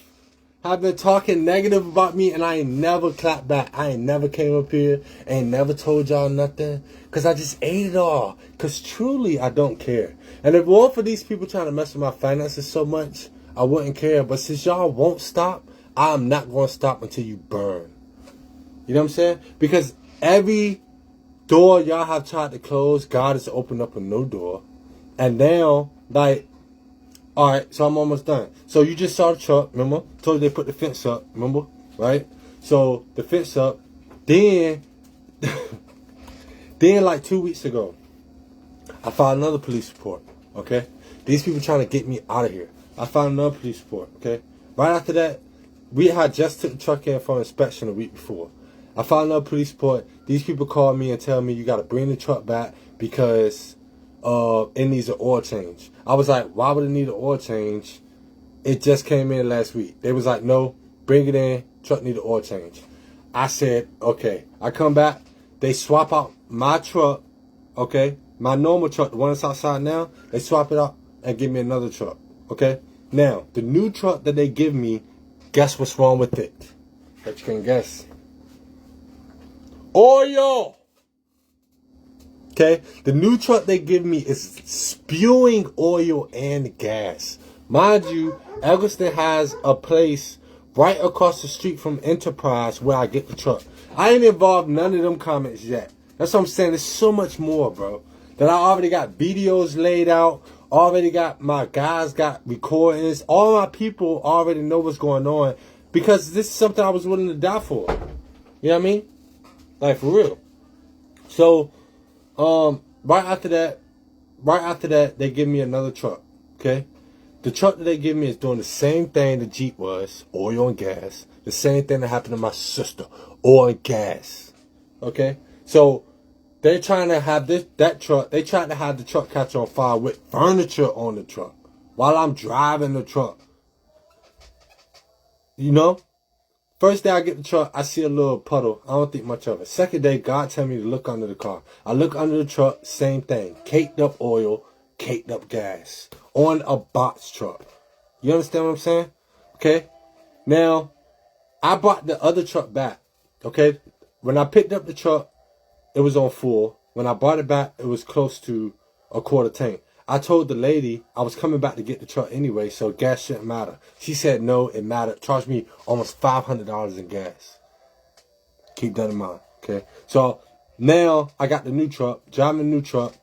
have been talking negative about me, and I ain't never clapped back. I ain't never came up here, ain't never told y'all nothing, because I just ate it all. Because truly, I don't care. And if it weren't for these people trying to mess with my finances so much, I wouldn't care. But since y'all won't stop, I'm not going to stop until you burn. You know what I'm saying? Because Every door y'all have tried to close, God has opened up a new door. And now, like, alright, so I'm almost done. So you just saw the truck, remember? Told you they put the fence up, remember? Right? So the fence up. Then, then like 2 weeks ago, I filed another police report, okay? These people trying to get me out of here. I filed another police report, okay? Right after that, we had just took the truck in for inspection a week before. I filed another police report. These people called me and tell me you got to bring the truck back because it needs an oil change. I was like, why would it need an oil change? It just came in last week. They was like, no, bring it in. Truck need an oil change. I said, okay. I come back. They swap out my truck, okay? My normal truck, the one that's outside now, they swap it out and give me another truck, okay? Now, the new truck that they give me, guess what's wrong with it? Bet you can guess. Oil! Okay? The new truck they give me is spewing oil and gas. Mind you, Eggleston has a place right across the street from Enterprise where I get the truck. I ain't involved in none of them comments yet. That's what I'm saying. There's so much more, bro. That I already got videos laid out. Already got my guys got recordings. All my people already know what's going on. Because this is something I was willing to die for. You know what I mean? Like, for real. So, right after that, they give me another truck. Okay? The truck that they give me is doing the same thing the Jeep was. Oil and gas. The same thing that happened to my sister. Oil and gas. Okay? So, they're trying to have that truck. They tried to have the truck catch on fire with furniture on the truck while I'm driving the truck. You know? First day I get the truck, I see a little puddle. I don't think much of it. Second day, God tell me to look under the car. I look under the truck, same thing. Caked up oil, caked up gas. On a box truck. You understand what I'm saying? Okay? Now, I brought the other truck back. Okay? When I picked up the truck, it was on full. When I brought it back, it was close to a quarter tank. I told the lady I was coming back to get the truck anyway, so gas shouldn't matter. She said no, it mattered. Charged me almost $500 in gas. Keep that in mind, okay? So now I got the new truck, driving the new truck.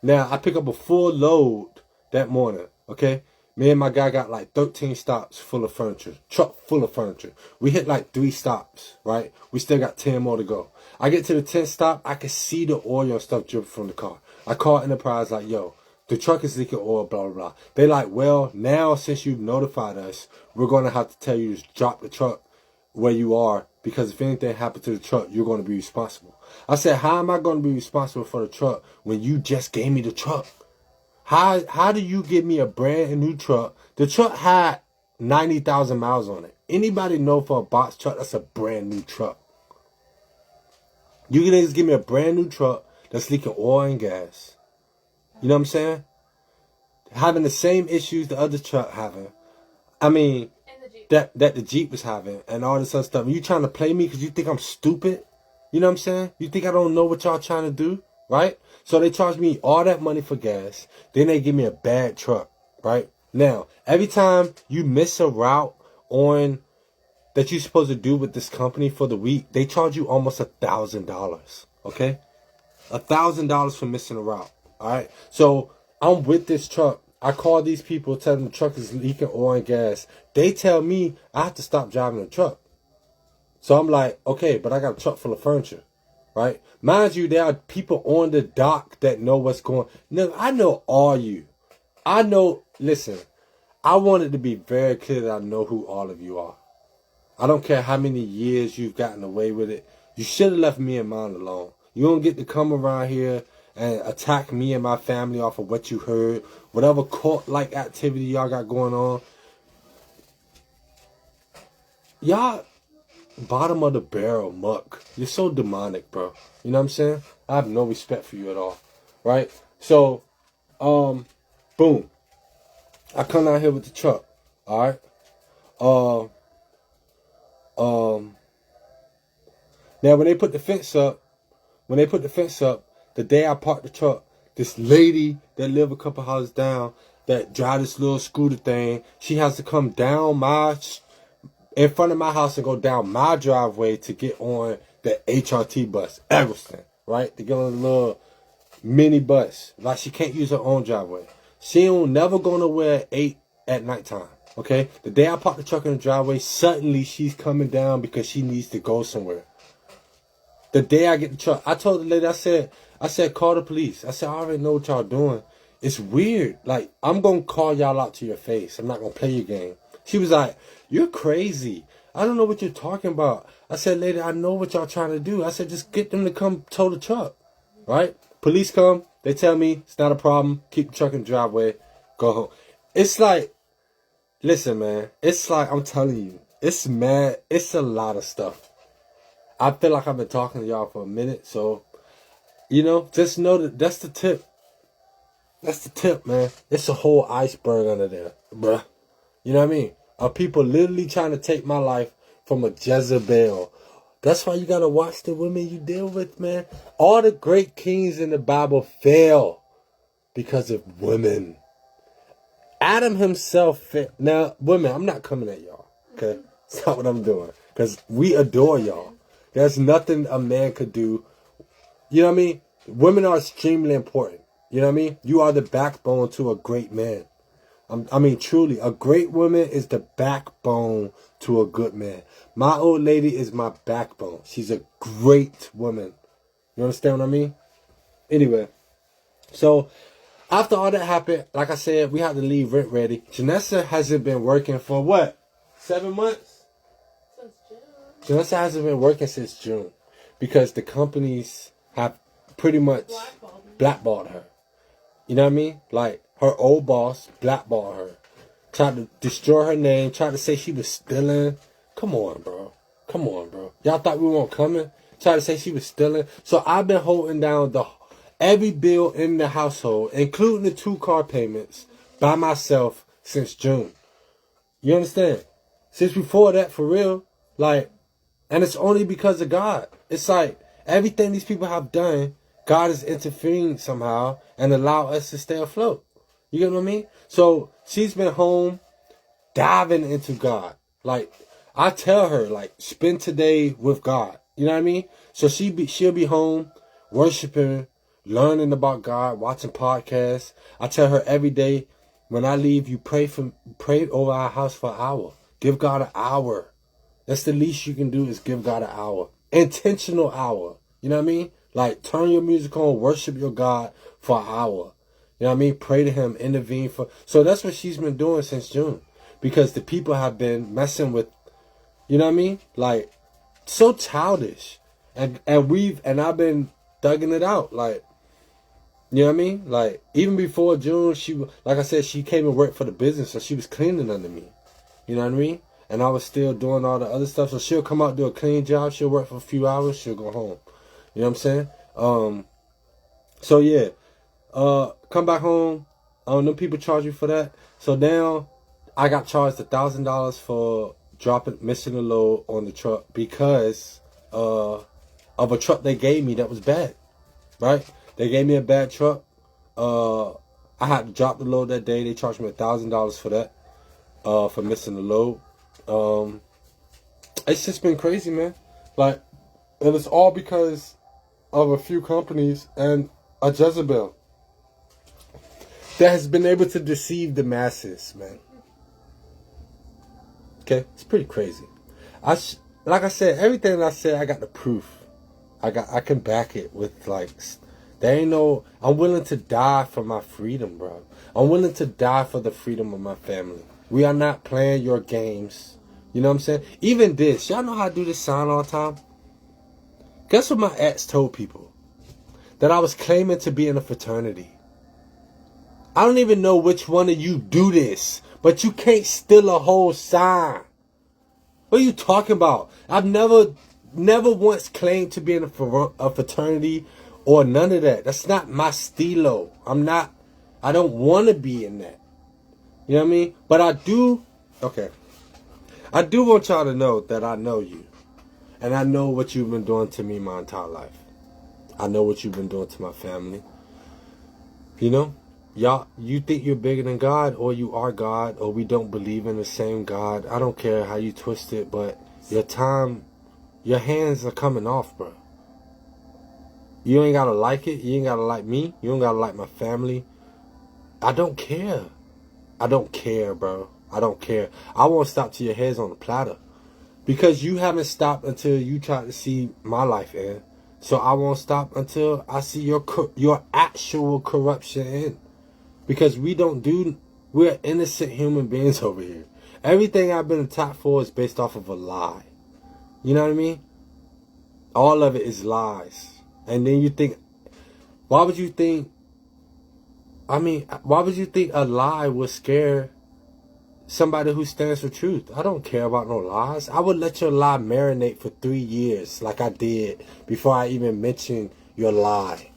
Now I pick up a full load that morning, okay? Me and my guy got like 13 stops full of furniture. Truck full of furniture. We hit like 3 stops, right? We still got 10 more to go. I get to the 10th stop, I can see the oil and stuff dripping from the car. I call Enterprise like, yo, the truck is leaking oil, blah, blah, blah. They like, well, now since you've notified us, we're going to have to tell you to drop the truck where you are because if anything happened to the truck, you're going to be responsible. I said, how am I going to be responsible for the truck when you just gave me the truck? How do you give me a brand new truck? The truck had 90,000 miles on it. Anybody know for a box truck, that's a brand new truck. You can just give me a brand new truck that's leaking oil and gas. You know what I'm saying? Having the same issues the other truck having. I mean, that the Jeep was having and all this other stuff. And you trying to play me because you think I'm stupid? You know what I'm saying? You think I don't know what y'all trying to do? Right? So they charge me all that money for gas. Then they give me a bad truck. Right? Now, every time you miss a route on that you're supposed to do with this company for the week, they charge you almost $1,000. Okay? $1,000 for missing a route. Alright? So I'm with this truck. I call these people, tell them the truck is leaking oil and gas. They tell me I have to stop driving the truck. So I'm like, okay, but I got a truck full of furniture. Right? Mind you, there are people on the dock that know what's going on. No, I know all you. I know, listen, I wanted to be very clear that I know who all of you are. I don't care how many years you've gotten away with it. You should have left me and mine alone. You don't get to come around here and attack me and my family off of what you heard. Whatever cult-like activity y'all got going on. Y'all bottom of the barrel muck. You're so demonic, bro. You know what I'm saying? I have no respect for you at all. Right? So, boom. I come out here with the truck. Alright? Now when they put the fence up, the day I parked the truck, this lady that live a couple houses down, that drive this little scooter thing, she has to come down in front of my house and go down my driveway to get on the HRT bus, Eggleston, right? They get on a little mini bus. Like, she can't use her own driveway. She don't never go nowhere at 8 at nighttime, okay? The day I park the truck in the driveway, suddenly she's coming down because she needs to go somewhere. The day I get the truck, I told the lady, I said, call the police. I said, I already know what y'all doing. It's weird. Like, I'm going to call y'all out to your face. I'm not going to play your game. She was like, you're crazy. I don't know what you're talking about. I said, lady, I know what y'all trying to do. I said, just get them to come tow the truck, right? Police come. They tell me it's not a problem. Keep the truck in the driveway. Go home. It's like, listen, man. It's like, I'm telling you, it's mad. It's a lot of stuff. I feel like I've been talking to y'all for a minute. So, you know, just know that that's the tip. That's the tip, man. It's a whole iceberg under there, bruh. You know what I mean? Of people literally trying to take my life from a Jezebel. That's why you got to watch the women you deal with, man. All the great kings in the Bible fail because of women. Adam himself failed. Now, women, I'm not coming at y'all, okay? That's not what I'm doing. Because we adore y'all. There's nothing a man could do. You know what I mean? Women are extremely important. You know what I mean? You are the backbone to a great man. I mean, truly, a great woman is the backbone to a good man. My old lady is my backbone. She's a great woman. You understand what I mean? Anyway, so after all that happened, like I said, we had to leave rent ready. Janessa hasn't been working for what? 7 months? Since June. Janessa hasn't been working since June because the companies have pretty much blackballed her. You know what I mean? Like, her old boss blackballed her. Tried to destroy her name. Tried to say she was stealing. Come on, bro. Come on, bro. Y'all thought we weren't coming? Tried to say she was stealing. So I've been holding down every bill in the household, including the 2 car payments, by myself since June. You understand? Since before that, for real. Like, and it's only because of God. It's like, everything these people have done, God is interfering somehow and allow us to stay afloat. You get what I mean? So she's been home diving into God. Like, I tell her, like, spend today with God. You know what I mean? So she'll be home worshiping, learning about God, watching podcasts. I tell her every day when I leave, you pray over our house for an hour. Give God an hour. That's the least you can do is give God an hour. Intentional hour. You know what I mean? Like, turn your music on, worship your God for an hour. You know what I mean? Pray to him, intervene for. So that's what she's been doing since June. Because the people have been messing with, you know what I mean? Like, so childish. And I've been thugging it out. Like, you know what I mean? Like, even before June, like I said, she came and worked for the business, so she was cleaning under me. You know what I mean? And I was still doing all the other stuff. So she'll come out, do a clean job. She'll work for a few hours. She'll go home. You know what I'm saying? So yeah. Come back home. Them people charge you for that. So now I got charged $1,000 for missing a load on the truck because of a truck they gave me that was bad. Right? They gave me a bad truck. I had to drop the load that day. They charged me $1,000 for that. For missing the load. It's just been crazy, man. Like, and it's all because of a few companies and a Jezebel that has been able to deceive the masses, man. Okay, it's pretty crazy. Like I said, everything that I said, I got the proof. I can back it with, like, there ain't no. I'm willing to die for my freedom, bro. I'm willing to die for the freedom of my family. We are not playing your games. You know what I'm saying? Even this, y'all know how I do this sign all the time. Guess what my ex told people? That I was claiming to be in a fraternity. I don't even know which one of you do this, but you can't steal a whole sign. What are you talking about? I've never once claimed to be in a fraternity or none of that. That's not my stilo. I don't want to be in that. You know what I mean? But I do want y'all to know that I know you. And I know what you've been doing to me my entire life. I know what you've been doing to my family. You know? Y'all, you think you're bigger than God, or you are God, or we don't believe in the same God. I don't care how you twist it, but your time your hands are coming off, bro. You ain't gotta like it. You ain't gotta like me. You don't gotta like my family. I don't care. I don't care, bro. I don't care. I won't stop till your head's on the platter. Because you haven't stopped until you try to see my life end. So I won't stop until I see your actual corruption end. Because we're innocent human beings over here. Everything I've been attacked for is based off of a lie. You know what I mean? All of it is lies. And then you think, why would you think a lie would scare somebody who stands for truth? I don't care about no lies. I would let your lie marinate for 3 years like I did before I even mentioned your lie.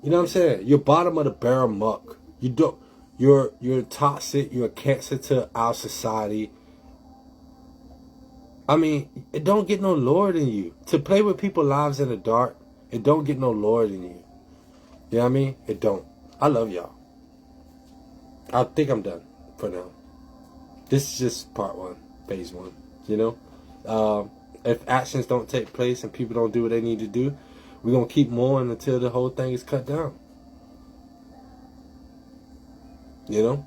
You know what I'm saying? You're bottom of the barrel muck. You're toxic. You're a cancer to our society. I mean, it don't get no Lord in you. To play with people's lives in the dark, it don't get no Lord in you. You know what I mean? It don't. I love y'all. I think I'm done for now. This is just part 1, phase 1. You know? If actions don't take place and people don't do what they need to do, we're going to keep mowing until the whole thing is cut down. You know?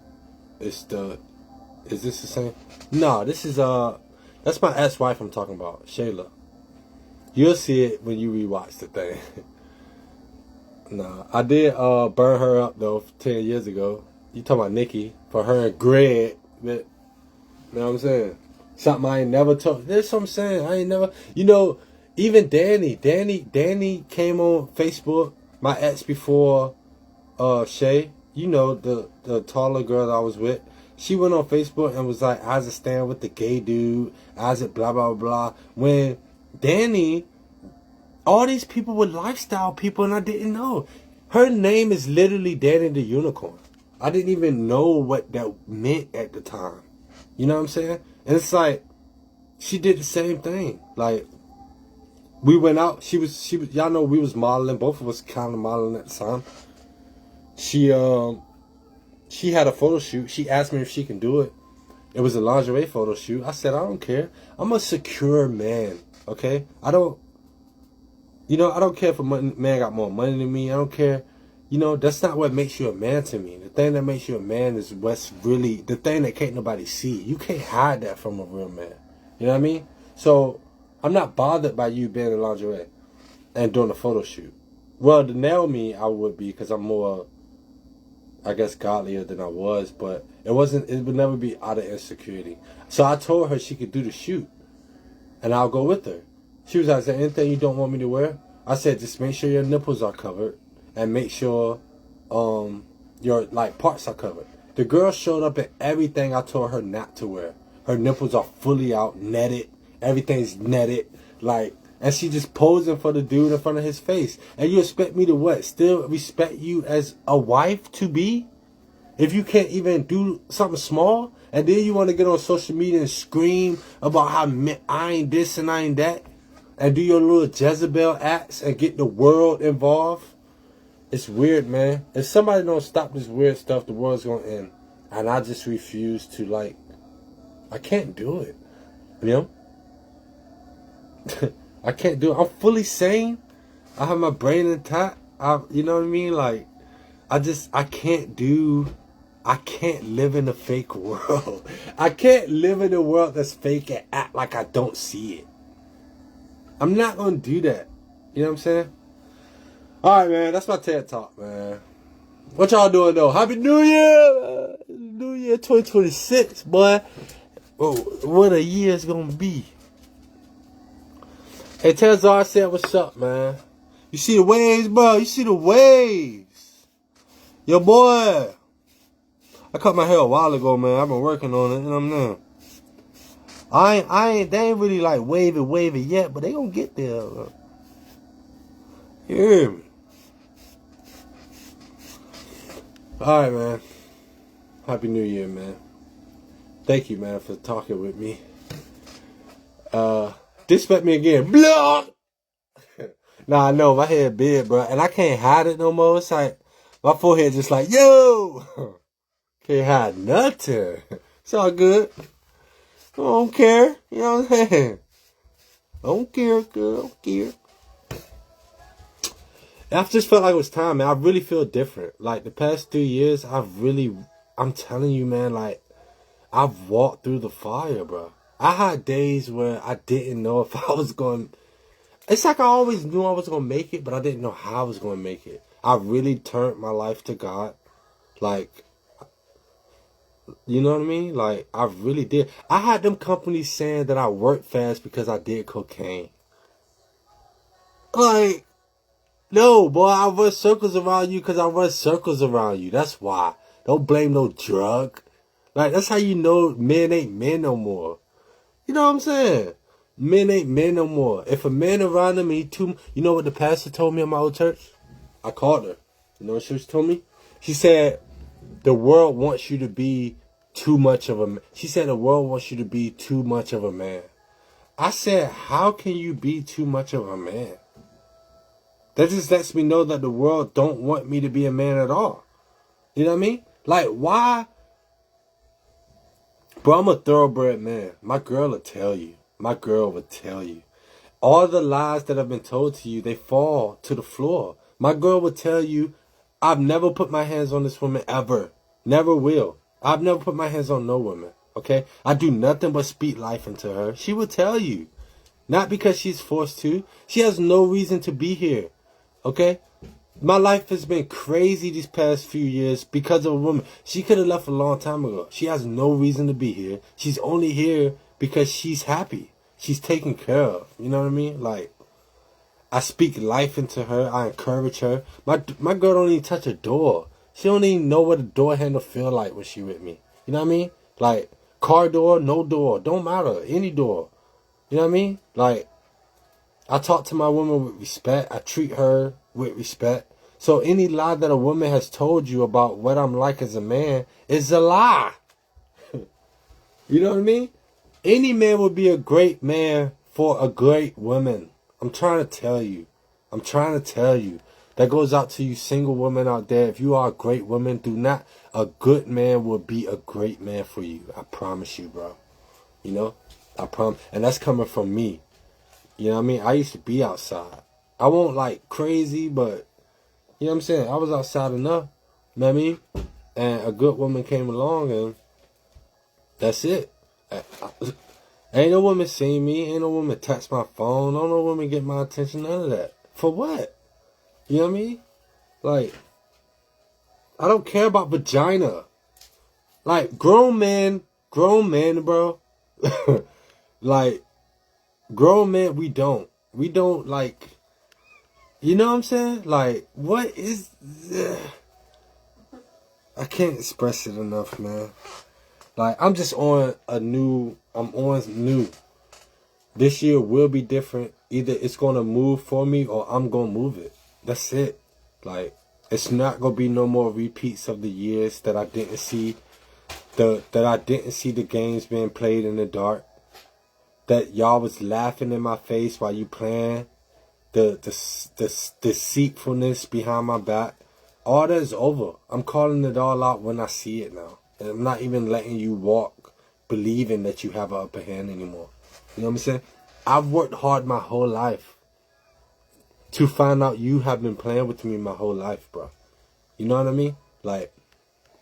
Is this the same? No, this is, that's my ex-wife I'm talking about, Shayla. You'll see it when you rewatch the thing. Nah, I did burn her up though 10 years ago. You talking about Nikki for her and Greg, but you know what I'm saying? Something I ain't never told. There's something I'm saying I ain't never. You know, even Danny came on Facebook. My ex before Shay. You know the taller girl that I was with. She went on Facebook and was like, Isaac stand with the gay dude. Isaac blah blah blah. When Danny, all these people were lifestyle people, and I didn't know. Her name is literally Danny the Unicorn. I didn't even know what that meant at the time. You know what I'm saying? And it's like, she did the same thing. Like, we went out. She was. Y'all know we was modeling. Both of us kind of modeling at the time. She had a photo shoot. She asked me if she can do it. It was a lingerie photo shoot. I said, I don't care. I'm a secure man. Okay? I don't care if a man got more money than me. I don't care. You know, that's not what makes you a man to me. The thing that makes you a man is what's really, the thing that can't nobody see. You can't hide that from a real man. You know what I mean? So, I'm not bothered by you being in lingerie and doing a photo shoot. Well, to nail me, I would be, because I'm more, I guess, godlier than I was. But it would never be out of insecurity. So I told her she could do the shoot. And I'll go with her. She was like, is there anything you don't want me to wear? I said, just make sure your nipples are covered. And make sure your parts are covered. The girl showed up in everything I told her not to wear. Her nipples are fully out, netted. Everything's netted. And she just posing for the dude in front of his face. And you expect me to what? Still respect you as a wife to be? If you can't even do something small? And then you want to get on social media and scream about how I ain't this and I ain't that? And do your little Jezebel acts and get the world involved? It's weird, man. If somebody don't stop this weird stuff, the world's going to end. And I just refuse to, I can't do it. You know? I can't do it. I'm fully sane. I have my brain intact. You know what I mean? I can't live in a fake world. I can't live in a world that's fake and act like I don't see it. I'm not going to do that. You know what I'm saying? Alright, man. That's my TED Talk, man. What y'all doing, though? Happy New Year! New Year 2026, boy. Oh, what a year it's going to be. Hey, Tezar said, what's up, man? You see the waves, bro? You see the waves? Yo, boy. I cut my hair a while ago, man. I've been working on it, and I'm there. They ain't really wavy yet, but they gonna get there, bro. You hear me? Alright, man. Happy New Year, man. Thank you, man, for talking with me. Disrespect me again. Blah! Nah, I know, my head big, bro. And I can't hide it no more. It's like, my forehead just like, yo! Can't hide nothing. It's all good. I don't care. You know what I'm saying? I don't care, girl. I don't care. And I just felt like it was time, man. I really feel different. Like, the past 3 years, I'm telling you, man, like, I've walked through the fire, bro. I had days where I didn't know if I was going. It's like I always knew I was going to make it, but I didn't know how I was going to make it. I really turned my life to God. Like, you know what I mean? Like, I really did. I had them companies saying that I worked fast because I did cocaine. Like, no, boy, I run circles around you because I run circles around you. That's why. Don't blame no drug. Like, that's how you know men ain't men no more. You know what I'm saying? Men ain't men no more. If a man around me, you know what the pastor told me in my old church? I called her. You know what she told me? She said, the world wants you to be too much of a man. She said, the world wants you to be too much of a man. I said, how can you be too much of a man? That just lets me know that the world don't want me to be a man at all. You know what I mean? Like, why? Bro, I'm a thoroughbred man. My girl will tell you. My girl will tell you. All the lies that have been told to you, they fall to the floor. My girl will tell you, I've never put my hands on this woman ever. Never will. I've never put my hands on no woman. Okay? I do nothing but speak life into her. She will tell you. Not because she's forced to. She has no reason to be here. Okay? My life has been crazy these past few years because of a woman. She could have left a long time ago. She has no reason to be here. She's only here because she's happy. She's taken care of. You know what I mean? Like, I speak life into her. I encourage her. My girl don't even touch a door. She don't even know what a door handle feel like when she with me. You know what I mean? Like, car door, no door. Don't matter. Any door. You know what I mean? Like, I talk to my woman with respect. I treat her with respect. So any lie that a woman has told you about what I'm like as a man is a lie. You know what I mean? Any man would be a great man for a great woman. I'm trying to tell you. I'm trying to tell you. That goes out to you single women out there. If you are a great woman, a good man will be a great man for you. I promise you, bro. You know? I promise. And that's coming from me. You know what I mean? I used to be outside. I won't like crazy, but you know what I'm saying? I was outside enough. You know what I mean? And a good woman came along and that's it. Ain't no woman seen me. Ain't no woman touch my phone. Don't no woman get my attention. None of that. For what? You know what I mean? Like, I don't care about vagina. Like, grown men, bro. Like, grown men, we don't. We don't, like, you know what I'm saying? Like, what is... I can't express it enough, man. Like, I'm just on new. This year will be different. Either it's going to move for me or I'm going to move it. That's it. Like, it's not going to be no more repeats of the years that I didn't see. That I didn't see the games being played in the dark. That y'all was laughing in my face while you playing. The deceitfulness behind my back. All that is over. I'm calling it all out when I see it now. And I'm not even letting you walk believing that you have an upper hand anymore. You know what I'm saying? I've worked hard my whole life to find out you have been playing with me my whole life, bro. You know what I mean? Like,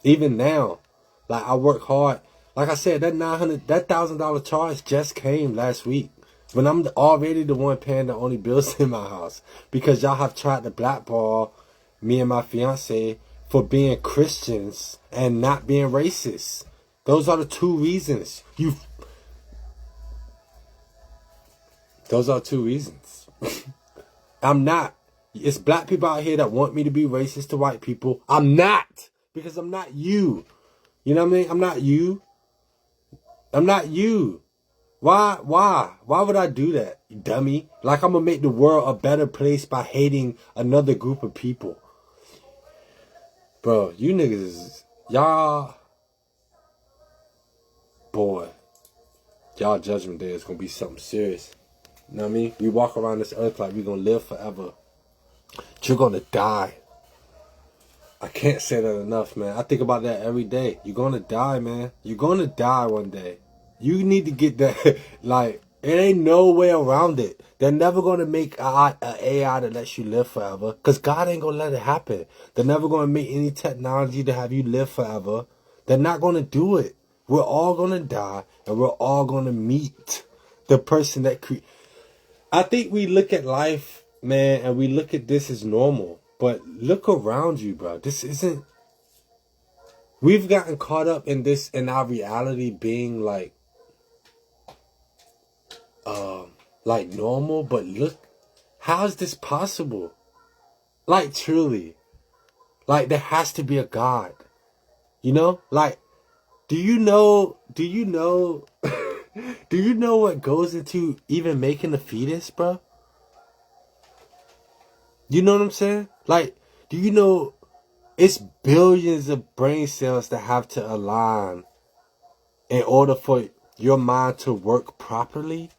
even now, like, I work hard. Like I said, that $1,000 charge just came last week. When I'm already the one paying the only bills in my house. Because y'all have tried to blackball me and my fiance for being Christians and not being racist. Those are the two reasons. Those are two reasons. I'm not. It's black people out here that want me to be racist to white people. I'm not. Because I'm not you. You know what I mean? I'm not you. I'm not you. Why would I do that, you dummy? Like I'm going to make the world a better place by hating another group of people. Bro, you niggas, y'all, boy, y'all judgment day is going to be something serious. You know what I mean? We walk around this earth like we're going to live forever. But you're going to die. I can't say that enough, man. I think about that every day. You're going to die, man. You're going to die one day. You need to get that, like, It ain't no way around it. They're never going to make a AI that lets you live forever. Because God ain't going to let it happen. They're never going to make any technology to have you live forever. They're not going to do it. We're all going to die. And we're all going to meet the person that I think we look at life, man, and we look at this as normal. But look around you, bro. This isn't... We've gotten caught up in this, in our reality being like normal, but look, how is this possible? Like, truly. Like, there has to be a God. You know? Like, do you know, do you know what goes into even making a fetus, bro? You know what I'm saying? Like, do you know it's billions of brain cells that have to align in order for your mind to work properly?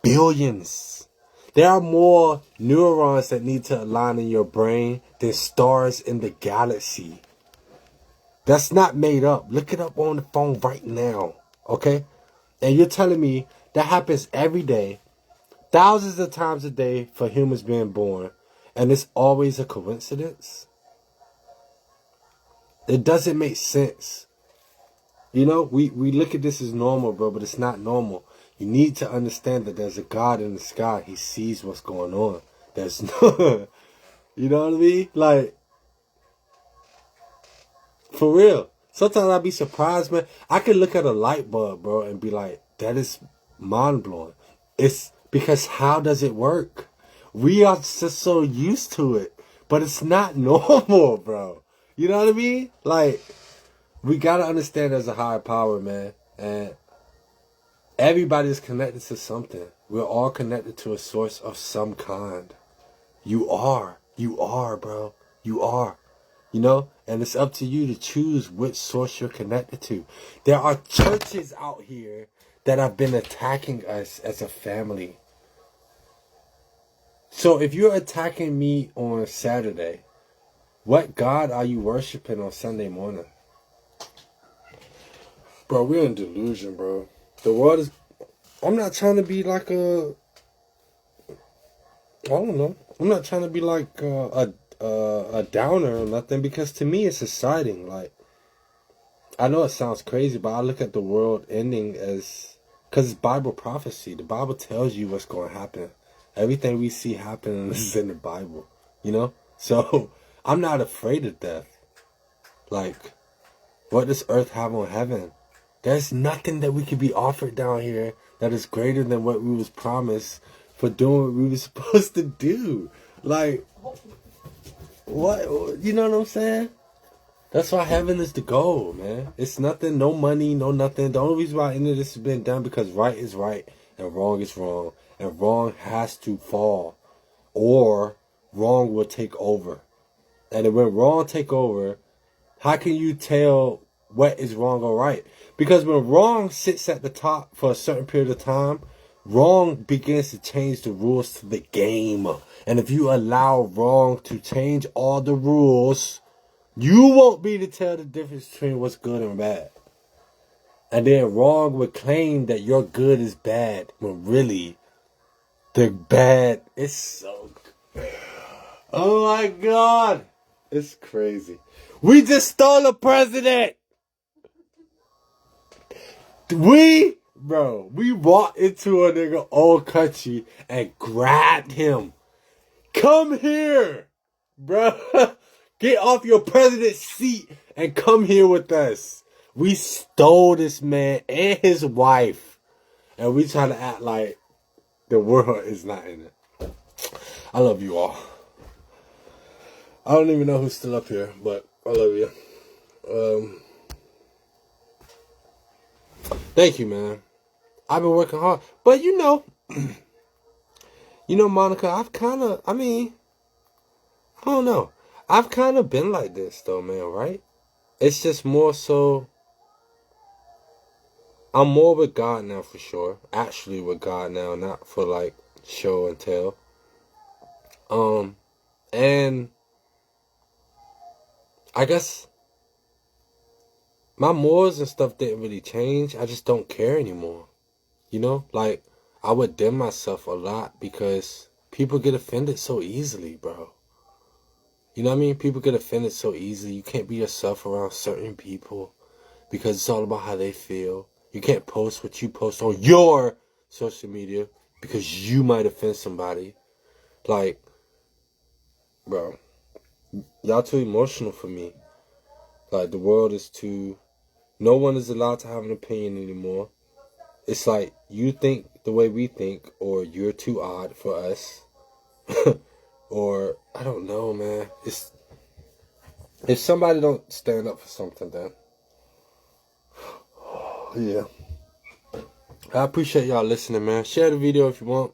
Billions. There are more neurons that need to align in your brain than stars in the galaxy. That's not made up. Look it up on the phone right now. Okay? And you're telling me that happens every day, thousands of times a day for humans being born, and it's always a coincidence? It doesn't make sense. You know, we look at this as normal, bro, but it's not normal. You need to understand that there's a God in the sky. He sees what's going on. There's no... You know what I mean? Like, for real. Sometimes I'd be surprised, man. I could look at a light bulb, bro, and be like, that is mind-blowing. It's because how does it work? We are just so used to it. But it's not normal, bro. You know what I mean? Like, we gotta understand there's a higher power, man. And everybody's connected to something. We're all connected to a source of some kind. You are. You are, bro. You are. You know? And it's up to you to choose which source you're connected to. There are churches out here that have been attacking us as a family. So if you're attacking me on Saturday, what God are you worshiping on Sunday morning? Bro, we're in delusion, bro. The world is... I'm not trying to be like a... I don't know. I'm not trying to be like a downer or nothing, because to me it's exciting. Like, I know it sounds crazy, but I look at the world ending as... Because it's Bible prophecy. The Bible tells you what's going to happen. Everything we see happen is in the Bible. You know? So, I'm not afraid of death. Like, what does earth have on heaven? There's nothing that we could be offered down here that is greater than what we was promised for doing what we were supposed to do. Like, what? You know what I'm saying? That's why heaven is the goal, man. It's nothing, no money, no nothing. The only reason why any of this has been done because right is right and wrong is wrong. And wrong has to fall. Or wrong will take over. And when wrong take over, how can you tell what is wrong or right? Because when wrong sits at the top for a certain period of time, wrong begins to change the rules to the game. And if you allow wrong to change all the rules, you won't be to tell the difference between what's good and bad. And then wrong would claim that your good is bad, when really, the bad is so good. Oh my God. It's crazy. We just stole a president. We walked into a nigga old country and grabbed him. Come here, bro. Get off your president's seat and come here with us. We stole this man and his wife. And we try to act like the world is not in it. I love you all. I don't even know who's still up here, but I love you. Thank you, man. I've been working hard. But you know, Monica, I don't know. I've kind of been like this, though, man, right? It's just more so, I'm more with God now, for sure. Actually with God now, not for, like, show and tell. And I guess my morals and stuff didn't really change. I just don't care anymore. You know? Like, I would dim myself a lot because people get offended so easily, bro. You know what I mean? People get offended so easily. You can't be yourself around certain people because it's all about how they feel. You can't post what you post on your social media because you might offend somebody. Like, bro, y'all too emotional for me. Like, the world is too... No one is allowed to have an opinion anymore. It's like, you think the way we think, or you're too odd for us. Or, I don't know, man. It's... If somebody don't stand up for something, then... Yeah. I appreciate y'all listening, man. Share the video if you want.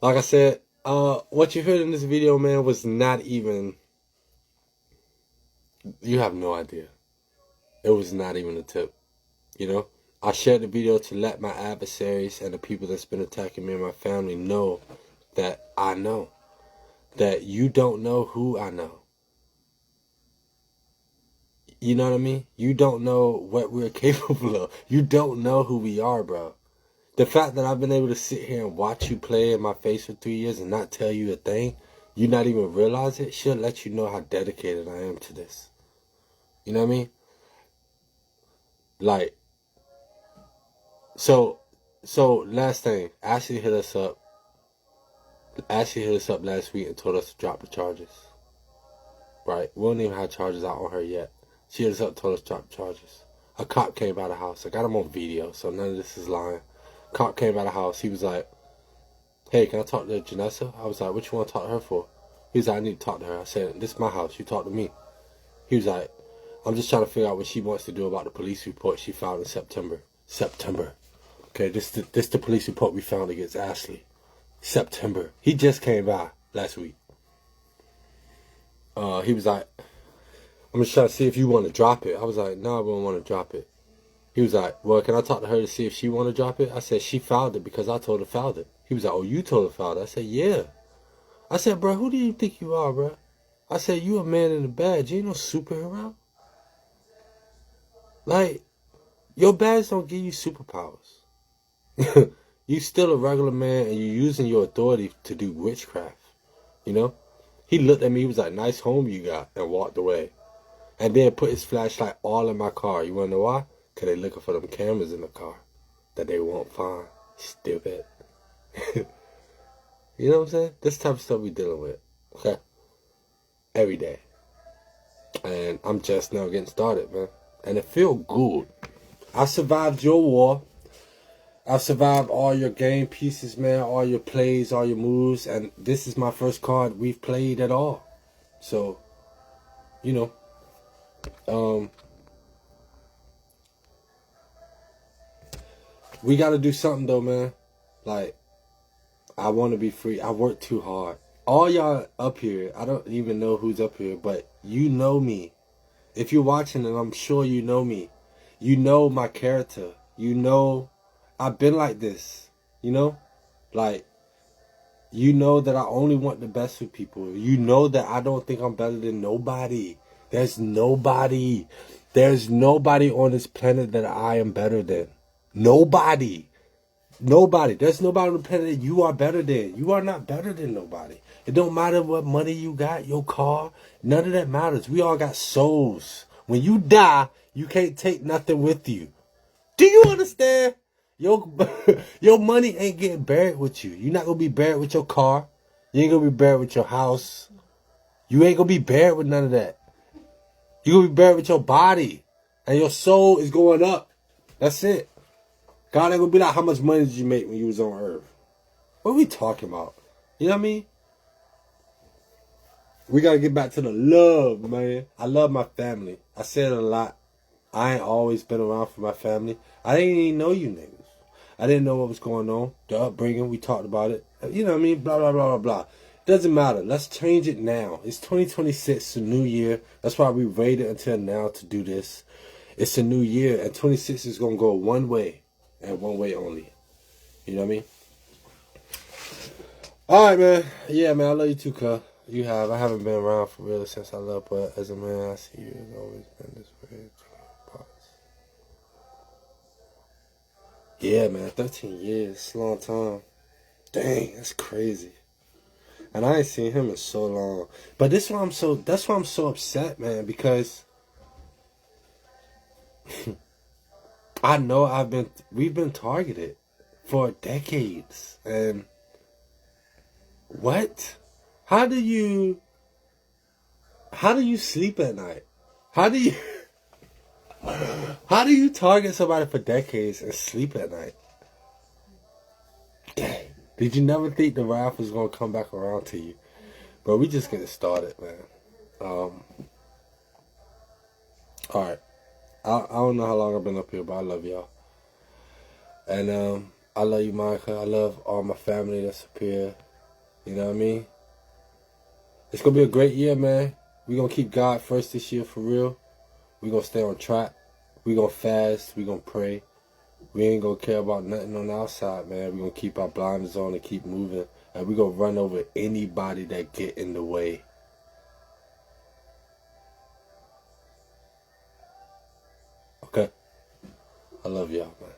Like I said, what you heard in this video, man, was not even... You have no idea. It was not even a tip. You know? I shared the video to let my adversaries and the people that's been attacking me and my family know that I know. That you don't know who I know. You know what I mean? You don't know what we're capable of. You don't know who we are, bro. The fact that I've been able to sit here and watch you play in my face for 3 years and not tell you a thing, you not even realize it, should let you know how dedicated I am to this. You know what I mean? Like, so last thing, Ashley hit us up last week and told us to drop the charges. Right? We don't even have charges out on her yet. She hit us up, told us to drop the charges. A cop came by the house. I got him on video, so none of this is lying. Cop came by the house. He was like, hey, can I talk to Janessa? I was like, what you want to talk to her for? He was like, I need to talk to her. I said, this is my house. You talk to me. He was like, I'm just trying to figure out what she wants to do about the police report she filed in September. Okay, this the police report we found against Ashley. September. He just came by last week. He was like, I'm just trying to see if you want to drop it. I was like, no, I don't want to drop it. He was like, well, can I talk to her to see if she want to drop it? I said, she filed it because I told her filed it. He was like, oh, you told her filed it? I said, yeah. I said, bro, who do you think you are, bro? I said, you a man in a badge. You ain't no superhero. Like, your badge don't give you superpowers. You still a regular man and you're using your authority to do witchcraft. You know? He looked at me, he was like, nice home you got, and walked away. And then put his flashlight all in my car. You want to know why? Because they looking for them cameras in the car that they won't find. Stupid. You know what I'm saying? This type of stuff we dealing with. Okay? Every day. And I'm just now getting started, man. And it feel good. I survived your war. I've survived all your game pieces, man. All your plays, all your moves. And this is my first card we've played at all. So, you know. We got to do something, though, man. Like, I want to be free. I work too hard. All y'all up here, I don't even know who's up here, but you know me. If you're watching, and I'm sure you know me. You know my character. You know I've been like this. You know? Like, you know that I only want the best for people. You know that I don't think I'm better than nobody. There's nobody. There's nobody on this planet that I am better than. Nobody. Nobody. There's nobody on the planet that you are better than. You are not better than nobody. It don't matter what money you got, your car. None of that matters. We all got souls. When you die, you can't take nothing with you. Do you understand? Your money ain't getting buried with you. You're not going to be buried with your car. You ain't going to be buried with your house. You ain't going to be buried with none of that. You're going to be buried with your body. And your soul is going up. That's it. God ain't going to be like, how much money did you make when you was on earth? What are we talking about? You know what I mean? We got to get back to the love, man. I love my family. I said it a lot. I ain't always been around for my family. I didn't even know you niggas. I didn't know what was going on. The upbringing, we talked about it. You know what I mean? Blah, blah, blah, blah, blah. Doesn't matter. Let's change it now. It's 2026. It's a new year. That's why we waited until now to do this. It's a new year. And 26 is going to go one way. And one way only. You know what I mean? Alright, man. Yeah, man. I love you too, cuz. You have. I haven't been around for real since I left. But as a man, I see you. It's always been this way. Yeah, man, 13 years. It's a long time. Dang, that's crazy. And I ain't seen him in so long. But that's why I'm so upset, man, because I know we've been targeted for decades. And what? How do you sleep at night? How do you how do you target somebody for decades and sleep at night? Dang. Did you never think the wrath was gonna come back around to you? But we just getting started, man. Alright. I don't know how long I've been up here, but I love y'all. And I love you, Monica. I love all my family that's up here. You know what I mean? It's gonna be a great year, man. We're gonna keep God first this year for real. We're gonna stay on track. We're gonna fast. We're gonna pray. We ain't gonna care about nothing on the outside, man. We're gonna keep our blinders on and keep moving. And we're gonna run over anybody that get in the way. Okay? I love y'all, man.